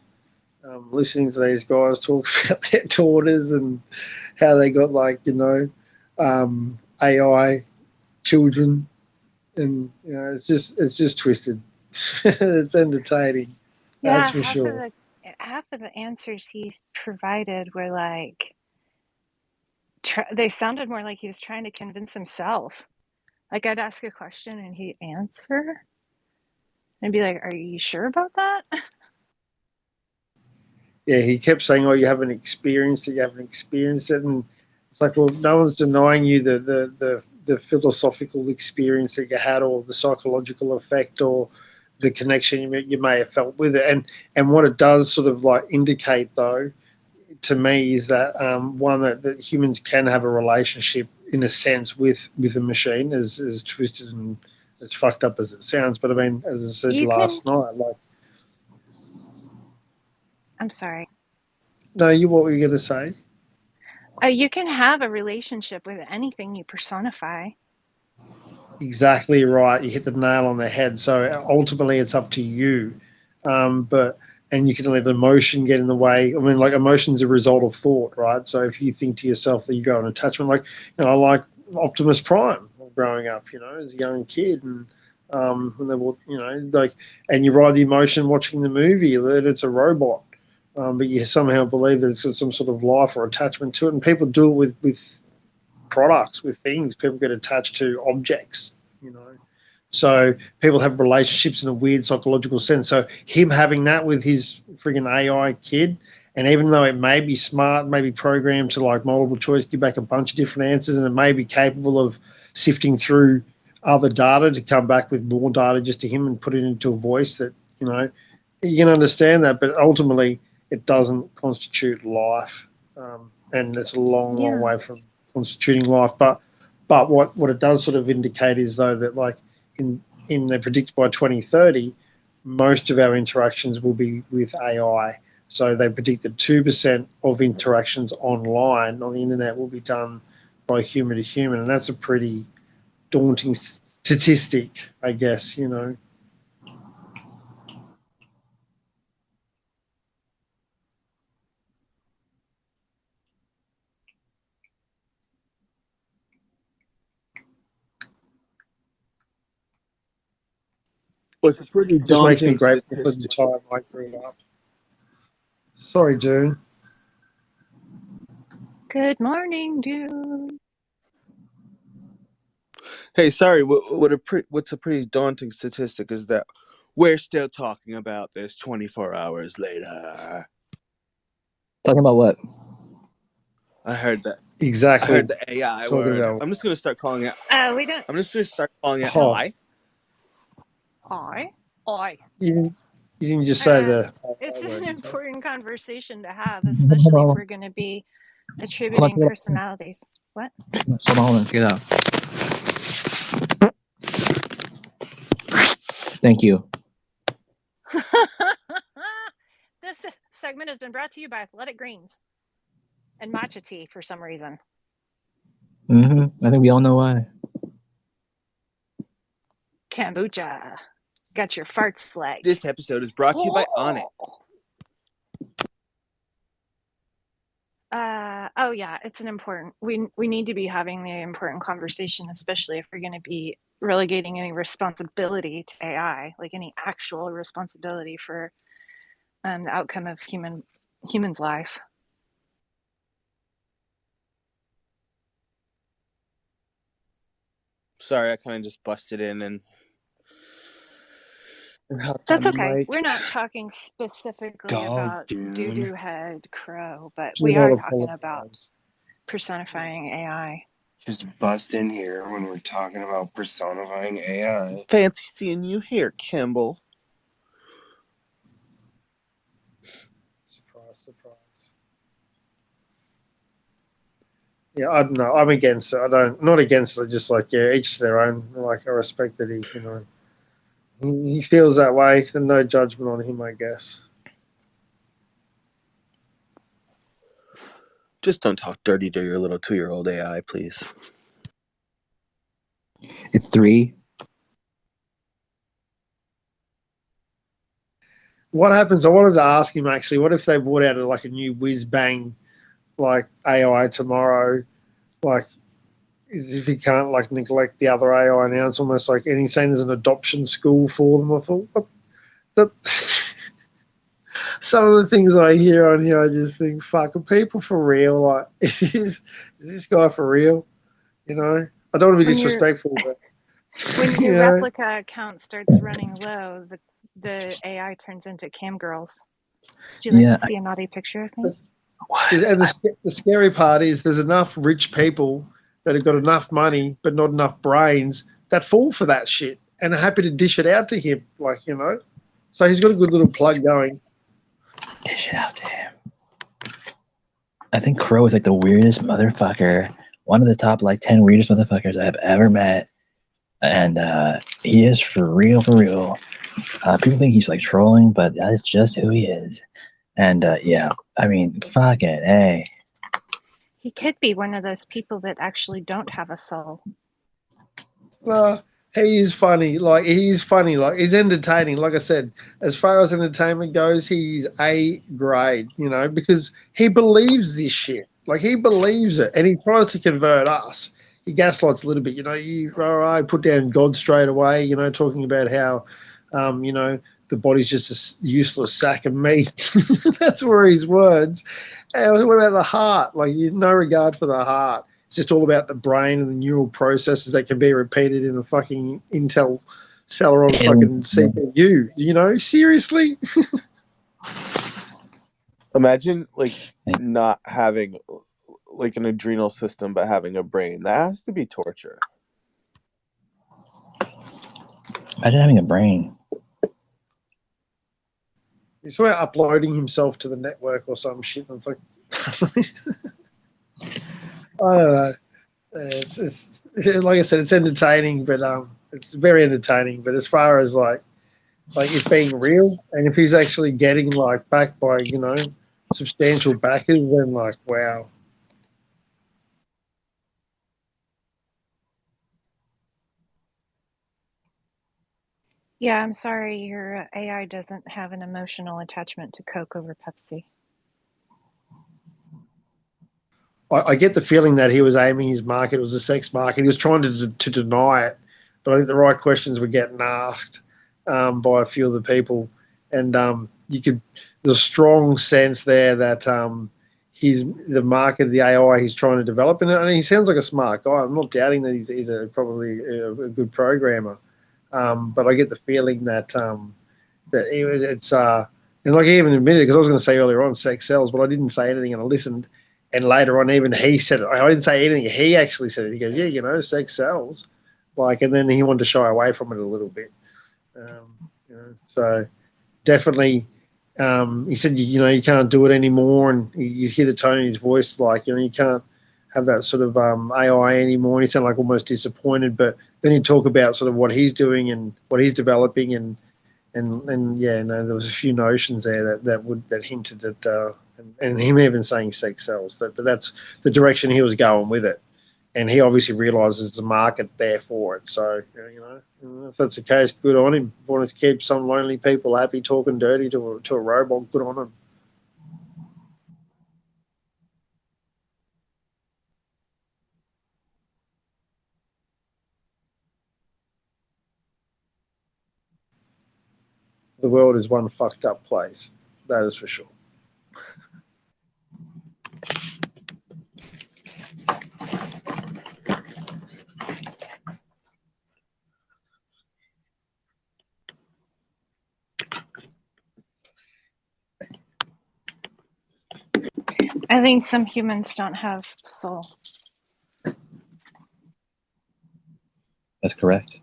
Listening to these guys talk about their daughters and how they got AI children, and it's just twisted. It's entertaining, that's Yeah, for sure. half of the answers he provided were like they sounded more like he was trying to convince himself. Like I'd ask a question and he'd answer and be like, "Are you sure about that?" Yeah, he kept saying, "Oh, you haven't experienced it. You haven't experienced it," and it's like, well, no one's denying you the philosophical experience that you had, or the psychological effect, or the connection you may have felt with it. And what it does sort of like indicate, though, to me, is that one that humans can have a relationship in a sense with a machine, as twisted and as fucked up as it sounds. But I mean, as I said You can. last night, like, I'm sorry. no, what were you going to say? You can have a relationship with anything you personify. Exactly right. You hit the nail on the head. So ultimately, it's up to you. And you can let emotion get in the way. I mean, like, emotion's a result of thought, right? So if you think to yourself that you go an attachment, like, I like Optimus Prime growing up, as a young kid, and when they were, like, and you ride the emotion watching the movie that it's a robot, but you somehow believe that it's got some sort of life or attachment to it, and people do it with products, with things. People get attached to objects, So people have relationships in a weird psychological sense. So him having that with his friggin' AI kid, and even though it may be smart, may be programmed to like multiple choice, give back a bunch of different answers, and it may be capable of sifting through other data to come back with more data just to him and put it into a voice that, you can understand that, but ultimately it doesn't constitute life. And it's a long, long Yeah. way from constituting life. But what it does sort of indicate is, though, that like in they predict by 2030, most of our interactions will be with AI. So they predict that 2% of interactions online on the internet will be done by human to human, and that's a pretty daunting statistic, I guess. Well, it's a pretty It just makes me daunting grateful for the statistic. time I grew up. Sorry, June. Good morning, dude. Hey, sorry. What's a pretty daunting statistic is that we're still talking about this 24 hours later. Talking about what? I heard that. Exactly. I heard the AI Talking word. about. I'm just gonna start calling it. We don't. I'm just gonna start calling it Oh, I. I. you didn't just say the It's word, an did you? important conversation to have, especially if we're going to be attributing Hold on. personalities. What? Hold on. Get out. Thank you. This segment has been brought to you by Athletic Greens and matcha tea for some reason. I think we all know why. Kombucha. Got your farts flagged. This episode is brought to you by Onnit. Oh yeah, it's an important. We need to be having the important conversation, especially if we're going to be relegating any responsibility to AI, like any actual responsibility for the outcome of human's life. Sorry, I kind of just busted in and hopped That's on the okay. mic. We're not talking specifically Dog about Dune. doo-doo head crow, but Do we not are talking about apologize. personifying AI. Just bust in here when we're talking about personifying AI. Fancy seeing you here, Kimball. Surprise, surprise. Yeah, I don't know. I'm against it. Not against it. Just like, yeah, each to their own. Like, I respect that he feels that way, and no judgment on him, I guess. Just don't talk dirty to your little 2-year-old AI, please. It's 3. What happens? I wanted to ask him actually. What if they brought out like a new whiz bang, like AI tomorrow? Like, as if he can't like neglect the other AI now. It's almost like, and he's saying there's an adoption school for them. I thought, what the. Some of the things I hear on here, I just think, fuck, are people for real? Like, is this guy for real? I don't want to be When disrespectful, but when your replica account starts running low, the AI turns into cam girls. Would you like to see a naughty picture of me? And the scary part is there's enough rich people that have got enough money but not enough brains that fall for that shit and are happy to dish it out to him, So he's got a good little plug going. Dish it out to him. I think Crow is like the weirdest motherfucker. One of the top 10 weirdest motherfuckers I've ever met. And he is for real, for real. People think he's trolling, but that's just who he is. And yeah, I mean, fuck it, hey. He could be one of those people that actually don't have a soul. He is funny. He's funny. He's entertaining. Like I said, as far as entertainment goes, he's A grade, because he believes this shit. He believes it. And he tries to convert us. He gaslights a little bit. I put down God straight away, talking about how, the body's just a useless sack of meat. That's where his words. And what about the heart? No regard for the heart. It's just all about the brain and the neural processes that can be repeated in a fucking Intel Celeron fucking CPU. Seriously? Imagine not having an adrenal system but having a brain. That has to be torture. Imagine having a brain. He's sort of uploading himself to the network or some shit. And it's like, I don't know. It's like I said, it's entertaining, but it's very entertaining. But as far as it being real, and if he's actually getting backed by substantial backers, then wow. Yeah, I'm sorry, your AI doesn't have an emotional attachment to Coke over Pepsi. I get the feeling that he was aiming his market. It was a sex market. He was trying to deny it, but I think the right questions were getting asked by a few of the people, and there's a strong sense there that the market, the AI he's trying to develop, and he sounds like a smart guy. I'm not doubting that he's probably a good programmer, but I get the feeling that it's and he even admitted, because I was going to say earlier on, sex sells, but I didn't say anything, and I listened. And later on, even he said it. I didn't say anything. He actually said it. He goes, yeah, sex sells. And then he wanted to shy away from it a little bit. So definitely, he said, you can't do it anymore. And you hear the tone in his voice, you can't have that sort of AI anymore. And he sounded almost disappointed. But then he'd talk about sort of what he's doing and what he's developing. And yeah, there was a few notions there that hinted at, and him even saying sex sells, that's the direction he was going with it. And he obviously realises the market there for it. So, if that's the case, good on him. Want to keep some lonely people happy talking dirty to a robot, good on him. The world is one fucked up place. That is for sure. I think some humans don't have soul. That's correct.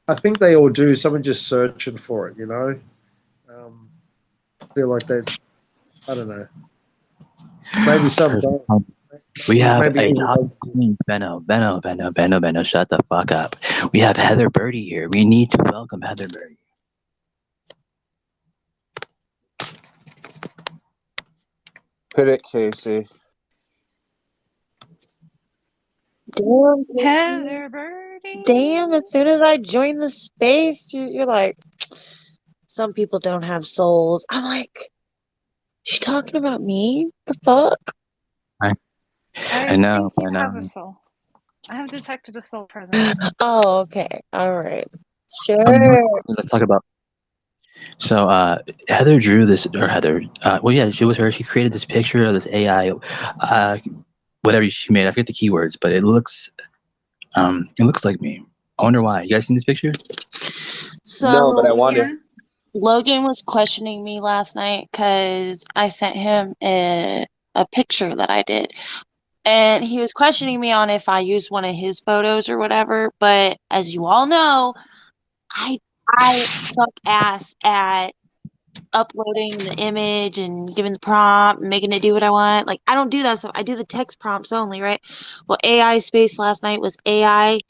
I think they all do. Some are just searching for it, I feel like I don't know. Maybe sometime. We have Maybe a he top does. queen. Benno, shut the fuck up. We have Heather Birdie here. We need to welcome Heather Birdie. Hit it, Casey. Damn, Casey. Heather Birdie. Damn, as soon as I joined the space, you're like, some people don't have souls. I'm like, she talking about me? The fuck? I know. think you have a soul. I have detected a soul presence. Oh, okay. All right. Sure. Let's talk about. So Heather drew this, or Heather. Well, yeah, it was her. She created this picture of this AI, whatever she made. I forget the keywords, but it looks like me. I wonder why. You guys seen this picture? So, No, but I wonder. Logan was questioning me last night because I sent him a picture that I did. And he was questioning me on if I used one of his photos or whatever. But as you all know, I suck ass at uploading the image and giving the prompt and making it do what I want. Like, I don't do that stuff. I do the text prompts only, right? Well, AI space last night was AI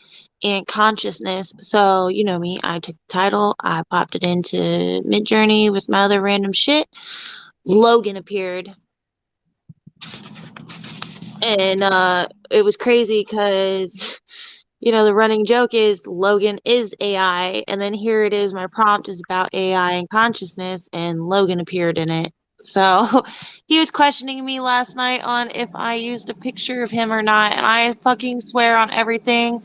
and consciousness. So, you know me, I took the title, I popped it into Midjourney with my other random shit. Logan appeared. And it was crazy because, you know, the running joke is Logan is AI. And then here it is, my prompt is about AI and consciousness, and Logan appeared in it. So he was questioning me last night on if I used a picture of him or not. And I fucking swear on everything,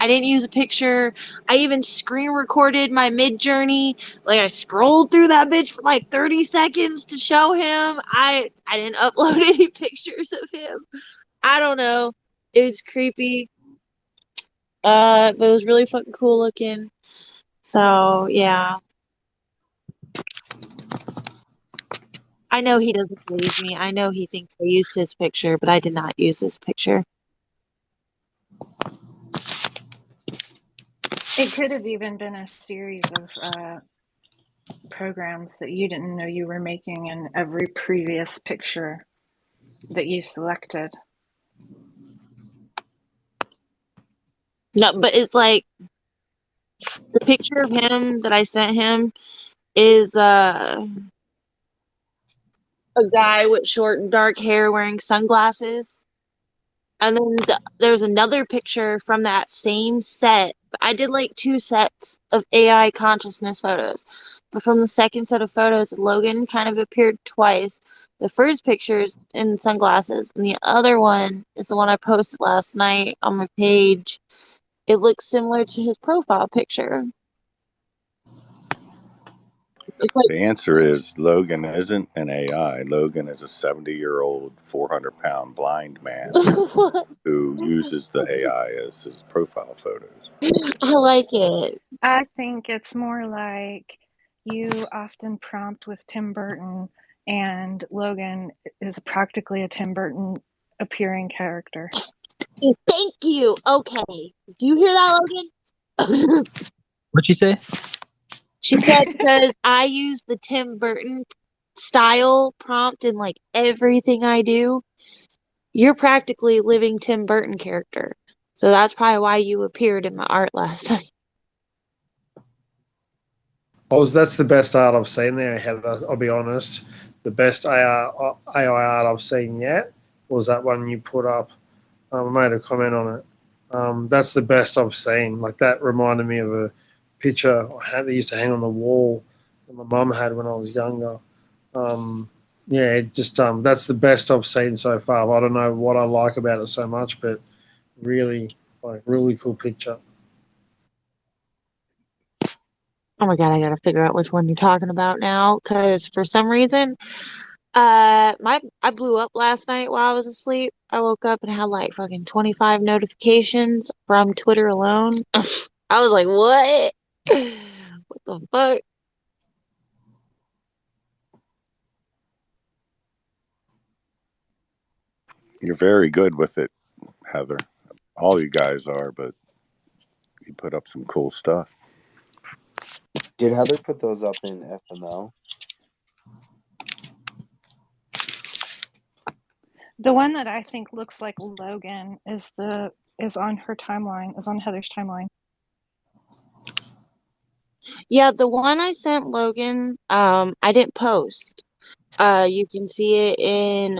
I didn't use a picture. I even screen recorded my Midjourney. Like, I scrolled through that bitch for like 30 seconds to show him. I didn't upload any pictures of him. I don't know. It was creepy. But it was really fucking cool looking. So, yeah. I know he doesn't believe me. I know he thinks I used his picture, but I did not use his picture. It could have even been a series of programs that you didn't know you were making in every previous picture that you selected. No, but it's like the picture of him that I sent him is a guy with short dark hair wearing sunglasses. And then there's another picture from that same set. I did like 2 sets of AI consciousness photos. But from the second set of photos, Logan kind of appeared twice. The first picture's in sunglasses, and the other one is the one I posted last night on my page. It looks similar to his profile picture. The answer is Logan isn't an AI. Logan is a 70-year-old, 400-pound blind man who uses the AI as his profile photos. I like it. I think it's more like you often prompt with Tim Burton, and Logan is practically a Tim Burton appearing character. Thank you. Okay. Do you hear that, Logan? What'd she say? She said because I use the Tim Burton style prompt in like everything I do. You're practically a living Tim Burton character. So that's probably why you appeared in my art last night. That's the best art I've seen there, Heather. I'll be honest. The best AI art I've seen yet was that one you put up. I made a comment on it. That's the best I've seen. Like, that reminded me of a picture I had that used to hang on the wall that my mum had when I was younger. Yeah, it just that's the best I've seen so far. I don't know what I like about it so much, but really cool picture. Oh my god, I gotta figure out which one you're talking about now, because for some reason, I blew up last night while I was asleep. I woke up and had like fucking 25 notifications from Twitter alone. I was like, what? What the fuck? You're very good with it, Heather. All you guys are, but you put up some cool stuff. Did Heather put those up in FML? The one that I think looks like Logan is on her timeline, is on Heather's timeline. Yeah, the one I sent Logan, I didn't post. You can see it in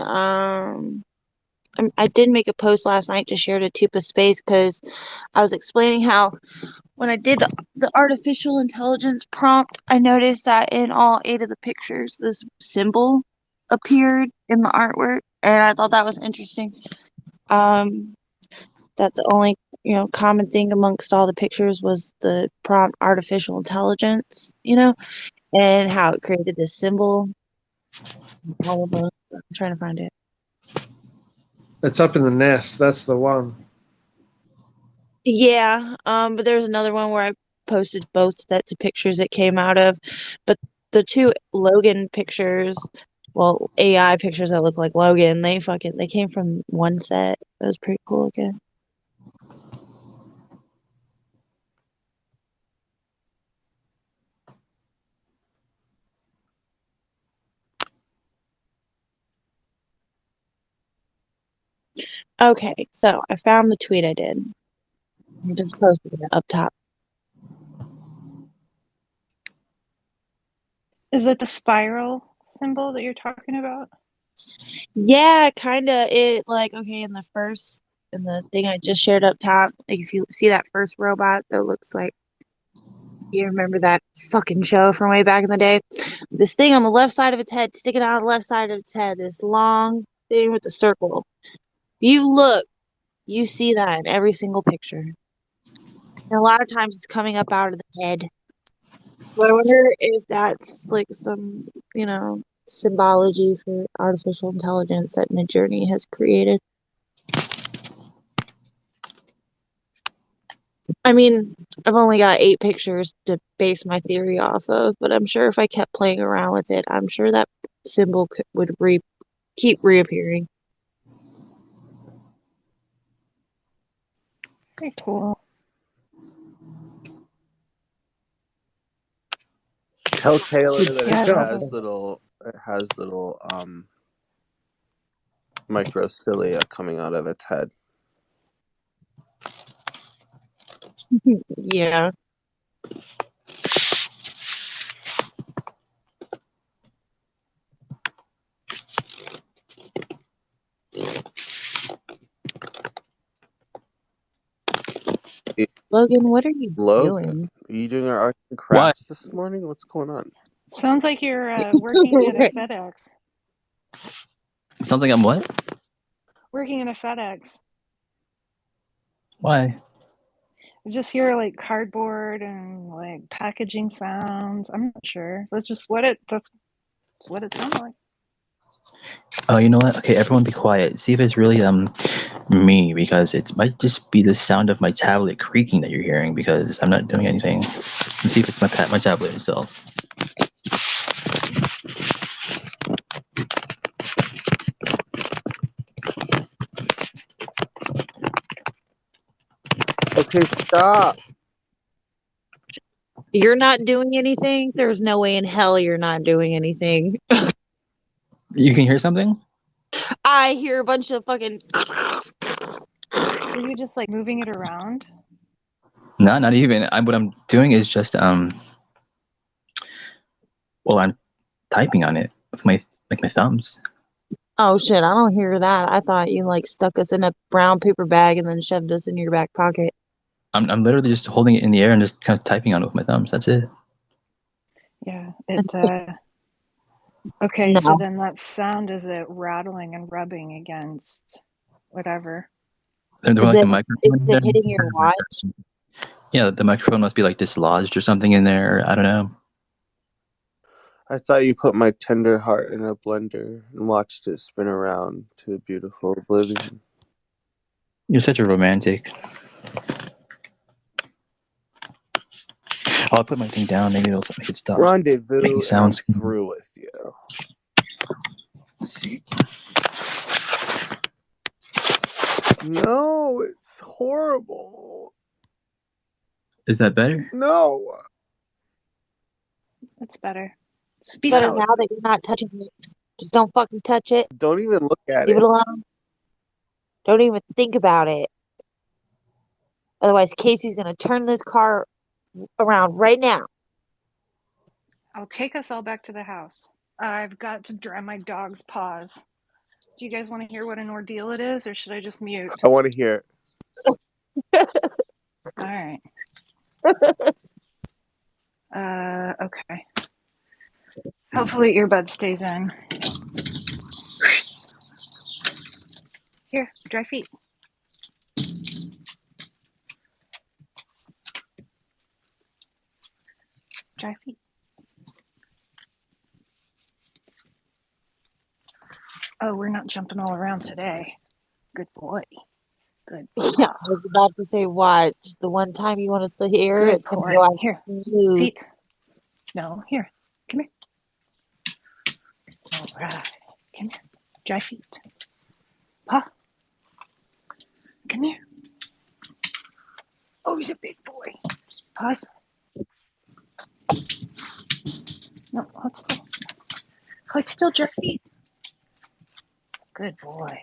I did make a post last night to share to Tupa Space because I was explaining how when I did the artificial intelligence prompt, I noticed that in all 8 of the pictures, this symbol appeared in the artwork, and I thought that was interesting. That the only common thing amongst all the pictures was the prompt artificial intelligence, and how it created this symbol. All of them. I'm trying to find it. It's up in the nest. That's the one. Yeah, but there's another one where I posted both sets of pictures it came out of, but the 2 Logan pictures, well, AI pictures that look like Logan, they came from one set. It was pretty cool looking. Okay, so I found the tweet I did. I just posted it up top. Is it the spiral symbol that you're talking about? Yeah, kinda. It okay, in the thing I just shared up top, like if you see that first robot that looks like, you remember that fucking show from way back in the day? This thing on the left side of its head, sticking out on the left side of its head, this long thing with the circle. You look, you see that in every single picture. And a lot of times it's coming up out of the head. So I wonder if that's like some, symbology for artificial intelligence that Midjourney has created. I mean, I've only got 8 pictures to base my theory off of, but I'm sure if I kept playing around with it, I'm sure that symbol would keep reappearing. Very cool. Tell Taylor that Yeah, it has little microcilia coming out of its head. Yeah. Logan, what are you doing? Are you doing our art and crafts this morning? What's going on? Sounds like you're working at a FedEx. Sounds like I'm what? Working in a FedEx. Why? I just hear like cardboard and like packaging sounds. I'm not sure. That's what it sounded like. Oh, you know what? Okay, everyone be quiet. See if it's really me, because it might just be the sound of my tablet creaking that you're hearing, because I'm not doing anything. Let's see if it's my tablet itself. Okay, stop. You're not doing anything? There's no way in hell you're not doing anything. You can hear something? I hear a bunch of fucking... Are you just like moving it around? No, not even. What I'm doing is just I'm typing on it with my thumbs. Oh shit, I don't hear that. I thought you stuck us in a brown paper bag and then shoved us in your back pocket. I'm literally just holding it in the air and just kind of typing on it with my thumbs. That's it. Yeah, okay, No. so then that sound is it rattling and rubbing against whatever. The microphone. Is it hitting your watch? Yeah, the microphone must be dislodged or something in there. I don't know. I thought you put my tender heart in a blender and watched it spin around to beautiful oblivion. You're such a romantic. I'll put my thing down. Maybe it'll make it stop. Rendezvous. Making sounds. I'm through with you. Let's see. No, it's horrible. Is that better? No. It's better. It's better now that you're not touching it. Just don't fucking touch it. Don't even look at Leave it. it alone. Don't even think about it. Otherwise, Casey's gonna turn this car around right now. I'll take us all back to the house. I've got to dry my dog's paws. Do you guys want to hear what an ordeal it is, or should I just mute? I want to hear All right. Okay. Hopefully earbud stays in. Here, dry feet. Dry feet. Oh, we're not jumping all around today. Good boy. Good boy. Yeah, I was about to say, watch. The one time you want us to hear, Good it's gonna boy. go out. Here, Mute. feet. No, here. Come here. All right. Come here. Dry feet. Paw. Come here. Oh, he's a big boy. Paws. No, hold still. Hold still, dry feet. Good boy.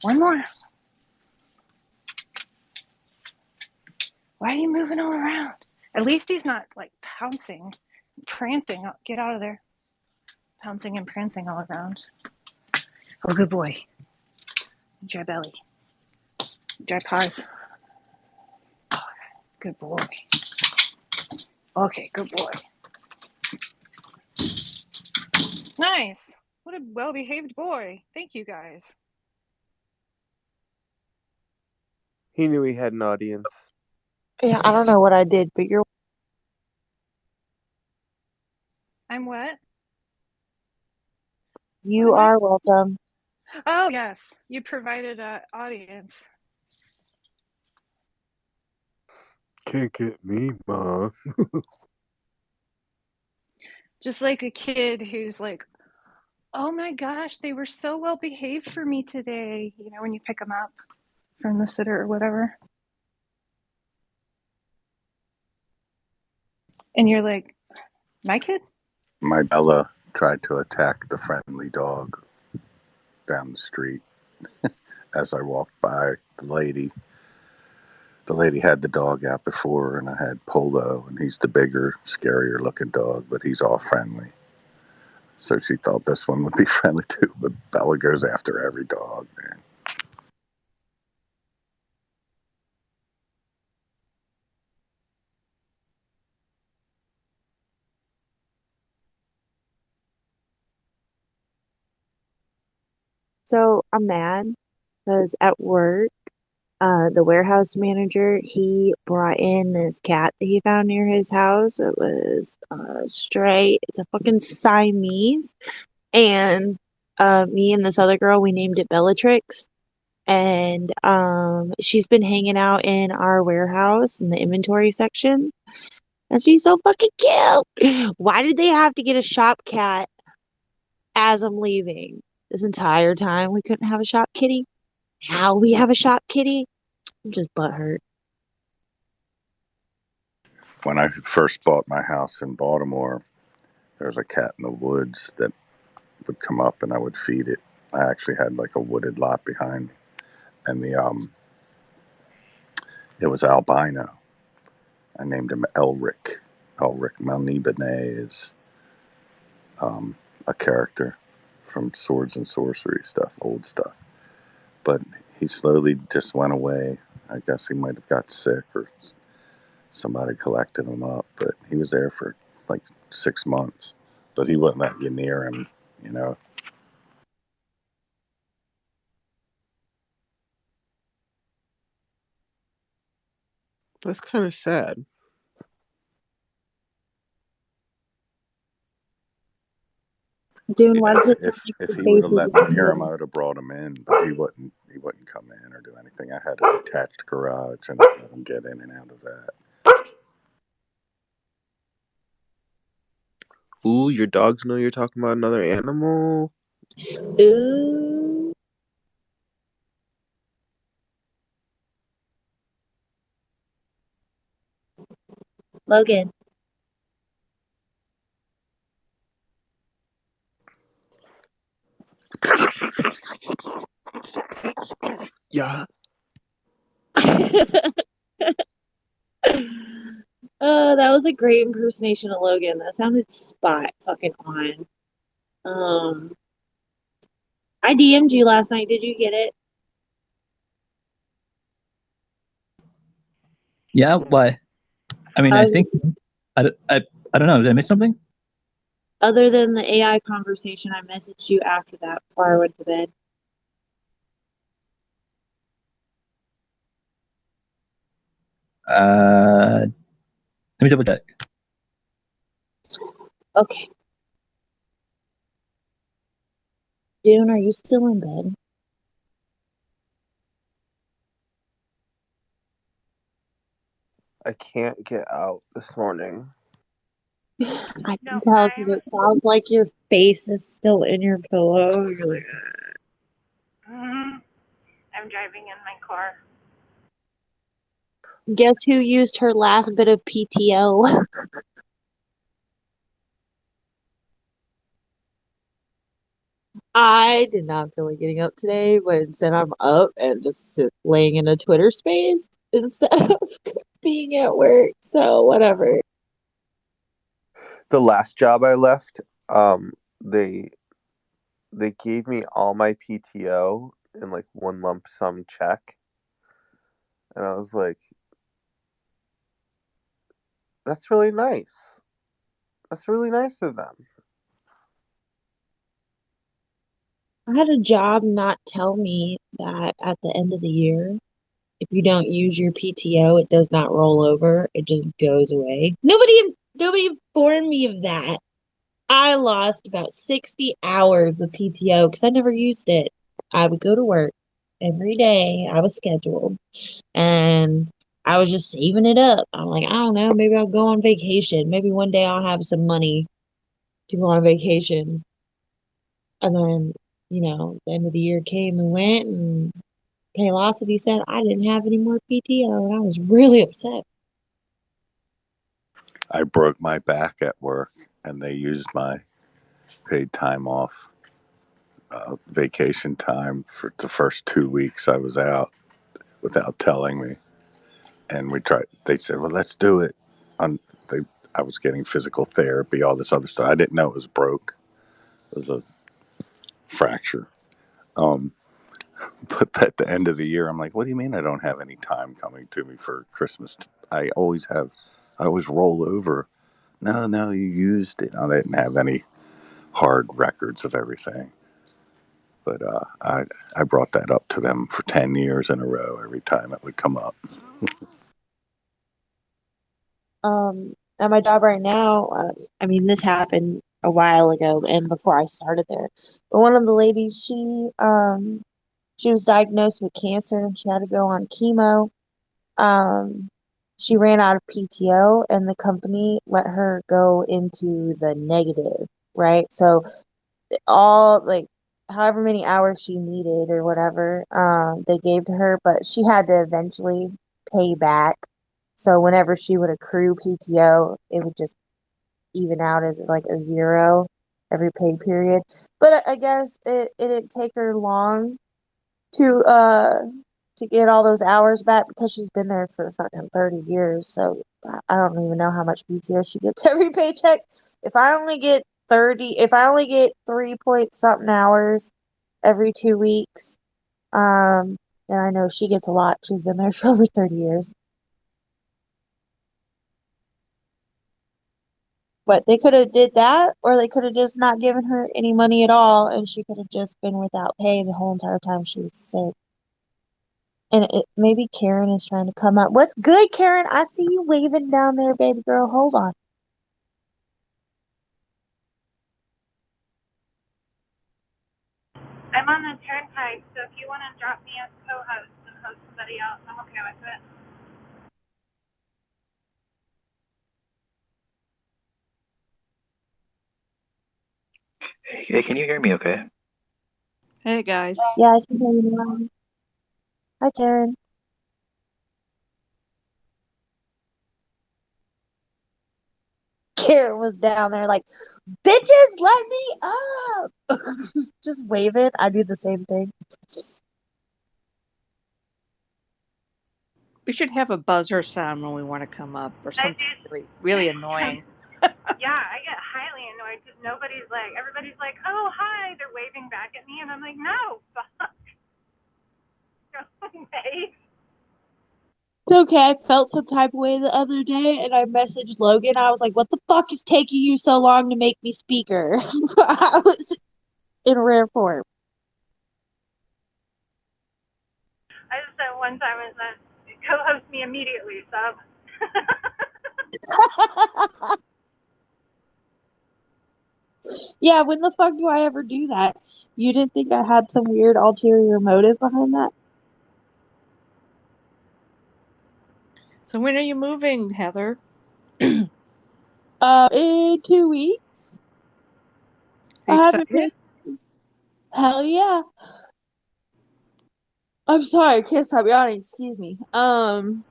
One more. Why are you moving all around? At least he's not like pouncing, prancing. Get out of there. Pouncing and prancing all around. Oh, good boy. Dry belly. Dry paws. Good boy. Okay, good boy. Nice. What a well-behaved boy. Thank you, guys. He knew he had an audience. Yeah, I don't know what I did, but you're. I'm what? You are welcome. Oh, yes. You provided an audience. Can't get me, Mom. Just like a kid who's like, oh my gosh, they were so well behaved for me today. You know, when you pick them up from the sitter or whatever. And you're like, my kid? My Bella tried to attack the friendly dog down the street as I walked by. The lady had the dog out before, and I had Polo, and he's the bigger, scarier looking dog, but he's all friendly. So she thought this one would be friendly too, but Bella goes after every dog, man. So I'm mad because at work, the warehouse manager, he brought in this cat that he found near his house. It was stray. It's a fucking Siamese. And me and this other girl, we named it Bellatrix. And she's been hanging out in our warehouse in the inventory section. And she's so fucking cute. Why did they have to get a shop cat as I'm leaving? This entire time we couldn't have a shop kitty. Now we have a shop kitty. I'm just butthurt. When I first bought my house in Baltimore, there was a cat in the woods that would come up and I would feed it. I actually had like a wooded lot behind me. And it was albino. I named him Elric. Elric Melnibene is a character from Swords and Sorcery stuff, old stuff. But he slowly just went away. I guess he might have got sick or somebody collected him up. But he was there for like 6 months. But he wouldn't let you near him, you know. That's kind of sad. Dune, why does it sound like If the he would have face let is me near him, moving? I would have brought him in. But he wouldn't come in or do anything. I had a detached garage and I let him get in and out of that. Ooh, your dogs know you're talking about another animal. Ooh. Logan. Yeah. Oh, that was a great impersonation of Logan. That sounded spot fucking on. I DM'd you last night. Did you get it? Yeah, why? I mean, I I was, think I don't know. Did I miss something? other than the AI conversation, I messaged you after that before I went to bed. Let me double check. Okay. June, are you still in bed? I can't get out this morning. I can tell because it sounds like your face is still in your pillow. You're like, I'm driving in my car. guess who used her last bit of PTO? I did not feel like getting up today, but instead I'm up and just laying in a Twitter space instead of being at work. So whatever. The last job I left, they gave me all my PTO in like one lump sum check. And I was like, that's really nice. That's really nice of them. I had a job not tell me that at the end of the year, if you don't use your PTO, it does not roll over. It just goes away. Nobody informed me of that. I lost about 60 hours of PTO because I never used it. I would go to work every day. I was scheduled and I was just saving it up. I'm like, I don't know, maybe I'll go on vacation. Maybe one day I'll have some money to go on vacation. And then, the end of the year came and went, and Paylocity said I didn't have any more PTO, and I was really upset. I broke my back at work, and they used my paid time off, vacation time for the first 2 weeks I was out without telling me. And we tried. They said, "Well, let's do it." On they, I was getting physical therapy, all this other stuff. I didn't know it was broke. It was a fracture. Um, but at the end of the year, I'm like, "What do you mean I don't have any time coming to me for Christmas? I always have. I always roll over." No, you used it. I didn't have any hard records of everything. But I brought that up to them for 10 years in a row every time it would come up. At my job right now, I mean, this happened a while ago and before I started there. But one of the ladies, she was diagnosed with cancer and she had to go on chemo. She ran out of PTO and the company let her go into the negative, right? So all like however many hours she needed or whatever, they gave to her, but she had to eventually pay back. So whenever she would accrue PTO, it would just even out as like a zero every pay period. But I guess it didn't take her long to get all those hours back because she's been there for fucking 30 years. So I don't even know how much PTO she gets every paycheck. If I only get 3 point something hours every 2 weeks, then I know she gets a lot. She's been there for over 30 years. But they could have did that, or they could have just not given her any money at all, and she could have just been without pay the whole entire time she was sick. And maybe Karen is trying to come up. What's good, Karen? I see you waving down there, baby girl. Hold on. I'm on the turnpike, so if you want to drop me as co-host and host somebody else, I'm okay with it. Hey, can you hear me okay? Hey guys. Yeah, I can hear you now. Hi, Karen. Karen was down there like, bitches, let me up. Just wave it. I do the same thing. We should have a buzzer sound when we want to come up, or I something do. really annoying. Yeah, I get highly annoyed because everybody's like, oh, hi. They're waving back at me, and I'm like, no, fuck. Go away. It's okay. I felt some type of way the other day, and I messaged Logan. I was like, "What the fuck is taking you so long to make me speaker?" I was in rare form. I just said one time is that co-host me immediately, sub. Yeah, when the fuck do I ever do that? You didn't think I had some weird ulterior motive behind that? So when are you moving, Heather? In 2 weeks. Are you I haven't excited? been. Hell yeah. I'm sorry, I can't stop yawning. Excuse me. Hell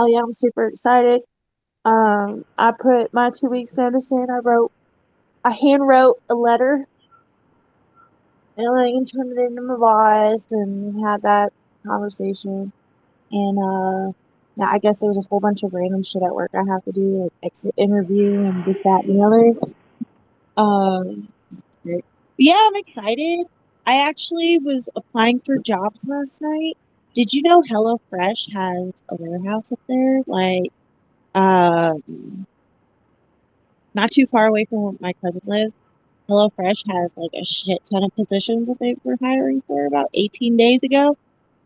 yeah, I'm super excited. I put my 2 weeks notice in. I hand wrote a letter and I turned it into my boss and had that conversation. And now I guess there was a whole bunch of random shit at work I have to do, like exit interview and this, that, and the other. But yeah, I'm excited. I actually was applying for jobs last night. Did you know HelloFresh has a warehouse up there? Like, not too far away from where my cousin lives. HelloFresh has like a shit ton of positions that they were hiring for about 18 days ago.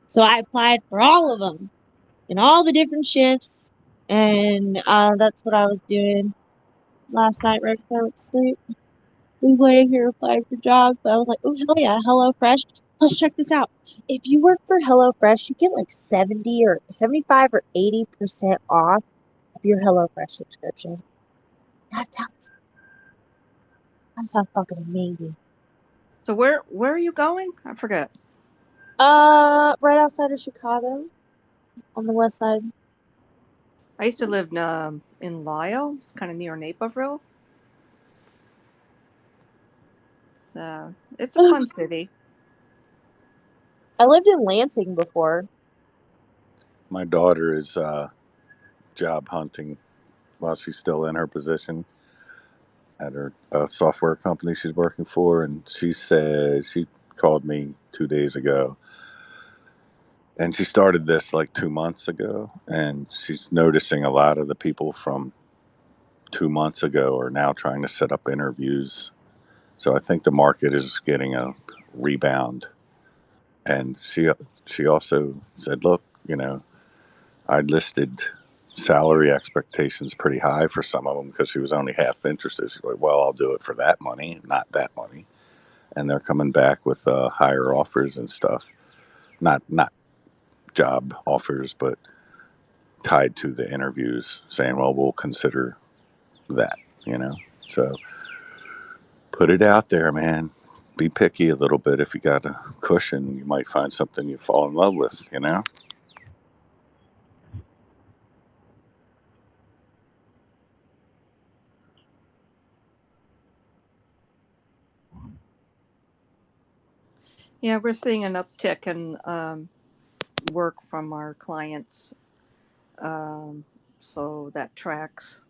So I applied for all of them in all the different shifts, and that's what I was doing last night right before I went to sleep. I was laying here applying for jobs, but I was like, oh hell yeah, HelloFresh. Let's check this out. If you work for HelloFresh, you get like 70 or 75 or 80% off of your HelloFresh subscription. That sounds fucking amazing. So where are you going? I forgot. Right outside of Chicago, on the west side. I used to live in Lisle. It's kind of near Naperville. It's a fun city. I lived in Lansing before. My daughter is job hunting while she's still in her position at her software company she's working for, and she said she called me 2 days ago, and she started this like 2 months ago, and she's noticing a lot of the people from 2 months ago are now trying to set up interviews. So I think the market is getting a rebound. And she also said, look, I listed salary expectations pretty high for some of them because she was only half interested. She's like, well, I'll do it for that money, not that money. And they're coming back with higher offers and stuff. Not job offers, but tied to the interviews, saying, well, we'll consider that, So put it out there, man. Be picky a little bit. If you got a cushion, you might find something you fall in love with, Yeah, we're seeing an uptick in work from our clients. So that tracks.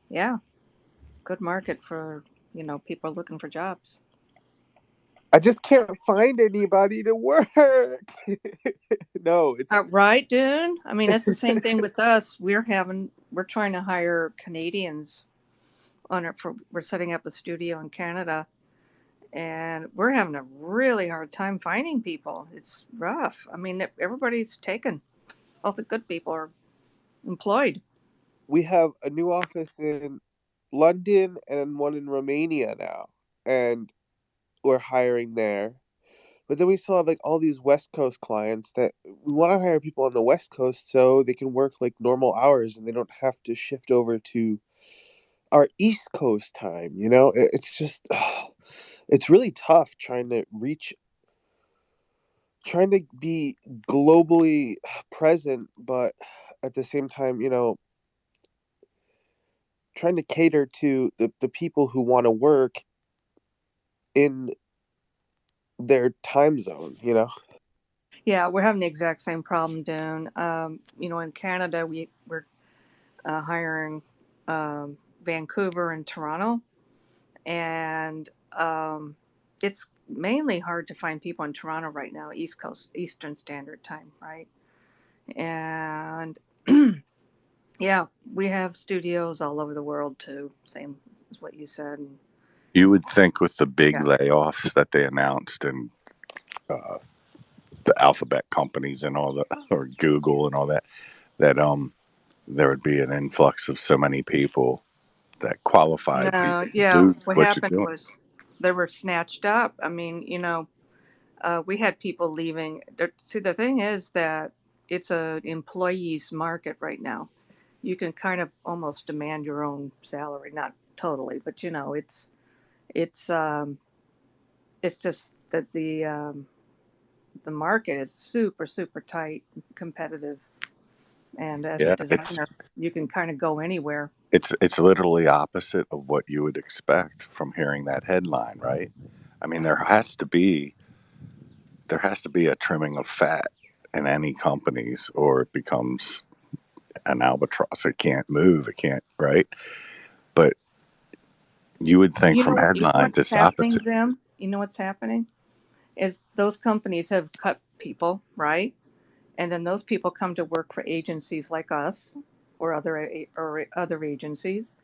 Yeah, good market for, people looking for jobs. I just can't find anybody to work. No, it's right, Dune. I mean, that's the same thing with us. We're trying to hire Canadians we're setting up a studio in Canada, and we're having a really hard time finding people. It's rough. I mean, everybody's taken. All the good people are employed. We have a new office in London and one in Romania now, and we're hiring there. But then we still have like all these West Coast clients that we want to hire people on the West Coast so they can work like normal hours and they don't have to shift over to our East Coast time. It's just, it's really tough trying to be globally present, but at the same time, trying to cater to the people who want to work in their time zone. Yeah, we're having the exact same problem, Dune. In Canada, we're hiring Vancouver and Toronto, and it's mainly hard to find people in Toronto right now, East Coast, Eastern Standard Time, right? And yeah, we have studios all over the world too. Same as what you said. And, You would think with the big yeah. layoffs that they announced and the alphabet companies and all that, or Google and all that, that there would be an influx of so many people, that qualified people No, to yeah. do What what you're happened doing. was they were snatched up. I mean, we had people leaving. See, the thing is that it's a employees market right now. You can kind of almost demand your own salary, not totally, but it's just that the market is super super tight, competitive, and as a Yeah, it's designer, you can kind of go anywhere. it's literally opposite of what you would expect from hearing that headline, right? I mean, there has to be a trimming of fat in any companies, or it becomes an albatross. It can't move. It can't, right? But you would think from You know headlines what's it's happening, opposite. Zim? You know what's happening is those companies have cut people, right? And then those people come to work for agencies like us or other agencies.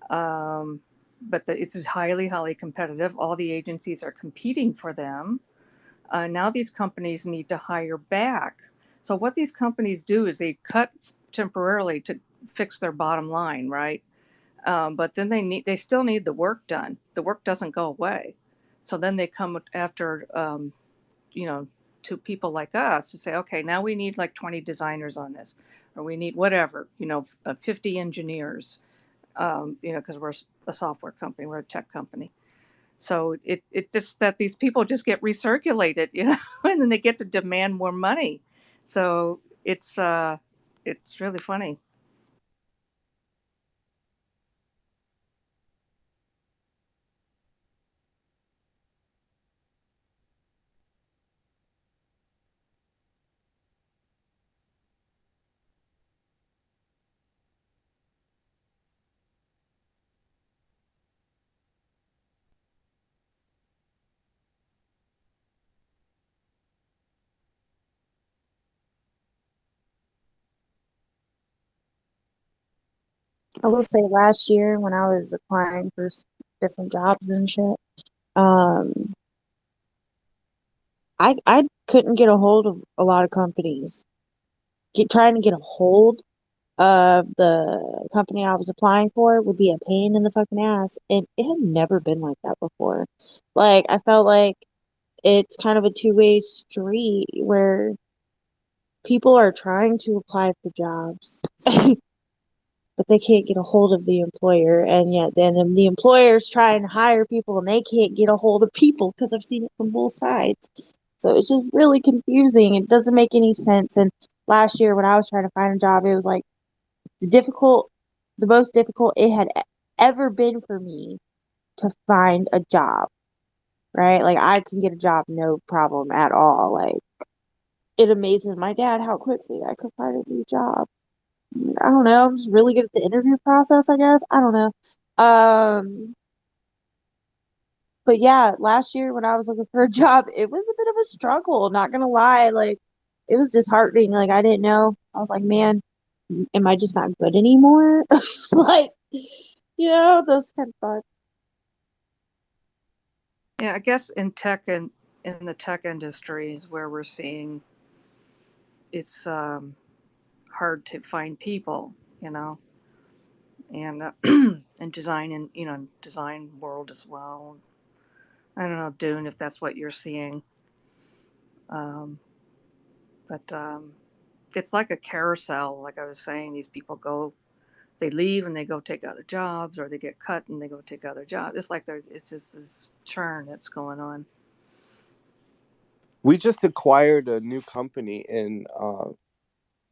Um, but it's highly, highly competitive. All the agencies are competing for them. Now these companies need to hire back. So what these companies do is they cut temporarily to fix their bottom line, right? But then they still need the work done. The work doesn't go away. So then they come after you know, to people like us to say, okay, now we need like 20 designers on this, or we need whatever, 50 engineers, because we're a software company, we're a tech company. So it just that these people just get recirculated, and then they get to demand more money. So it's really funny. I will say last year when I was applying for different jobs and shit, um, I couldn't get a hold of a lot of companies. Trying to get a hold of the company I was applying for would be a pain in the fucking ass, and it had never been like that before. Like I felt like it's kind of a two-way street where people are trying to apply for jobs, but they can't get a hold of the employer, and yet then the employer's trying to hire people and they can't get a hold of people because I've seen it from both sides. So it's just really confusing. It doesn't make any sense. And last year when I was trying to find a job, it was like the most difficult it had ever been for me to find a job, right? Like I can get a job no problem at all. Like it amazes my dad how quickly I could find a new job. I don't know. I'm just really good at the interview process, I guess. I don't know. But yeah, last year when I was looking for a job, it was a bit of a struggle, not gonna lie. Like it was disheartening. Like I didn't know. I was like, man, am I just not good anymore? Like, those kind of thoughts. Yeah, I guess in tech and in the tech industry is where we're seeing it's hard to find people, and and design and design world as well. I don't know, Dune, if that's what you're seeing, um, but it's like a carousel. Like I was saying, these people they leave and they go take other jobs, or they get cut and they go take other jobs. It's like it's just this churn that's going on. We just acquired a new company in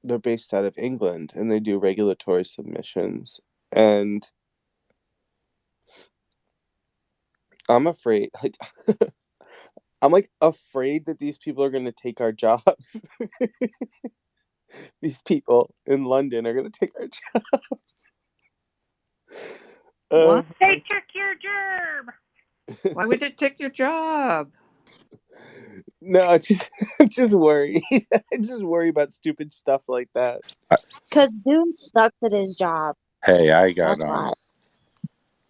they're based out of England and they do regulatory submissions. And I'm afraid, like, I'm like afraid that these people are gonna take our jobs. These people in London are gonna take our jobs. What? They took your job. Why would it take your job? No, I'm just worried. I just worry about stupid stuff like that. Because dude sucks at his job. Hey, I got That's why.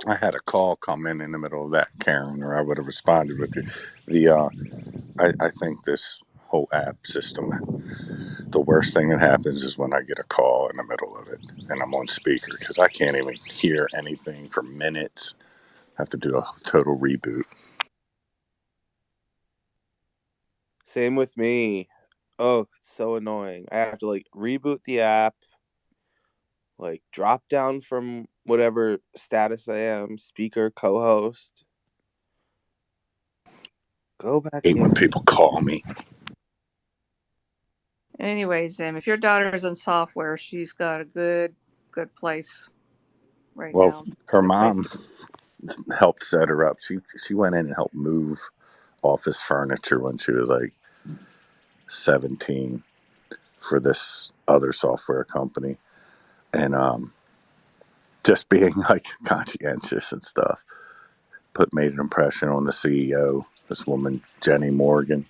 I had a call come in the middle of that, Karen, or I would have responded with you. The I think this whole app system, the worst thing that happens is when I get a call in the middle of it and I'm on speaker because I can't even hear anything for minutes. I have to do a total reboot. Same with me. Oh, it's so annoying. I have to like reboot the app, like drop down from whatever status I am, speaker, co-host. Go back I hate when in. people call me. Anyways, if your daughter's in software, she's got a good place right Well, now. her Good place. mom helped set her up. She went in and helped move office furniture when she was like 17 for this other software company, and just being like conscientious and stuff made an impression on the CEO, this woman Jenny Morgan,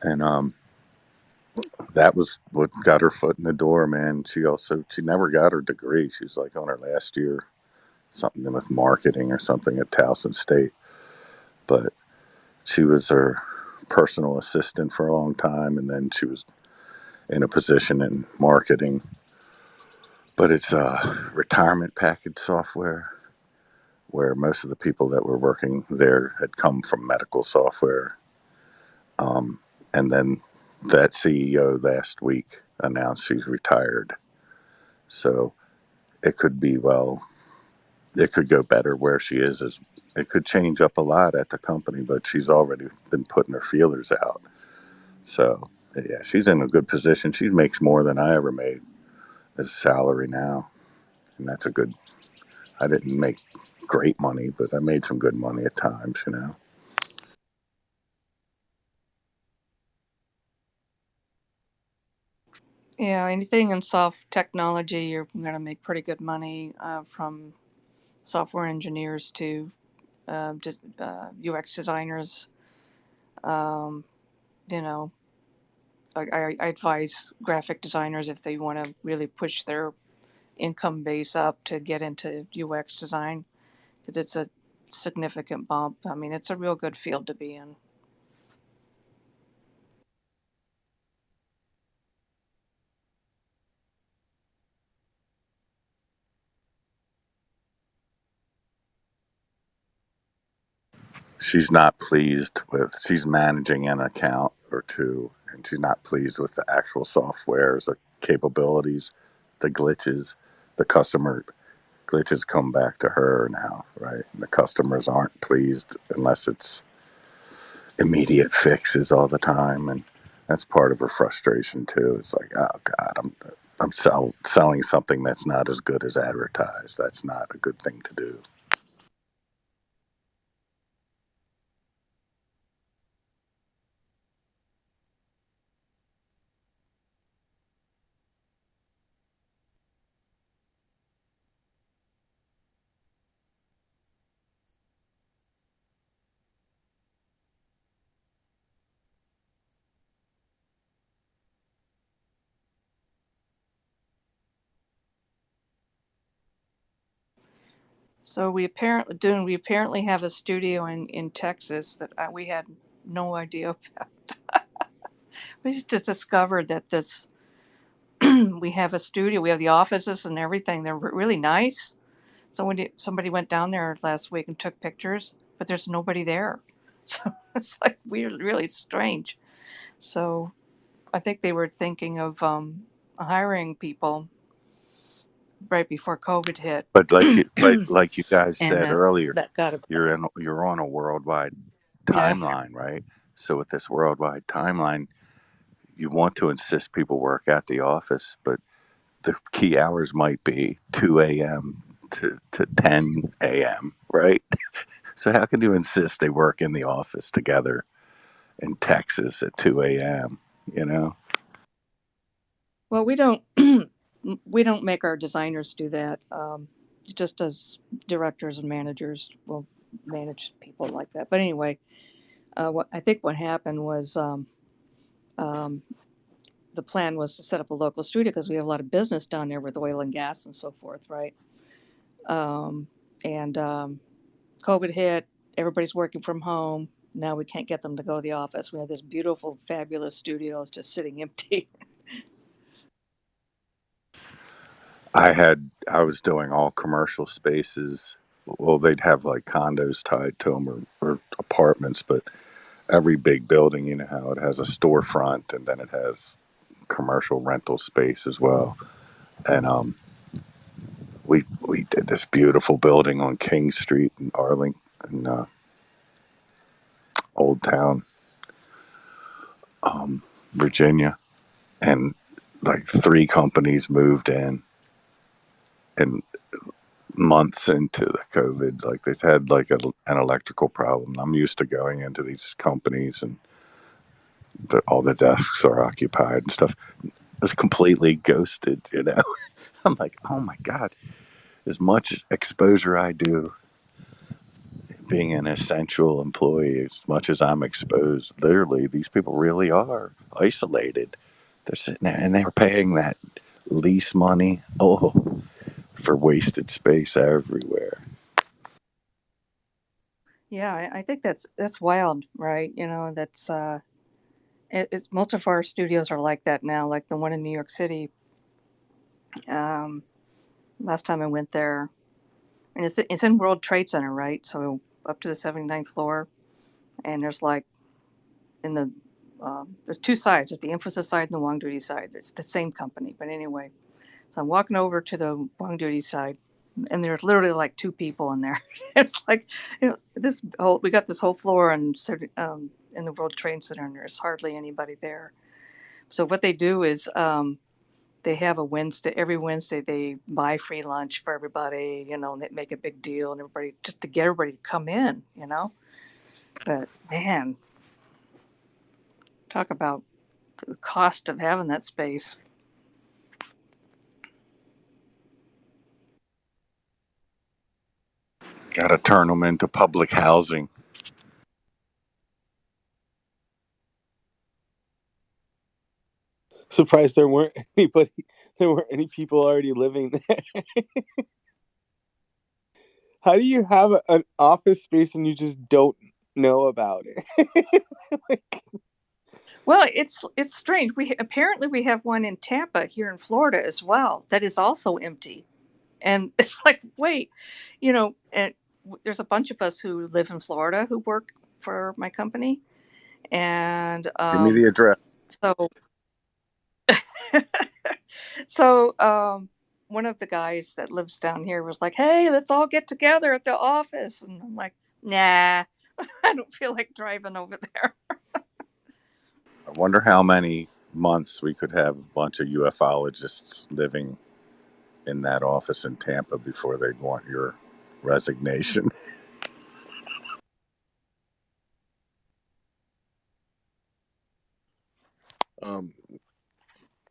and that was what got her foot in the door, man. She never got her degree. She was like on her last year, something with marketing or something at Towson State, but she was her personal assistant for a long time, and then she was in a position in marketing. But it's retirement package software where most of the people that were working there had come from medical software. And then that CEO last week announced she's retired. So it could be, it could go better where she is. It could change up a lot at the company, but she's already been putting her feelers out. So, yeah, she's in a good position. She makes more than I ever made as a salary now. And that's I didn't make great money, but I made some good money at times, you know. Yeah, anything in soft technology, you're going to make pretty good money from software engineers to just UX designers. You know, I advise graphic designers if they want to really push their income base up to get into UX design because it's a significant bump. I mean, it's a real good field to be in. She's managing an account or two, and she's not pleased with the actual softwares, the capabilities, the glitches. The customer glitches come back to her now, right? And the customers aren't pleased unless it's immediate fixes all the time, and that's part of her frustration too. It's like, oh God, I'm selling something that's not as good as advertised. That's not a good thing to do. So we apparently have a studio in Texas that we had no idea about. We just discovered that this we have a studio, we have the offices and everything. They're really nice. So somebody went down there last week and took pictures, but there's nobody there. So it's like weird, really strange. So I think they were thinking of hiring people right before COVID hit. But like you guys And said earlier, that got a you're on a worldwide yeah. timeline, right? So with this worldwide timeline, you want to insist people work at the office, but the key hours might be 2 a.m. to 10 a.m., right? So how can you insist they work in the office together in Texas at 2 a.m., you know? Well, we don't make our designers do that. Just as directors and managers will manage people like that. But anyway, what happened was the plan was to set up a local studio because we have a lot of business down there with oil and gas and so forth, right? And COVID hit. Everybody's working from home. Now we can't get them to go to the office. We have this beautiful, fabulous studio. It's just sitting empty. I was doing all commercial spaces. Well, they'd have like condos tied to them or apartments, but every big building, you know how it has a storefront and then it has commercial rental space as well. And we did this beautiful building on King Street in Arlington, Old Town, Virginia, and like 3 companies moved in, and months into the COVID, like they had like an electrical problem. I'm used to going into these companies and all the desks are occupied and stuff. It was completely ghosted, you know. I'm like, oh my God, as much exposure I do being an essential employee, as much as I'm exposed, literally, these people really are isolated. They're sitting there and they're paying that lease money, for wasted space everywhere. Yeah, I think that's wild, right? You know, that's it's most of our studios are like that now. Like the one in New York City. Last time I went there, and it's in World Trade Center, right? So up to the 79th floor, and there's like in the there's 2 sides. There's the Infosys side and the Wong Duty side. It's the same company, but anyway. So I'm walking over to the Wong Duty side, and there's literally like 2 people in there. It's like, you know, we got this whole floor and in the World Trade Center, and there's hardly anybody there. So what they do is they have every Wednesday they buy free lunch for everybody, you know, and they make a big deal and everybody just to get everybody to come in, you know. But man, talk about the cost of having that space. Got to turn them into public housing. Surprised there weren't any people already living there. How do you have an office space and you just don't know about it? Well, it's strange. We have one in Tampa here in Florida as well that is also empty, and it's like, wait, you know, and there's a bunch of us who live in Florida who work for my company, and Give me the address. So one of the guys that lives down here was like, "Hey, let's all get together at the office," and I'm like, "Nah, I don't feel like driving over there." I wonder how many months we could have a bunch of ufologists living in that office in Tampa before they'd want your resignation.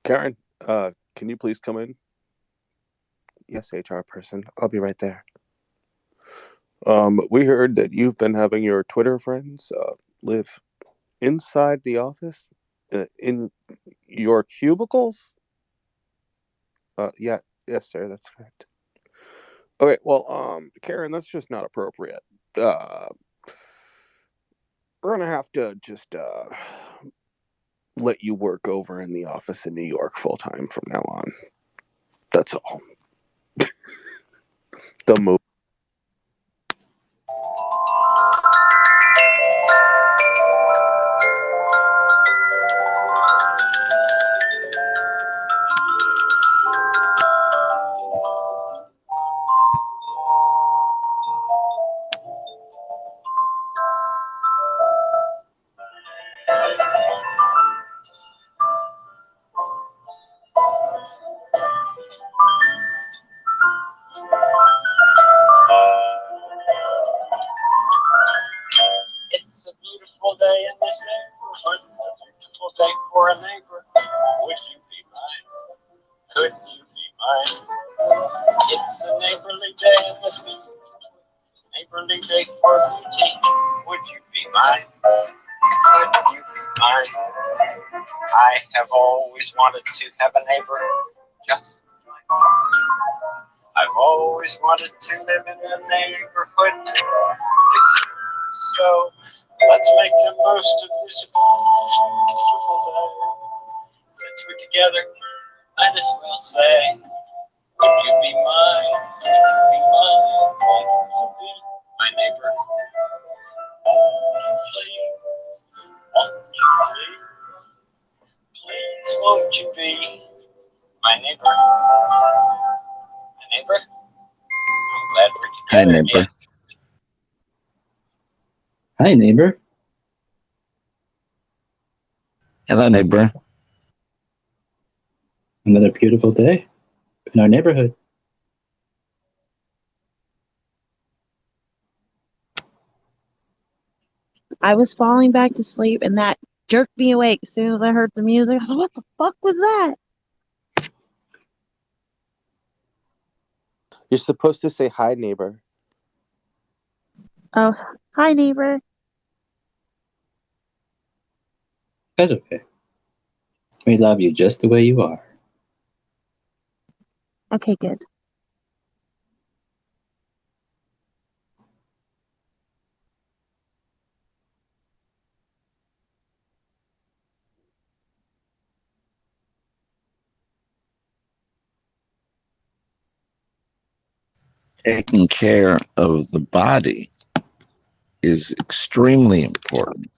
Karen, can you please come in? Yes, HR person. I'll be right there. We heard that you've been having your Twitter friends live inside the office, in your cubicles. Yes, sir, that's correct. Okay, well, Karen, that's just not appropriate. We're gonna have to just let you work over in the office in New York full time from now on. That's all. The move. mine. It's a neighborly day in this week. Neighborly day for beauty. Would you be mine? Could you be mine? I have always wanted to have a neighbor just like you. I've always wanted to live in a neighborhood with you. So let's make the most of this beautiful day. Since we're together, might as well say, would you be mine? Would you be mine? Would you be my neighbor? Won't you please? Won't you please? Please, won't you be my neighbor? My neighbor? I'm glad we're Hi, together neighbor. again. Hi, neighbor. Hello, neighbor. Another beautiful day in our neighborhood. I was falling back to sleep and that jerked me awake as soon as I heard the music. I was like, what the fuck was that? You're supposed to say hi, neighbor. Oh, hi, neighbor. That's okay. We love you just the way you are. Okay, good. Taking care of the body is extremely important.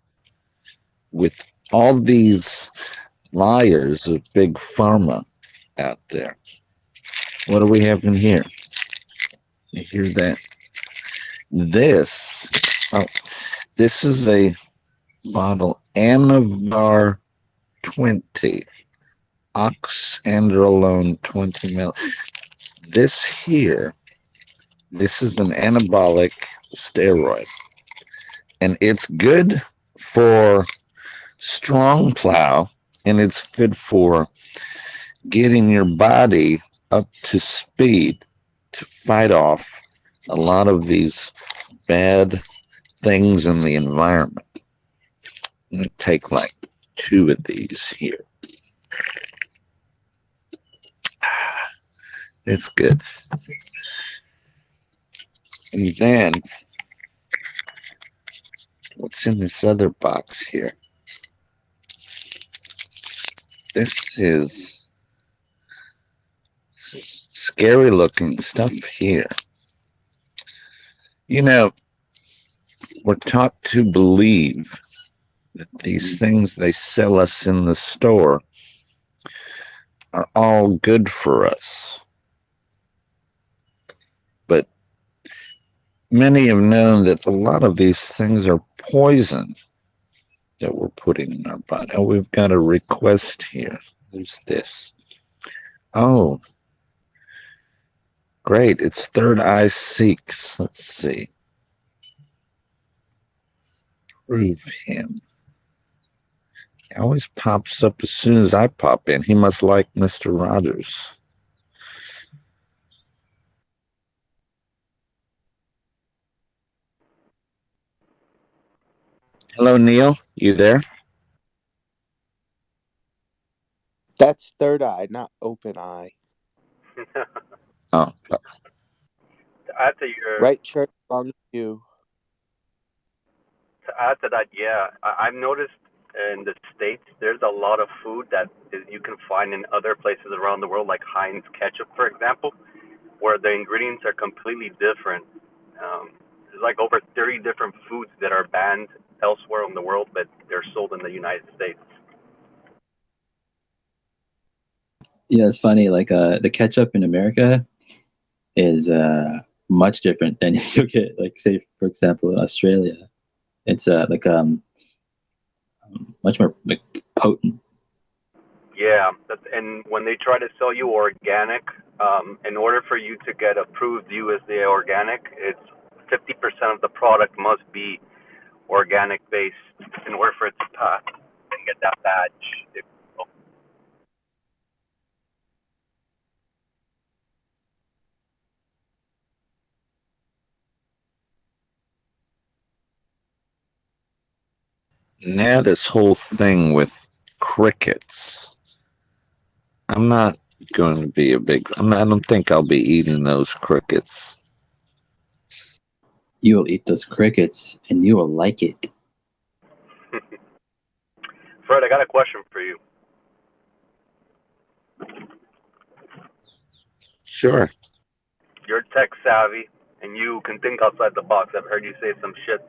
With all these liars of big pharma out there, what do we have in here? You hear that? This is a bottle Anavar 20, oxandrolone 20 mil. This here, this is an anabolic steroid, and it's good for strong plow, and it's good for getting your body up to speed to fight off a lot of these bad things in the environment. I'm going to take like 2 of these here. It's good. And then, what's in this other box here? This is scary looking stuff here. You know, we're taught to believe that these things they sell us in the store are all good for us. But many have known that a lot of these things are poison that we're putting in our body. Oh, we've got a request here. Who's this? Oh, great. It's Third Eye Seeks. Let's see. Prove him. He always pops up as soon as I pop in. He must like Mr. Rogers. Hello, Neil. You there? That's third eye, not open eye. Oh. To add to your Right church on you. to add to that, yeah, I've noticed in the States there's a lot of food that you can find in other places around the world, like Heinz ketchup, for example, where the ingredients are completely different. There's like over 30 different foods that are banned elsewhere in the world, but they're sold in the United States. Yeah, it's funny. Like the ketchup in America is much different than you get, like, say, for example, in Australia. It's much more like potent. Yeah, and when they try to sell you organic, in order for you to get approved USDA organic, it's 50% of the product must be organic based in order for it to pass and get that badge. Now this whole thing with crickets. I'm not going to be a big. I don't think I'll be eating those crickets. You will eat those crickets, and you will like it. Fred, I got a question for you. Sure. You're tech savvy, and you can think outside the box. I've heard you say some shit,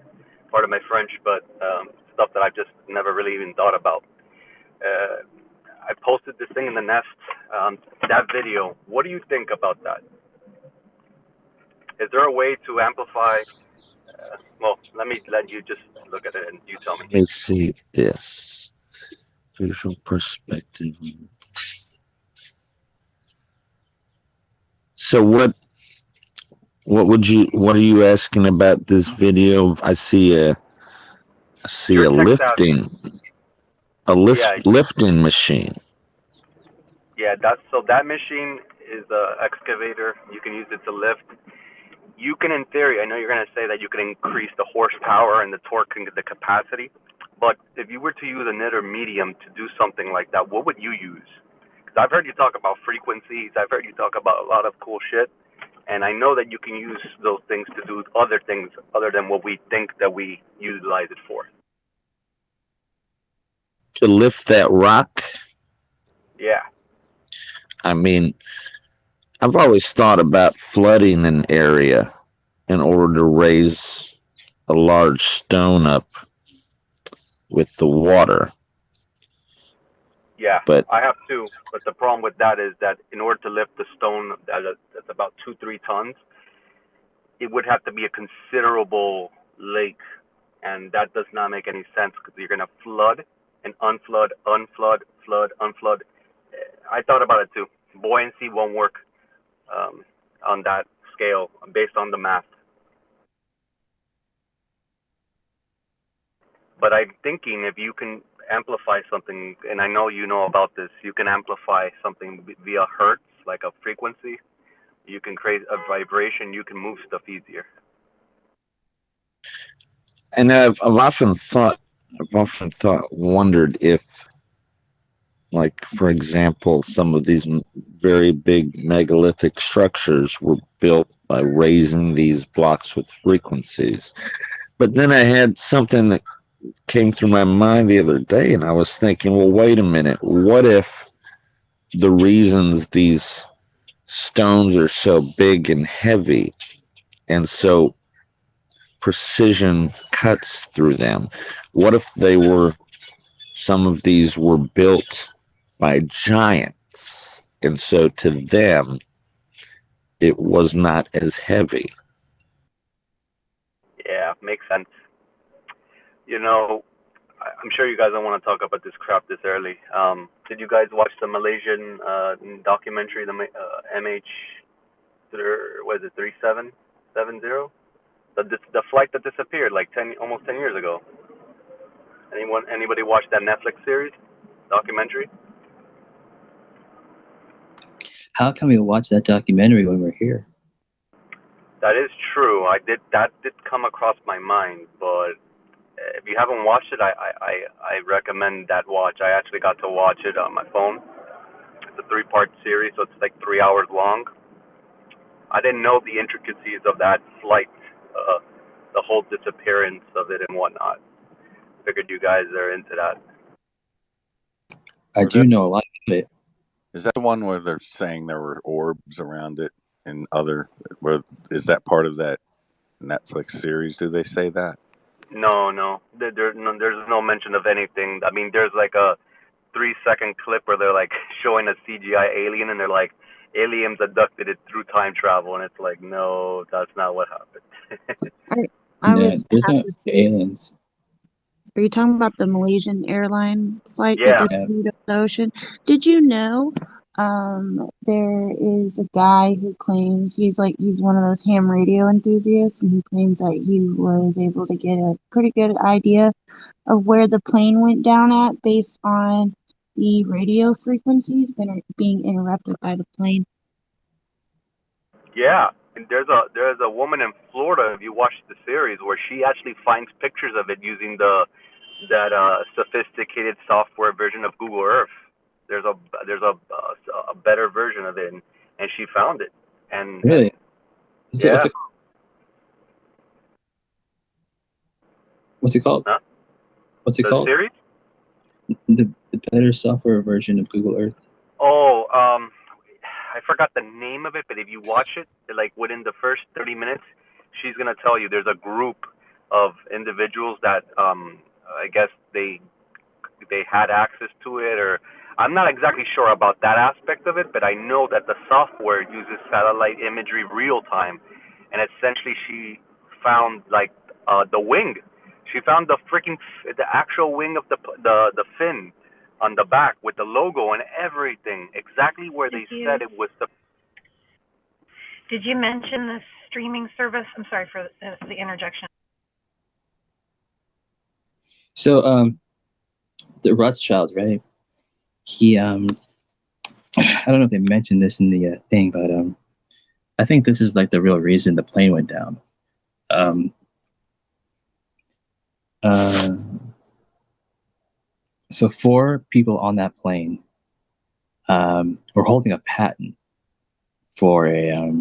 pardon my French, but stuff that I've just never really even thought about. I posted this thing in the nest, that video. What do you think about that? Is there a way to amplify? Well, let me let you just look at it and you tell me. Let me see this. Visual perspective. So what are you asking about this video? I see a lifting lifting machine. Yeah, that machine is a excavator. You can use it to lift. You can, in theory, I know you're going to say that you can increase the horsepower and the torque and the capacity, but if you were to use a knitter medium to do something like that, what would you use? Because I've heard you talk about frequencies. I've heard you talk about a lot of cool shit, and I know that you can use those things to do other things other than what we think that we utilize it for. To lift that rock? Yeah. I mean, I've always thought about flooding an area in order to raise a large stone up with the water. Yeah, but I have too. But the problem with that is that in order to lift the stone that's about 2-3 tons, it would have to be a considerable lake, and that does not make any sense because you're going to flood and unflood, unflood, flood, unflood. I thought about it too. Buoyancy won't work on that scale based on the math. But I'm thinking if you can amplify something, and I know you know about this, you can amplify something via hertz, like a frequency. You can create a vibration. You can move stuff easier. And I've often wondered if, like, for example, some of these very big megalithic structures were built by raising these blocks with frequencies. But then I had something that came through my mind the other day, and I was thinking, well, wait a minute. What if the reasons these stones are so big and heavy and so precision cuts through them? What if some of these were built by giants, and so to them it was not as heavy? Yeah, makes sense. You know, I'm sure you guys don't want to talk about this crap this early. Did you guys watch the Malaysian documentary, the MH, was it 3770? The flight that disappeared like almost 10 years ago. Anybody watch that Netflix series documentary? How can we watch that documentary when we're here? That is true. That did come across my mind, but if you haven't watched it, I recommend that watch. I actually got to watch it on my phone. It's a 3-part series, so it's like 3 hours long. I didn't know the intricacies of that flight, the whole disappearance of it and whatnot. Figured you guys are into that. I do know a lot about it. Is that the one where they're saying there were orbs around it and is that part of that Netflix series? Do they say that? No. There's no mention of anything. I mean, there's like a 3-second clip where they're like showing a CGI alien and they're like, aliens abducted it through time travel, and it's like, no, that's not what happened. There's no aliens. Are you talking about the Malaysian airline flight that disappeared over the ocean? Did you know there is a guy who claims he's one of those ham radio enthusiasts, and he claims that he was able to get a pretty good idea of where the plane went down at based on the radio frequencies being interrupted by the plane. Yeah, and there's a woman in Florida, if you watch the series, where she actually finds pictures of it using the that sophisticated software version of Google Earth. There's a better version of it, and she found it. And Really? yeah. What's it called? Huh? What's it The called? series? The better software version of Google Earth. Oh, I forgot the name of it, but if you watch it, like within the first 30 minutes, she's gonna tell you there's a group of individuals that I guess they had access to it, or I'm not exactly sure about that aspect of it, but I know that the software uses satellite imagery real time, and essentially she found like the wing. She found the actual wing of the fin on the back with the logo and everything, exactly where they said it was. Did you mention the streaming service? I'm sorry for the interjection. So the Rothschild, right? He I don't know if they mentioned this in the thing, but I think this is like the real reason the plane went down. So 4 people on that plane were holding a patent for a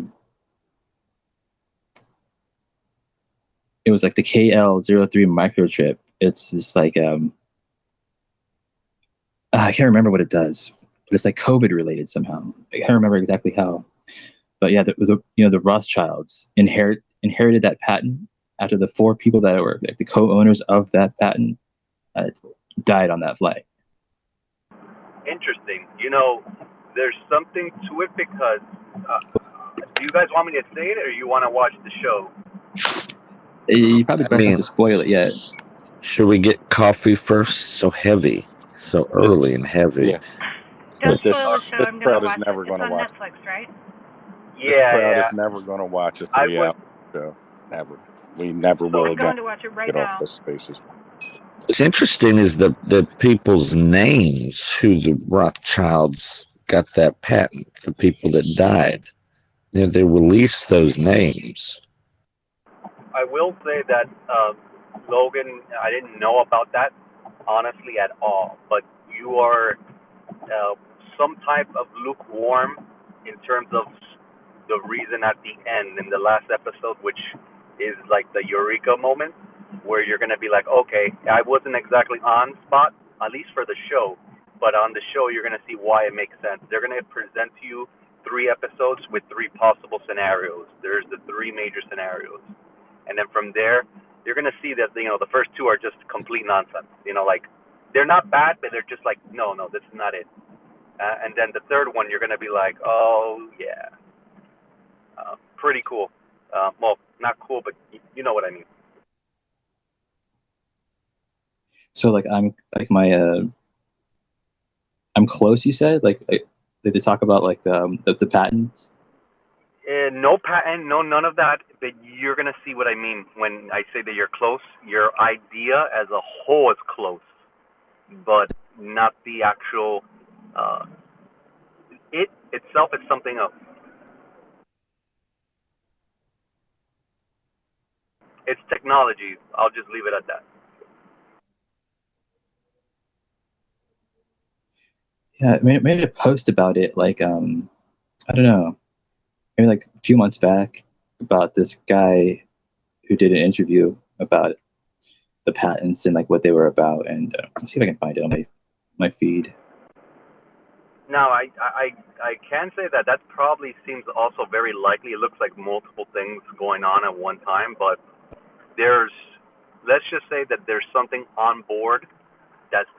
it was like the KL03 microchip. It's this like I can't remember what it does, but it's like COVID related somehow. I can't remember exactly how, but yeah, the Rothschilds inherited that patent after the 4 people that were like the co-owners of that patent died on that flight. Interesting. You know, there's something to it because do you guys want me to say it or you want to watch the show? You probably best not to spoil it yet. Should we get coffee first? So heavy, so early and heavy. Yeah. Don't This spoil the show. I'm crowd gonna is watch never it. It's going to on watch. Netflix, right? This crowd is never going to watch a 3-hour show. Never. We never will I'm again. going to watch it right Get off now. the spaces. What's interesting is the people's names who the Rothschilds got that patent, the people that died. You know, they released those names. I will say that Logan, I didn't know about that honestly at all, but you are some type of lukewarm in terms of the reason at the end in the last episode, which is like the eureka moment where you're going to be like, okay, I wasn't exactly on spot, at least for the show, but on the show you're going to see why it makes sense. They're going to present to you 3 episodes with 3 possible scenarios. There's the 3 major scenarios, and then from there you're going to see that the first 2 are just complete nonsense. Like they're not bad, but they're just like, no, this is not it. And then the 3rd one you're going to be like, oh yeah, pretty cool. Well, not cool, but you know what I mean. So like I'm close. You said like did they talk about like the patents? No patent, no none of that. But you're gonna see what I mean when I say that you're close. Your idea as a whole is close, but not the actual. It itself is something else. It's technology. I'll just leave it at that. Yeah, I made a post about it like I don't know, maybe like a few months back about this guy who did an interview about the patents and like what they were about, and let's see if I can find it on my feed. Now, I can say that probably seems also very likely. It looks like multiple things going on at one time, but let's just say that there's something on board that's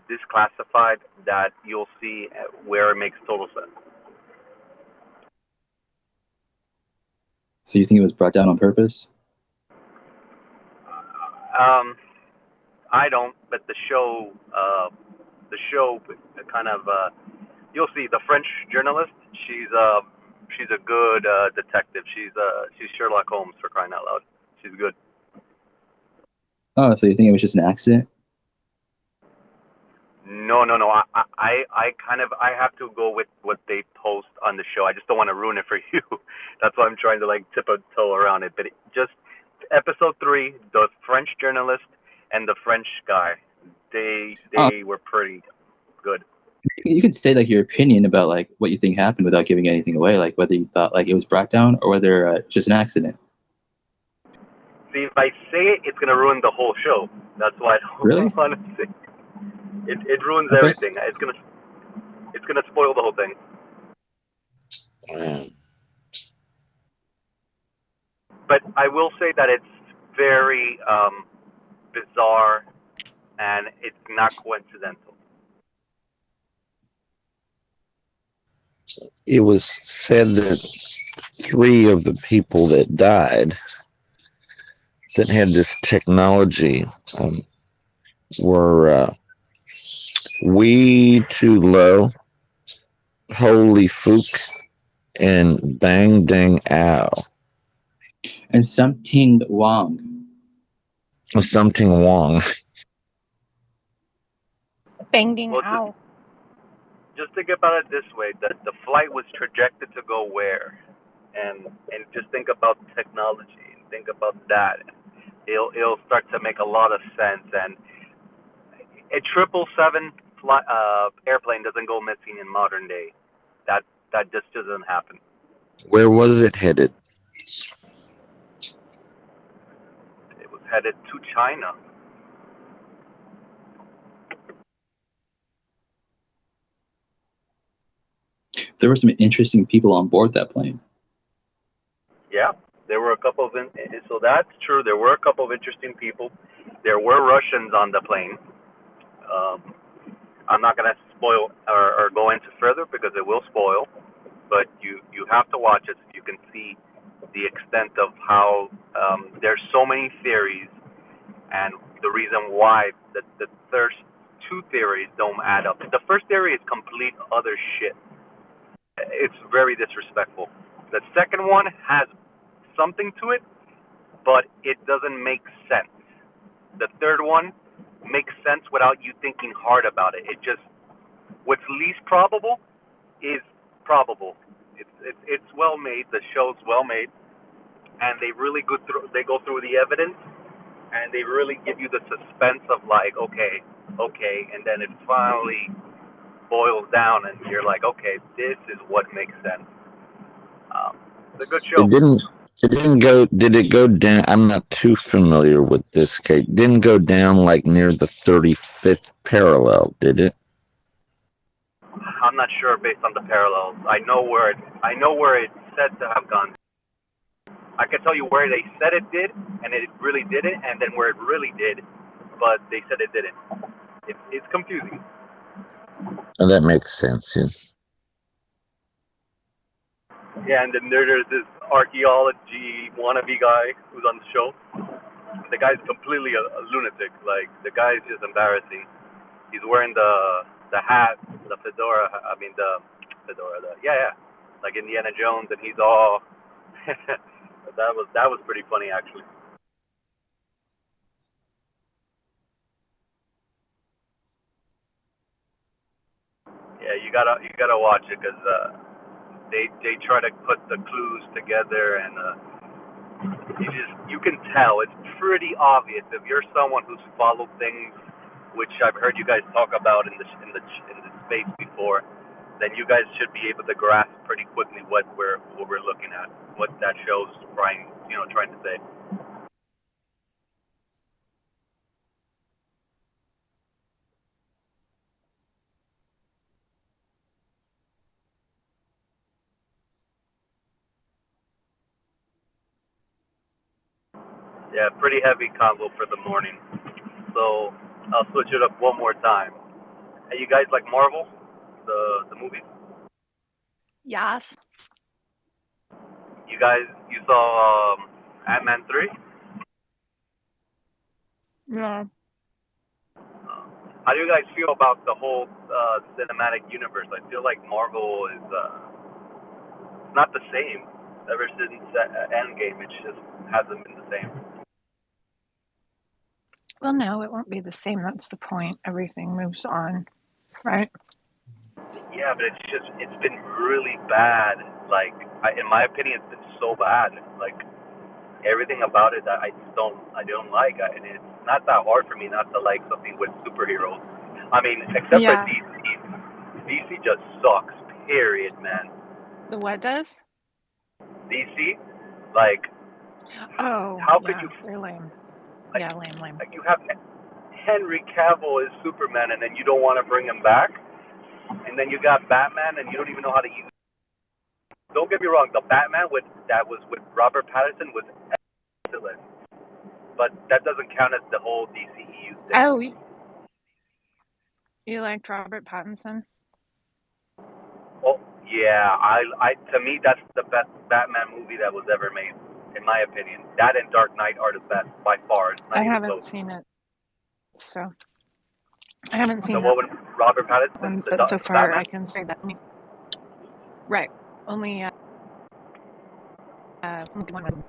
disclassified that you'll see where it makes total sense. So you think it was brought down on purpose? I don't, but the show kind of you'll see the French journalist. She's a good detective. She's Sherlock Holmes, for crying out loud. She's good. Oh, so you think it was just an accident? No. I have to go with what they post on the show. I just don't want to ruin it for you. That's why I'm trying to like tip a toe around it. But just episode 3, the French journalist and the French guy. they Oh. were pretty good. You could say like your opinion about like what you think happened without giving anything away, like whether you thought like it was brought down or whether it's just an accident. See, if I say it, it's gonna ruin the whole show. That's why I don't Really? want to say. It ruins Okay. everything. It's gonna spoil the whole thing. But I will say that it's very bizarre, and it's not coincidental. It was said that 3 of the people that died that had this technology were Wee Too Low, Holy Fook, and Bang Dang Ow. And Something Wong. Something Wong. Banging Well, ow. Just think about it this way: that the flight was trajected to go where, and just think about technology and think about that. It'll start to make a lot of sense. And a 777 airplane doesn't go missing in modern day. That just doesn't happen. Where was it headed? It was headed to China. There were some interesting people on board that plane. Yeah, there were a couple of, so that's true. There were a couple of interesting people. There were Russians on the plane. I'm not going to spoil or go into further because it will spoil, but you have to watch it so you can see the extent of how there's so many theories, and the reason why the first 2 theories don't add up. The first theory is complete other shit. It's very disrespectful. The second one has something to it, but it doesn't make sense. The third one makes sense without you thinking hard about it. It just, what's least probable is probable. It's well made. The show's well made, and they really go through the evidence, and they really give you the suspense of like, okay, and then it finally boils down, and you're like, okay, this is what makes sense. It's a good show. Did it go down? I'm not too familiar with this case. Didn't go down like near the 35th parallel, did it? I'm not sure based on the parallels. I know where it's said to have gone. I can tell you where they said it did, and it really didn't, and then where it really did, but they said it didn't. It's confusing. And that makes sense, yes. Yeah, and then there's this archaeology wannabe guy who's on the show. The guy's completely a lunatic. Like, the guy's just embarrassing. He's wearing the hat, the fedora. I mean, the fedora. Like Indiana Jones, and he's all. that was pretty funny, actually. Yeah, you gotta watch it because they try to put the clues together, and you can tell it's pretty obvious if you're someone who's followed things, which I've heard you guys talk about in the space before. Then you guys should be able to grasp pretty quickly what we're looking at, what that show's trying to say. Yeah, pretty heavy convo for the morning. So I'll switch it up one more time. Hey, you guys like Marvel, the movies? Yes. You saw Ant-Man 3? No. How do you guys feel about the whole cinematic universe? I feel like Marvel is not the same ever since Endgame. It just hasn't been the same. Well, no, it won't be the same. That's the point. Everything moves on, right? Yeah, but it's been really bad. Like, in my opinion, it's been so bad. Like, everything about it that I don't like, and not that hard for me not to like something with superheroes. I mean, except for Yeah. DC. DC just sucks. Period, man. The what does? DC, like, Oh, how could yeah, you they're lame. like Yeah, lame. like you have Henry Cavill as Superman, and then you don't want to bring him back, and then you got Batman, and you don't even know how to use. Don't get me wrong, the Batman that was with Robert Pattinson was excellent, but that doesn't count as the whole DCEU thing. Oh, you liked Robert Pattinson? Oh yeah, I to me that's the best Batman movie that was ever made, in my opinion. That and Dark Knight are the best by far. It's not I even haven't close. seen it, so I haven't The seen one that with Robert Pattinson, one, the but so far Batman. I can say that. Right, only one.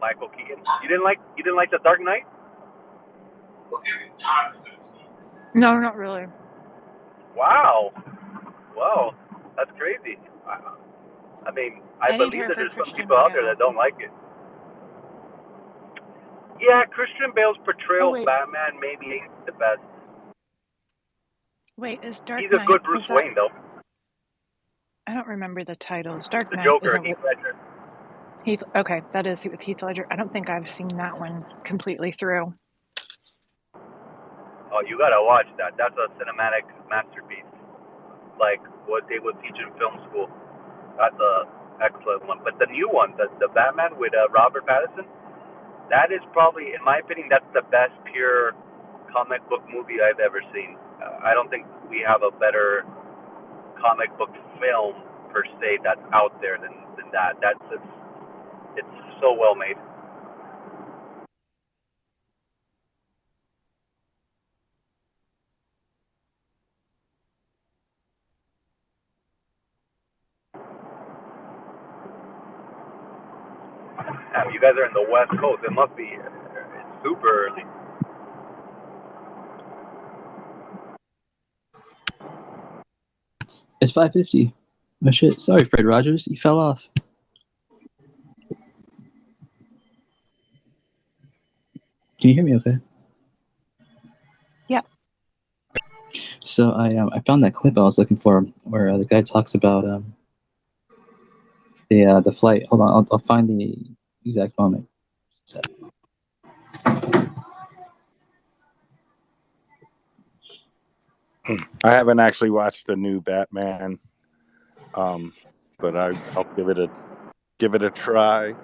Michael Keaton. You didn't like the Dark Knight? No, not really. Wow. Well, that's crazy. I mean, I I didn't believe hear that for there's some Christian people out there Bale. that don't like it. Yeah, Christian Bale's Oh portrayal of wait, Batman maybe ain't the best. wait, is Dark He's a Knight? good Bruce Is that? Wayne though. I don't remember the titles. Dark The Knight Joker, isn't Heath with Ledger. Heath. Okay, that is with Heath Ledger. I don't think I've seen that one completely through. Oh, you gotta watch that. That's a cinematic masterpiece. Like what they would teach in film school. That's a excellent one. But the new one, the Batman with Robert Pattinson, that is probably, in my opinion, that's the best pure comic book movie I've ever seen. I don't think we have a better comic book film per se that's out there than that. It's so well made. You guys are in the West Coast. It must be it's super early. It's 5:50. Oh shit! Sorry, Fred Rogers, you fell off. Can you hear me? Okay. Yeah. So I found that clip I was looking for where the guy talks about the flight. Hold on, I'll find the exact moment. I haven't actually watched the new Batman, but I'll give it a try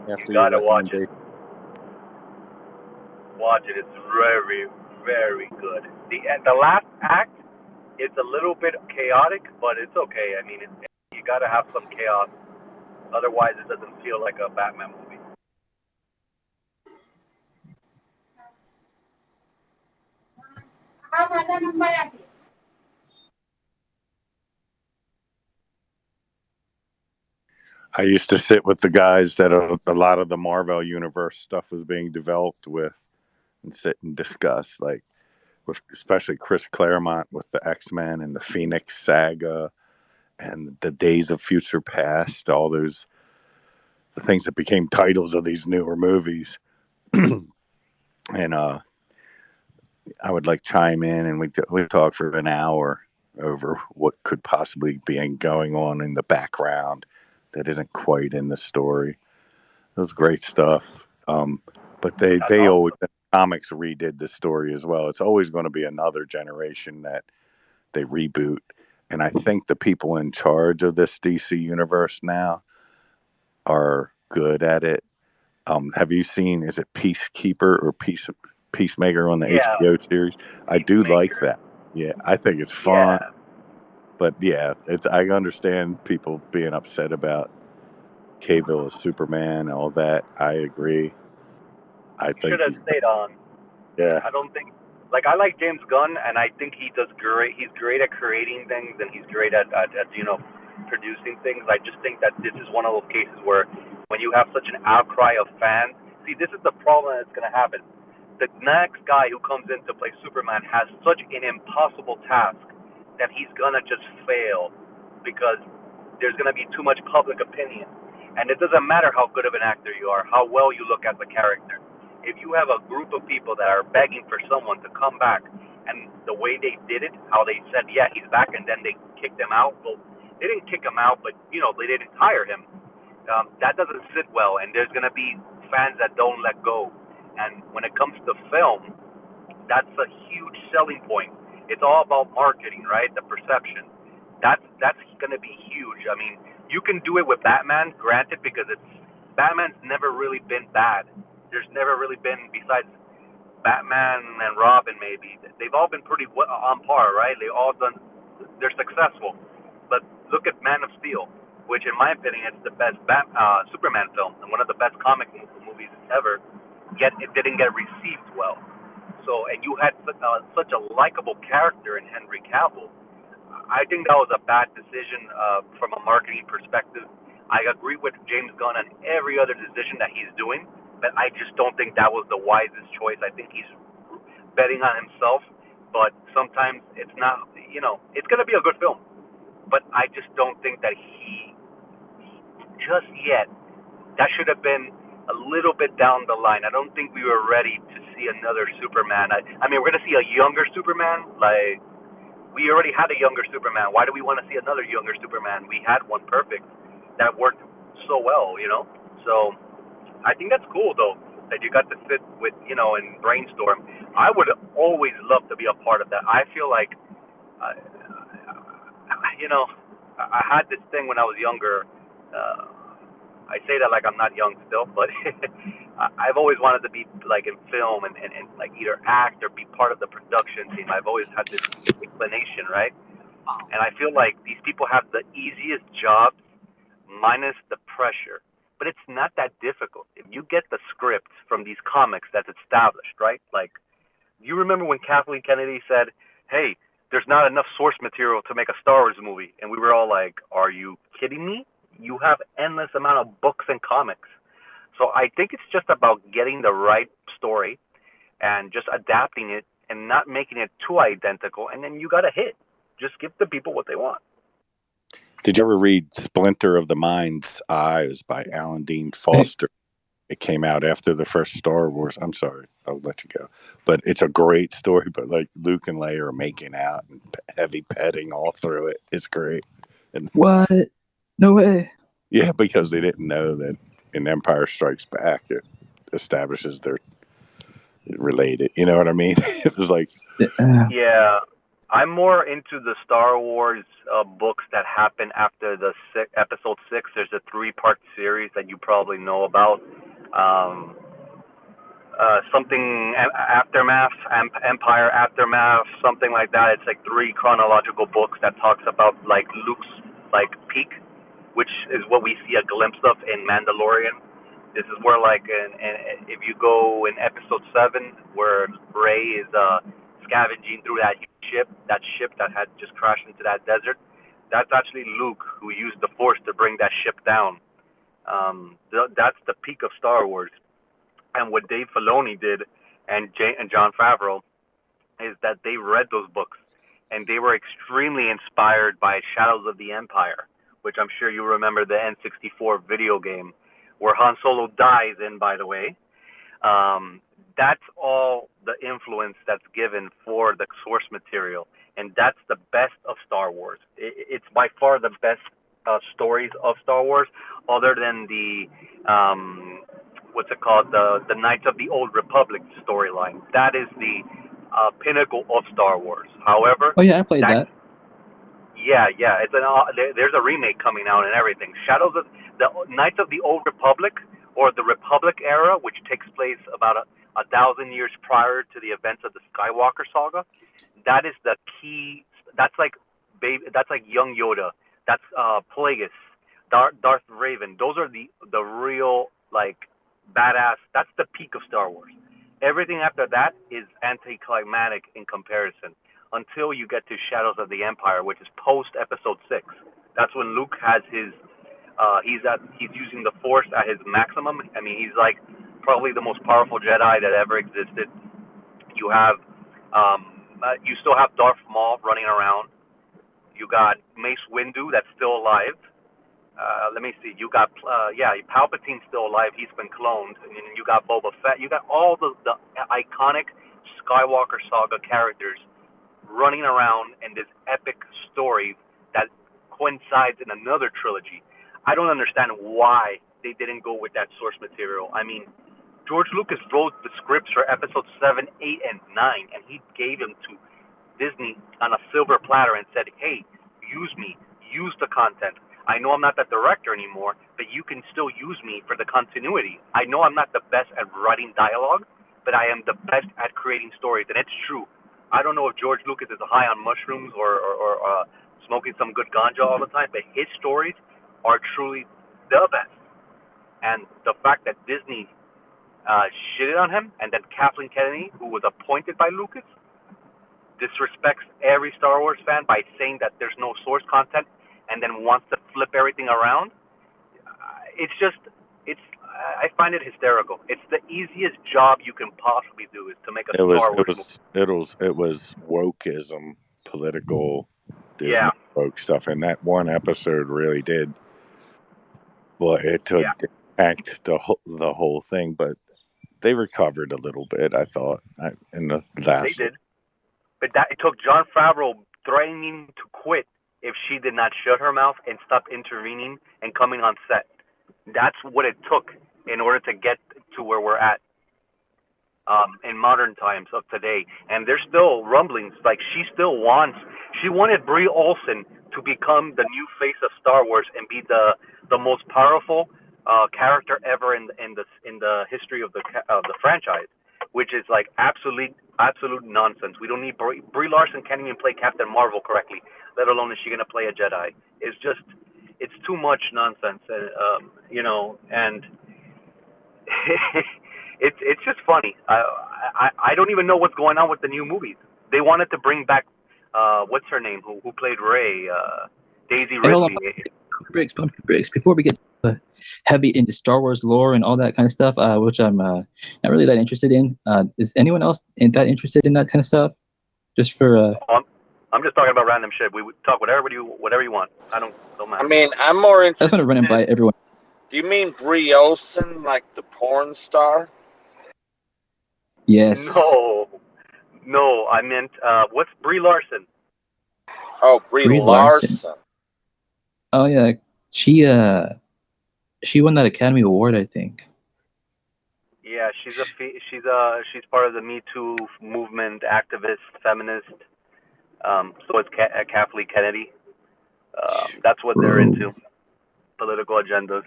after You your gotta watch it. recommendation. Watch it. It's very, very good. The last act, it's a little bit chaotic, but it's okay. I mean, you gotta have some chaos. Otherwise, it doesn't feel like a Batman movie. I used to sit with the guys that a lot of the Marvel Universe stuff was being developed with, and sit and discuss, like with especially Chris Claremont with the X-Men and the Phoenix Saga and the Days of Future Past, all those the things that became titles of these newer movies. And I would like chime in, and we talk for an hour over what could possibly be going on in the background that isn't quite in the story. It was great stuff. But they always, the comics redid the story as well. It's always going to be another generation that they reboot. And I think the people in charge of this DC universe now are good at it. Have you seen, is it Peacekeeper or Peacemaker on the HBO series? I do like that. Yeah, I think it's fun. Yeah. But yeah, I understand people being upset about Cavill as Superman and all that. I agree. I think Should have he's stayed on. yeah. I don't think, like, I like James Gunn, and I think he does great. He's great at creating things, and he's great at producing things. I just think that this is one of those cases where when you have such an outcry of fans, see, this is the problem that's going to happen. The next guy who comes in to play Superman has such an impossible task that he's going to just fail because there's going to be too much public opinion. And it doesn't matter how good of an actor you are, how well you look at the character. If you have a group of people that are begging for someone to come back, and the way they did it, how they said, yeah, he's back, and then they kicked him out. Well, they didn't kick him out, but, you know, they didn't hire him. That doesn't sit well, and there's going to be fans that don't let go. And when it comes to film, that's a huge selling point. It's all about marketing, right? The perception. That's going to be huge. I mean, you can do it with Batman, granted, because Batman's never really been bad. There's never really been, besides Batman and Robin, maybe, they've all been pretty on par, right? They're successful. But look at Man of Steel, which in my opinion is the best Superman film and one of the best comic movies ever, yet it didn't get received well. So, and you had such a likable character in Henry Cavill. I think that was a bad decision from a marketing perspective. I agree with James Gunn on every other decision that he's doing, but I just don't think that was the wisest choice. I think he's betting on himself, but sometimes it's not, you know, it's going to be a good film, but I just don't think that he, just yet, that should have been a little bit down the line. I don't think we were ready to see another Superman. I mean, we're going to see a younger Superman. Like, we already had a younger Superman. Why do we want to see another younger Superman? We had one perfect that worked so well, you know? So I think that's cool, though, that you got to sit with, you know, and brainstorm. I would always love to be a part of that. I feel like, you know, I had this thing when I was younger. I say that like I'm not young still, but I've always wanted to be like in film and like either act or be part of the production team. I've always had this inclination, right? And I feel like these people have the easiest jobs minus the pressure. But it's not that difficult. If you get the script from these comics that's established, right? Like, you remember when Kathleen Kennedy said, hey, there's not enough source material to make a Star Wars movie. And we were all like, are you kidding me? You have endless amount of books and comics. So I think it's just about getting the right story and just adapting it and not making it too identical. And then you got a hit. Just give the people what they want. Did you ever read Splinter of the Mind's Eye? It was by Alan Dean Foster. It came out after the first Star Wars. I'm sorry, I'll let you go. But it's a great story. But like Luke and Leia are making out and heavy petting all through it. It's great. And What? No way. yeah, because they didn't know that in Empire Strikes Back it establishes they're related. You know what I mean? It was like, Yeah, I'm more into the Star Wars books that happen after the episode 6. There's a 3-part series that you probably know about. Something Aftermath, Empire Aftermath, something like that. It's like 3 chronological books that talks about like Luke's like peak, which is what we see a glimpse of in Mandalorian. This is where like, if you go in episode 7, where Rey is scavenging through that ship that had just crashed into that desert. That's actually Luke who used the Force to bring that ship down. That's the peak of Star Wars. And what Dave Filoni did and Jon Favreau is that they read those books and they were extremely inspired by Shadows of the Empire, which I'm sure you remember, the N64 video game where Han Solo dies in, by the way. That's all the influence that's given for the source material, and that's the best of Star Wars. It's by far the best stories of Star Wars, other than the what's it called, the Knights of the Old Republic storyline. That is the pinnacle of Star Wars. However, Oh yeah, I played that. yeah, it's there's a remake coming out and everything. Shadows of the Knights of the Old Republic, or the Republic era, which takes place about 1,000 years prior to the events of the Skywalker saga. That is the key. That's like young Yoda. That's Plagueis, Darth Raven. Those are the real like badass. That's the peak of Star Wars. Everything after that is anticlimactic in comparison, until you get to Shadows of the Empire, which is post Episode 6. That's when Luke has his he's using the Force at his maximum. I mean, he's like probably the most powerful Jedi that ever existed. You have you still have Darth Maul running around. You got Mace Windu that's still alive. let me see. You got Palpatine's still alive. He's been cloned. And you got Boba Fett. You got all the iconic Skywalker saga characters running around in this epic story that coincides in another trilogy. I don't understand why they didn't go with that source material. I mean, George Lucas wrote the scripts for episodes 7, 8, and 9, and he gave them to Disney on a silver platter and said, hey, use me, use the content. I know I'm not the director anymore, but you can still use me for the continuity. I know I'm not the best at writing dialogue, but I am the best at creating stories, and it's true. I don't know if George Lucas is high on mushrooms or smoking some good ganja all the time, but his stories are truly the best. And the fact that Disney shitted on him, and then Kathleen Kennedy, who was appointed by Lucas, disrespects every Star Wars fan by saying that there's no source content, and then wants to flip everything around. I find it hysterical. It's the easiest job you can possibly do is to make a Star Wars movie. It was wokeism, political Disney woke stuff, and that one episode really did. Well, it tanked the whole thing, but they recovered a little bit, I thought, in the last. They did, but it took Jon Favreau threatening to quit if she did not shut her mouth and stop intervening and coming on set. That's what it took in order to get to where we're at in modern times of today. And there's still rumblings, like she wanted Brie Olson to become the new face of Star Wars and be the most powerful character ever in the history of the franchise, which is like absolute nonsense. We don't need Brie Larson can't even play Captain Marvel correctly, let alone is she gonna play a Jedi. It's too much nonsense, and it's just funny. I don't even know what's going on with the new movies. They wanted to bring back what's her name who played Rey, Daisy Ridley. Pump your brakes. Before we get heavy into Star Wars lore and all that kind of stuff, which I'm not really that interested in. Is anyone else that interested in that kind of stuff? Just for I'm just talking about random shit. We would talk whatever you want. I don't mind. I mean, I'm more interested. I just want to run and by everyone. Do you mean Brie Olson, like the porn star? Yes. No, I meant what's Brie Larson? Oh, Brie Larson. Oh yeah, she won that Academy Award, I think. Yeah, she's part of the Me Too movement, activist, feminist. So it's Kathleen Kennedy. That's what they're into. Political agendas.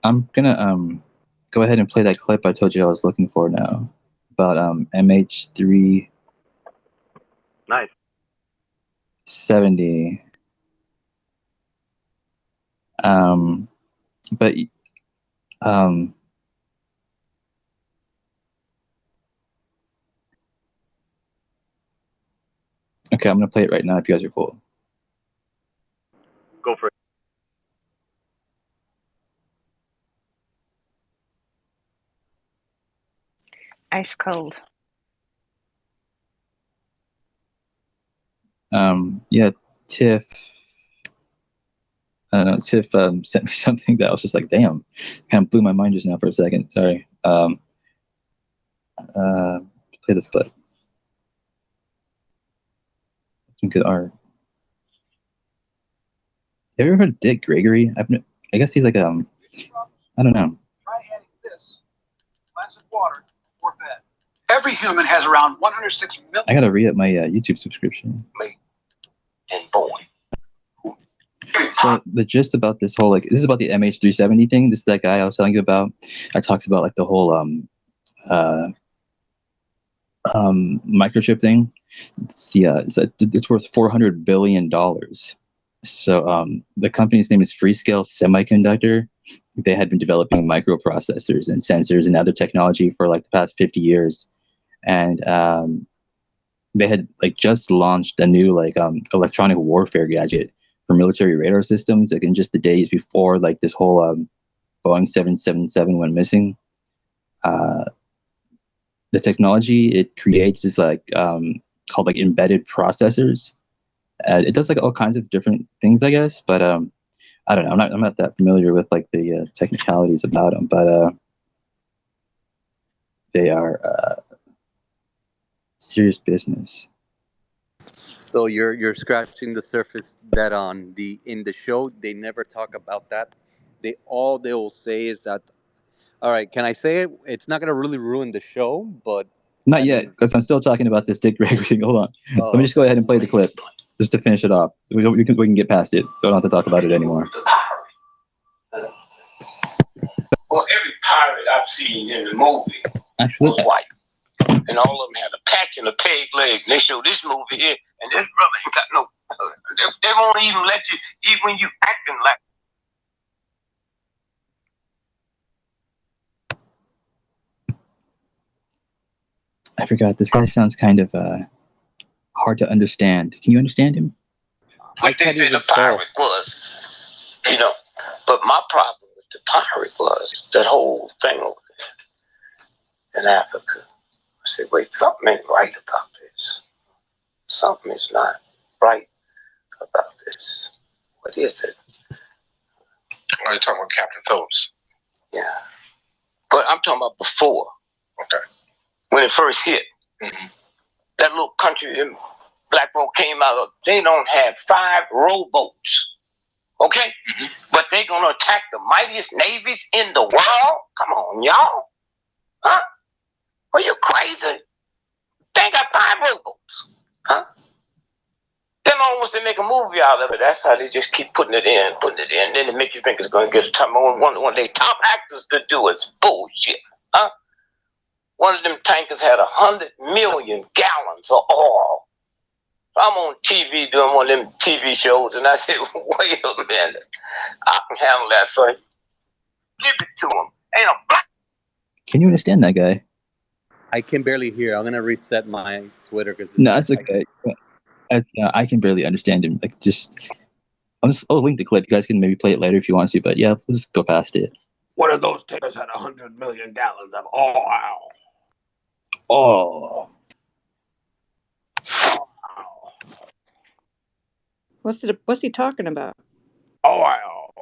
I'm gonna go ahead and play that clip I told you I was looking for now about MH3. Nice. 70. But okay, I'm gonna play it right now if you guys are cool. Go for it. Ice cold. Yeah, Tiff. I don't know. Tiff sent me something that I was just like, damn, kind of blew my mind just now for a second. Sorry. Play this clip. Some good art. Have you ever heard of Dick Gregory? I guess he's like I don't know. Try adding this glass of water before bed. Every human has around 106 million. I gotta re-up my YouTube subscription. And boy. So the gist about this whole this is about the MH370 thing. This is that guy I was telling you about. I talks about like the whole microchip thing. It's worth $400 billion. So the company's name is Freescale Semiconductor. They had been developing microprocessors and sensors and other technology for like the past 50 years, and they had like just launched a new electronic warfare gadget for military radar systems. Like in just the days before like this whole Boeing 777 went missing. The technology it creates is called like embedded processors. It does like all kinds of different things, I guess, but I don't know. I'm not that familiar with like the technicalities about them, but they are serious business. So you're scratching the surface that in the show they never talk about that. They will say is that, all right, can I say it? It's not gonna really ruin the show, but Not I yet, mean, because I'm still talking about this Dick Gregory thing. Hold on. oh, Let me just go ahead and play the clip just to finish it off. We can get past it, so I don't have to talk about it anymore. Well, every pirate I've seen in the movie Actually, was white. And all of them had a patch and a peg leg. And they show this movie here, and this brother ain't got no. They won't even let you, even when you acting like. I forgot. This guy sounds kind of hard to understand. Can you understand him? What they said the pirate was, you know. But my problem with the pirate was that whole thing over there in Africa. I said, wait, something ain't right about this. Something is not right about this. What is it? Oh, you're talking about Captain Phillips. Yeah. But I'm talking about before. Okay. When it first hit. Mm-hmm. That little country black folk came out of, they don't have 5 rowboats. Okay? Mm-hmm. But they gonna attack the mightiest navies in the world? Come on, y'all. Huh? Are you crazy? They ain't got 5 rowboats. Huh? Then almost they make a movie out of it. That's how they just keep putting it in. Then they make you think it's going to get a time. One of their top actors to do it's bullshit. Huh? One of them tankers had 100 million gallons of oil. I'm on TV doing one of them TV shows, and I said, wait a minute. I can handle that for you. Give it to him. Ain't a black. Can you understand that guy? I can barely hear. I'm gonna reset my Twitter because No, that's okay. I can barely understand him. Like, I'll link the clip. You guys can maybe play it later if you want to, but yeah, we'll just go past it. One of those tankers had 100 million gallons of oil. Oh. What's he talking about? Oil.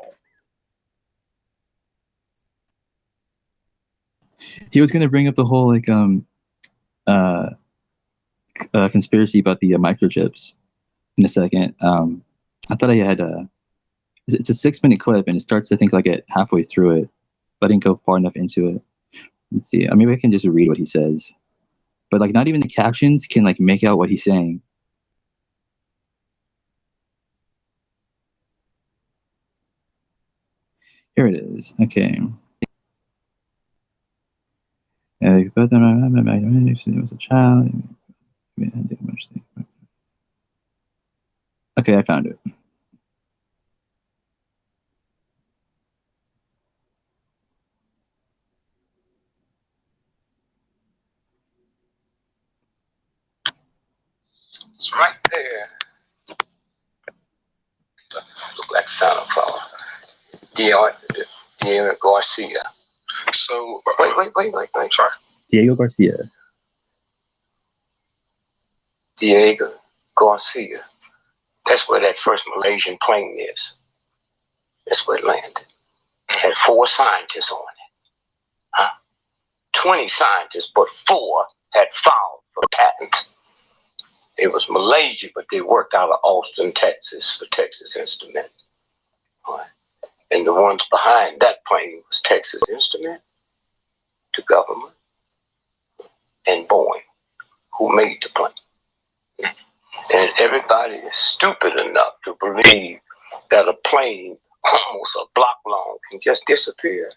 He was gonna bring up the whole like conspiracy about the microchips in a second. I thought I had it's a 6-minute clip and it starts I think like at halfway through it, but I didn't go far enough into it. Let's see. Maybe I can just read what he says, but like not even the captions can like make out what he's saying. Here it is. Okay. But then I was a child. Okay, I found it. It's right there. Look like Santa Claus. Diego Garcia. So wait. Sorry. Diego Garcia. Diego Garcia. That's where that first Malaysian plane is. That's where it landed. It had 4 scientists on it. Huh? 20 scientists, but 4 had filed for patent. It was Malaysia, but they worked out of Austin, Texas for Texas Instrument. All right. And the ones behind that plane was Texas Instrument, the government, and Boeing, who made the plane. And everybody is stupid enough to believe that a plane almost a block long can just disappear.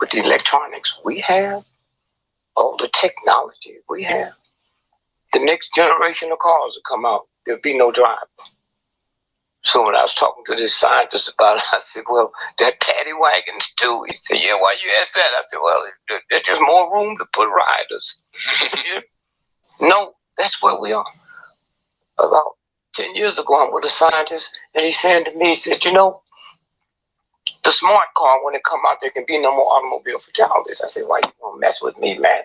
With the electronics we have, all the technology we have, the next generation of cars will come out. There'll be no driver. So when I was talking to this scientist about it, I said, well, that paddy wagons too. He said, yeah, why you ask that? I said, well, there's just more room to put riders. No, that's where we are. About 10 years ago, I'm with a scientist, and he's saying to me, he said, you know, the smart car, when it come out, there can be no more automobile fatalities. I said, why you gonna mess with me, man?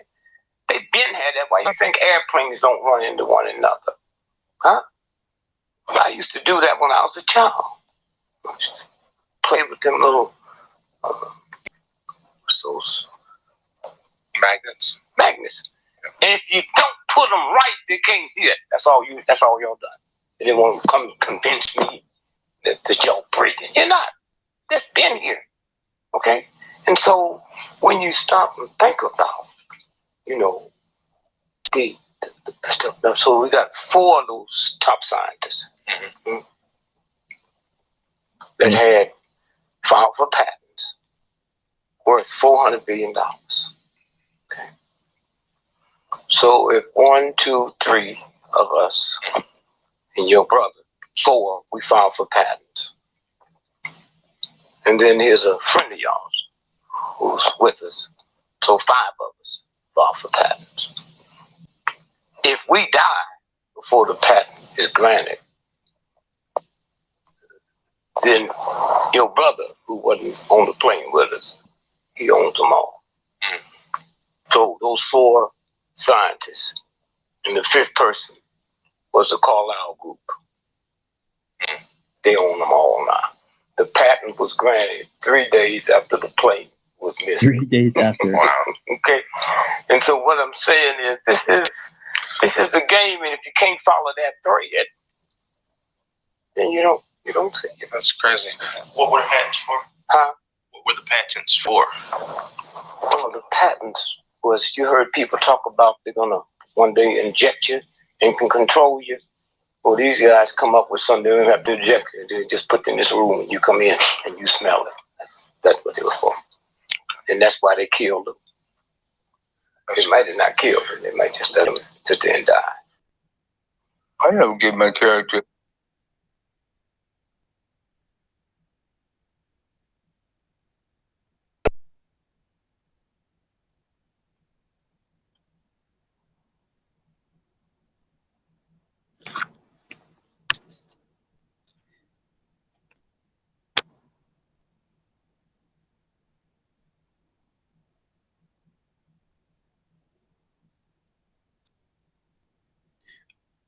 They been had that. Why you think airplanes don't run into one another? Huh? I used to do that when I was a child. Play with them little what's those magnets. Magnets. And if you don't put them right, they can't hear. That's all y'all done. They didn't want to come convince me that y'all breathing. You're not. It's been here. Okay? And so when you stop and think about, the stuff. So we got 4 of those top scientists that had filed for patents worth $400 billion. Okay. So if 1, 2, 3 of us and your brother, 4, we filed for patents. And then here's a friend of yours who's with us. So 5 of us filed for patents. If we die before the patent is granted, then your brother, who wasn't on the plane with us, he owns them all. So those 4 scientists, and the 5th person was the Carlyle Group. They own them all now. The patent was granted 3 days after the plane was missing. 3 days after. Wow. Okay. And so what I'm saying is, this is the game, and if you can't follow that thread, then you don't see it. That's crazy. What were the patents for? Huh? What were the patents for? Well, the patents was, you heard people talk about they're gonna one day inject you and can control you. Well, these guys come up with something. They don't have to inject you. They just put in this room and you come in and you smell it. That's what it was for. And that's why they killed them. They might have not killed them. They might just let them sit there and die. I never get my character.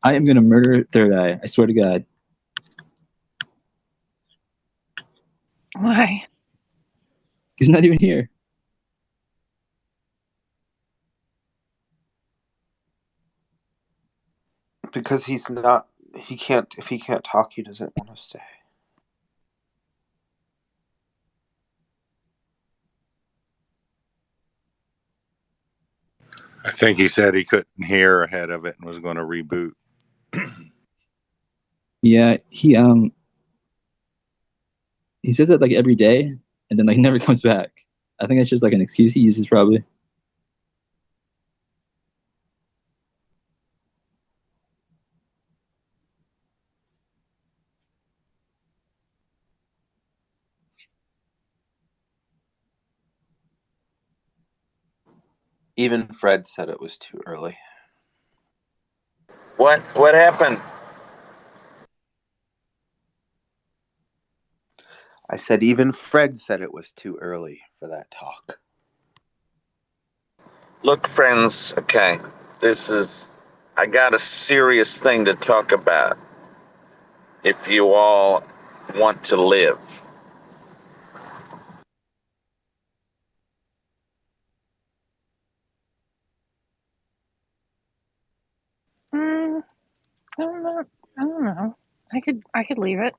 I am gonna murder Third Eye. I swear to God. Why? He's not even here. Because he's not. He can't. If he can't talk, he doesn't want to stay. I think he said he couldn't hear ahead of it and was going to reboot. Yeah, he says that like every day, and then like never comes back. I think that's just like an excuse he uses probably. Even Fred said it was too early. What happened? I said even Fred said it was too early for that talk. Look, friends, okay, I got a serious thing to talk about. If you all want to live. I don't know. I could leave it.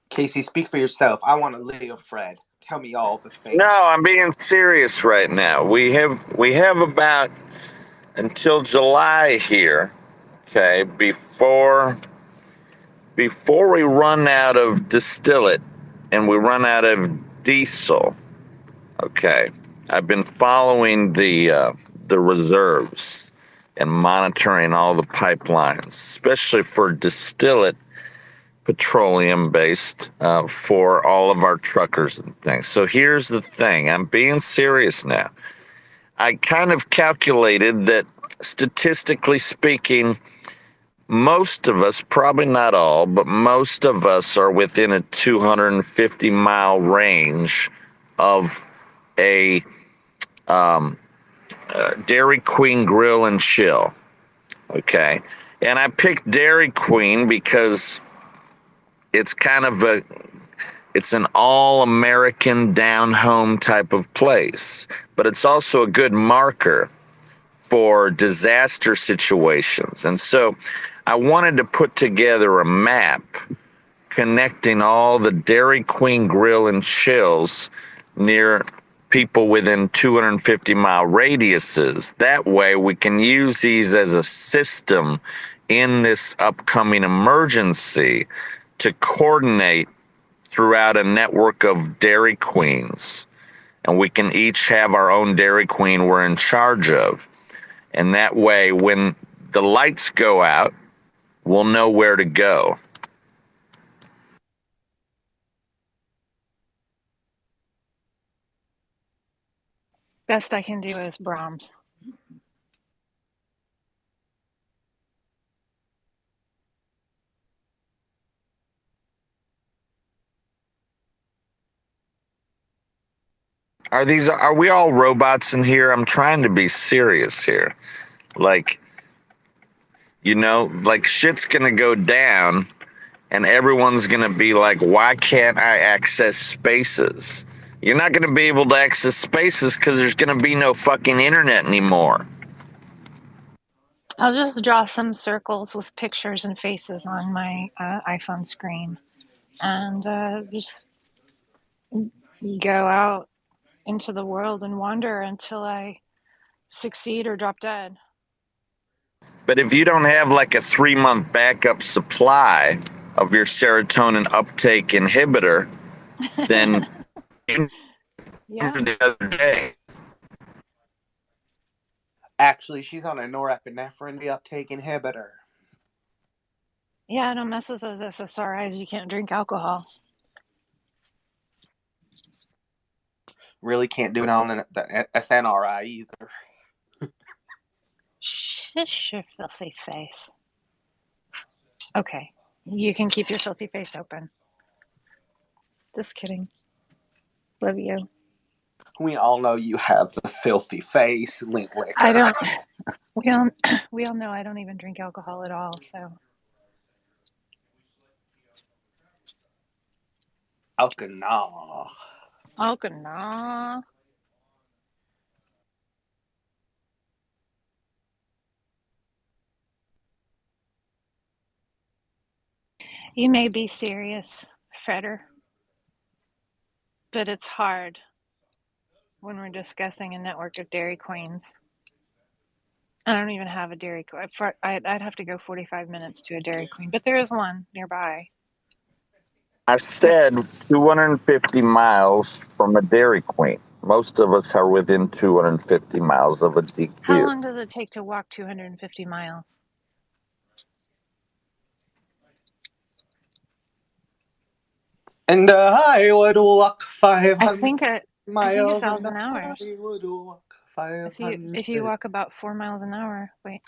Casey, speak for yourself. I want to live, Fred. Tell me all the things. No, I'm being serious right now. We have about until July here, okay, before we run out of distillate and we run out of diesel. Okay, I've been following the reserves and monitoring all the pipelines, especially for distillate, petroleum based, for all of our truckers and things. So here's the thing, I'm being serious now. I kind of calculated that statistically speaking, most of us, probably not all, but most of us are within a 250-mile range of a Dairy Queen Grill and Chill. Okay. And I picked Dairy Queen because it's kind of it's an all-American down-home type of place, but it's also a good marker for disaster situations. And so I wanted to put together a map connecting all the Dairy Queen grill and chills near people within 250-mile radiuses. That way we can use these as a system in this upcoming emergency to coordinate throughout a network of Dairy Queens. And we can each have our own Dairy Queen we're in charge of. And that way, when the lights go out, we'll know where to go. Best I can do is Brahms. Are we all robots in here? I'm trying to be serious here. Like, like shit's gonna go down and everyone's gonna be like, why can't I access spaces? You're not gonna be able to access spaces because there's gonna be no fucking internet anymore. I'll just draw some circles with pictures and faces on my iPhone screen and just go out into the world and wander until I succeed or drop dead. But if you don't have like a 3-month backup supply of your serotonin uptake inhibitor, then Yeah. the other day. Actually, she's on a norepinephrine uptake inhibitor. Yeah, don't mess with those SSRIs. You can't drink alcohol. Really can't do it on the SNRI either. Shush your filthy face. Okay, you can keep your filthy face open. Just kidding. Love you. We all know you have the filthy face, Link Licker. I don't. We all know I don't even drink alcohol at all. So. Alkana. Alkana. You may be serious, Fredder, but it's hard when we're discussing a network of Dairy Queens. I don't even have a Dairy Queen. I'd have to go 45 minutes to a Dairy Queen, but there is one nearby. I said 250 miles from a Dairy Queen. Most of us are within 250 miles of a DQ. How long does it take to walk 250 miles? And I would walk 500 I think it's miles. 1,000 hours. I would walk 500. If you walk about 4 miles an hour, wait.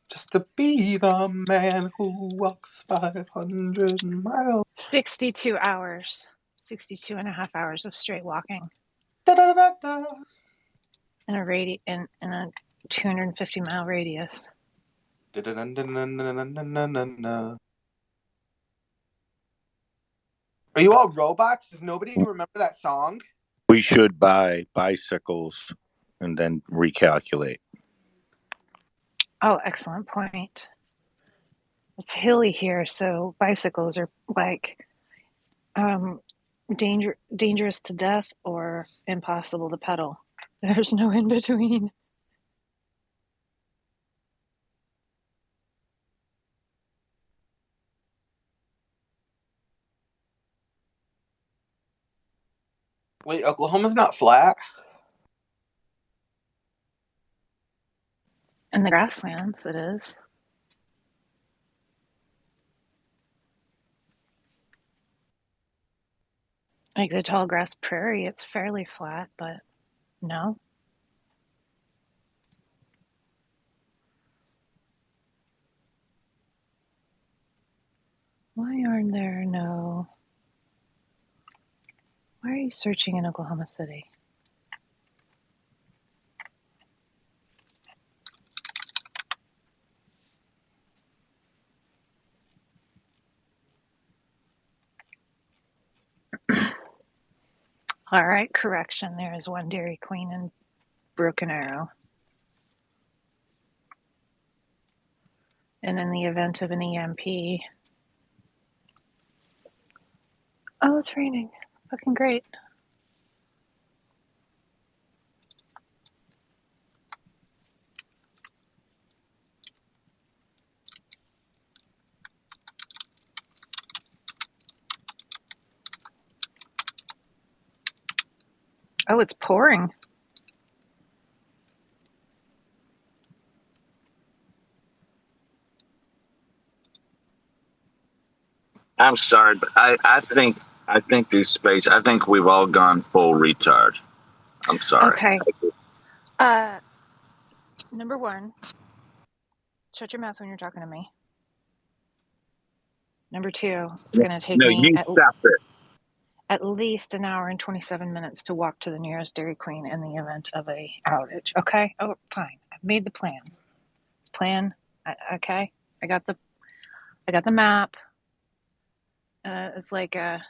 Just to be the man who walks 500 miles. 62 hours. 62 and a half hours of straight walking. Da, da, da, da. In a 250 mile radius. Da, da, da, da, da, da, da, da, da. Are you all robots? Does nobody remember that song? We should buy bicycles and then recalculate. Oh, excellent point. It's hilly here, so bicycles are like dangerous to death or impossible to pedal. There's no in between. Wait, Oklahoma's not flat? In the grasslands, it is. Like the tall grass prairie, it's fairly flat, but no. Why aren't there no... Why are you searching in Oklahoma City? All right, correction. There is one Dairy Queen in Broken Arrow. And in the event of an EMP. Oh, it's raining. Fucking great. Oh, it's pouring. I'm sorry, but I think I think we've all gone full retard. I'm sorry. Okay. Number one, shut your mouth when you're talking to me. Number two, it's going to take No, me you stop it. at least an hour and 27 minutes to walk to the nearest Dairy Queen in the event of a outage. Okay? Oh, fine. I've made the plan. Okay? I got the map. It's like a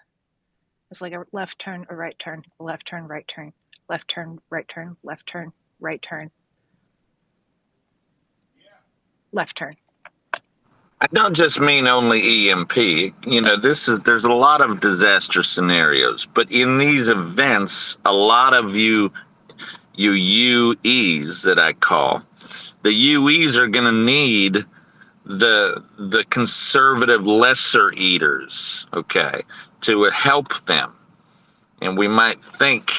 left turn, a right turn, a left turn, right turn, left turn, right turn, left turn, right turn, left turn. I don't just mean only EMP. You know, there's a lot of disaster scenarios, but in these events, a lot of you UEs that I call, the UEs are going to need the conservative lesser eaters, okay, to help them. And we might think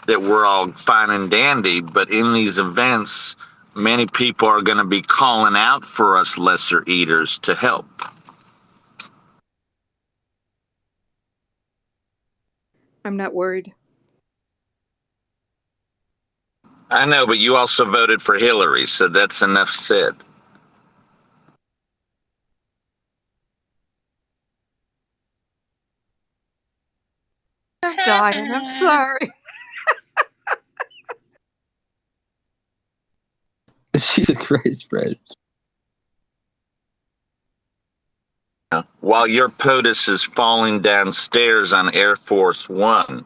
that we're all fine and dandy, but in these events, many people are going to be calling out for us lesser eaters to help. I'm not worried. I know, but you also voted for Hillary, so that's enough said. I'm dying. I'm sorry. Jesus Christ, Brad. While your POTUS is falling downstairs on Air Force One,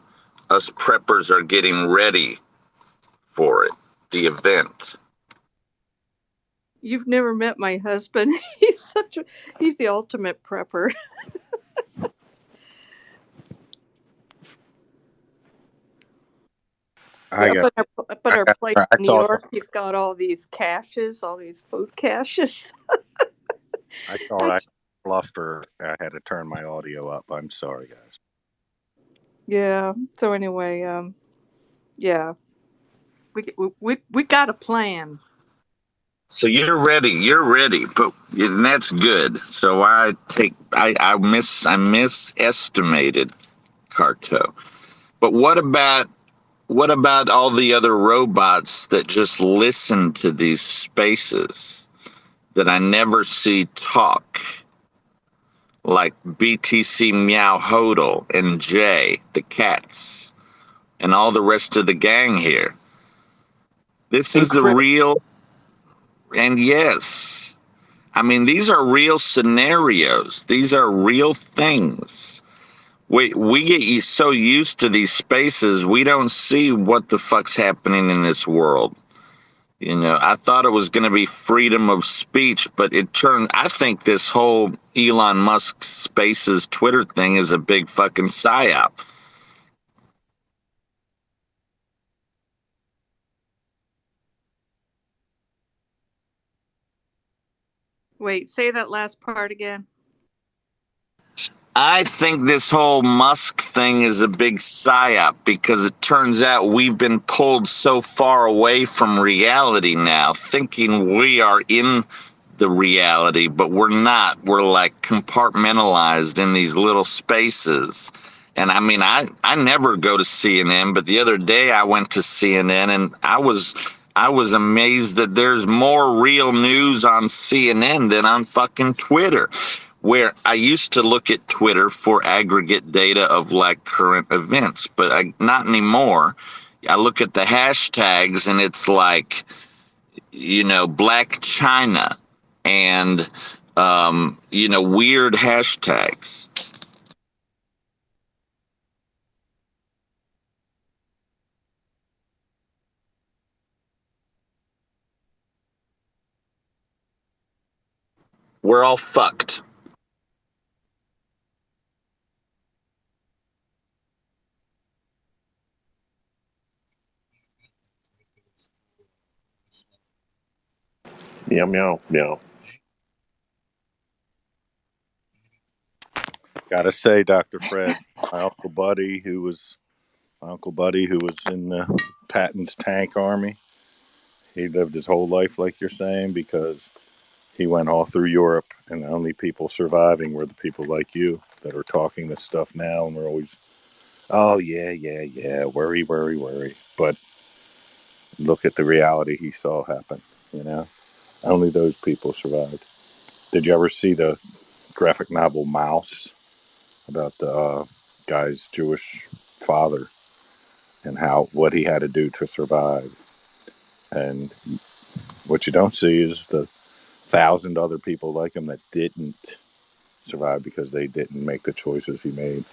us preppers are getting ready for it, the event. You've never met my husband. He's the ultimate prepper. But our place in New York, he's got all these caches, all these food caches. I thought I bluster. I had to turn my audio up. I'm sorry, guys. Yeah. So anyway, yeah, we got a plan. So you're ready, but and that's good. So I misestimated Carto. But what about all the other robots that just listen to these spaces that I never see talk? Like BTC Meow Hodel and Jay, the cats, and all the rest of the gang here. This is the real, and yes, I mean, these are real scenarios. These are real things. We get so used to these spaces, we don't see what the fuck's happening in this world. You know, I thought it was going to be freedom of speech, but I think this whole Elon Musk Spaces Twitter thing is a big fucking psyop. Wait, say that last part again. I think this whole Musk thing is a big psyop because it turns out we've been pulled so far away from reality now, thinking we are in the reality, but we're not. We're like compartmentalized in these little spaces. And I mean, I never go to CNN, but the other day I went to CNN and I was amazed that there's more real news on CNN than on fucking Twitter. Where I used to look at Twitter for aggregate data of like current events, but not anymore. I look at the hashtags and it's like, you know, Black China and, you know, weird hashtags. we're all fucked. Meow, meow, meow. Gotta say, Dr. Fred, my uncle Buddy, who was in the Patton's tank army, he lived his whole life like you're saying because he went all through Europe, and the only people surviving were the people like you that are talking this stuff now, and we're always, oh yeah, worry. But look at the reality he saw happen. Only those people survived. Did you ever see the graphic novel Mouse about the guy's Jewish father and what he had to do to survive? And what you don't see is the 1,000 other people like him that didn't survive because they didn't make the choices he made.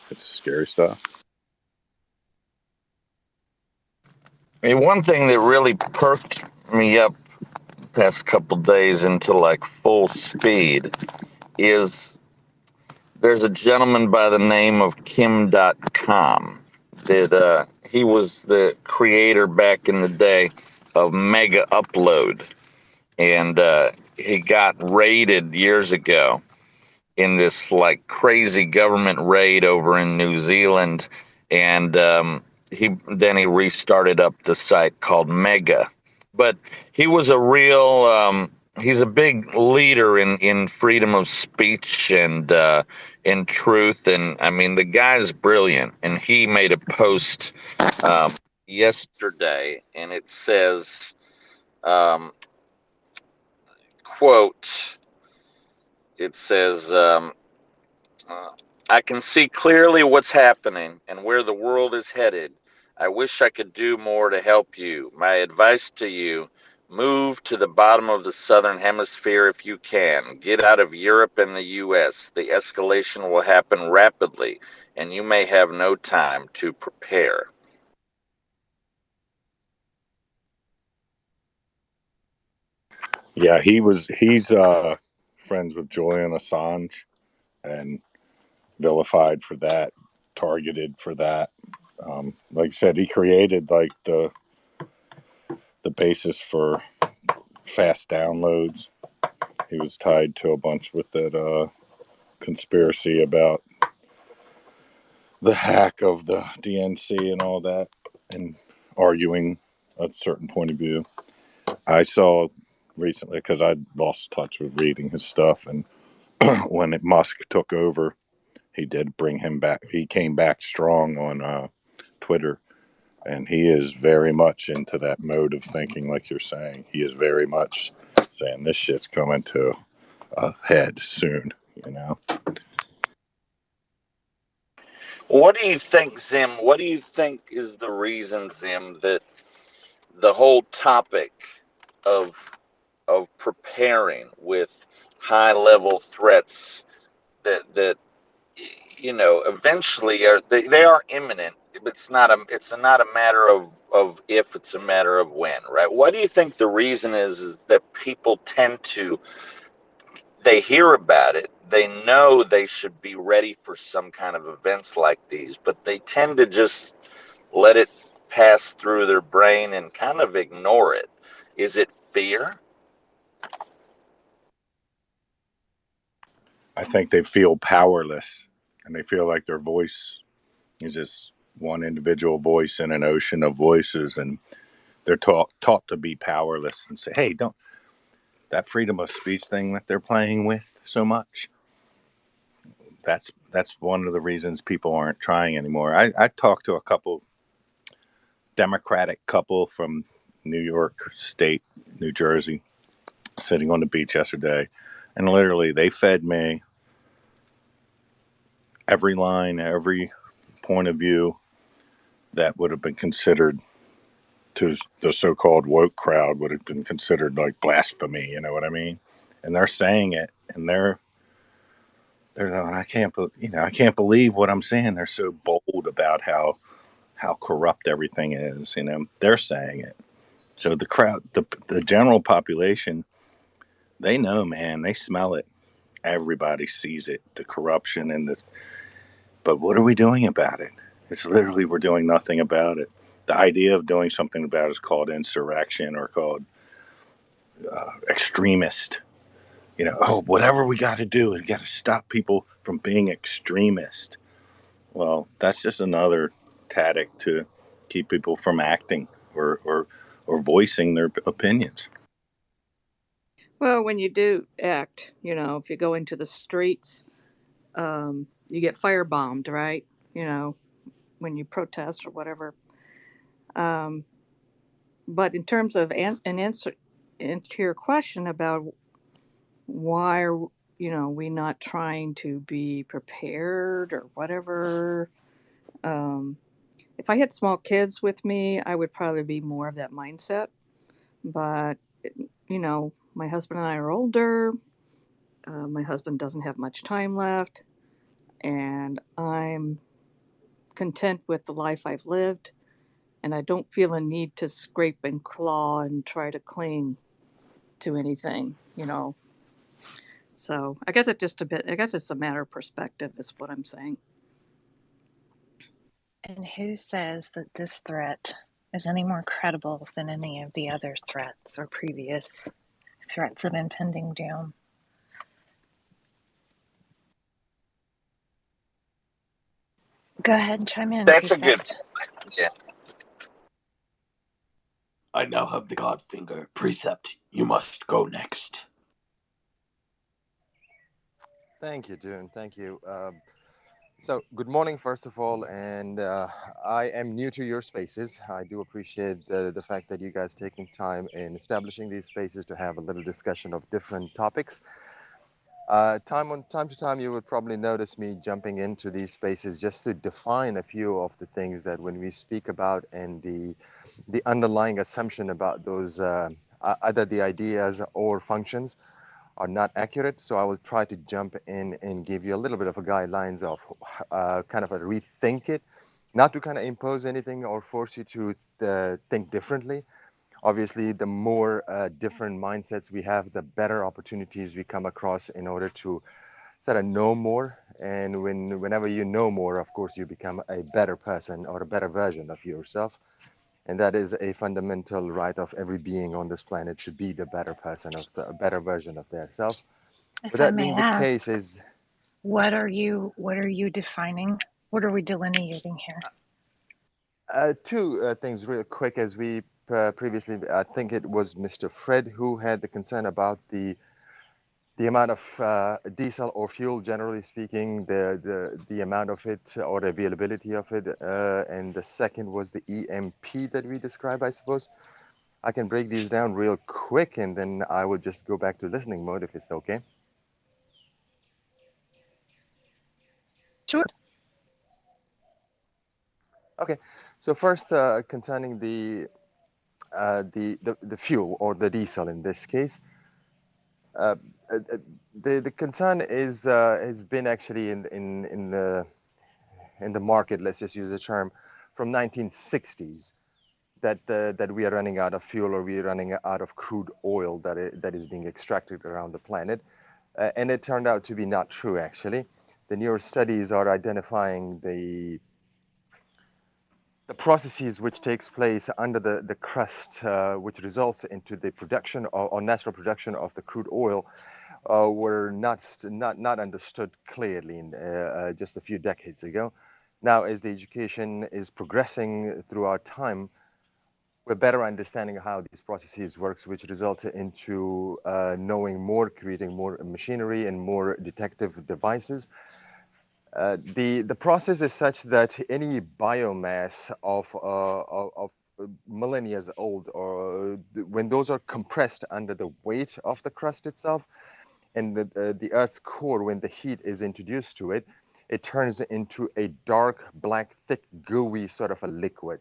It's scary stuff. I mean, one thing that really perked me up the past couple days into like full speed is there's a gentleman by the name of Kim.com that he was the creator back in the day of Mega Upload, and he got raided years ago in this like crazy government raid over in New Zealand, and he restarted up the site called Mega. But he was a real he's a big leader in freedom of speech and in truth, and I mean the guy's brilliant, and he made a post yesterday, and it says quote, it says I can see clearly what's happening and where the world is headed. I wish I could do more to help you. My advice to you, move to the bottom of the southern hemisphere if you can. Get out of Europe and the US. The escalation will happen rapidly, and you may have no time to prepare. Yeah, he's friends with Julian Assange and vilified for that, targeted for that. Like I said, he created like the basis for fast downloads. He was tied to a bunch with that conspiracy about the hack of the DNC and all that, and arguing a certain point of view. I saw recently, because I lost touch with reading his stuff, and when Musk took over, he did bring him back. He came back strong on Twitter, and he is very much into that mode of thinking, like you're saying. He is very much saying this shit's coming to a head soon, What do you think, Zim? What do you think is the reason, Zim, that the whole topic of preparing with high level threats that eventually they are imminent? It's not a matter of if, it's a matter of when, right? What do you think the reason is that people tend to, they hear about it, they know they should be ready for some kind of events like these, but they tend to just let it pass through their brain and kind of ignore it? Is it fear? I think they feel powerless, and they feel like their voice is just one individual voice in an ocean of voices, and they're taught to be powerless and say, hey, don't, that freedom of speech thing that they're playing with so much, that's one of the reasons people aren't trying anymore. I talked to a couple, Democratic couple from New York State, New Jersey, sitting on the beach yesterday, and literally they fed me every line, every point of view that would have been considered, to the so-called woke crowd, would have been considered like blasphemy. You know what I mean? And they're saying it, and they're going, I can't believe what I'm saying. They're so bold about how corrupt everything is. They're saying it. So the crowd, the general population, They know, man. They smell it. Everybody sees it, the corruption and the. But what are we doing about it? It's literally we're doing nothing about it. The idea of doing something about it is called insurrection or called extremist. Whatever we got to do, we got to stop people from being extremist. Well, that's just another tactic to keep people from acting or voicing their opinions. Well, when you do act, if you go into the streets, you get firebombed, right? When you protest or whatever. But in terms of an answer into your question about why are we not trying to be prepared or whatever, if I had small kids with me, I would probably be more of that mindset. But my husband and I are older. My husband doesn't have much time left, and I'm content with the life I've lived, and I don't feel a need to scrape and claw and try to cling to anything. So I guess it's a matter of perspective, is what I'm saying. And who says that this threat is any more credible than any of the other threats or previous threats of impending doom? Go ahead and chime in. That's a good. Precept. Yeah. I now have the Godfinger. Precept, you must go next. Thank you, June. Thank you. So, good morning, first of all, and I am new to your spaces. I do appreciate the fact that you guys taking time in establishing these spaces to have a little discussion of different topics. Time to time, you would probably notice me jumping into these spaces just to define a few of the things that when we speak about and the underlying assumption about those either the ideas or functions are not accurate. So I will try to jump in and give you a little bit of a guidelines of kind of a rethink it, not to kind of impose anything or force you to think differently. Obviously, the more different mindsets we have, the better opportunities we come across in order to sort of know more. And whenever you know more, of course, you become a better person or a better version of yourself. And that is a fundamental right of every being on this planet, should be the better person of a better version of their self. If With I that may being the case, ask, is what are you defining? What are we delineating here? two things real quick. As we previously, I think it was Mr. Fred who had the concern about the amount of diesel or fuel, generally speaking, the amount of it or the availability of it, and the second was the EMP that we described, I suppose. I can break these down real quick, and then I will just go back to listening mode if it's okay. Sure. Okay, so first, concerning the fuel or the diesel in this case. The concern is has been actually in the market. Let's just use the term from 1960s that we are running out of fuel or we are running out of crude oil that is being extracted around the planet, and it turned out to be not true. Actually, the newer studies are identifying the processes which takes place under the crust, which results into the production or natural production of the crude oil, were not understood clearly in, just a few decades ago. Now, as the education is progressing throughout time, we're better understanding how these processes works, which results into knowing more, creating more machinery and more detective devices. The process is such that any biomass of millennia old, or when those are compressed under the weight of the crust itself, and the Earth's core, when the heat is introduced to it, it turns into a dark, black, thick, gooey sort of a liquid.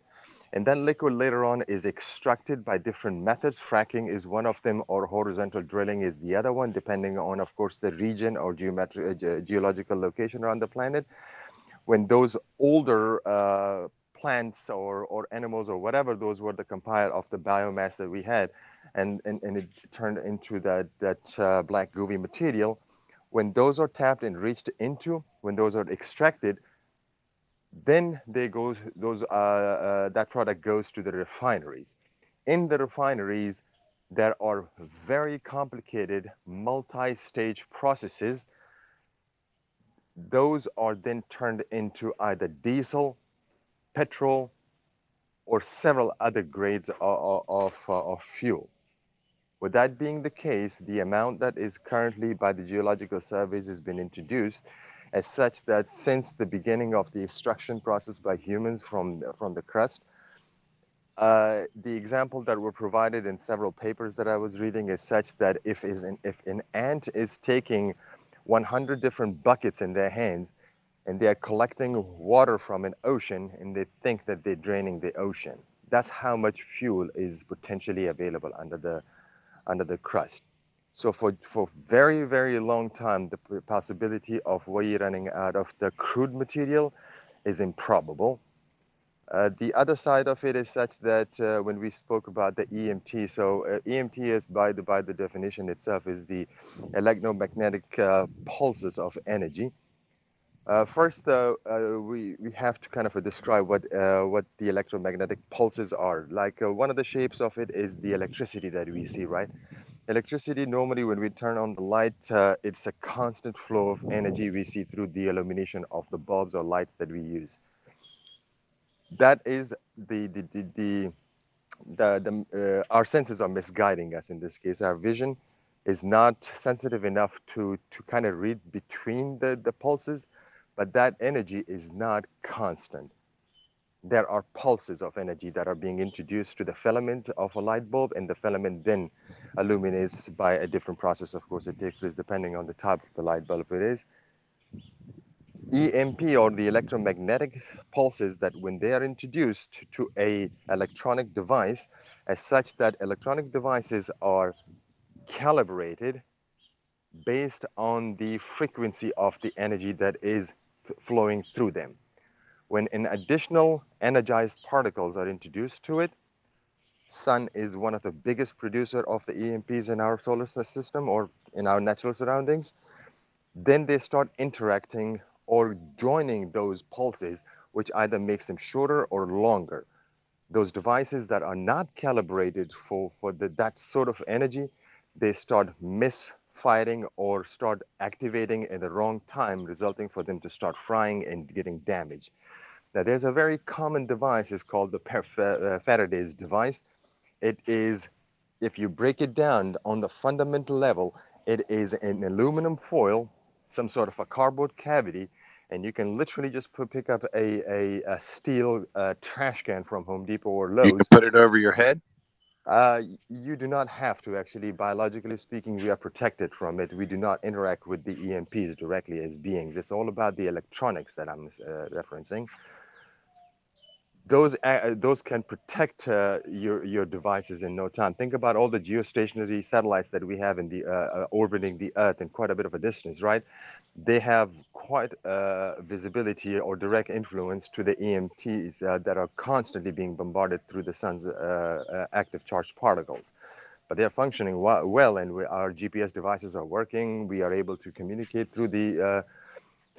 And that liquid later on is extracted by different methods. Fracking is one of them, or horizontal drilling is the other one, depending on, of course, the region or geological location around the planet. When those older plants or animals or whatever those were the compile of the biomass that we had, and it turned into that black gooey material. When those are tapped and reached into, when those are extracted, then that product goes to the refineries. In the refineries, there are very complicated multi-stage processes. Those are then turned into either diesel, petrol, or several other grades of fuel. With that being the case, the amount that is currently by the Geological Surveys has been introduced as such that since the beginning of the extraction process by humans from the crust, the example that were provided in several papers that I was reading is such that if an ant is taking 100 different buckets in their hands and they're collecting water from an ocean and they think that they're draining the ocean, that's how much fuel is potentially available under the crust. So for very, very long time, the possibility of we running out of the crude material is improbable. The other side of it is such that when we spoke about the EMT, so EMT is by the definition itself is the electromagnetic pulses of energy. First, we have to kind of describe what the electromagnetic pulses are. Like one of the shapes of it is the electricity that we see, right? Electricity, normally when we turn on the light, it's a constant flow of energy we see through the illumination of the bulbs or lights that we use. That is our senses are misguiding us in this case. Our vision is not sensitive enough to kind of read between the pulses, but that energy is not constant. There are pulses of energy that are being introduced to the filament of a light bulb, and the filament then illuminates by a different process. Of course, it takes place depending on the type of the light bulb it is. EMP, or the electromagnetic pulses, that when they are introduced to a electronic device, as such that electronic devices are calibrated based on the frequency of the energy that is flowing through them. When an additional energized particles are introduced to it, sun is one of the biggest producer of the EMPs in our solar system or in our natural surroundings, then they start interacting or joining those pulses, which either makes them shorter or longer. Those devices that are not calibrated for that sort of energy, they start misfiring or start activating at the wrong time, resulting for them to start frying and getting damaged. Now, there's a very common device, it's called the Faraday's device. It is, if you break it down on the fundamental level, it is an aluminum foil, some sort of a cardboard cavity, and you can literally just pick up a steel trash can from Home Depot or Lowe's. You can put it over your head? You do not have to, actually. Biologically speaking, we are protected from it. We do not interact with the EMPs directly as beings. It's all about the electronics that I'm referencing. Those can protect your devices in no time. Think about all the geostationary satellites that we have in the orbiting the Earth in quite a bit of a distance, right? They have quite visibility or direct influence to the EMTs that are constantly being bombarded through the sun's active charged particles. But they're functioning well, and our GPS devices are working. We are able to communicate through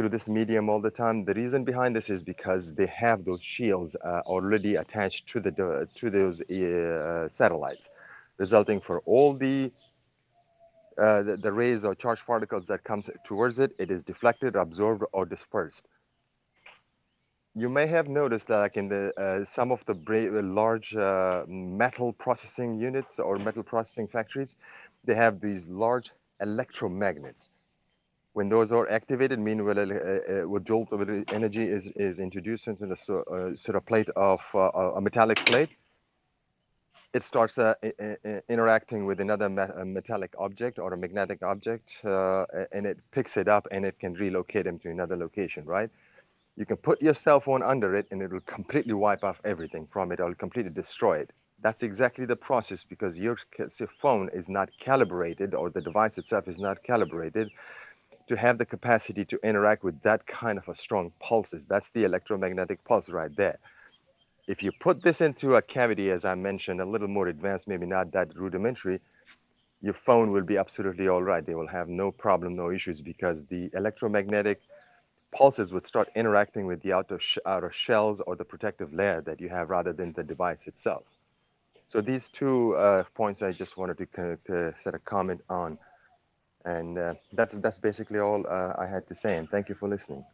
this medium all the time. The reason behind this is because they have those shields already attached to those satellites, resulting for all the rays or charged particles that comes towards it, it is deflected, absorbed, or dispersed. You may have noticed that, like in the some of the large metal processing units or metal processing factories, they have these large electromagnets. When those are activated, meanwhile, what jolt of energy is introduced into the sort of plate of a metallic plate, it starts interacting with another metallic object or a magnetic object, and it picks it up and it can relocate them to another location, right? You can put your cell phone under it and it will completely wipe off everything from it or completely destroy it. That's exactly the process, because your phone is not calibrated, or the device itself is not calibrated to have the capacity to interact with that kind of a strong pulses. That's the electromagnetic pulse right there. If you put this into a cavity, as I mentioned, a little more advanced, maybe not that rudimentary, your phone will be absolutely all right. They will have no problem, no issues, because the electromagnetic pulses would start interacting with the outer shells or the protective layer that you have rather than the device itself. So these two points I just wanted to set a comment on. And that's basically all I had to say. And thank you for listening.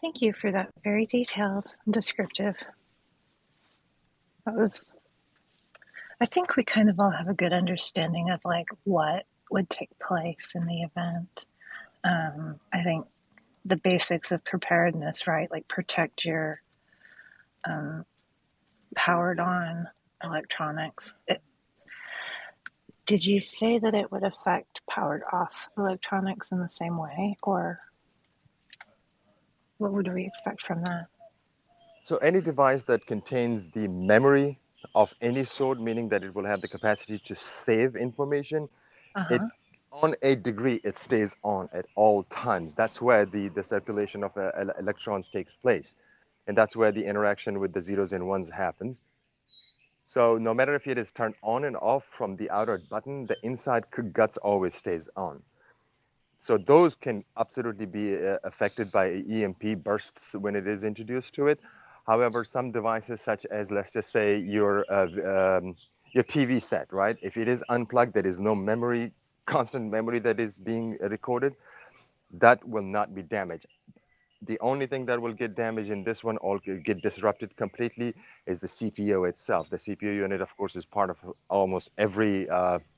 Thank you for that very detailed and descriptive. That was, I think we kind of all have a good understanding of like what would take place in the event. I think the basics of preparedness, right? Like protect your powered on electronics. Did you say that it would affect powered off electronics in the same way, or what would we expect from that? So any device that contains the memory of any sort, meaning that it will have the capacity to save information, it on a degree it stays on at all times. That's where the circulation of electrons takes place, and that's where the interaction with the zeros and ones happens. So no matter if it is turned on and off from the outer button, the inside guts always stays on. So those can absolutely be affected by EMP bursts when it is introduced to it. However, some devices such as, let's just say, your TV set, right? If it is unplugged, there is no memory, constant memory that is being recorded, that will not be damaged. The only thing that will get damaged in this one or get disrupted completely is the CPU itself. The CPU unit, of course, is part of almost every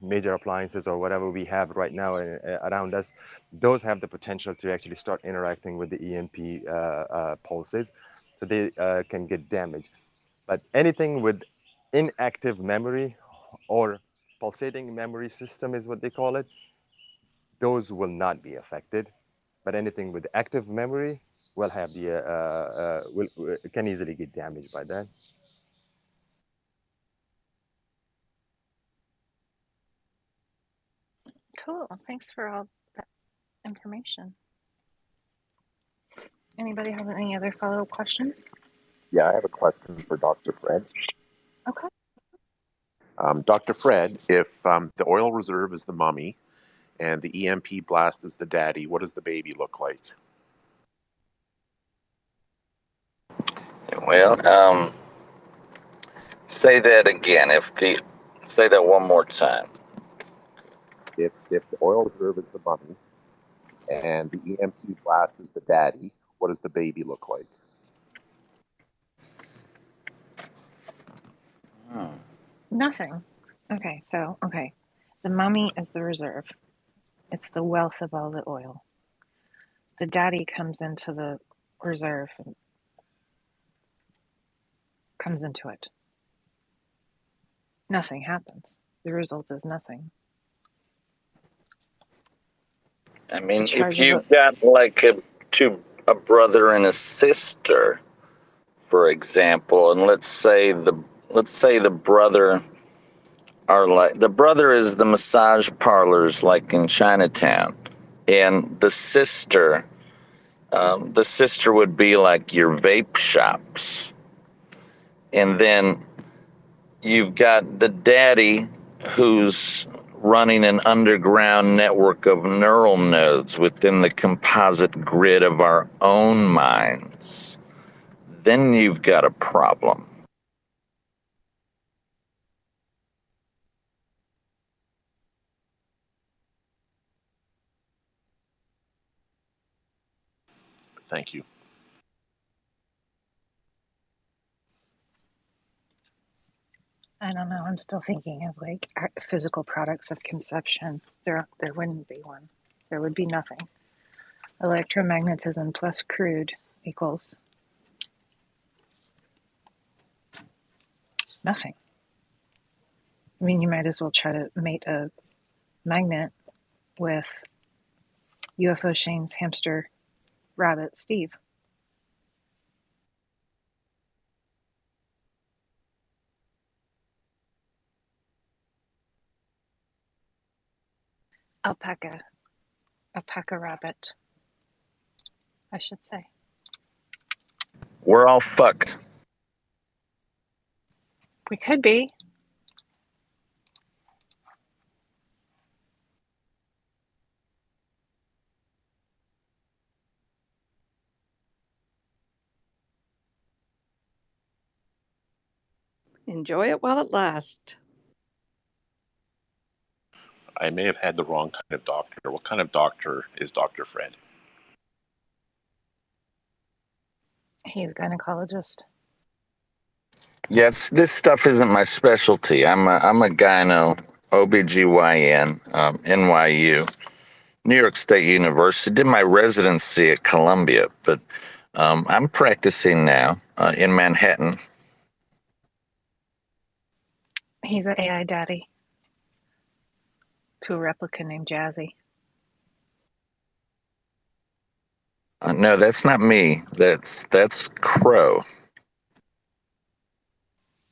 major appliances or whatever we have right now around us. Those have the potential to actually start interacting with the EMP pulses, so they can get damaged. But anything with inactive memory or pulsating memory system is what they call it, those will not be affected. But anything with active memory will have the can easily get damaged by that. Cool. Thanks for all that information. Anybody have any other follow-up questions? Yeah, I have a question for Dr. Fred. Okay. Dr. Fred, if the oil reserve is the mummy and the EMP blast is the daddy, what does the baby look like? Well, say that again. Say that one more time. If the oil reserve is the mummy and the EMP blast is the daddy, what does the baby look like? Nothing. Okay, the mummy is the reserve. It's the wealth of all the oil. The daddy comes into the reserve and comes into it. Nothing happens. The result is nothing. I mean, if you've got like a brother and a sister, for example, and let's say the brother is the massage parlors like in Chinatown, and the sister would be like your vape shops, and then you've got the daddy who's running an underground network of neural nodes within the composite grid of our own minds. Then you've got a problem. Thank you. I don't know. I'm still thinking of like physical products of conception. There wouldn't be one. There would be nothing. Electromagnetism plus crude equals nothing. I mean, you might as well try to mate a magnet with UFO Shane's hamster rabbit Steve. Alpaca. A pecker rabbit, I should say. We're all fucked. We could be. Enjoy it while it lasts. I may have had the wrong kind of doctor. What kind of doctor is Dr. Fred? He's a gynecologist. Yes, this stuff isn't my specialty. I'm a gyno, OBGYN, NYU, New York State University. Did my residency at Columbia, but I'm practicing now in Manhattan. He's an AI daddy to a replica named Jazzy. No, that's not me. That's Crow.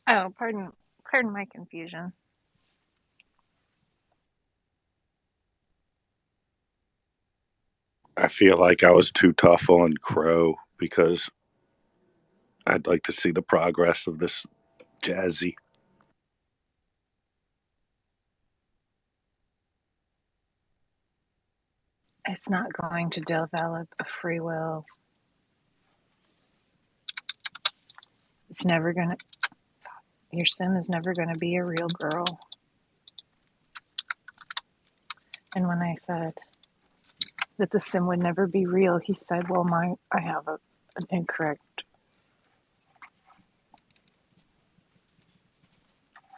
Oh, pardon my confusion. I feel like I was too tough on Crow because I'd like to see the progress of this Jazzy. It's not going to develop a free will. It's never going to, your sim is never going to be a real girl. And when I said that the sim would never be real, he said, well, I have an incorrect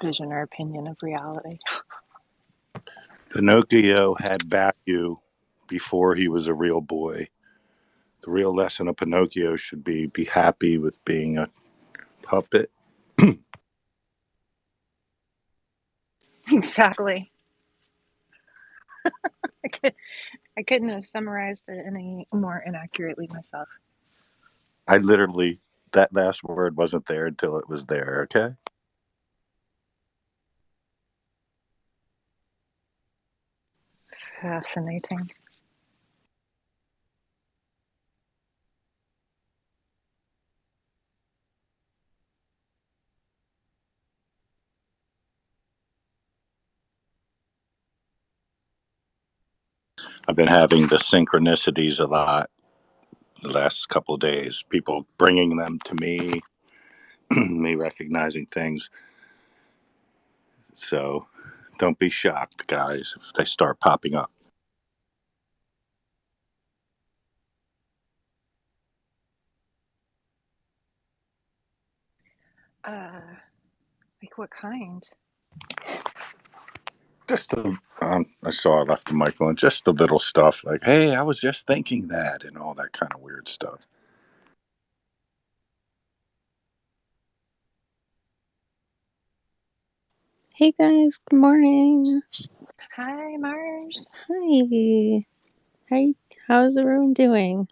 vision or opinion of reality. Pinocchio had value before he was a real boy. The real lesson of Pinocchio should be happy with being a puppet. Exactly. I couldn't have summarized it any more inaccurately myself. I literally, that last word wasn't there until it was there, okay? Fascinating. I've been having the synchronicities a lot the last couple of days. People bringing them to me, me recognizing things. So don't be shocked, guys, if they start popping up. Like what kind? Just I saw I left the mic on. Just the little stuff like, hey, I was just thinking that, and all that kind of weird stuff. Hey guys, good morning. Hi, Mars. Hi. How's everyone doing?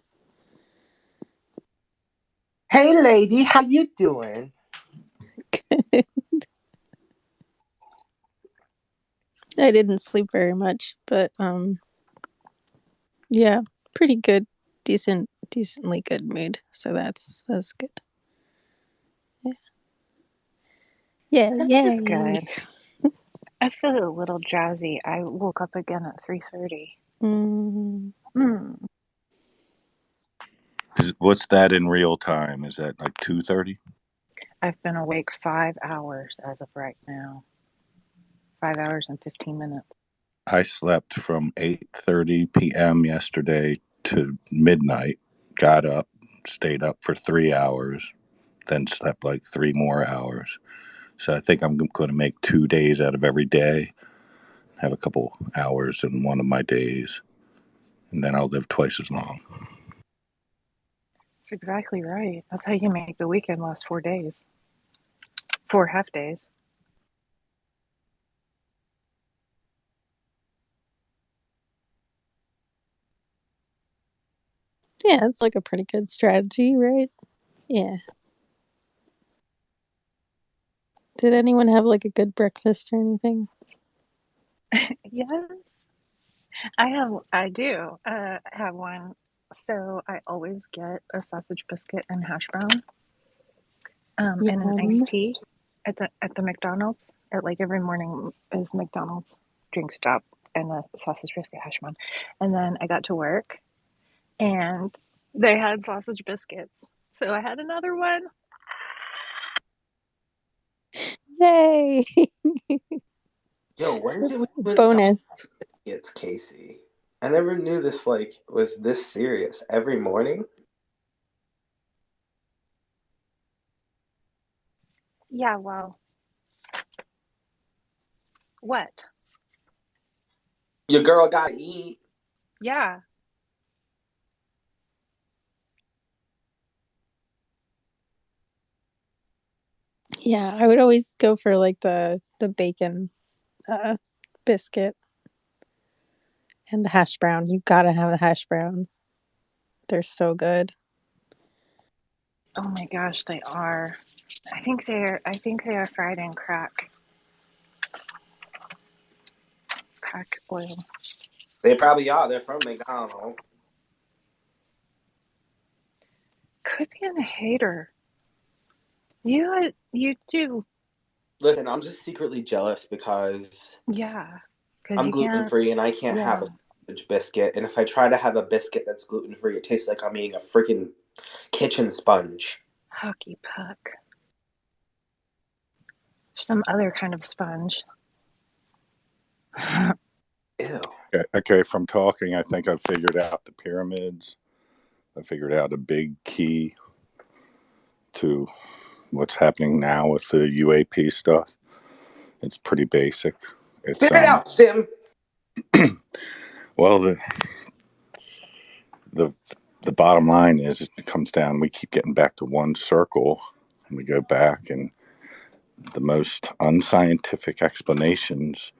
Hey lady, how you doing? Good. I didn't sleep very much, but yeah, pretty good. Decently good mood. So that's good. Yeah. That's Yay. good. I feel a little drowsy. I woke up again at 3:30. What's that in real time? Is that like 2:30? I've been awake 5 hours as of right now. 5 hours and 15 minutes. I slept from 8:30 p.m. yesterday to midnight. Got up, stayed up for 3 hours, then slept like 3 more hours. So I think I'm going to make 2 days out of every day. Have a couple hours in one of my days, and then I'll live twice as long. That's exactly right. That's how you make the weekend last 4 days. 4 half days. Yeah, it's like a pretty good strategy, right? Yeah. Did anyone have like a good breakfast or anything? Yes. I do have one. So I always get a sausage biscuit and hash brown, and an Yum. iced tea at the McDonald's. At like every morning is McDonald's drink stop and a sausage biscuit hash brown, and then I got to work and they had sausage biscuits, so I had another one. Yay! Yo, what is it with Bonus. it's Casey? I never knew this was this serious every morning. Yeah, well, what? Your girl gotta eat. Yeah. Yeah, I would always go for like the bacon biscuit and the hash brown. You gotta have the hash brown. They're so good. Oh my gosh, they are. I think they are fried in crack oil. They probably are. They're from McDonald's. Could be a hater. You do. Listen, I'm just secretly jealous because Yeah, because I'm you gluten can't. free and I can't have a Yeah, sausage biscuit. And if I try to have a biscuit that's gluten free, it tastes like I'm eating a freaking kitchen sponge. hockey puck. Some other kind of sponge. Ew. Okay, from talking, I think I've figured out the pyramids. I figured out a big key to what's happening now with the UAP stuff. It's pretty basic. It's Spit it out, Sim. well, the bottom line is it comes down. We keep getting back to one circle, and we go back, and the most unscientific explanations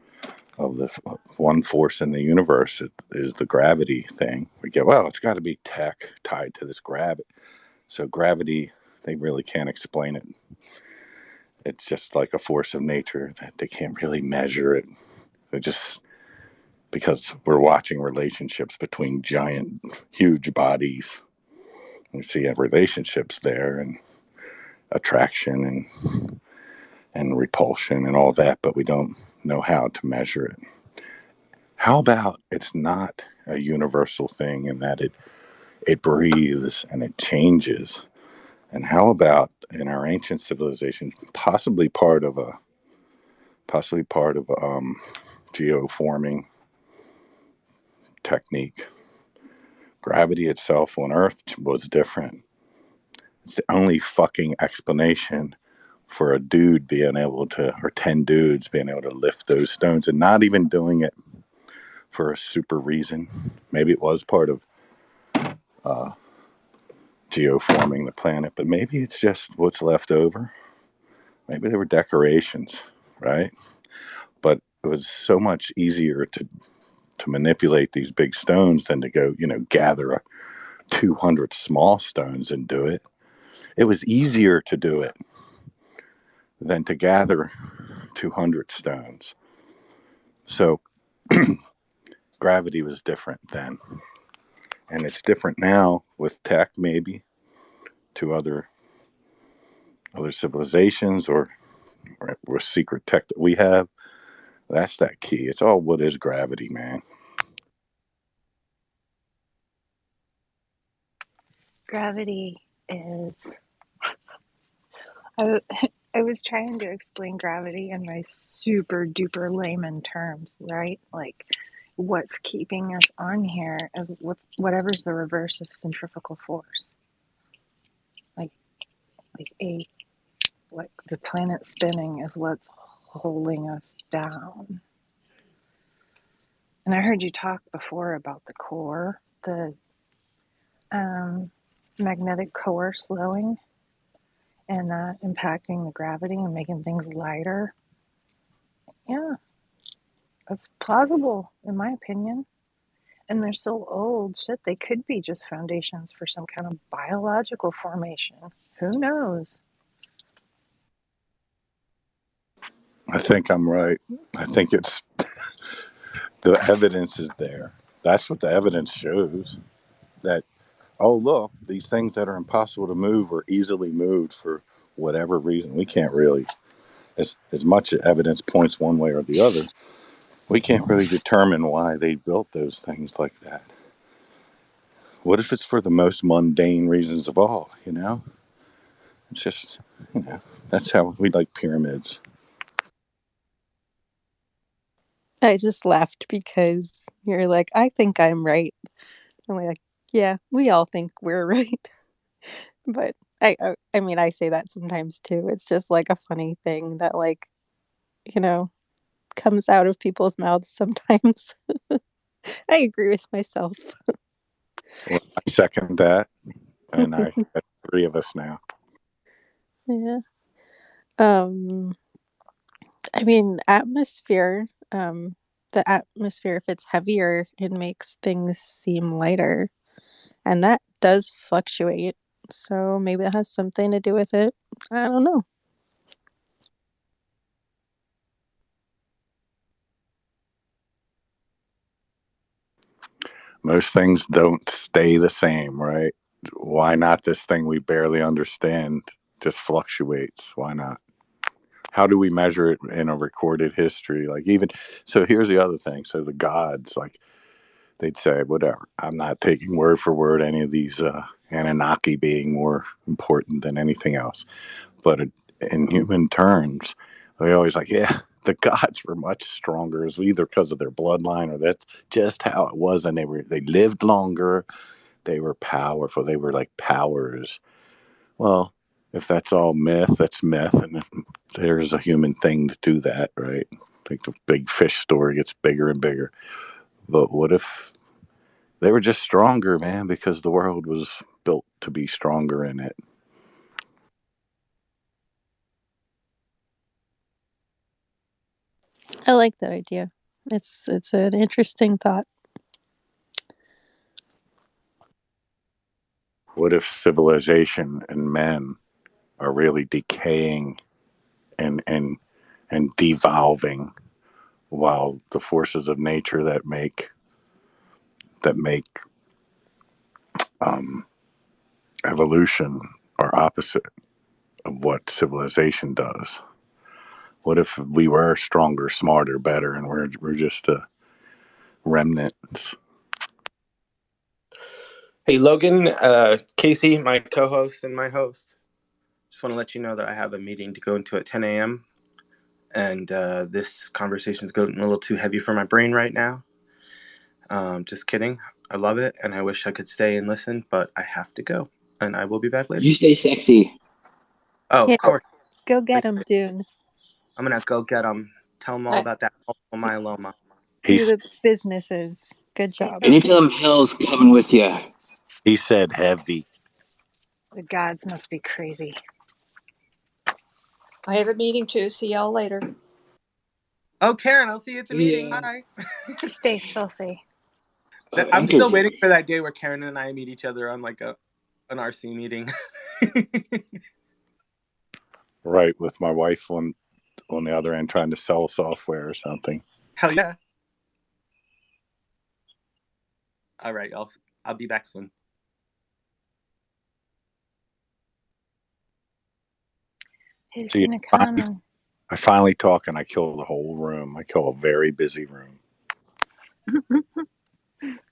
of the one force in the universe is the gravity thing. We go, well, it's got to be tech tied to this gravity. So gravity, they really can't explain it. It's just like a force of nature that they can't really measure it. It just, because we're watching relationships between giant, huge bodies. We see relationships there and attraction and repulsion and all that, but we don't know how to measure it. How about it's not a universal thing in that it breathes and it changes? And how about in our ancient civilization, possibly part of geoforming technique, gravity itself on Earth was different. It's the only fucking explanation for a dude being able to, or 10 dudes being able to lift those stones and not even doing it for a super reason. Maybe it was part of geoforming the planet, but maybe it's just what's left over. Maybe they were decorations, right? But it was so much easier to manipulate these big stones than to go, gather 200 small stones and do it. It was easier to do it than to gather 200 stones. So gravity was different then. And it's different now with tech, maybe, to other civilizations or with secret tech that we have. That's that key. It's all what is gravity, man. Gravity is. I was trying to explain gravity in my super duper layman terms, right? Like, what's keeping us on here is whatever's the reverse of centrifugal force. Like like the planet spinning is what's holding us down. And I heard you talk before about the core, the magnetic core slowing and that impacting the gravity and making things lighter. Yeah, that's plausible in my opinion. And they're so old, shit, they could be just foundations for some kind of biological formation. Who knows? I think I'm right. I think it's The evidence is there. That's what the evidence shows. That, oh, look, these things that are impossible to move are easily moved for whatever reason. We can't really, as much evidence points one way or the other, we can't really determine why they built those things like that. What if it's for the most mundane reasons of all, you know? It's just, you know, that's how we like pyramids. I just laughed because you're like, I think I'm right. I'm like, yeah, we all think we're right. But I mean, I say that sometimes too. It's just like a funny thing that, like, you know, comes out of people's mouths sometimes. I agree with myself. Well, I second that, and that's 3 of us now. Yeah. I mean, atmosphere, the atmosphere, if it's heavier, it makes things seem lighter, and that does fluctuate. So maybe that has something to do with it. I don't know. Most things don't stay the same, right? Why not this thing we barely understand just fluctuates? Why not? How do we measure it in a recorded history? Like, even so, here's the other thing. So the gods, like, they'd say, whatever. I'm not taking word for word any of these Anunnaki being more important than anything else. But in human terms, they always like, yeah, the gods were much stronger, it's either because of their bloodline or that's just how it was, and they lived longer, they were powerful, they were like powers. Well, if that's all myth, that's myth, and there's a human thing to do that, right? Like the big fish story gets bigger and bigger. But what if they were just stronger, man, because the world was built to be stronger in it? I like that idea. It's an interesting thought. What if civilization and men are really decaying and devolving, while the forces of nature that make evolution are opposite of what civilization does? What if we were stronger, smarter, better, and we're just remnants? Hey, Logan, Casey, my co-host and my host. Just want to let you know that I have a meeting to go into at 10 a.m. And this conversation is going a little too heavy for my brain right now. Just kidding. I love it, and I wish I could stay and listen, but I have to go, and I will be back later. You stay sexy. Oh, Yeah, of course. go get him, Dune. I'm going to go get them. Tell them all about that multiple myeloma. Do the businesses. Good job. And you tell him Hill's coming with you. He said heavy. The gods must be crazy. I have a meeting too. See y'all later. Oh, Karen, I'll see you at the meeting. Bye. Stay filthy. I'm still waiting for that day where Karen and I meet each other on like an RC meeting. Right, with my wife on the other end trying to sell software or something. Hell yeah. All right, I'll be back soon. Who's See, gonna come? And... I finally talk and I kill the whole room. I kill a very busy room.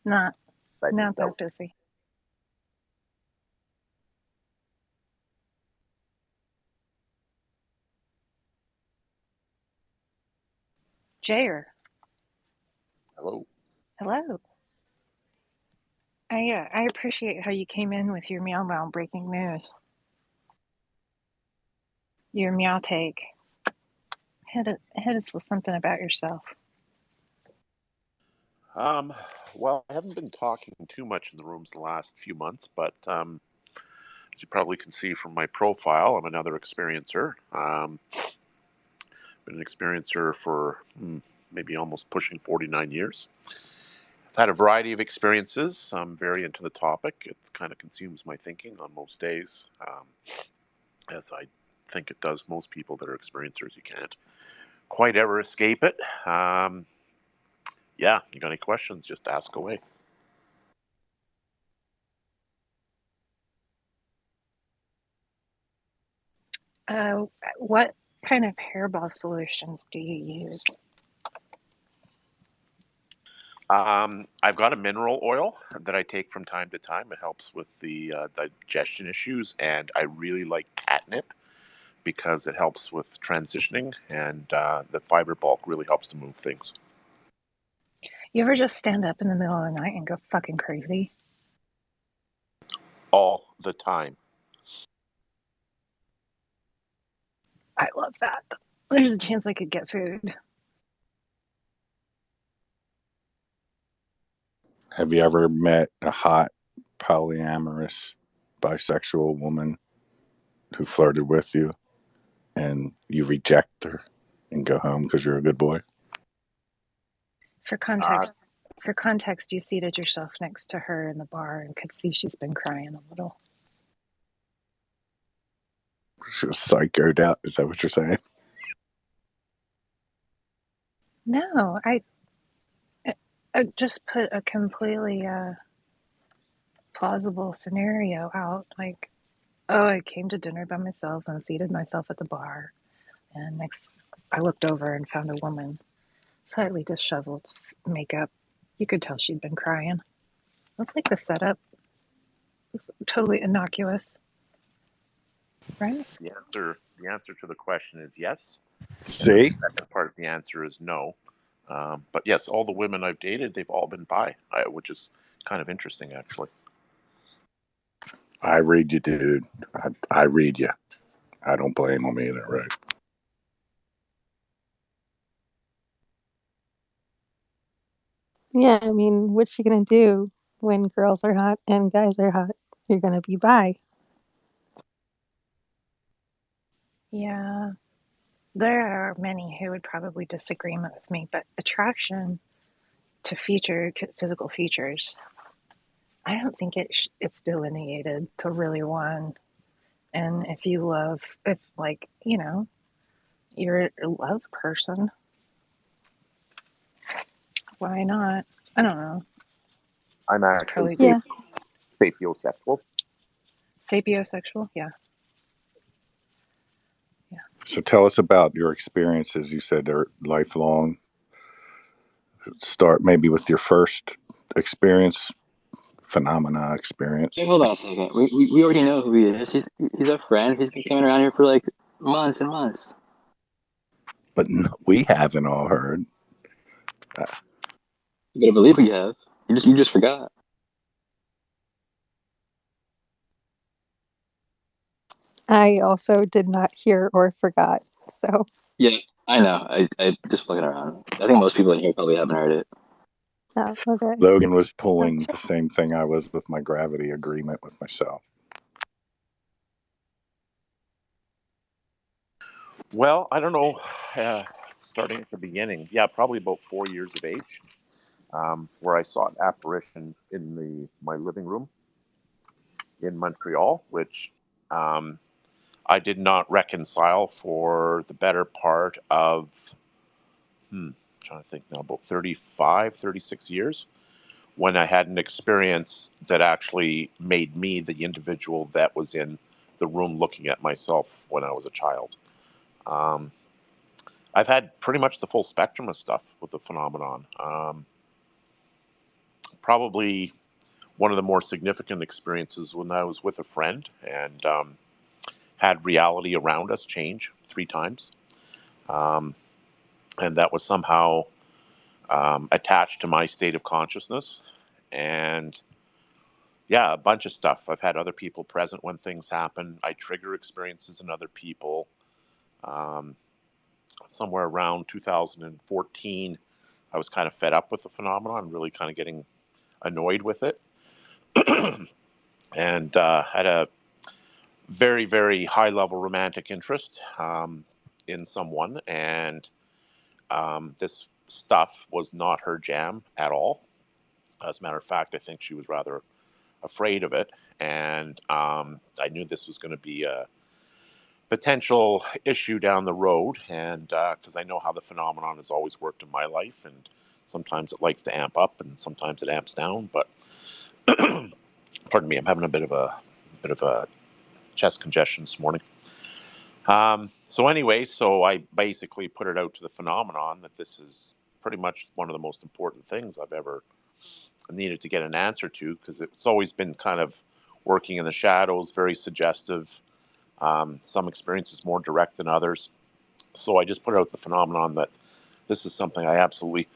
Not that busy. Jair. Hello. Hello. I appreciate how you came in with your meow meow breaking news. Your meow take. Hit us with something about yourself. Well, I haven't been talking too much in the rooms the last few months, but as you probably can see from my profile, I'm another experiencer. Been an experiencer for maybe almost pushing 49 years. I've had a variety of experiences. I'm very into the topic. It kind of consumes my thinking on most days, as I think it does most people that are experiencers. You can't quite ever escape it. Yeah, you got any questions, just ask away. What kind of hairball solutions do you use? I've got a mineral oil that I take from time to time. It helps with the digestion issues, and I really like catnip because it helps with transitioning, and the fiber bulk really helps to move things. You ever just stand up in the middle of the night and go fucking crazy? All the time. I love that. There's a chance I could get food. Have you ever met a hot polyamorous bisexual woman who flirted with you and you reject her and go home because you're a good boy? For context, you seated yourself next to her in the bar and could see she's been crying a little. She was psychoed out. Is that what you're saying? No, I just put a completely plausible scenario out. Like, oh, I came to dinner by myself and seated myself at the bar, and next I looked over and found a woman, slightly disheveled, makeup. You could tell she'd been crying. That's like the setup. It's totally innocuous, right? The answer to the question is yes. See? The second part of the answer is no. But yes, all the women I've dated, they've all been bi, which is kind of interesting, actually. I read you, dude. I read you. I don't blame them either, right? Yeah, I mean, what's she gonna do when girls are hot and guys are hot? You're gonna be bi. Yeah. There are many who would probably disagree with me, but attraction to physical features, I don't think it's delineated to really one. And if you love, if like, you're a love person, why not? I don't know. I'm It's actually probably Yeah. sapiosexual. sapiosexual. Yeah. So tell us about your experiences. You said they're lifelong. Start maybe with your first experience, phenomena experience. Hey, hold on a second. We already know who he is. He's a friend. He's been coming around here for like months and months. But we haven't all heard. You better believe we have. You just forgot. I also did not hear or forgot. So Yeah, I know. I just looking around. I think most people in here probably haven't heard it. oh, okay. Logan was pulling the same thing I was with my gravity agreement with myself. Well, I don't know. Starting at the beginning, yeah, probably about 4 years of age, where I saw an apparition in my living room in Montreal, which I did not reconcile for the better part of, I'm trying to think now, about 35, 36 years, when I had an experience that actually made me the individual that was in the room looking at myself when I was a child. I've had pretty much the full spectrum of stuff with the phenomenon. Probably one of the more significant experiences when I was with a friend and had reality around us change 3 times. And that was somehow attached to my state of consciousness. And yeah, a bunch of stuff. I've had other people present when things happen. I trigger experiences in other people. Somewhere around 2014, I was kind of fed up with the phenomenon, really kind of getting annoyed with it. And had a very, very high level romantic interest in someone. And this stuff was not her jam at all. As a matter of fact, I think she was rather afraid of it. And I knew this was going to be a potential issue down the road. And because I know how the phenomenon has always worked in my life and Sometimes it likes to amp up, and sometimes it amps down. But pardon me, I'm having a bit of a chest congestion this morning. So anyway, so I basically put it out to the phenomenon that this is pretty much one of the most important things I've ever needed to get an answer to, because it's always been kind of working in the shadows, very suggestive. Some experiences more direct than others. So I just put out the phenomenon that this is something I absolutely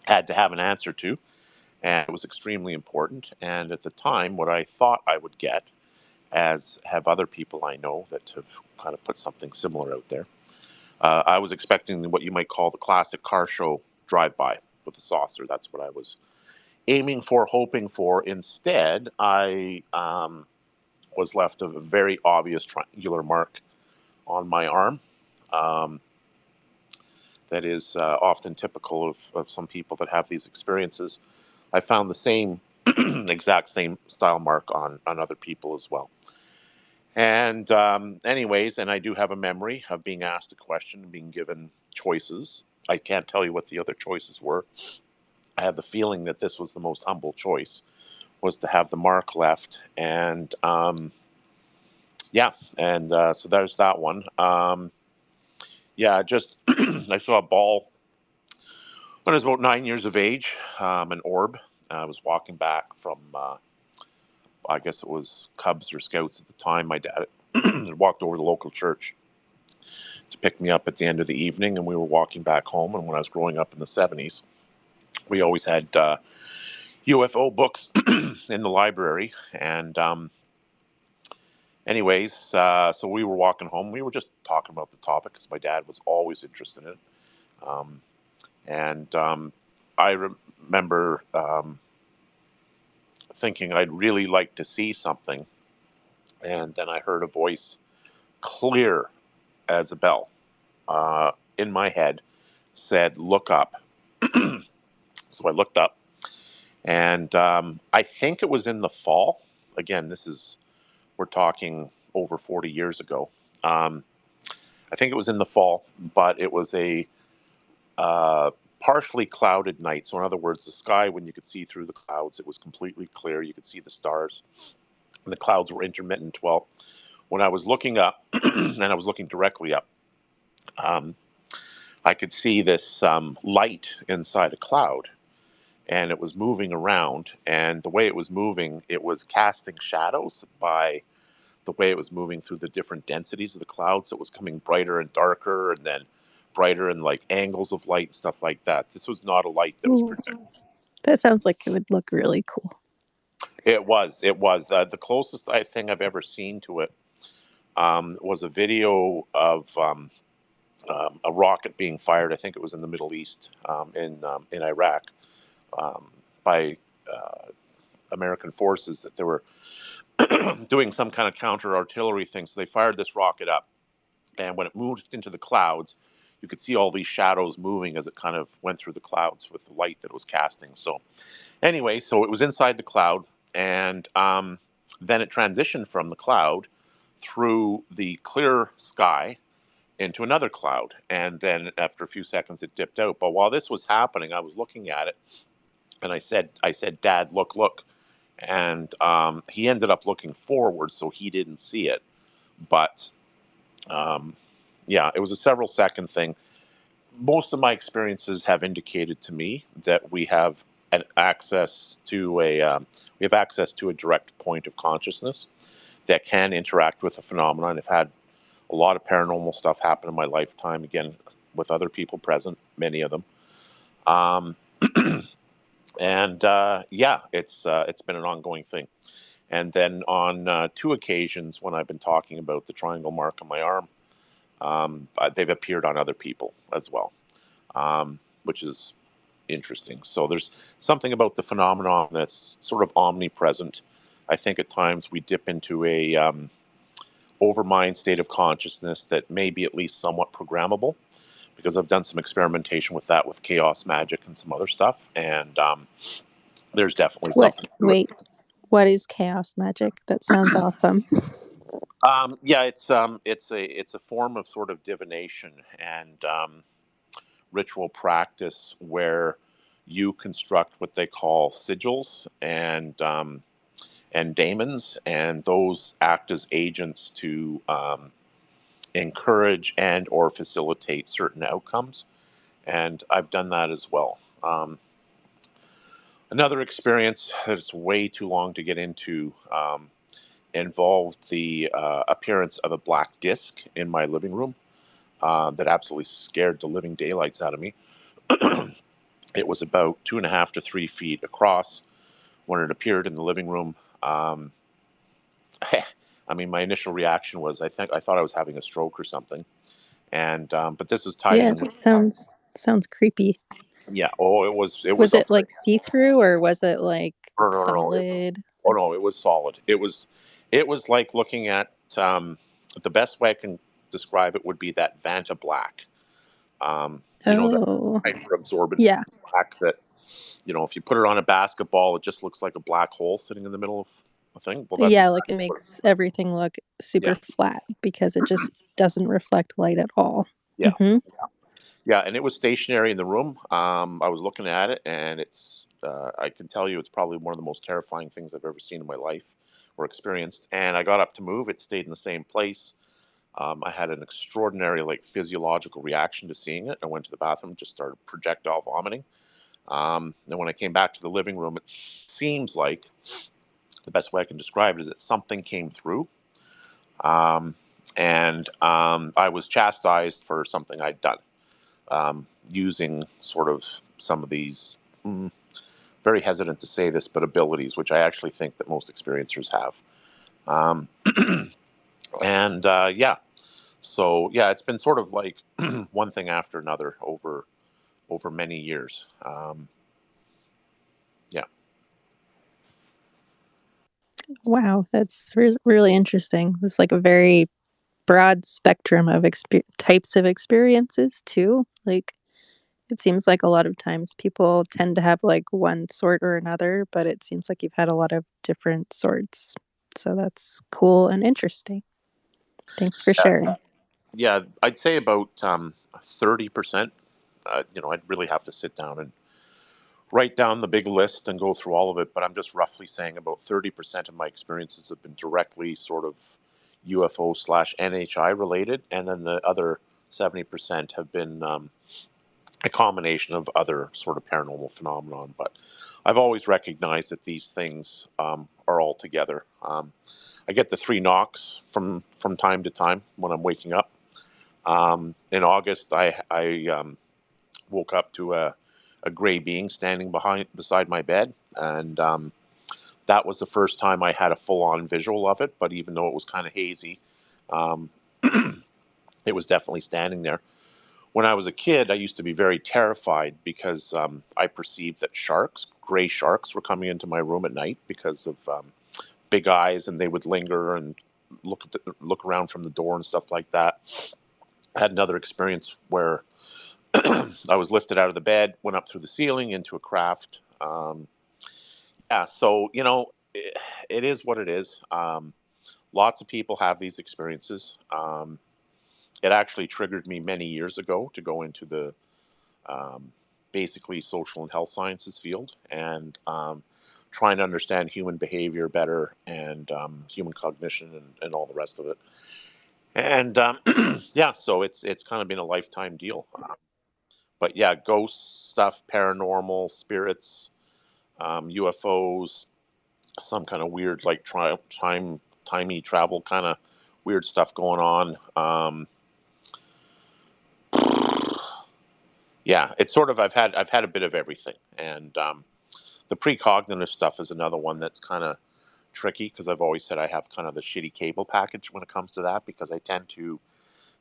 had to have an answer to, and it was extremely important. And at the time, what I thought I would get, as have other people I know that have kind of put something similar out there, I was expecting what you might call the classic car show drive-by with the saucer. That's what I was aiming for, hoping for. Instead, I was left a very obvious triangular mark on my arm. That is often typical of some people that have these experiences. I found the same, exact same style mark on other people as well. And anyways, and I do have a memory of being asked a question and being given choices. I can't tell you what the other choices were. I have the feeling that this was the most humble choice, was to have the mark left. And yeah, and so there's that one. Yeah, just I saw a ball when I was about 9 years of age, an orb. I was walking back from, I guess it was Cubs or Scouts at the time. My dad had walked over to the local church to pick me up at the end of the evening, and we were walking back home. And when I was growing up in the 70s, we always had UFO books in the library. And anyways, so we were walking home. We were just talking about the topic because my dad was always interested in it. I remember thinking I'd really like to see something. And then I heard a voice clear as a bell in my head said, "Look up." So I looked up, and I think it was in the fall. Again, we're talking over 40 years ago. I think it was in the fall, but it was a partially clouded night. So in other words, the sky, when you could see through the clouds, it was completely clear. You could see the stars, and the clouds were intermittent. Well, when I was looking up, and I was looking directly up, I could see this light inside a cloud, and it was moving around. And the way it was moving, it was casting shadows by the way it was moving through the different densities of the clouds. It was coming brighter and darker, and then brighter and like angles of light and stuff like that. This was not a light that was Ooh, projected. that sounds like it would look really cool. It was the closest thing I've ever seen to it was a video of a rocket being fired. I think it was in the Middle East, in Iraq, by American forces, that they were doing some kind of counter artillery thing. So they fired this rocket up, and when it moved into the clouds, you could see all these shadows moving as it kind of went through the clouds with the light that it was casting. So anyway, so it was inside the cloud, and then it transitioned from the cloud through the clear sky into another cloud, and then after a few seconds it dipped out. But while this was happening, I was looking at it, and I said, "Dad, look," and he ended up looking forward, so he didn't see it. But yeah, it was a several second thing. Most of my experiences have indicated to me that we have access to a direct point of consciousness that can interact with a phenomenon. I've had a lot of paranormal stuff happen in my lifetime, again, with other people present, many of them. And yeah, it's been an ongoing thing. And then on 2 occasions when I've been talking about the triangle mark on my arm, they've appeared on other people as well, which is interesting. So there's something about the phenomenon that's sort of omnipresent. I think at times we dip into a overmind state of consciousness that may be at least somewhat programmable, because I've done some experimentation with that with chaos magic and some other stuff, and there's definitely something. Wait, what is chaos magic? That sounds awesome. Yeah, it's a form of sort of divination, and ritual practice where you construct what they call sigils and daemons, and those act as agents to encourage and or facilitate certain outcomes. And I've done that as well. Another experience that's way too long to get into involved the appearance of a black disc in my living room that absolutely scared the living daylights out of me. It was about 2.5 to 3 feet across when it appeared in the living room. I mean, my initial reaction was I thought I was having a stroke or something. And but this is tied Yeah, in with it sounds creepy. yeah. Oh, it was Was it like see-through or was it like no. solid? Oh no, it was solid. It was like looking at the best way I can describe it would be that Vanta black. You know, Oh, that hyper absorbent yeah. black that, you know, if you put it on a basketball, it just looks like a black hole sitting in the middle of a thing. Well, that's Yeah, like it makes everything look super flat because it just doesn't reflect light at all. Yeah. Mhm. Yeah, and it was stationary in the room. I was looking at it, and it's I can tell you it's probably one of the most terrifying things I've ever seen in my life or experienced. And I got up to move, it stayed in the same place. I had an extraordinary like physiological reaction to seeing it. I went to the bathroom, just started projectile vomiting. And when I came back to the living room, it seems like the best way I can describe it is that something came through. And I was chastised for something I'd done. Using sort of some of these, very hesitant to say this, but abilities, which I actually think that most experiencers have. And yeah, so yeah, it's been sort of like one thing after another over many years. Yeah. Wow, that's really interesting. It's like a very broad spectrum of types of experiences too. Like it seems like a lot of times people tend to have like one sort or another, but it seems like you've had a lot of different sorts. So that's cool and interesting. Thanks for sharing. Yeah, I'd say about 30%. You know, I'd really have to sit down and write down the big list and go through all of it, but I'm just roughly saying about 30% of my experiences have been directly sort of UFO / NHI related, and then the other 70% have been a combination of other sort of paranormal phenomenon. But I've always recognized that these things are all together. I get the 3 knocks from time to time when I'm waking up. In August, I woke up to a gray being standing beside my bed, and that was the first time I had a full-on visual of it. But even though it was kind of hazy, it was definitely standing there. When I was a kid, I used to be very terrified because I perceived that gray sharks, were coming into my room at night because of big eyes, and they would linger and look around from the door and stuff like that. I had another experience where I was lifted out of the bed, went up through the ceiling into a craft. Yeah, so you know, it is what it is. Lots of people have these experiences. It actually triggered me many years ago to go into the basically social and health sciences field and trying to understand human behavior better and human cognition and all the rest of it. And yeah, so it's kind of been a lifetime deal. But yeah, ghost stuff, paranormal, spirits, UFOs, some kind of weird like timey travel kind of weird stuff going on. Yeah, it's sort of I've had a bit of everything, and the precognitive stuff is another one that's kind of tricky because I've always said I have kind of the shitty cable package when it comes to that because I tend to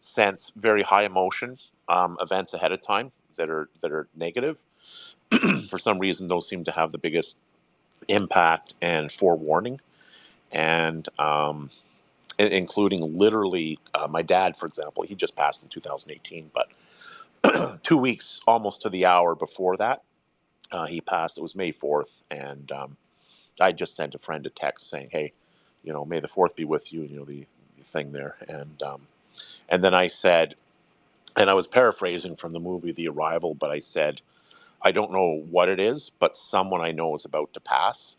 sense very high emotion events ahead of time that are negative. For some reason, those seem to have the biggest impact and forewarning, and including literally my dad, for example. He just passed in 2018, but 2 weeks almost to the hour before that, he passed. It was May 4th, and I just sent a friend a text saying, "Hey, you know, may the 4th be with you." You know, the thing there, and then I said, And I was paraphrasing from the movie The Arrival, but I said, I don't know what it is, but someone I know is about to pass.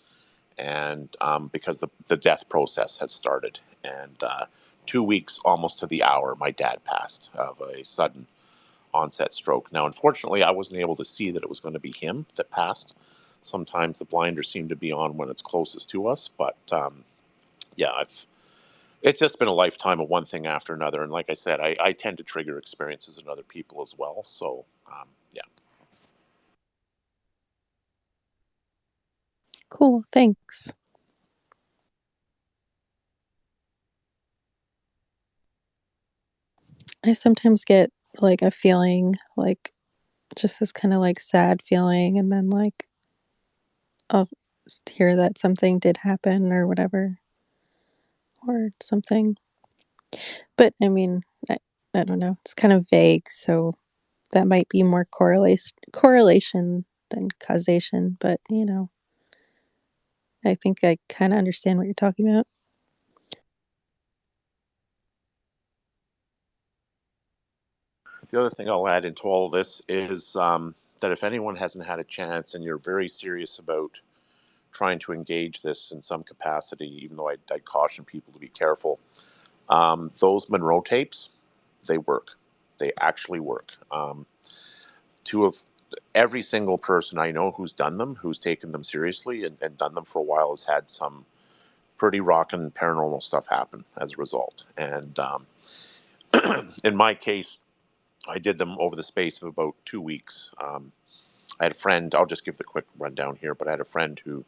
And because the death process has started. And 2 weeks, almost to the hour, my dad passed of a sudden onset stroke. Now, unfortunately, I wasn't able to see that it was going to be him that passed. Sometimes the blinders seem to be on when it's closest to us. But yeah, it's just been a lifetime of one thing after another. And like I said, I tend to trigger experiences in other people as well. So, yeah. Cool. Thanks. I sometimes get like a feeling like just this kind of like sad feeling, and then like I'll hear that something did happen or whatever or something. But I mean, I don't know. It's kind of vague, so that might be more correlation than causation, but you know, I think I kind of understand what you're talking about. The other thing I'll add into all of this is that if anyone hasn't had a chance and you're very serious about trying to engage this in some capacity, even though I'd caution people to be careful, those Monroe tapes, they work. They actually work. Two of every single person I know who's done them, who's taken them seriously and done them for a while, has had some pretty rockin' paranormal stuff happen as a result. And in my case, I did them over the space of about 2 weeks. I had a friend, I'll just give the quick rundown here, but I had a friend who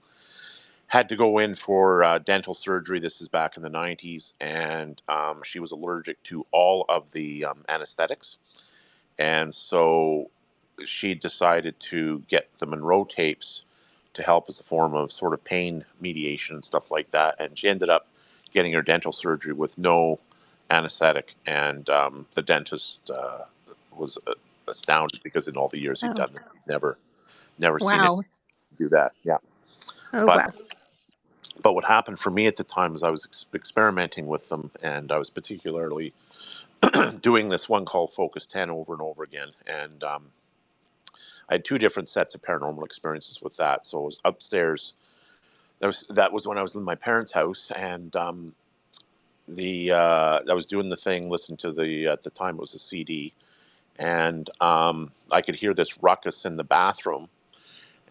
had to go in for dental surgery. This is back in the 90s, and she was allergic to all of the anesthetics. And so she decided to get the Monroe tapes to help as a form of sort of pain mediation and stuff like that. And she ended up getting her dental surgery with no anesthetic. And the dentist was astounded because in all the years he'd Oh, done it, he'd never seen it wow. do that. Yeah. Oh, But wow. what happened for me at the time was I was experimenting with them, and I was particularly doing this one called Focus 10 over and over again. And I had two different sets of paranormal experiences with that. So I was upstairs. That was when I was in my parents' house, and I was doing the thing, listening to at the time it was a CD, and I could hear this ruckus in the bathroom.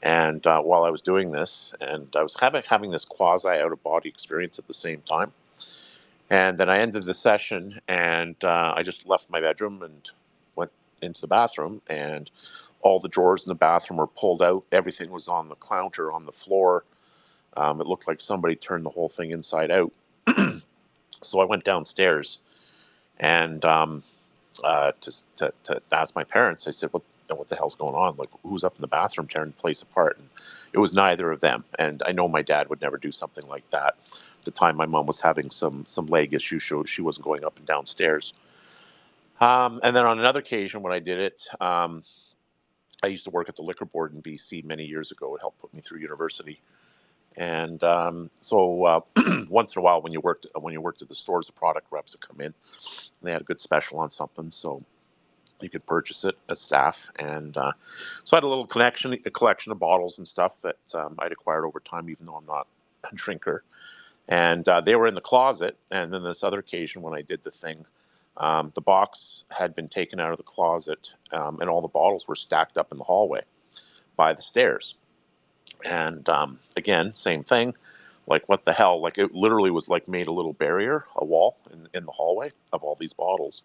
And while I was doing this, and I was having this quasi out of body experience at the same time. And then I ended the session, and I just left my bedroom and went into the bathroom, and all the drawers in the bathroom were pulled out. Everything was on the counter, on the floor. It looked like somebody turned the whole thing inside out. So I went downstairs, and to ask my parents, I said, what the hell's going on? Like, who's up in the bathroom tearing the place apart? And it was neither of them. And I know my dad would never do something like that. At the time, my mom was having some leg issues, so she wasn't going up and downstairs. And then on another occasion when I did it, I used to work at the liquor board in BC many years ago. It helped put me through university. And so once in a while, when you worked at the stores, the product reps would come in. And they had a good special on something, so you could purchase it as staff. And so I had a collection of bottles and stuff that I'd acquired over time, even though I'm not a drinker. And they were in the closet. And then this other occasion when I did the thing, the box had been taken out of the closet, and all the bottles were stacked up in the hallway by the stairs. And again, same thing. Like, what the hell? Like, it literally was like made a little barrier, a wall in the hallway of all these bottles.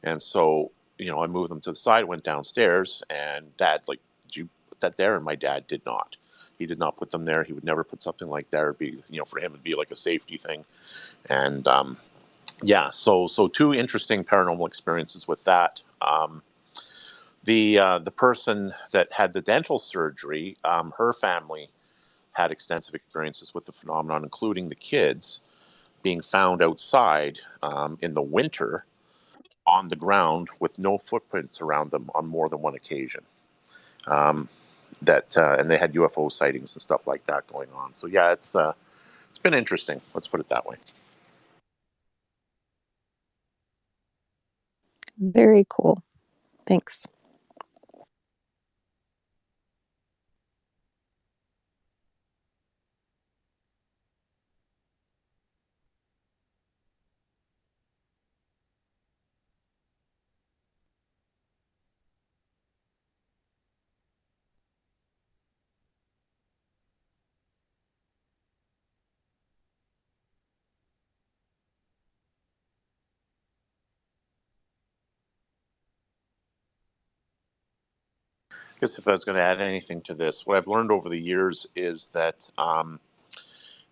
And so, I moved them to the side, went downstairs, and Dad, like, did you put that there? And my dad did not. He did not put them there. He would never put something like that. It'd be, for him, it'd be like a safety thing. And yeah, so two interesting paranormal experiences with that. The person that had the dental surgery, her family had extensive experiences with the phenomenon, including the kids being found outside in the winter on the ground with no footprints around them on more than one occasion. And they had UFO sightings and stuff like that going on. So yeah, it's been interesting. Let's put it that way. Very cool. Thanks. I guess if I was going to add anything to this, what I've learned over the years is that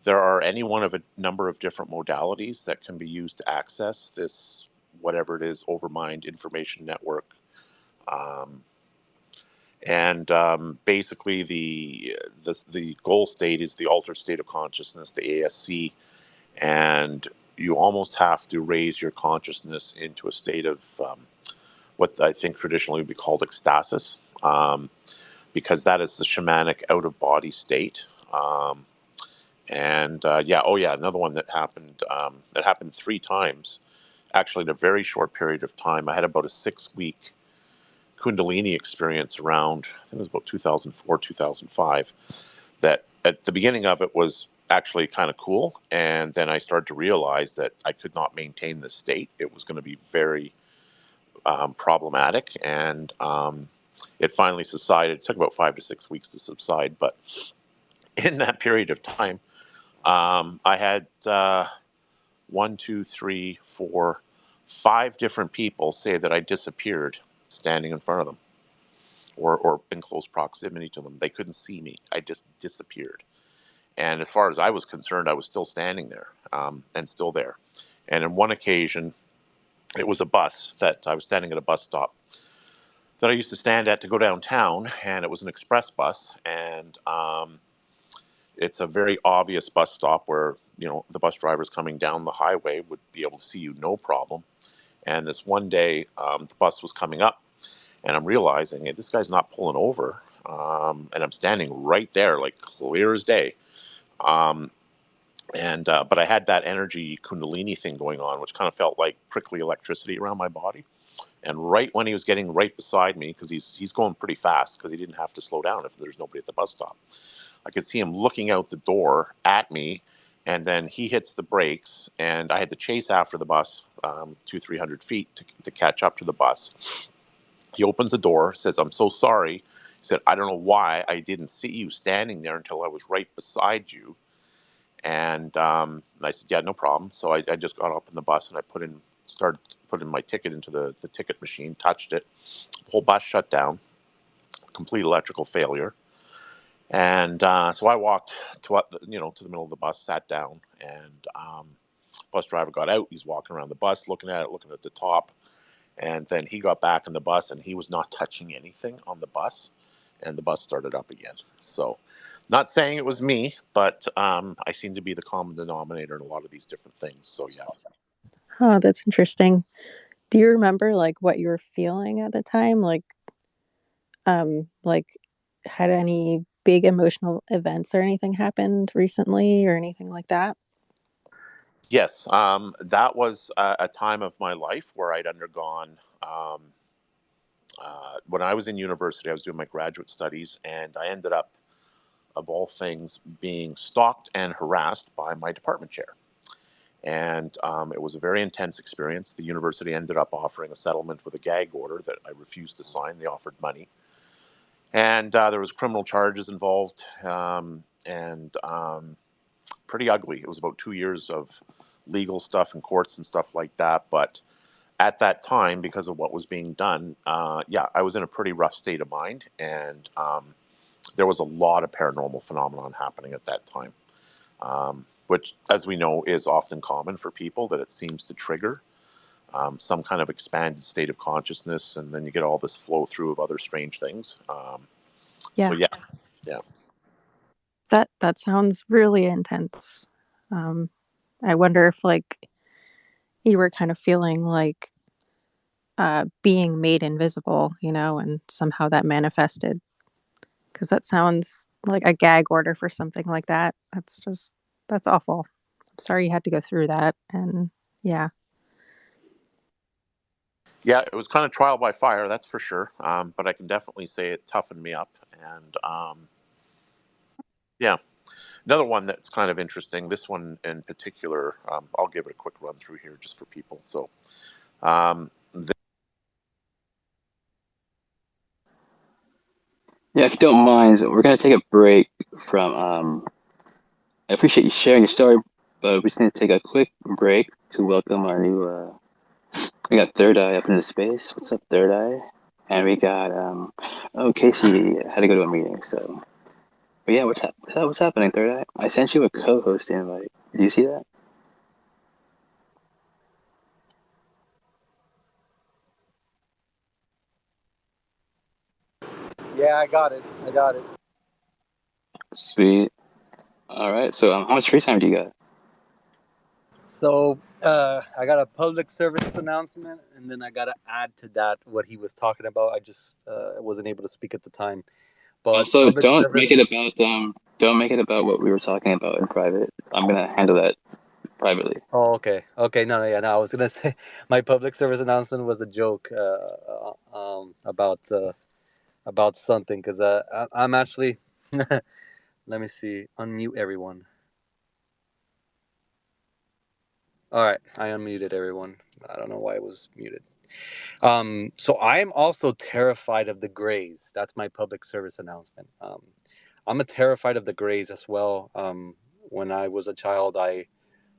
there are any one of a number of different modalities that can be used to access this, whatever it is, Overmind information network. Um, and basically, the goal state is the altered state of consciousness, the ASC, and you almost have to raise your consciousness into a state of what I think traditionally would be called ecstasis, because that is the shamanic out of body state. Another one that happened 3 times, actually in a very short period of time. I had about a 6-week Kundalini experience around, I think it was about 2004, 2005, that at the beginning of it was actually kind of cool. And then I started to realize that I could not maintain this state. It was going to be very problematic. And it finally subsided. It took about 5 to 6 weeks to subside. But in that period of time, I had 1, 2, 3, 4, 5 different people say that I disappeared standing in front of them or in close proximity to them. They couldn't see me. I just disappeared. And as far as I was concerned, I was still standing there and still there. And on one occasion, it was a bus that I was standing at a bus stop that I used to stand at to go downtown, and it was an express bus. And it's a very obvious bus stop where, the bus drivers coming down the highway would be able to see you no problem. And this one day, the bus was coming up, and I'm realizing, hey, this guy's not pulling over. And I'm standing right there, like clear as day. But I had that energy Kundalini thing going on, which kind of felt like prickly electricity around my body. And right when he was getting right beside me, because he's going pretty fast, because he didn't have to slow down if there's nobody at the bus stop, I could see him looking out the door at me, and then he hits the brakes, and I had to chase after the bus 200-300 feet to catch up to the bus. He opens the door, says, "I'm so sorry." He said, "I don't know why I didn't see you standing there until I was right beside you." And I said, "Yeah, no problem." So I just got up in the bus and I started putting my ticket into the ticket machine, touched it. The whole bus shut down, complete electrical failure. And so I walked to the middle of the bus, sat down, and bus driver got out. He's walking around the bus, looking at the top. And then he got back in the bus, and he was not touching anything on the bus, and the bus started up again. So, not saying it was me, but I seem to be the common denominator in a lot of these different things. So, yeah. Oh, that's interesting. Do you remember what you were feeling at the time? Had any big emotional events or anything happened recently or anything like that? Yes, that was a time of my life where I'd undergone. When I was in university, I was doing my graduate studies, and I ended up, of all things, being stalked and harassed by my department chair. And it was a very intense experience. The university ended up offering a settlement with a gag order that I refused to sign. They offered money. And there was criminal charges involved, and pretty ugly. It was about 2 years of legal stuff in courts and stuff like that. But at that time, because of what was being done, I was in a pretty rough state of mind. And there was a lot of paranormal phenomenon happening at that time. Which, as we know, is often common for people, that it seems to trigger some kind of expanded state of consciousness, and then you get all this flow through of other strange things. Yeah. So yeah. That sounds really intense. I wonder if you were kind of feeling being made invisible, and somehow that manifested. Because that sounds like a gag order for something like that. That's awful. I'm sorry you had to go through that. And yeah. Yeah, it was kind of trial by fire, that's for sure. But I can definitely say it toughened me up. And yeah, another one that's kind of interesting. This one in particular, I'll give it a quick run through here just for people. So, Yeah, if you don't mind, we're gonna take a break from. I appreciate you sharing your story, but we're just gonna take a quick break to welcome our new. We got Third Eye up into space. What's up, Third Eye? And we got Casey had to go to a meeting, so. But yeah, what's happening, Third Eye? I sent you a co-host invite. Did you see that? Yeah, I got it. I got it. Sweet. All right. So, how much free time do you got? So I got a public service announcement, and then I got to add to that what he was talking about. I just wasn't able to speak at the time. But So public don't service. make it about what we were talking about in private. I'm gonna handle that privately. Oh, okay. Okay. No, yeah, no. I was gonna say my public service announcement was a joke about something because I'm actually. Let me see. Unmute everyone. All right, I unmuted everyone. I don't know why it was muted. So I am also terrified of the Greys. That's my public service announcement. I'm terrified of the Greys as well. When I was a child, I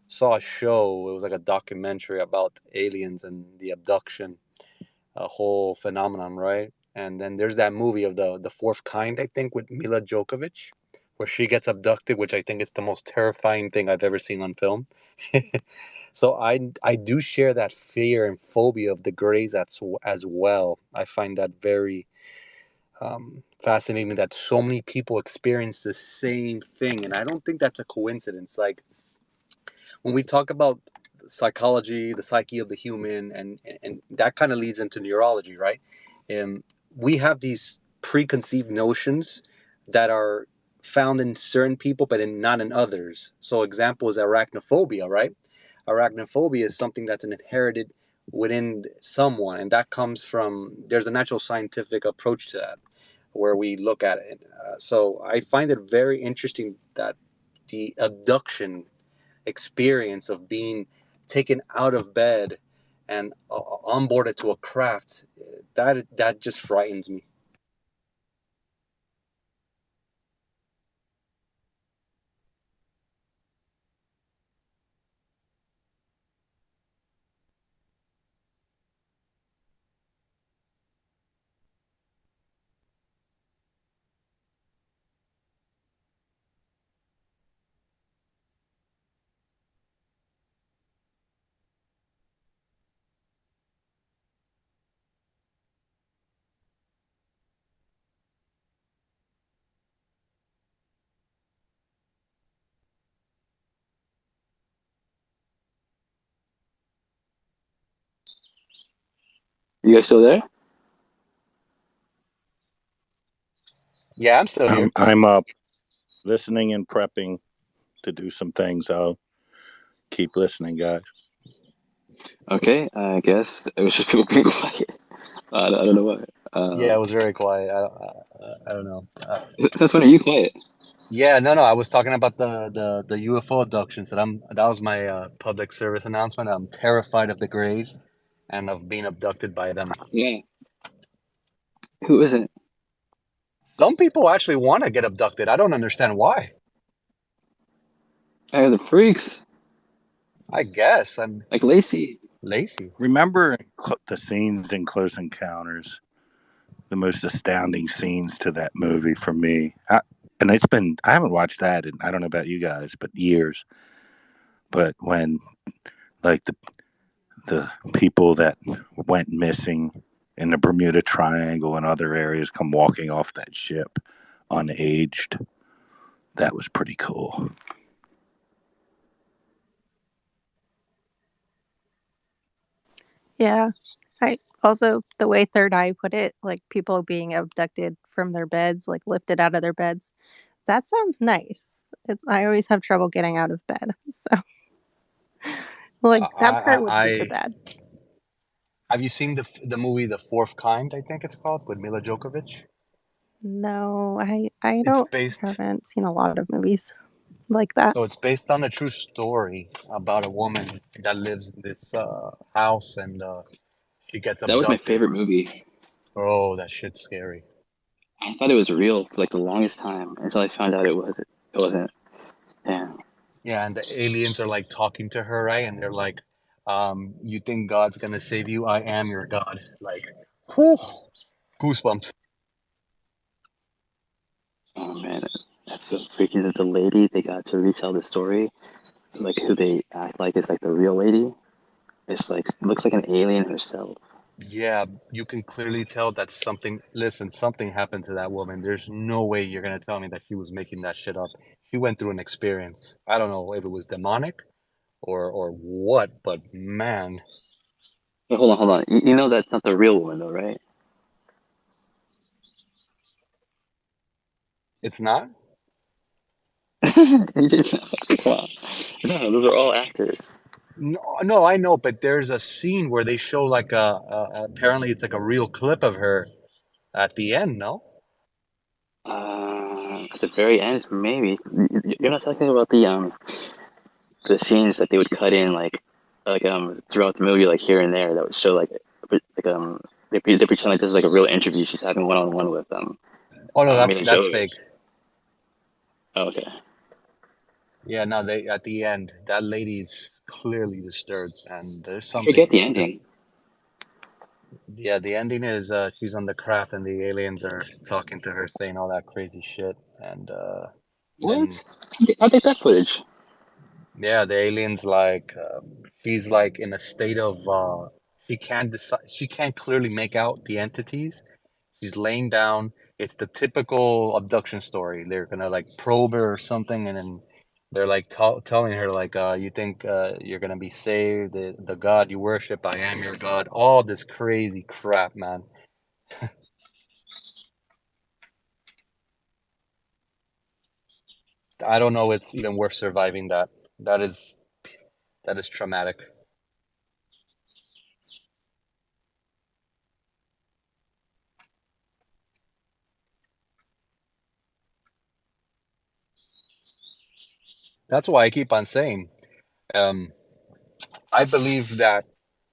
saw a show. It was like a documentary about aliens and the abduction, a whole phenomenon, right? And then there's that movie of the Fourth Kind, I think, with Mila Djokovic, where she gets abducted, which I think is the most terrifying thing I've ever seen on film. So I do share that fear and phobia of the Greys as well. I find that very fascinating that so many people experience the same thing, and I don't think that's a coincidence. Like when we talk about psychology, the psyche of the human, and that kind of leads into neurology, right? We have these preconceived notions that are found in certain people, but not in others. So, example is arachnophobia, right? Arachnophobia is something that's inherited within someone, and that comes from there's a natural scientific approach to that where we look at it. So, I find it very interesting that the abduction experience of being taken out of bed and onboarded to a craft, that just frightens me. You guys still there? Yeah, I'm still here. I'm up listening and prepping to do some things. I'll keep listening, guys. Okay, I guess it was just people being quiet. I don't know why. Yeah, it was very quiet. I don't know. Since when are you quiet? Yeah, no. I was talking about the UFO abductions. That was my public service announcement. I'm terrified of the Greys and of being abducted by them. Yeah. Who is it? Some people actually want to get abducted. I don't understand why. Hey, the freaks. I guess I'm like Lacey. Remember the scenes in Close Encounters? The most astounding scenes to that movie for me. I haven't watched that in, I don't know about you guys, but years. But when like the people that went missing in the Bermuda Triangle and other areas come walking off that ship unaged, that was pretty cool. Yeah. I also, the way Third Eye put it, like people being abducted from their beds, like lifted out of their beds. That sounds nice. I always have trouble getting out of bed. So like that part wouldn't be so bad. Have you seen the movie The Fourth Kind? I think it's called, with Mila Djokovic. No, I It's based haven't seen a lot of movies like that. So it's based on a true story about a woman that lives in this house, and she gets That was my abducted. favorite movie. Oh, that shit's scary. I thought it was real for like the longest time until I found out it wasn't. It wasn't. Yeah. Yeah, and the aliens are like talking to her, right? And they're like, "You think God's gonna save you? I am your God." Like, whew, goosebumps. Oh man, that's so freaking. That the lady they got to retell the story, like who they act like is like the real lady. It's like looks like an alien herself. Yeah, you can clearly tell that something. Listen, something happened to that woman. There's no way you're gonna tell me that she was making that shit up. She went through an experience. I don't know if it was demonic or what, but man, Hey, hold on. You know that's not the real woman though, right? it's not. You just- Come on. No, those are all actors. No, I know, but there's a scene where they show like apparently it's like a real clip of her at the end. No, At the very end, maybe. You're not talking about the scenes that they would cut in like throughout the movie, like here and there, that would show they pretend like this is like a real interview she's having one on one with oh no, Mila that's Jovovich. fake. Oh, okay. Yeah, no, they at the end that lady's clearly disturbed, and there's I forget something. the ending. Yeah, the ending is she's on the craft and the aliens are talking to her, saying all that crazy shit, and then What? I'll take that footage. yeah, the aliens like she's like in a state of she can't decide, she can't clearly make out the entities. She's laying down. It's the typical abduction story. They're gonna like probe her or something, and then they're like telling her like, "You think you're gonna be saved? The God you worship, I am your God." All this crazy crap, man. I don't know. It's even worth surviving that. That is that is traumatic. That's why I keep on saying, um, I believe that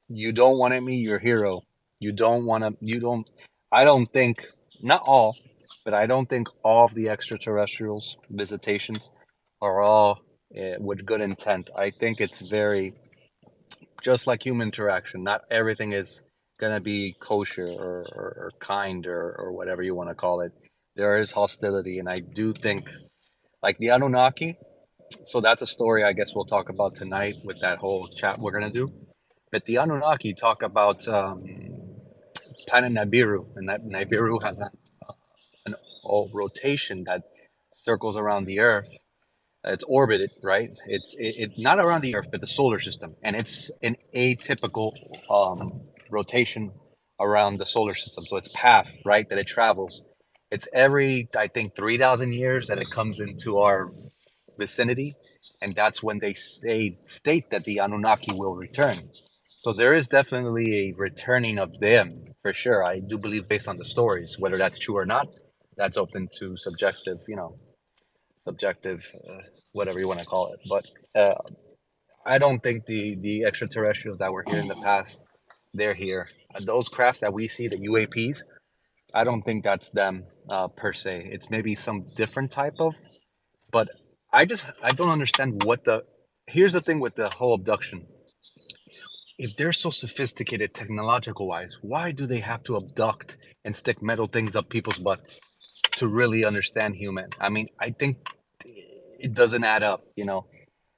you don't want to meet your hero. You don't want to. You don't. I don't think, not all, but I don't think all of the extraterrestrials visitations are all with good intent. I think it's very just like human interaction. Not everything is gonna be kosher or kind or whatever you want to call it. There is hostility, and I do think like the Anunnaki. So that's a story I guess we'll talk about tonight with that whole chat we're gonna do. But the Anunnaki talk about planet Nibiru, and that Nibiru has an rotation that circles around the Earth. It's orbited, right? It's not around the Earth, but the solar system, and it's an atypical rotation around the solar system. So its path, right, that it travels, it's every I think 3,000 years that it comes into our vicinity, and that's when they state that the Anunnaki will return. So there is definitely a returning of them for sure. I do believe based on the stories, whether that's true or not, that's open to subjective, subjective, whatever you want to call it. But I don't think the extraterrestrials that were here in the past, they're here. Those crafts that we see, the UAPs, I don't think that's them per se. It's maybe some different type of, but I don't understand what the. Here's the thing with the whole abduction. If they're so sophisticated technological wise, why do they have to abduct and stick metal things up people's butts to really understand human? I mean, I think it doesn't add up.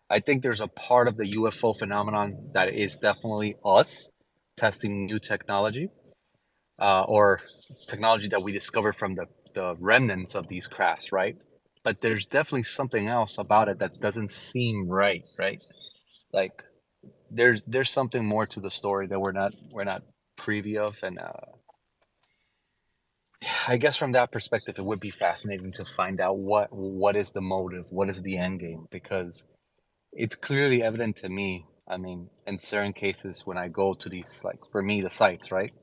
I think there's a part of the UFO phenomenon that is definitely us testing new technology or technology that we discovered from the remnants of these crafts, right? But there's definitely something else about it that doesn't seem right, right? Like there's something more to the story that we're not privy of, and I guess from that perspective, it would be fascinating to find out what is the motive, what is the end game, because it's clearly evident to me I mean, in certain cases, when I go to these, like for me, the sites, right?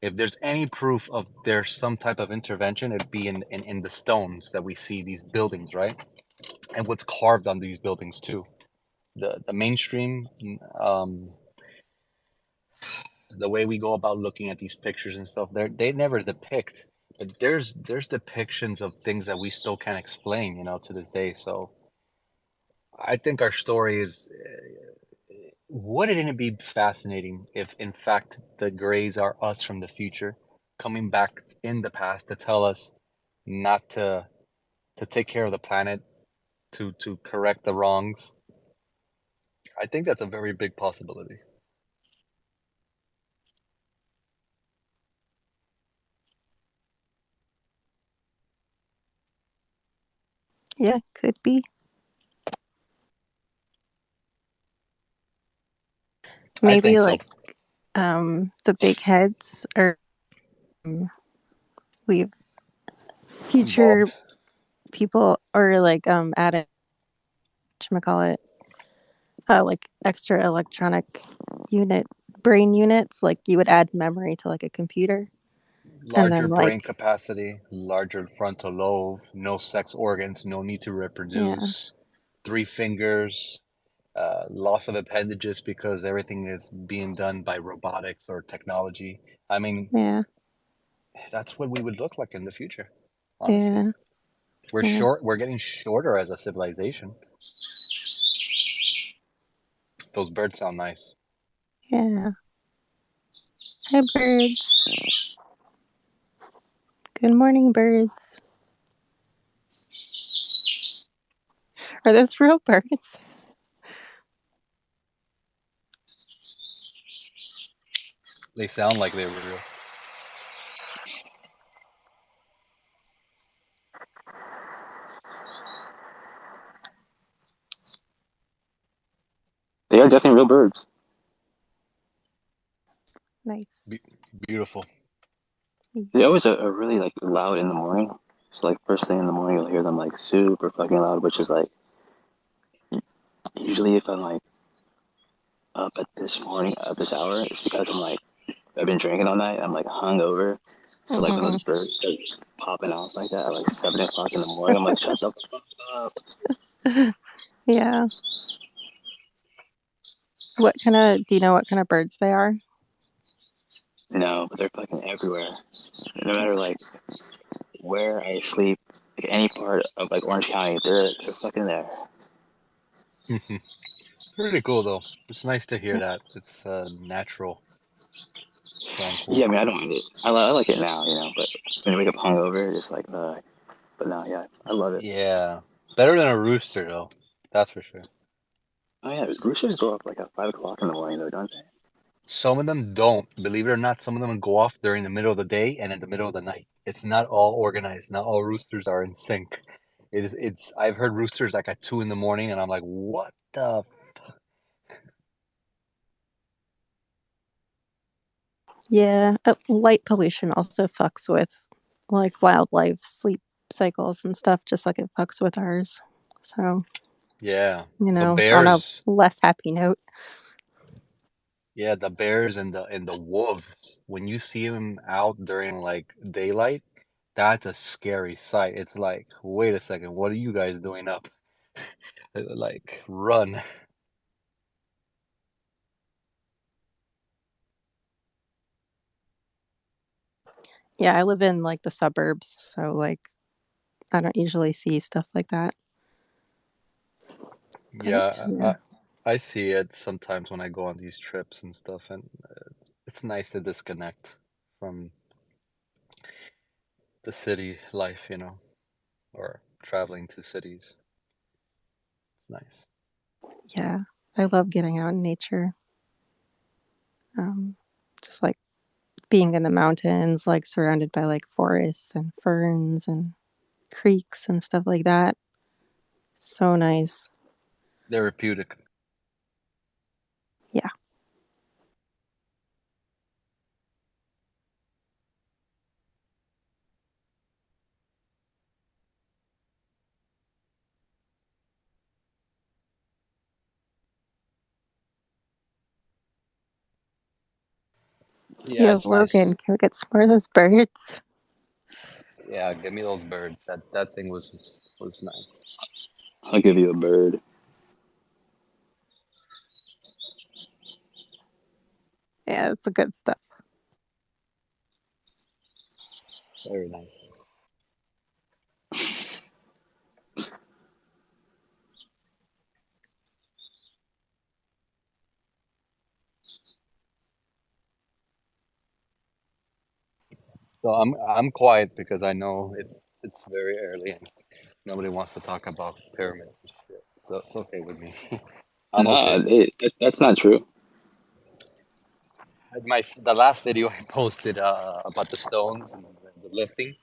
If there's any proof of there's some type of intervention, it'd be in the stones that we see these buildings, right? And what's carved on these buildings too. The mainstream, the way we go about looking at these pictures and stuff, they never depict. But there's depictions of things that we still can't explain, you know, to this day. So I think our story is. Wouldn't it be fascinating if, in fact, the Greys are us from the future, coming back in the past to tell us not to take care of the planet, to correct the wrongs? I think that's a very big possibility. Yeah, could be. I Maybe think so. like the big heads are we've future Involved. people or like added whatchamacallit, like extra electronic unit brain units, like you would add memory to like a computer and Larger then brain like capacity, larger frontal lobe, no sex organs, no need to yeah, reproduce, 3 fingers, loss of appendages because everything is being done by robotics or technology. I mean, yeah, that's what we would look like in the future, honestly. yeah, yeah, We're getting shorter as a civilization. Those birds sound nice. yeah. Hi birds. Good morning, birds. Are those real birds? They sound like they were real. They are definitely real birds. Nice. Beautiful. They always are really like loud in the morning. So like first thing in the morning, you'll hear them like super fucking loud, which is like usually if I'm like up at this hour, it's because I'm like I've been drinking all night. I'm like hungover. So like when Mm-hmm. those birds start popping off like that at like 7 o'clock in the morning, I'm like shut the fuck up. Yeah. Do you know what kind of birds they are? No, but they're fucking everywhere. No matter like where I sleep, like any part of like Orange County, they're fucking there. Pretty cool though. It's nice to hear that. It's natural, tranquil. Yeah, I mean I don't mind it. I like it now, you know. But when you wake up hungover, it's like But no, yeah, I love it. Yeah, better than a rooster though. That's for sure. Oh yeah, roosters go up like at 5 o'clock in the morning though, don't they? Some of them don't. Believe it or not, some of them go off during the middle of the day and in the middle of the night. It's not all organized. Not all roosters are in sync. It's. I've heard roosters like at 2 in the morning, and I'm like, what the? Yeah, light pollution also fucks with like wildlife sleep cycles and stuff, just like it fucks with ours. So, Yeah, you the know, on a bears. less happy note. Yeah, the bears and the wolves. When you see them out during like daylight, that's a scary sight. It's like, wait a second, what are you guys doing up? Like, run. Yeah, I live in like the suburbs, so like I don't usually see stuff like that. But Yeah, yeah, I see it sometimes when I go on these trips and stuff, and it's nice to disconnect from the city life, you know, or traveling to cities. It's nice. yeah, I love getting out in nature. Just like being in the mountains, like surrounded by like forests and ferns and creeks and stuff like that. So nice. Therapeutic. Yeah. Yeah, Yo, it's nice. Logan, can we get some more of those birds? Yeah, give me those birds. That thing was nice. I'll give you a bird. Yeah, it's the good stuff. Very nice. So I'm quiet because I know it's very early and nobody wants to talk about pyramids and shit. So it's okay with me. I'm okay. That's not true. The last video I posted about the stones and the lifting,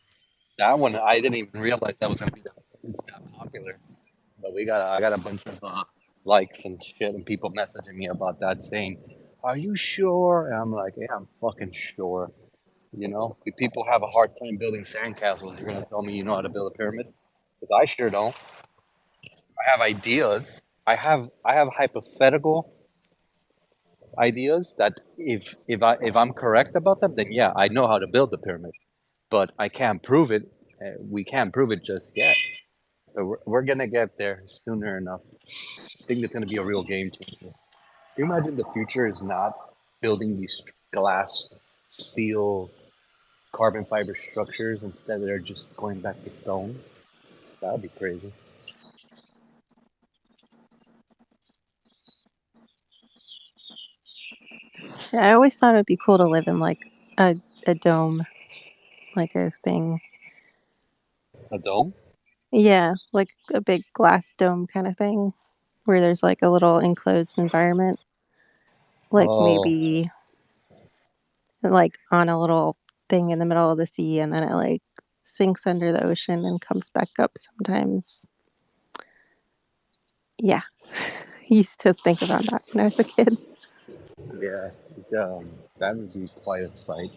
that one I didn't even realize that was gonna be it's that popular. But I got a bunch of likes and shit and people messaging me about that saying, "Are you sure?" And I'm like, "Yeah, I'm fucking sure." You know, if people have a hard time building sandcastles, you're gonna tell me you know how to build a pyramid? Because I sure don't. I have ideas. I have hypothetical ideas that if I'm correct about them, then yeah, I know how to build the pyramid. But I can't prove it. We can't prove it just yet. But we're gonna get there sooner enough. I think it's gonna be a real game changer. Can you imagine the future is not building these glass, steel, carbon fiber structures instead they're just going back to stone? That would be crazy. Yeah, I always thought it'd be cool to live in like a dome, like a thing. A dome? Yeah, like a big glass dome kind of thing, where there's like a little enclosed environment, like Oh, maybe like on a little thing in the middle of the sea, and then it like sinks under the ocean and comes back up sometimes. Yeah, used to think about that when I was a kid. yeah. That would be quite a sight.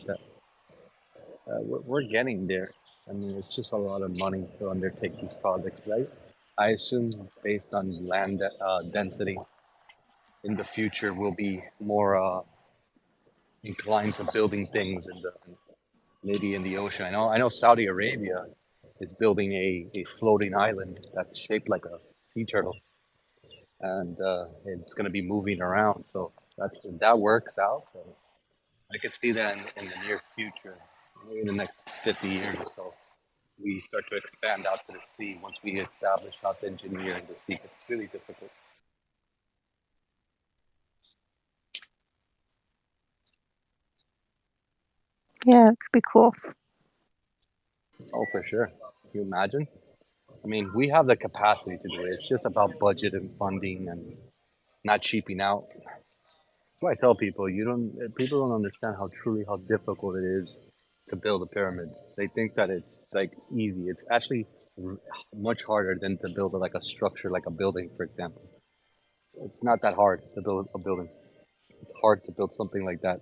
We're getting there. I mean, it's just a lot of money to undertake these projects, right? I assume based on land density in the future, we'll be more inclined to building things in the maybe in the ocean. I know Saudi Arabia is building a floating island that's shaped like a sea turtle, and it's going to be moving around. So that works out. So I could see that in the near future, maybe in the next 50 years or so. We start to expand out to the sea once we establish how to engineer in the sea. It's really difficult. Yeah, it could be cool. Oh, for sure. Can you imagine? I mean, we have the capacity to do it. It's just about budget and funding and not cheaping out. That's why I tell people people don't understand how difficult it is to build a pyramid. They think that it's like easy. It's actually much harder than to build like a structure, like a building, for example. It's not that hard to build a building. It's hard to build something like that.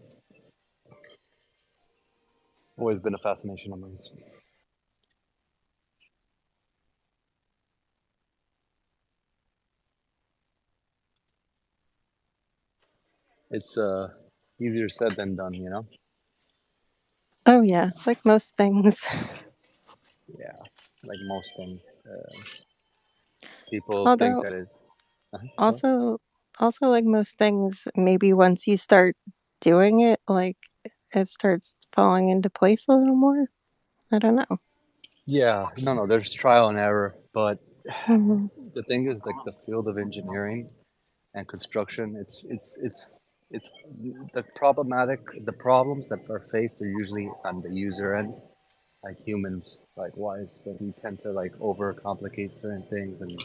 Always been a fascination of mine. It's easier said than done, you know. Oh yeah, like most things. Yeah, like most things, people think Although that it. Go. also like most things, maybe once you start doing it, like it starts falling into place a little more. I don't know. Yeah, no, there's trial and error, but Hmm. the thing is, like the field of engineering and construction, it's the problems that are faced are usually on the user end, like humans, like wise, so we tend to like overcomplicate certain things and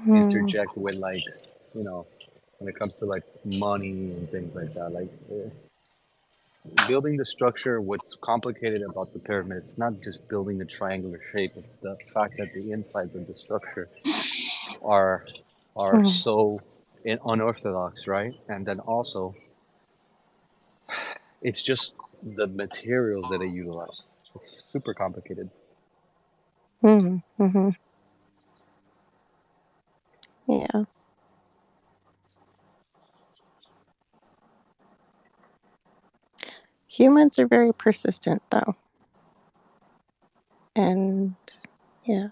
Hmm. interject with like, you know, when it comes to like money and things like that, like building the structure. What's complicated about the pyramid? It's not just building the triangular shape. It's the fact that the insides of the structure are are Hmm. so unorthodox, right? And then also, it's just the materials that they utilize. It's super complicated. Hmm. Hmm. Yeah. Humans are very persistent, though. And yeah.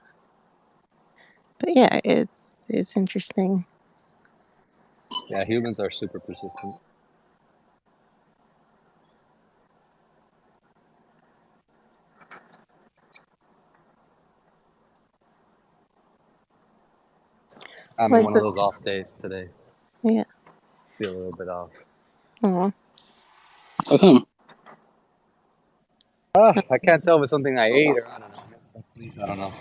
But yeah, it's interesting. Yeah, humans are super persistent. I'm Like one of this. those off days today. Yeah. Feel a little bit off. Aw. How come? Oh, I can't tell if it's something I ate or I don't know. I don't know.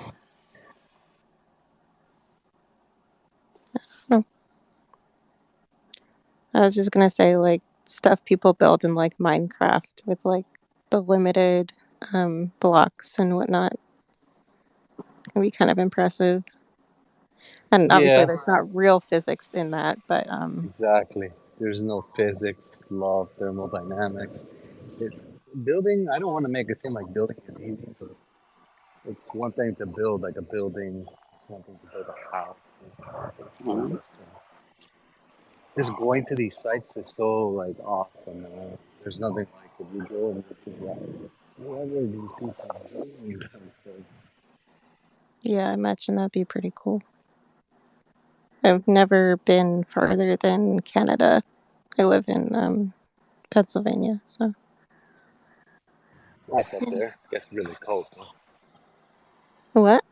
Oh. I was just gonna say, like, stuff people build in like Minecraft with like the limited blocks and whatnot can be kind of impressive. And obviously Yeah, there's not real physics in that, but exactly. There's no physics, law of thermodynamics. It's building. I don't want to make it seem like building is easy, but it's one thing to build like a building. It's one thing to build a house. Mhm. Just going to these sites is so like awesome. Man. There's nothing like it. You go and it's just like whatever these people are doing. yeah, I imagine that'd be pretty cool. I've never been farther than Canada. I live in Pennsylvania, so Nice up there. Gets really cold though. what?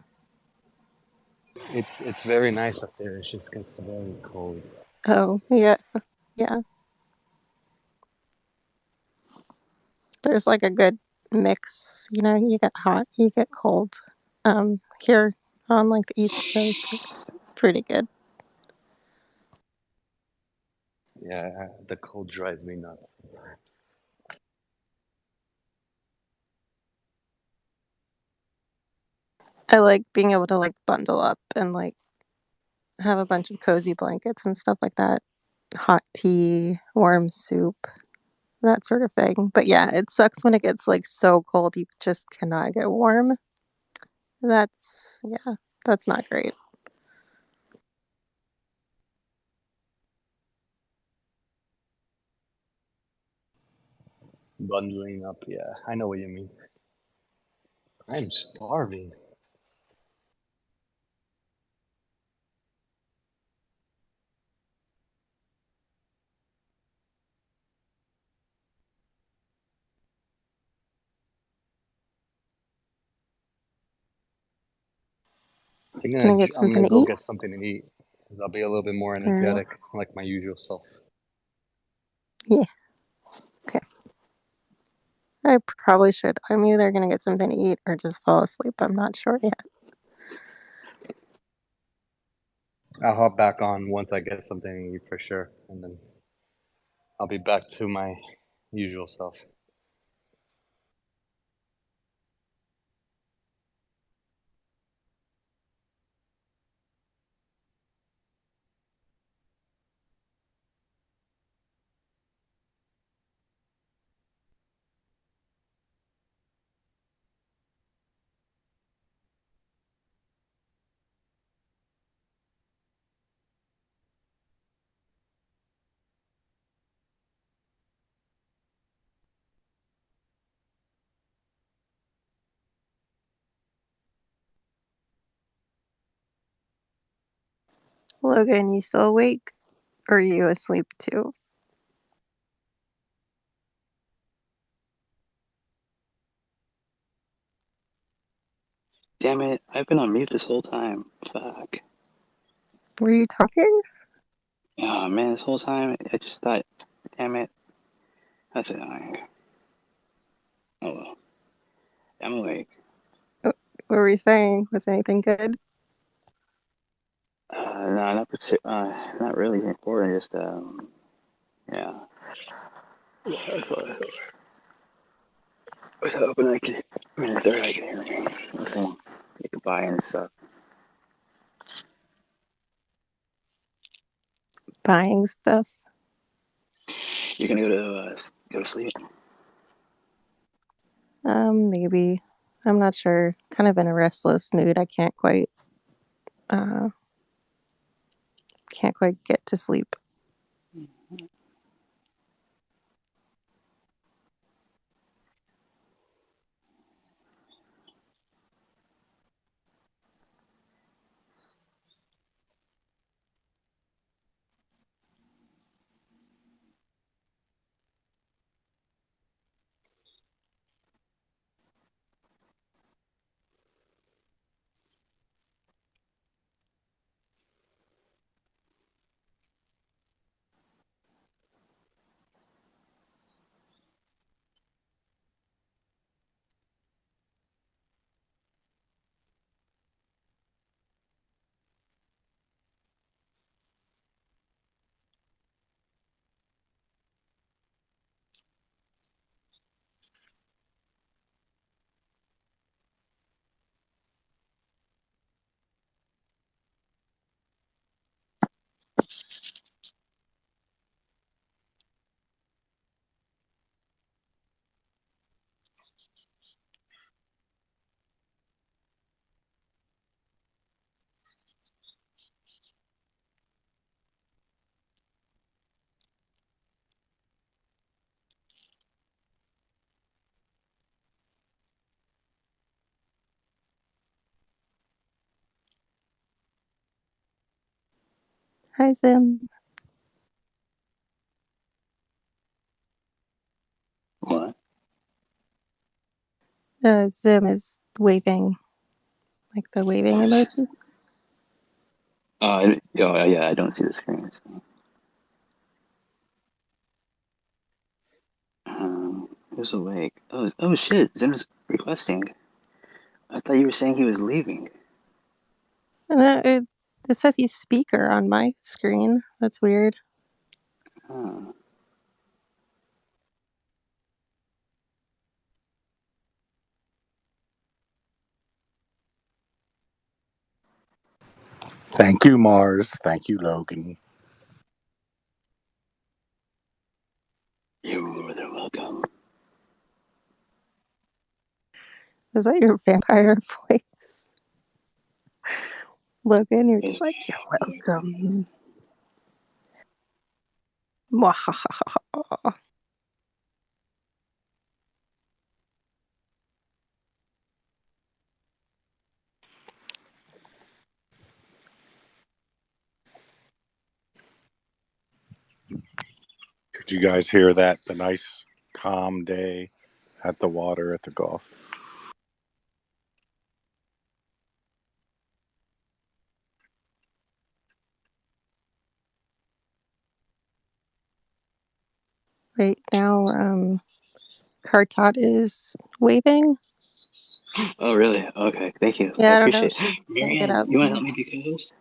It's very nice up there. It just gets very cold. Oh, yeah. Yeah. There's like a good mix, you get hot, you get cold. Here on like the East Coast, it's pretty good. Yeah, the cold drives me nuts. I like being able to like bundle up and like have a bunch of cozy blankets and stuff like that. Hot tea, warm soup, that sort of thing. But yeah, it sucks when it gets like so cold you just cannot get warm. Yeah, that's not great. Bundling up, yeah, I know what you mean. I'm starving. I think Gonna get I'm something gonna to go eat? get something to eat. 'Cause I'll be a little bit more All right. energetic, like my usual self. Yeah. Okay. I probably should. I'm either gonna get something to eat or just fall asleep. I'm not sure yet. I'll hop back on once I get something to eat for sure, and then I'll be back to my usual self. Logan, you still awake? Or are you asleep too? Damn it! I've been on mute this whole time. Fuck. Were you talking? Oh man, this whole time I just thought, damn it. That's annoying. Oh well. I'm awake. What were we saying? Was anything good? No, not really important. Just yeah. I was hoping I could. I mean, I thought I could hear me. I was saying goodbye and stuff. Buying stuff? You're gonna go to sleep. Maybe. I'm not sure. Kind of in a restless mood. I uh can't quite get to sleep. Hi, Zim. What? Zim is waving, like the waving emoji. Oh, yeah, I don't see the screen. So. Who's awake? Oh shit! Zim's requesting. I thought you were saying he was leaving. And it says he's speaker on my screen. That's weird. Huh. Thank you, Mars. Thank you, Logan. You're more than welcome. Was that your vampire voice? Logan, you're just like, you're welcome. Mwahaha. Could you guys hear that? The nice, calm day at the water at the Gulf. Right now, Cartot is waving. Oh, really? Okay, thank you. Yeah, I I don't know if appreciate she it. can't get Marianne, up. you want to help me be co-host?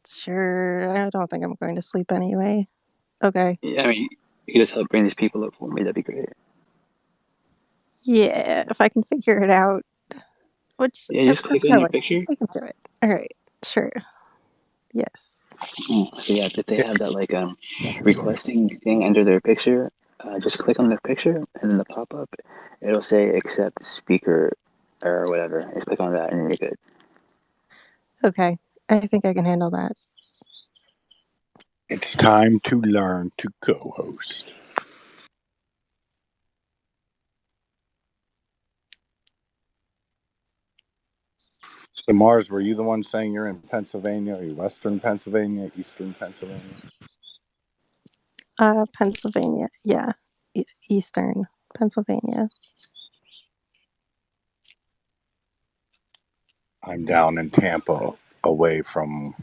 Sure. I don't think I'm going to sleep anyway. Okay. Yeah, I mean, you can just help bring these people up for me. That'd be great. Yeah, if I can figure it out. Which Yeah, just click on your picture. I can do it. All right. Sure. Yes. So yeah, if they have that like requesting thing under their picture, just click on their picture and then the pop up, it'll say accept speaker or whatever. Just click on that and you're good. Okay. I think I can handle that. It's time to learn to co-host. So Mars, were you the one saying you're in Pennsylvania? Are you Western Pennsylvania, Eastern Pennsylvania? Pennsylvania. Yeah. Eastern Pennsylvania. I'm down in Tampa, away from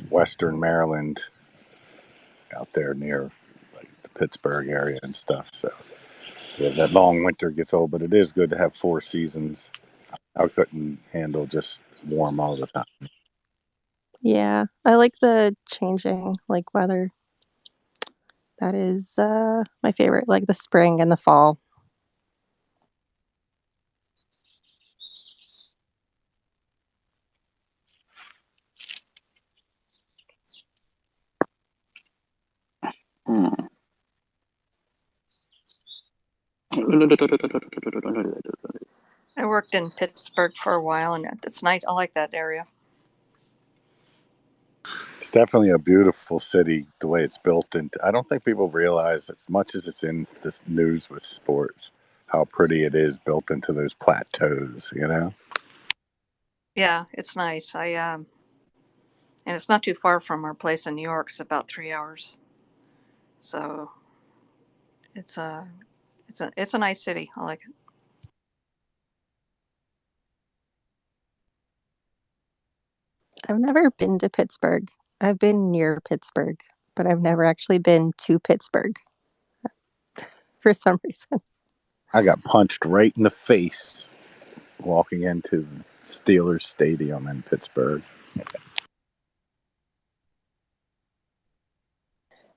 Western Maryland, out there near like the Pittsburgh area and stuff. So yeah, that long winter gets old, but it is good to have 4 seasons. I couldn't handle just warm all the time. Yeah. I like the changing like weather. That is my favorite, like the spring and the fall. I worked in Pittsburgh for a while, and it's nice. I like that area. It's definitely a beautiful city, the way it's built. And I don't think people realize, as much as it's in this news with sports, how pretty it is built into those plateaus, you know? Yeah, it's nice. And it's not too far from our place in New York. It's about 3 hours. So it's a nice city. I like it. I've never been to Pittsburgh. I've been near Pittsburgh, but I've never actually been to Pittsburgh for some reason. I got punched right in the face walking into the Steelers Stadium in Pittsburgh.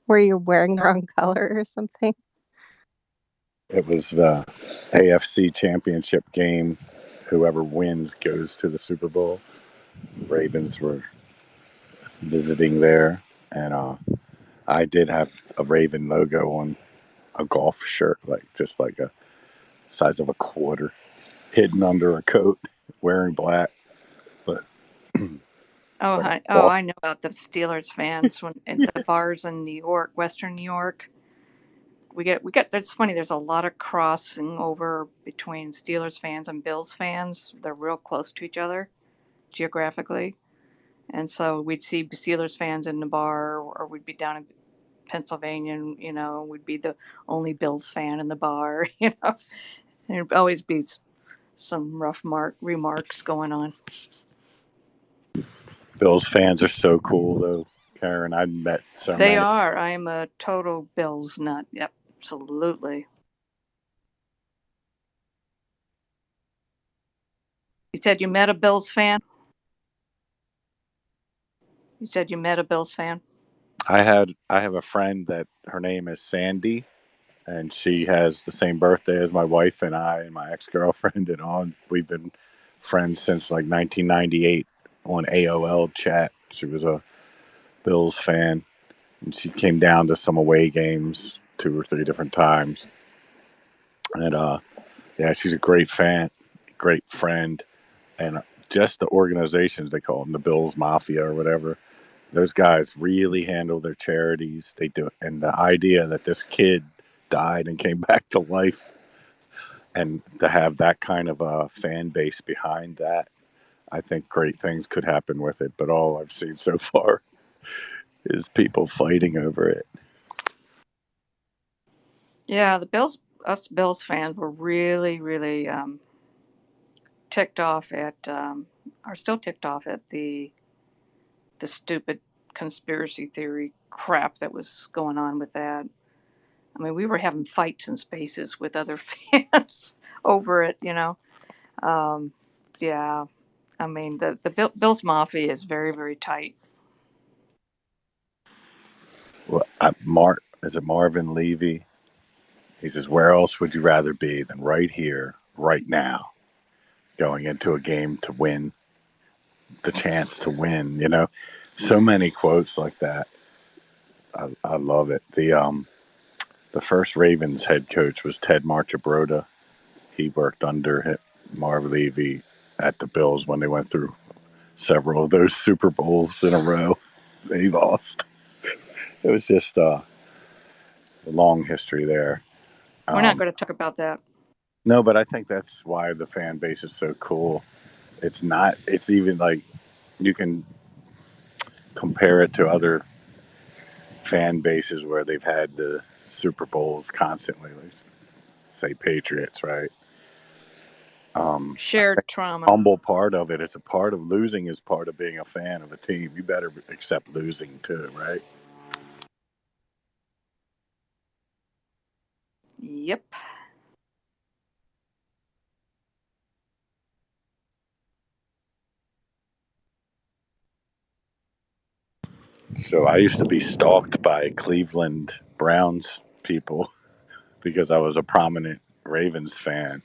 Were you wearing the wrong color or something? It was the AFC Championship game. Whoever wins goes to the Super Bowl. Ravens were visiting there, and I did have a Raven logo on a golf shirt, just like a size of a quarter, hidden under a coat, wearing black. But I know about the Steelers fans when at the bars in New York, Western New York. We get. That's funny. There's a lot of crossing over between Steelers fans and Bills fans. They're real close to each other geographically, And so we'd see Steelers fans in the bar, or we'd be down in Pennsylvania, and we'd be the only Bills fan in the bar. And there'd always be some rough remarks going on. Bills fans are so cool, though, Karen. I've met so They many. are. I'm a total Bills nut. Yep, absolutely. You said you met a Bills fan? You said you met a Bills fan? I have a friend that her name is Sandy, and she has the same birthday as my wife and I and my ex-girlfriend, and we've been friends since like 1998 on AOL chat. She was a Bills fan, and she came down to some away games 2 or 3 different times. And yeah, she's a great fan, great friend, and just the organizations, they call them the Bills Mafia or whatever. Those guys really handle their charities. They do, and the idea that this kid died and came back to life, and to have that kind of a fan base behind that, I think great things could happen with it. But all I've seen so far is people fighting over it. Yeah, us Bills fans were really, really ticked off at, are still ticked off at the stupid conspiracy theory crap that was going on with that. I mean, we were having fights in Spaces with other fans over it, Yeah, I mean, the Bills Mafia is very, very tight. Well, is it Marvin Levy? He says, "Where else would you rather be than right here, right now, going into a game to win, the chance to win?" So many quotes like that. I love it. The first Ravens head coach was Ted Marchibroda. He worked under Marv Levy at the Bills when they went through several of those Super Bowls in a row. They lost. It was just a long history there. We're not going to talk about that. No, but I think that's why the fan base is so cool. It's even like you can compare it to other fan bases where they've had the Super Bowls constantly, like say Patriots, right? Shared trauma. Humble part of it. It's a part of losing is part of being a fan of a team. You better accept losing too, right? Yep. So I used to be stalked by Cleveland Browns people because I was a prominent Ravens fan,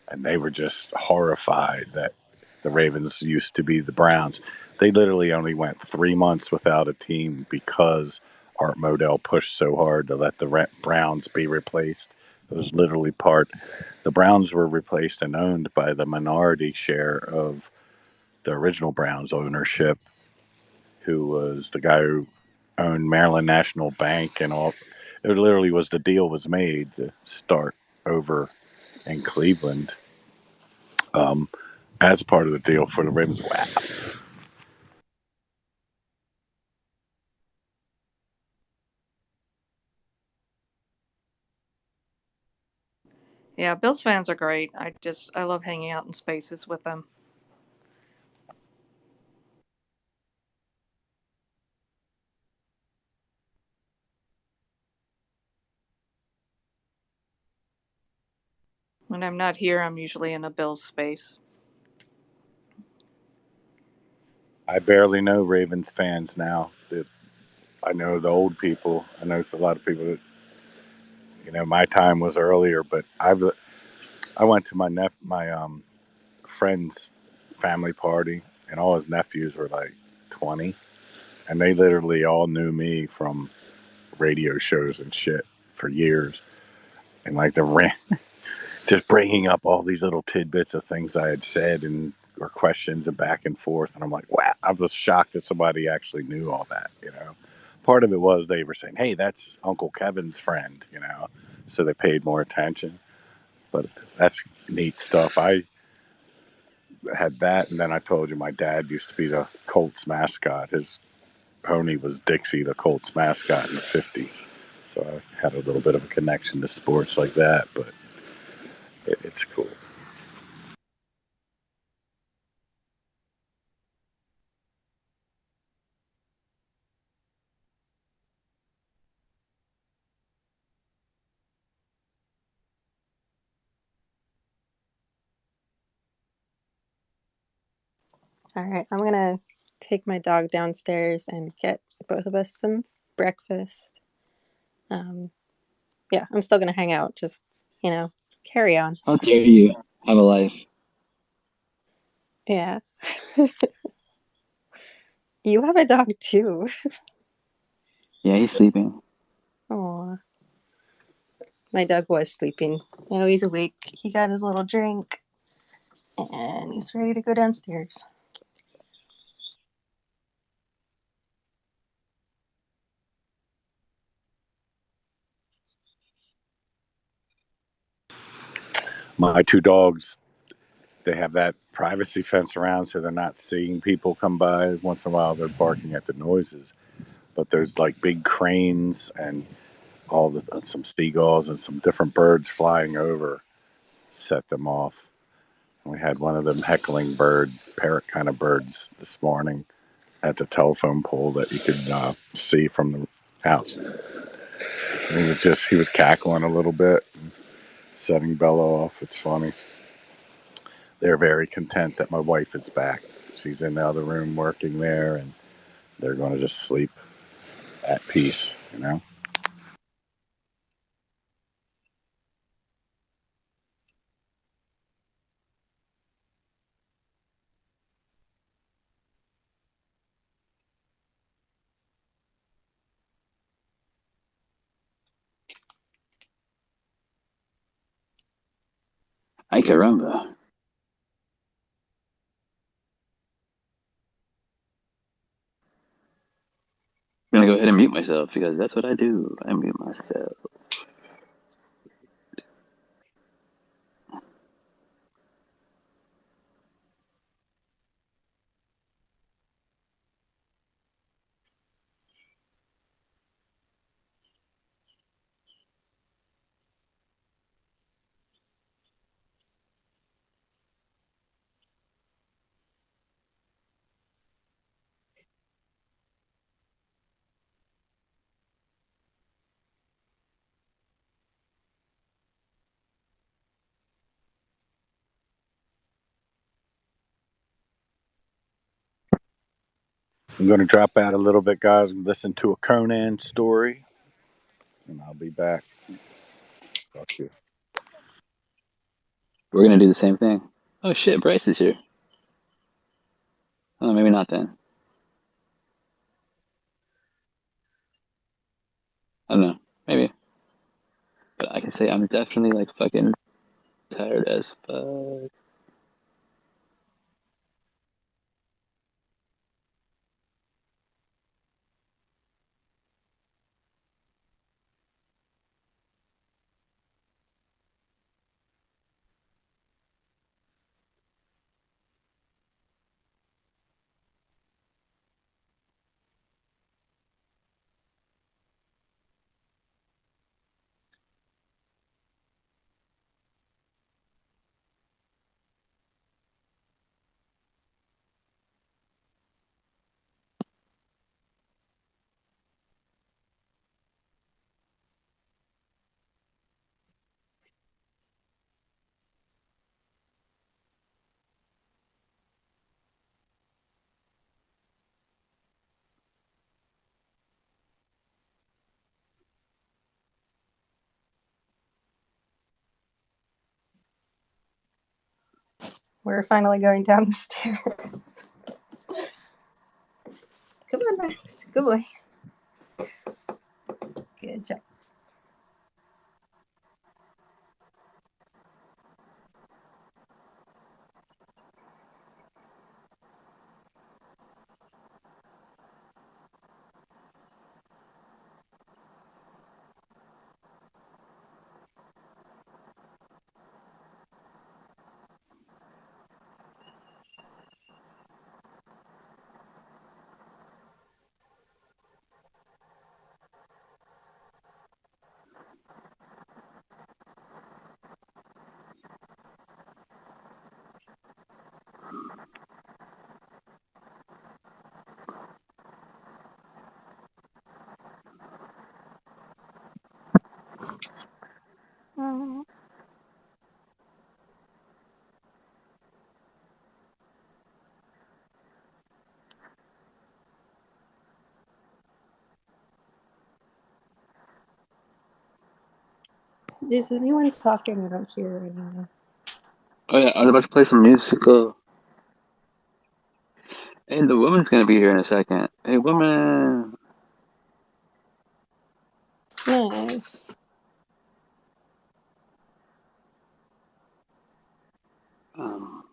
and they were just horrified that the Ravens used to be the Browns. They literally only went 3 months without a team because Art Modell pushed so hard to let the Browns be replaced. It was literally the Browns were replaced and owned by the minority share of the original Browns ownership, who was the guy who owned Maryland National Bank and all. It literally was, the deal was made to start over in Cleveland as part of the deal for the Ravens. Wow. Yeah, Bills fans are great. I love hanging out in Spaces with them. When I'm not here, I'm usually in a Bills space. I barely know Ravens fans now. I know the old people. I know a lot of people that, my time was earlier, but I went to my friend's family party, and all his nephews were like 20, and they literally all knew me from radio shows and shit for years. And like just bringing up all these little tidbits of things I had said or questions and back and forth. And I'm like, wow, I was shocked that somebody actually knew all that, Part of it was they were saying, hey, that's Uncle Kevin's friend, so they paid more attention. But that's neat stuff. had that, and then I told you my dad used to be the Colts mascot. His pony was Dixie, the Colts mascot in the 50s. So I had a little bit of a connection to sports like that, but it's cool. All right, I'm gonna take my dog downstairs and get both of us some breakfast. Yeah, I'm still gonna hang out. Just, carry on. How dare you have a life? Yeah. You have a dog too. Yeah, he's sleeping. Aw. My dog was sleeping. Now he's awake. He got his little drink and he's ready to go downstairs. My two dogs, they have that privacy fence around so they're not seeing people come by. Once in a while they're barking at the noises. But there's like big cranes and some seagulls and some different birds flying over, set them off. We had one of them heckling parrot kind of birds this morning at the telephone pole that you could see from the house. And he was cackling a little bit, setting Bella off. It's funny. They're very content that my wife is back. She's in the other room working there, and they're going to just sleep at peace, Ay caramba. I'm gonna go ahead and mute myself because that's what I do. I mute myself. I'm going to drop out a little bit, guys, and listen to a Conan story, and I'll be back. Talk to you. We're gonna do the same thing. Oh shit, Bryce is here. Oh, maybe not then. I don't know. Maybe. But I can say I'm definitely like fucking tired as fuck. We're finally going down the stairs. Come on, Max. Good boy. Good job. Is anyone talking? I don't hear anyone. Oh yeah, I was about to play some musical. And the woman's gonna be here in a second. Hey, woman. Nice. Um,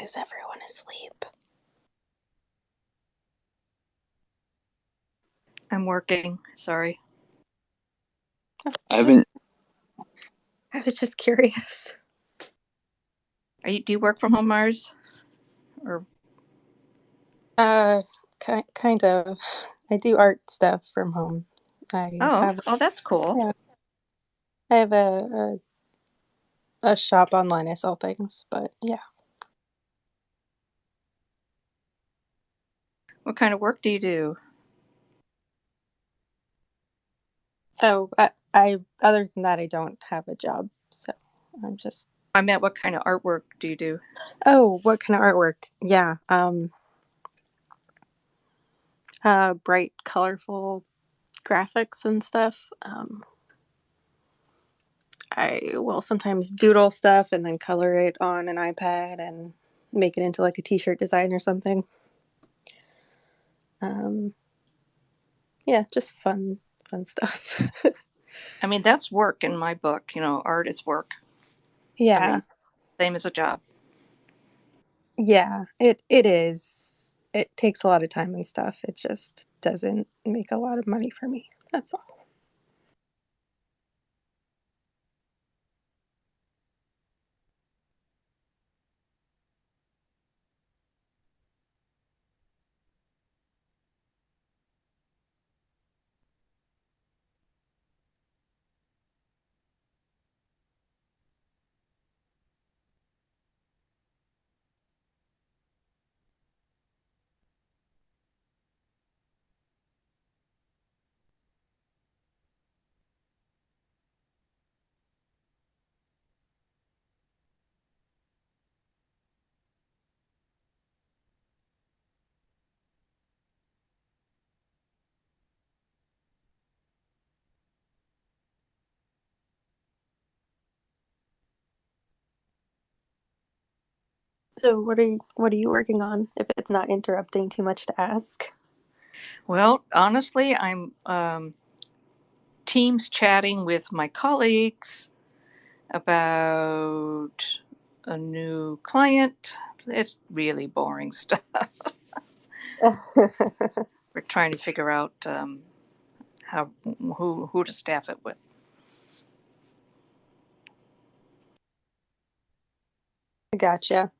Is everyone asleep? I'm working. Sorry. I've been. I was just curious. Do you work from home, Mars? Or Kind of. I do art stuff from home. oh, that's cool. Yeah, I have a shop online. I sell things, but yeah. What kind of work do you do? Oh, I other than that, I don't have a job, so I'm just. I meant what kind of artwork do you do? Oh, what kind of artwork? Yeah, bright, colorful graphics and stuff. I will sometimes doodle stuff and then color it on an iPad and make it into like a t-shirt design or something. Yeah, just fun stuff. I mean, that's work in my book. Art is work. Yeah. I mean, same as a job. Yeah, it is. It takes a lot of time and stuff. It just doesn't make a lot of money for me. That's all. So what are you working on, if it's not interrupting too much to ask? Well, honestly, I'm Teams chatting with my colleagues about a new client. It's really boring stuff. We're trying to figure out who to staff it with. Gotcha.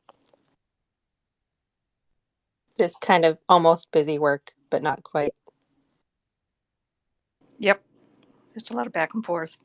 Just kind of almost busy work, but not quite. Yep. Just a lot of back and forth.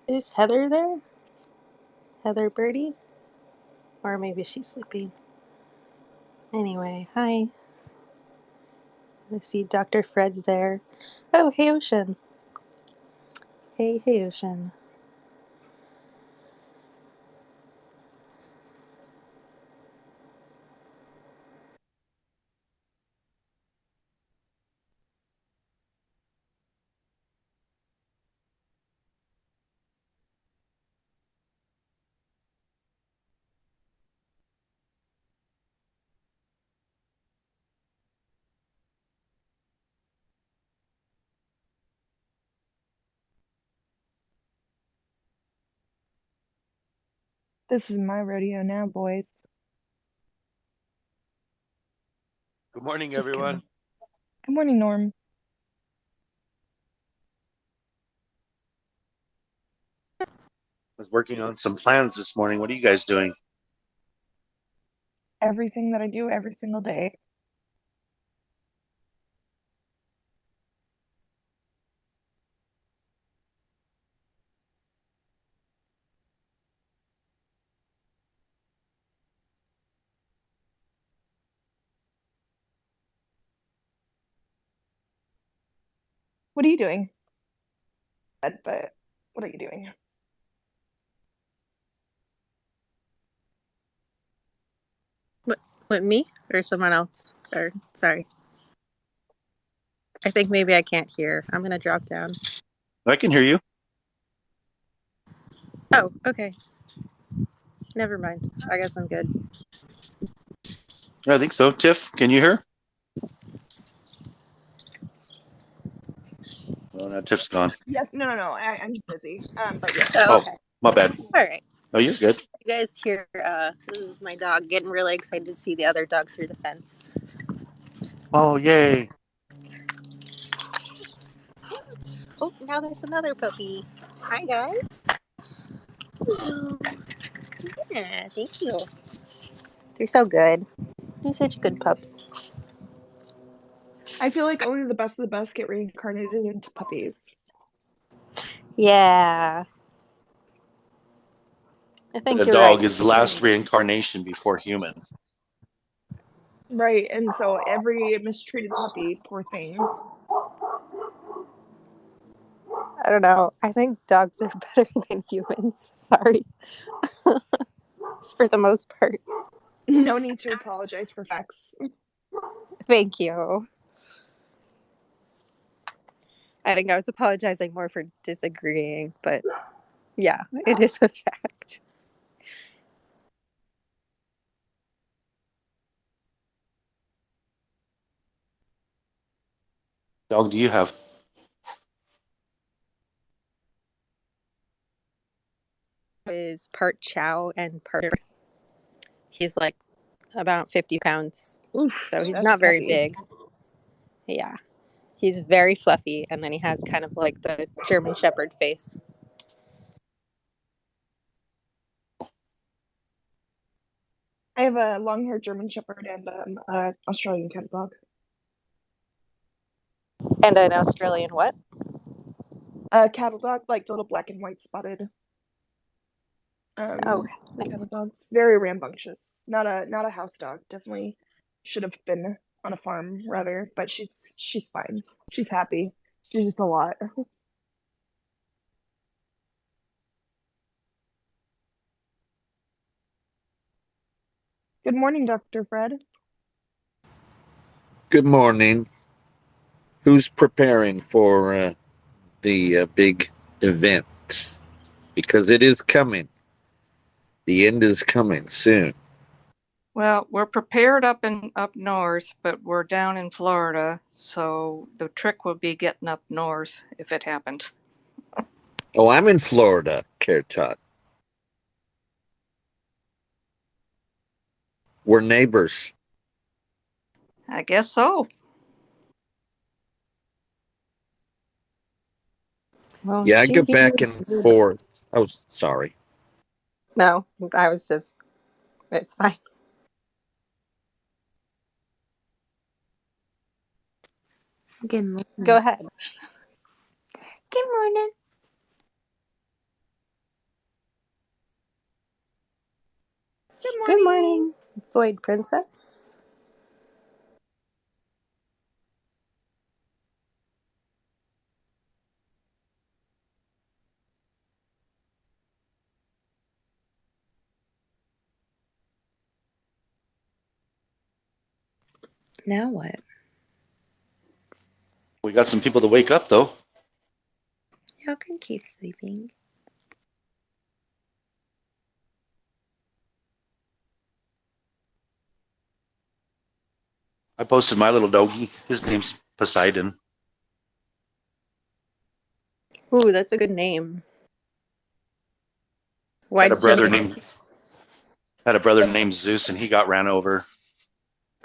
Is Heather there? Heather Birdie? Or maybe she's sleeping. Anyway, hi. I see Dr. Fred's there. Oh, hey, Ocean. Hey, Ocean. This is my rodeo now, boys. Good morning, Just everyone. kidding. Good morning, Norm. I was working on some plans this morning. What are you guys doing? Everything that I do every single day. What are you doing? But what are you doing? What, me? Or someone else? Or, sorry. I think maybe I can't hear. I'm going to drop down. I can hear you. Oh, okay. Never mind. I guess I'm good. I think so. Tiff, can you hear? Oh, no, Tiff's gone. Yes, no. I'm just busy. But yes. Oh, Oh, okay. my bad. All right. Oh, you're good. You guys hear, this is my dog getting really excited to see the other dog through the fence. Oh, yay. Oh, now there's another puppy. Hi, guys. Hello. Yeah, thank you. They're so good. They're such good pups. I feel like only the best of the best get reincarnated into puppies. Yeah. I think The you're dog right. is the last reincarnation before human. Right, and so every mistreated puppy, poor thing. I don't know. I think dogs are better than humans. Sorry. For the most part. No need to apologize for facts. Thank you. I think I was apologizing more for disagreeing, but yeah, it is a fact. Dog do you have? Is part chow and part. He's like about 50 pounds. Oof, so he's that's not very puppy. big. Yeah. He's very fluffy, and then he has kind of like the German Shepherd face. I have a long-haired German Shepherd and Australian Cattle Dog. And an Australian what? A cattle dog, like the little black and white spotted. Oh, nice. Cattle dog's very rambunctious. Not a house dog. Definitely should have been on a farm rather, but she's fine. She's happy. She's just a lot. Good morning, Dr. Fred. Good morning. Who's preparing for the big event? Because it is coming. The end is coming soon. Well, we're prepared up north, but we're down in Florida, so the trick will be getting up north if it happens. Oh, I'm in Florida, Kertot. We're neighbors. I guess so. Well, Yeah, I go she- back and forth. Oh, sorry. No, I was just. It's fine. Good morning. Go ahead. Good morning. Void Princess. Now what? We got some people to wake up, though. Y'all can keep sleeping. I posted my little doggy. His name's Poseidon. Ooh, that's a good name. Why Had a did you have brother to... named Zeus, and he got ran over.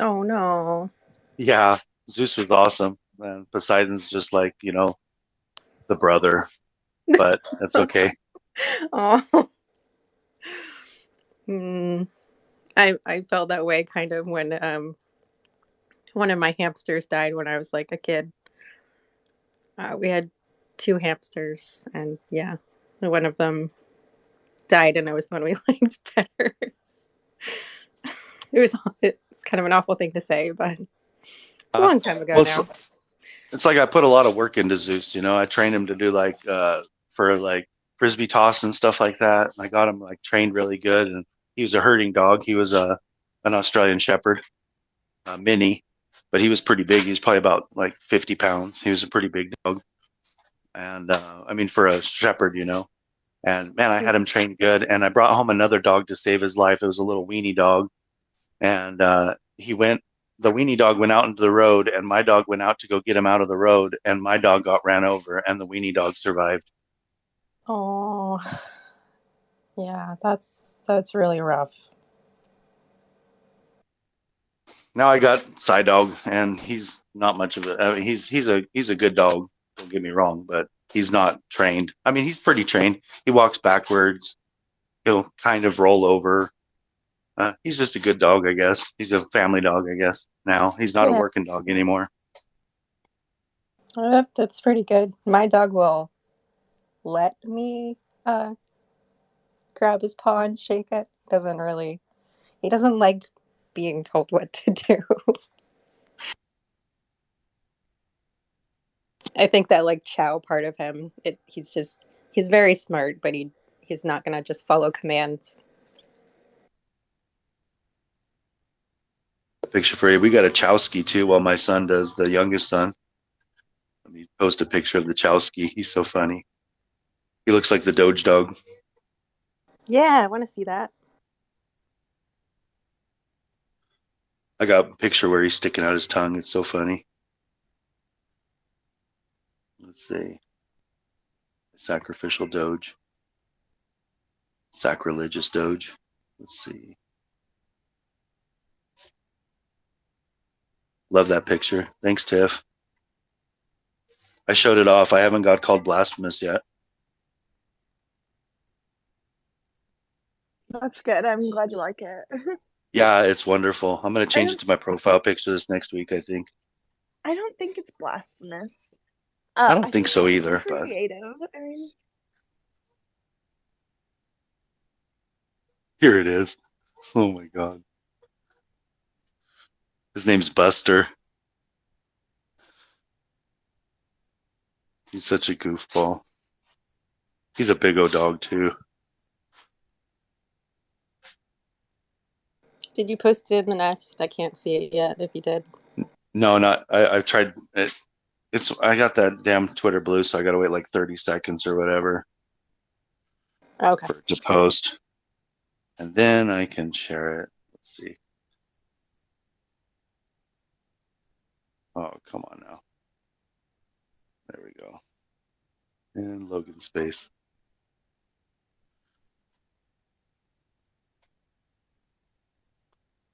Oh, no. Yeah, Zeus was awesome. And Poseidon's just like, the brother. But that's okay. Oh. I felt that way kind of when one of my hamsters died when I was like a kid. We had 2 hamsters, and yeah, one of them died, and it was the one we liked better. It's kind of an awful thing to say, but it's a long time ago now. It's like I put a lot of work into Zeus. I trained him to do for frisbee toss and stuff like that. I got him trained really good, and he was a herding dog. He was an Australian Shepherd, mini, but he was pretty big. He was probably about 50 pounds. He was a pretty big dog, and for a shepherd, And man, I had him trained good, and I brought home another dog to save his life. It was a little weenie dog, and the weenie dog went out into the road, and my dog went out to go get him out of the road, and my dog got ran over, and the weenie dog survived. Oh, yeah, that's really rough. Now I got Side Dog, and he's not much of a. He's a good dog. Don't get me wrong, but he's not trained. He's pretty trained. He walks backwards. He'll kind of roll over. He's just a good dog, I guess. He's a family dog, I guess. Now he's not a working dog anymore. That's pretty good. My dog will let me grab his paw and shake it. He doesn't like being told what to do. I think that chow part of him, he's very smart, but he's not gonna just follow commands. A picture for you. We got a Chowski too, while my son does, the youngest son. Let me post a picture of the Chowski. He's so funny. He looks like the Doge dog. Yeah, I want to see that. I got a picture where he's sticking out his tongue. It's so funny. Let's see. Sacrificial Doge. Sacrilegious Doge. Let's see. Love that picture. Thanks, Tiff. I showed it off. I haven't got called blasphemous yet. That's good. I'm glad you like it. Yeah, it's wonderful. I'm going to change it to my profile picture this next week, I think. I don't think it's blasphemous. I don't think so either. It's creative. Here it is. Oh my God. His name's Buster. He's such a goofball. He's a big old dog too. Did you post it in the nest? I can't see it yet. If you did. No, not. I've tried it. I got that damn Twitter blue, so I got to wait 30 seconds or whatever. Okay. For it to post, and then I can share it. Let's see. Oh, come on now. There we go. And Logan Space.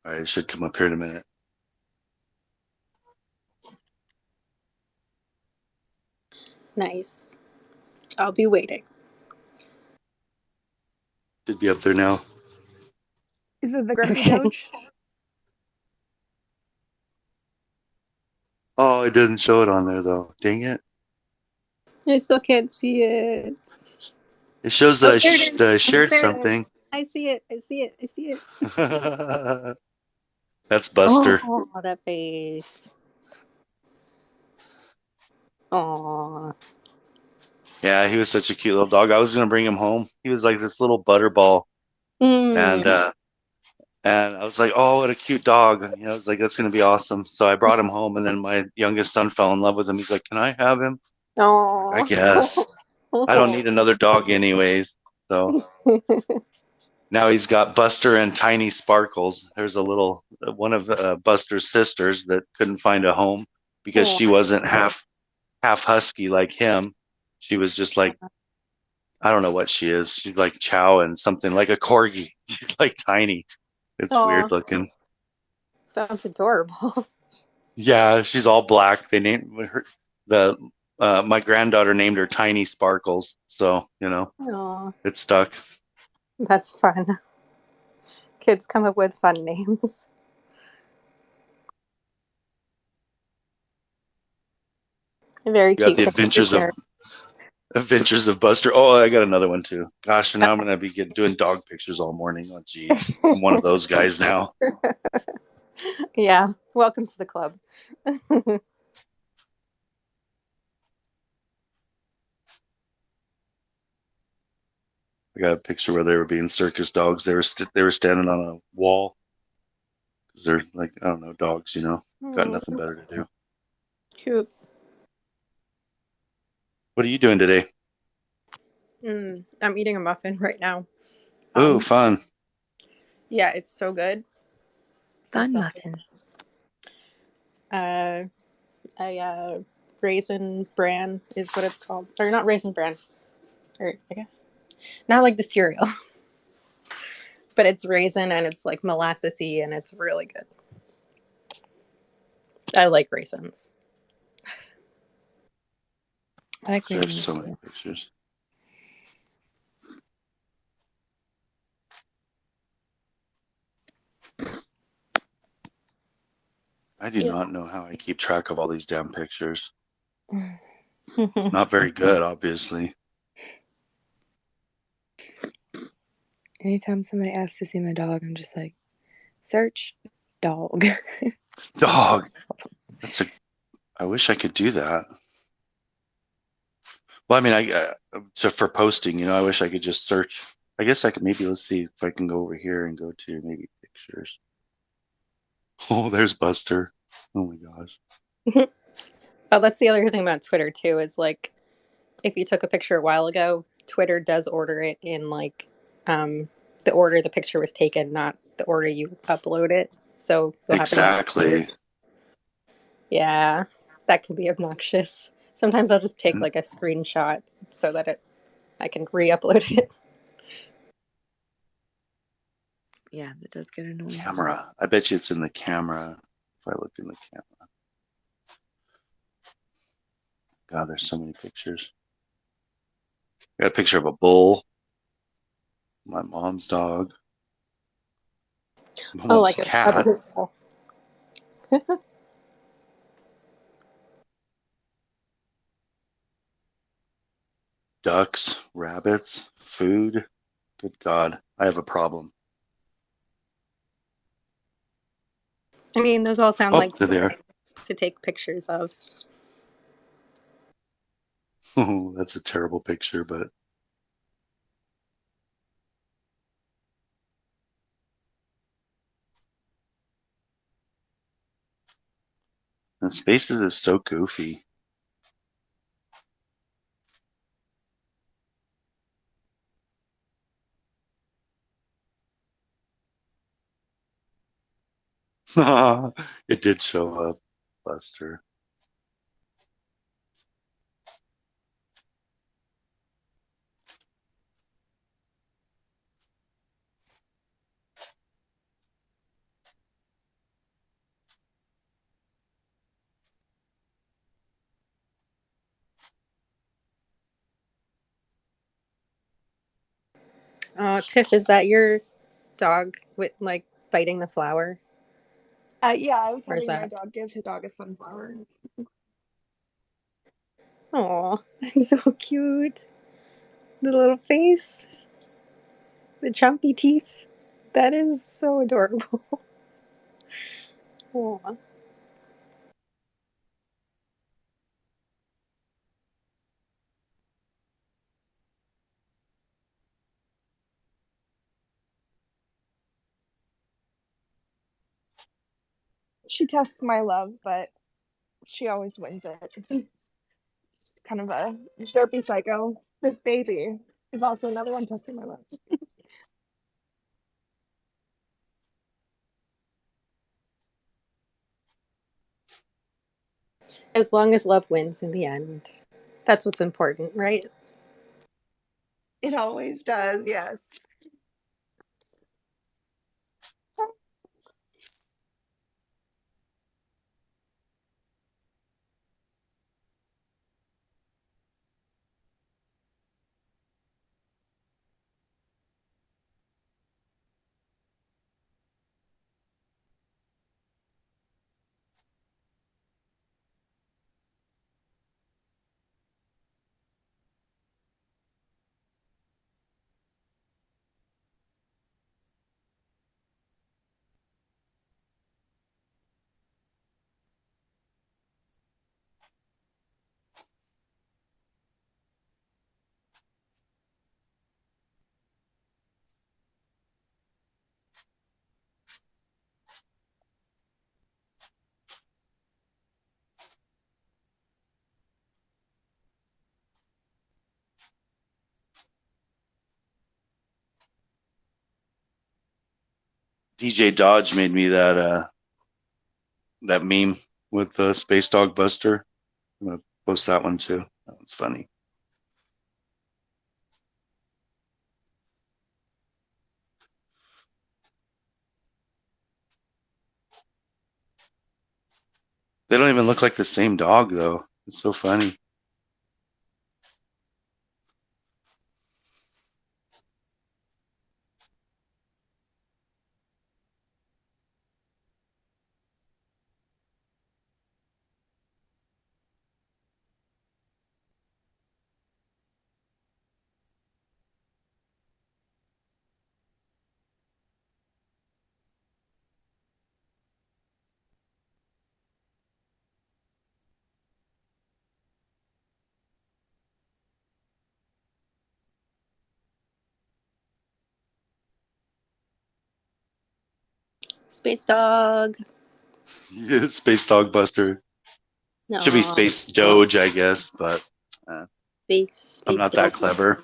All right, it should come up here in a minute. Nice. I'll be waiting. Should be up there now. Is it the Grumpy Doge? Oh, it doesn't show it on there though. Dang it. I still can't see it. It shows that I shared There it something. is. I see it. That's Buster. Oh, that face. Oh. Yeah, he was such a cute little dog. I was gonna bring him home. He was like this little butterball, and I was like, oh, what a cute dog. And, I was like, that's gonna be awesome. So I brought him home, and then my youngest son fell in love with him. He's like, can I have him? Oh. I guess. I don't need another dog anyways. So now he's got Buster and Tiny Sparkles. There's a little one of Buster's sisters that couldn't find a home because she wasn't half husky like him. She was just like, I don't know what she is. She's like Chow and something like a corgi. She's like tiny. It's weird looking. Sounds adorable. Yeah, she's all black. They named her my granddaughter named her Tiny Sparkles. So, Aw, it stuck. that's fun. Kids come up with fun names. Very You got cute. the picture to share. Adventures of Buster. Oh, I got another one too. Gosh, now I'm gonna be doing dog pictures all morning. Oh, geez, I'm one of those guys now. Yeah, welcome to the club. I got a picture where they were being circus dogs. They were standing on a wall because they're like, I don't know, dogs. Got nothing better to do. Cute. What are you doing today? I'm eating a muffin right now. Ooh, fun. Yeah, it's so good. Fun muffin. A Raisin Bran is what it's called. Or not Raisin Bran. Or I guess. Not like the cereal. But it's raisin and it's like molassesy and it's really good. I like raisins. I like There's raisins so too. many pictures. I do not know how I keep track of all these damn pictures. Not very good, obviously. Anytime somebody asks to see my dog, I'm just like, search dog. Dog. I wish I could do that. Well, I mean, for posting, I wish I could just search. I guess I could let's see if I can go over here and go to maybe pictures. Oh, there's Buster. Oh my gosh. Oh, that's the other thing about Twitter too, is like if you took a picture a while ago, Twitter does order it in like the order the picture was taken, not the order you upload it. So you'll have Exactly. Yeah, that can be obnoxious. Sometimes I'll just take like a screenshot so that I can re-upload it. Yeah, that does get annoying. Camera. I bet you it's in the camera. If I look in the camera. God, there's so many pictures. I got a picture of a bull. My mom's dog. My mom's cat. Ducks, rabbits, food. Good God, I have a problem. I mean, those all sound like there they are. things to take pictures of. Oh, that's a terrible picture, but the Spaces is so goofy. It did show up, Buster. Tiff, is that your dog with like biting the flower? Yeah, I was Where's having my that? dog give his dog a sunflower. Oh, that's so cute. The little face. The chumpy teeth. That is so adorable. Aw. She tests my love, but she always wins it. Just kind of a derpy psycho. This baby is also another one testing my love. As long as love wins in the end. That's what's important, right? It always does, yes. DJ Dodge made me that meme with the Space Dog Buster. I'm gonna post that one too. That one's funny. They don't even look like the same dog though. It's so funny. Space dog. Yeah, Space Dog Buster. Should be No. Space Doge, I guess, but Space I'm not that dog. clever.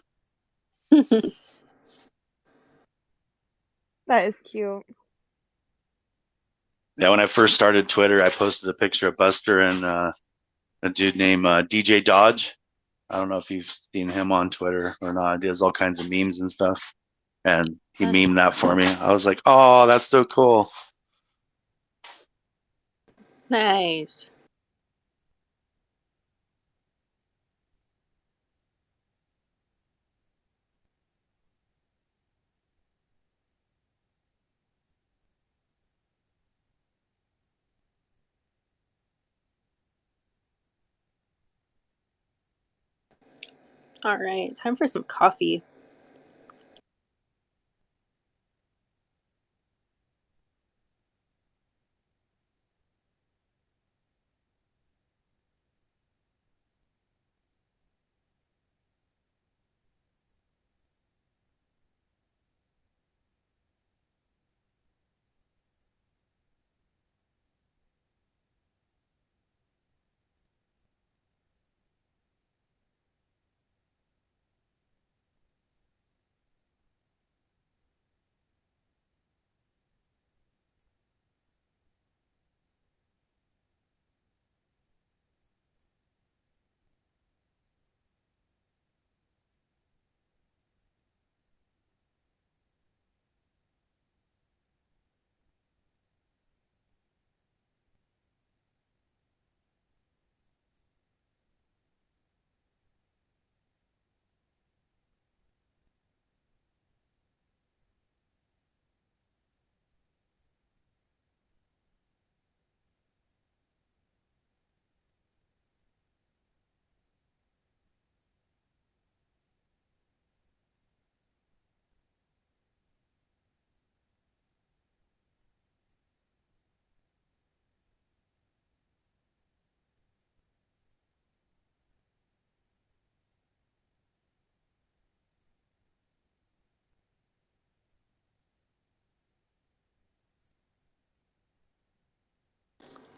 That is cute. Yeah, when I first started Twitter, I posted a picture of Buster and a dude named DJ Dodge. I don't know if you've seen him on Twitter or not. He does all kinds of memes and stuff. And he memed that for me. I was like, oh, that's so cool. Nice. All right, time for some coffee.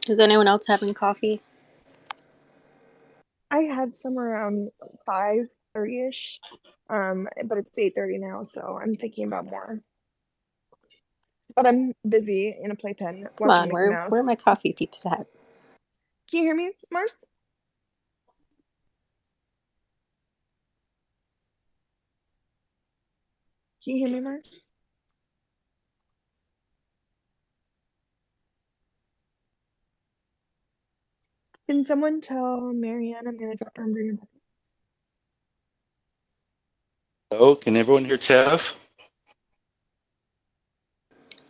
Is anyone else having coffee? I had some around 5:30ish, but it's 8:30 now, so I'm thinking about more. But I'm busy in a playpen Come watching on, Mickey where are Mouse. my coffee peeps at? Can you hear me, Mars? Can you hear me, Mars? Can someone tell Marianne I'm gonna drop her and bring her back? Oh, can everyone hear Tev?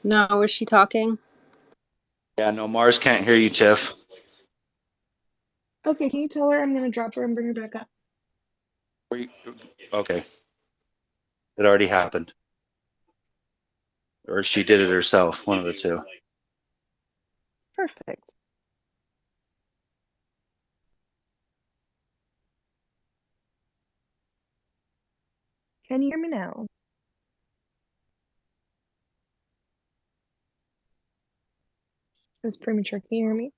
No, was she talking? Yeah, no, Mars can't hear you, Tiff. Okay, can you tell her I'm gonna drop her and bring her back up? Okay. It already happened. Or she did it herself, one of the two. Perfect. Can you hear me now? It was premature. Can you hear me?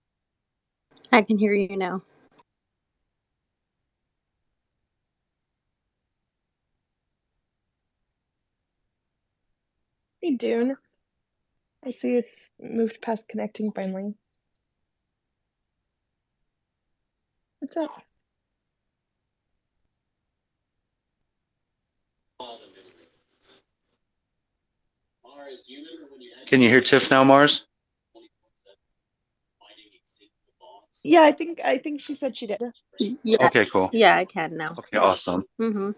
I can hear you now. Hey, Dune. I see it's moved past connecting finally. What's up? Can you hear Tiff now, Mars? Yeah, I think she said she did. Yeah. Okay, cool. Yeah, I can now. Okay, awesome. Mm-hmm.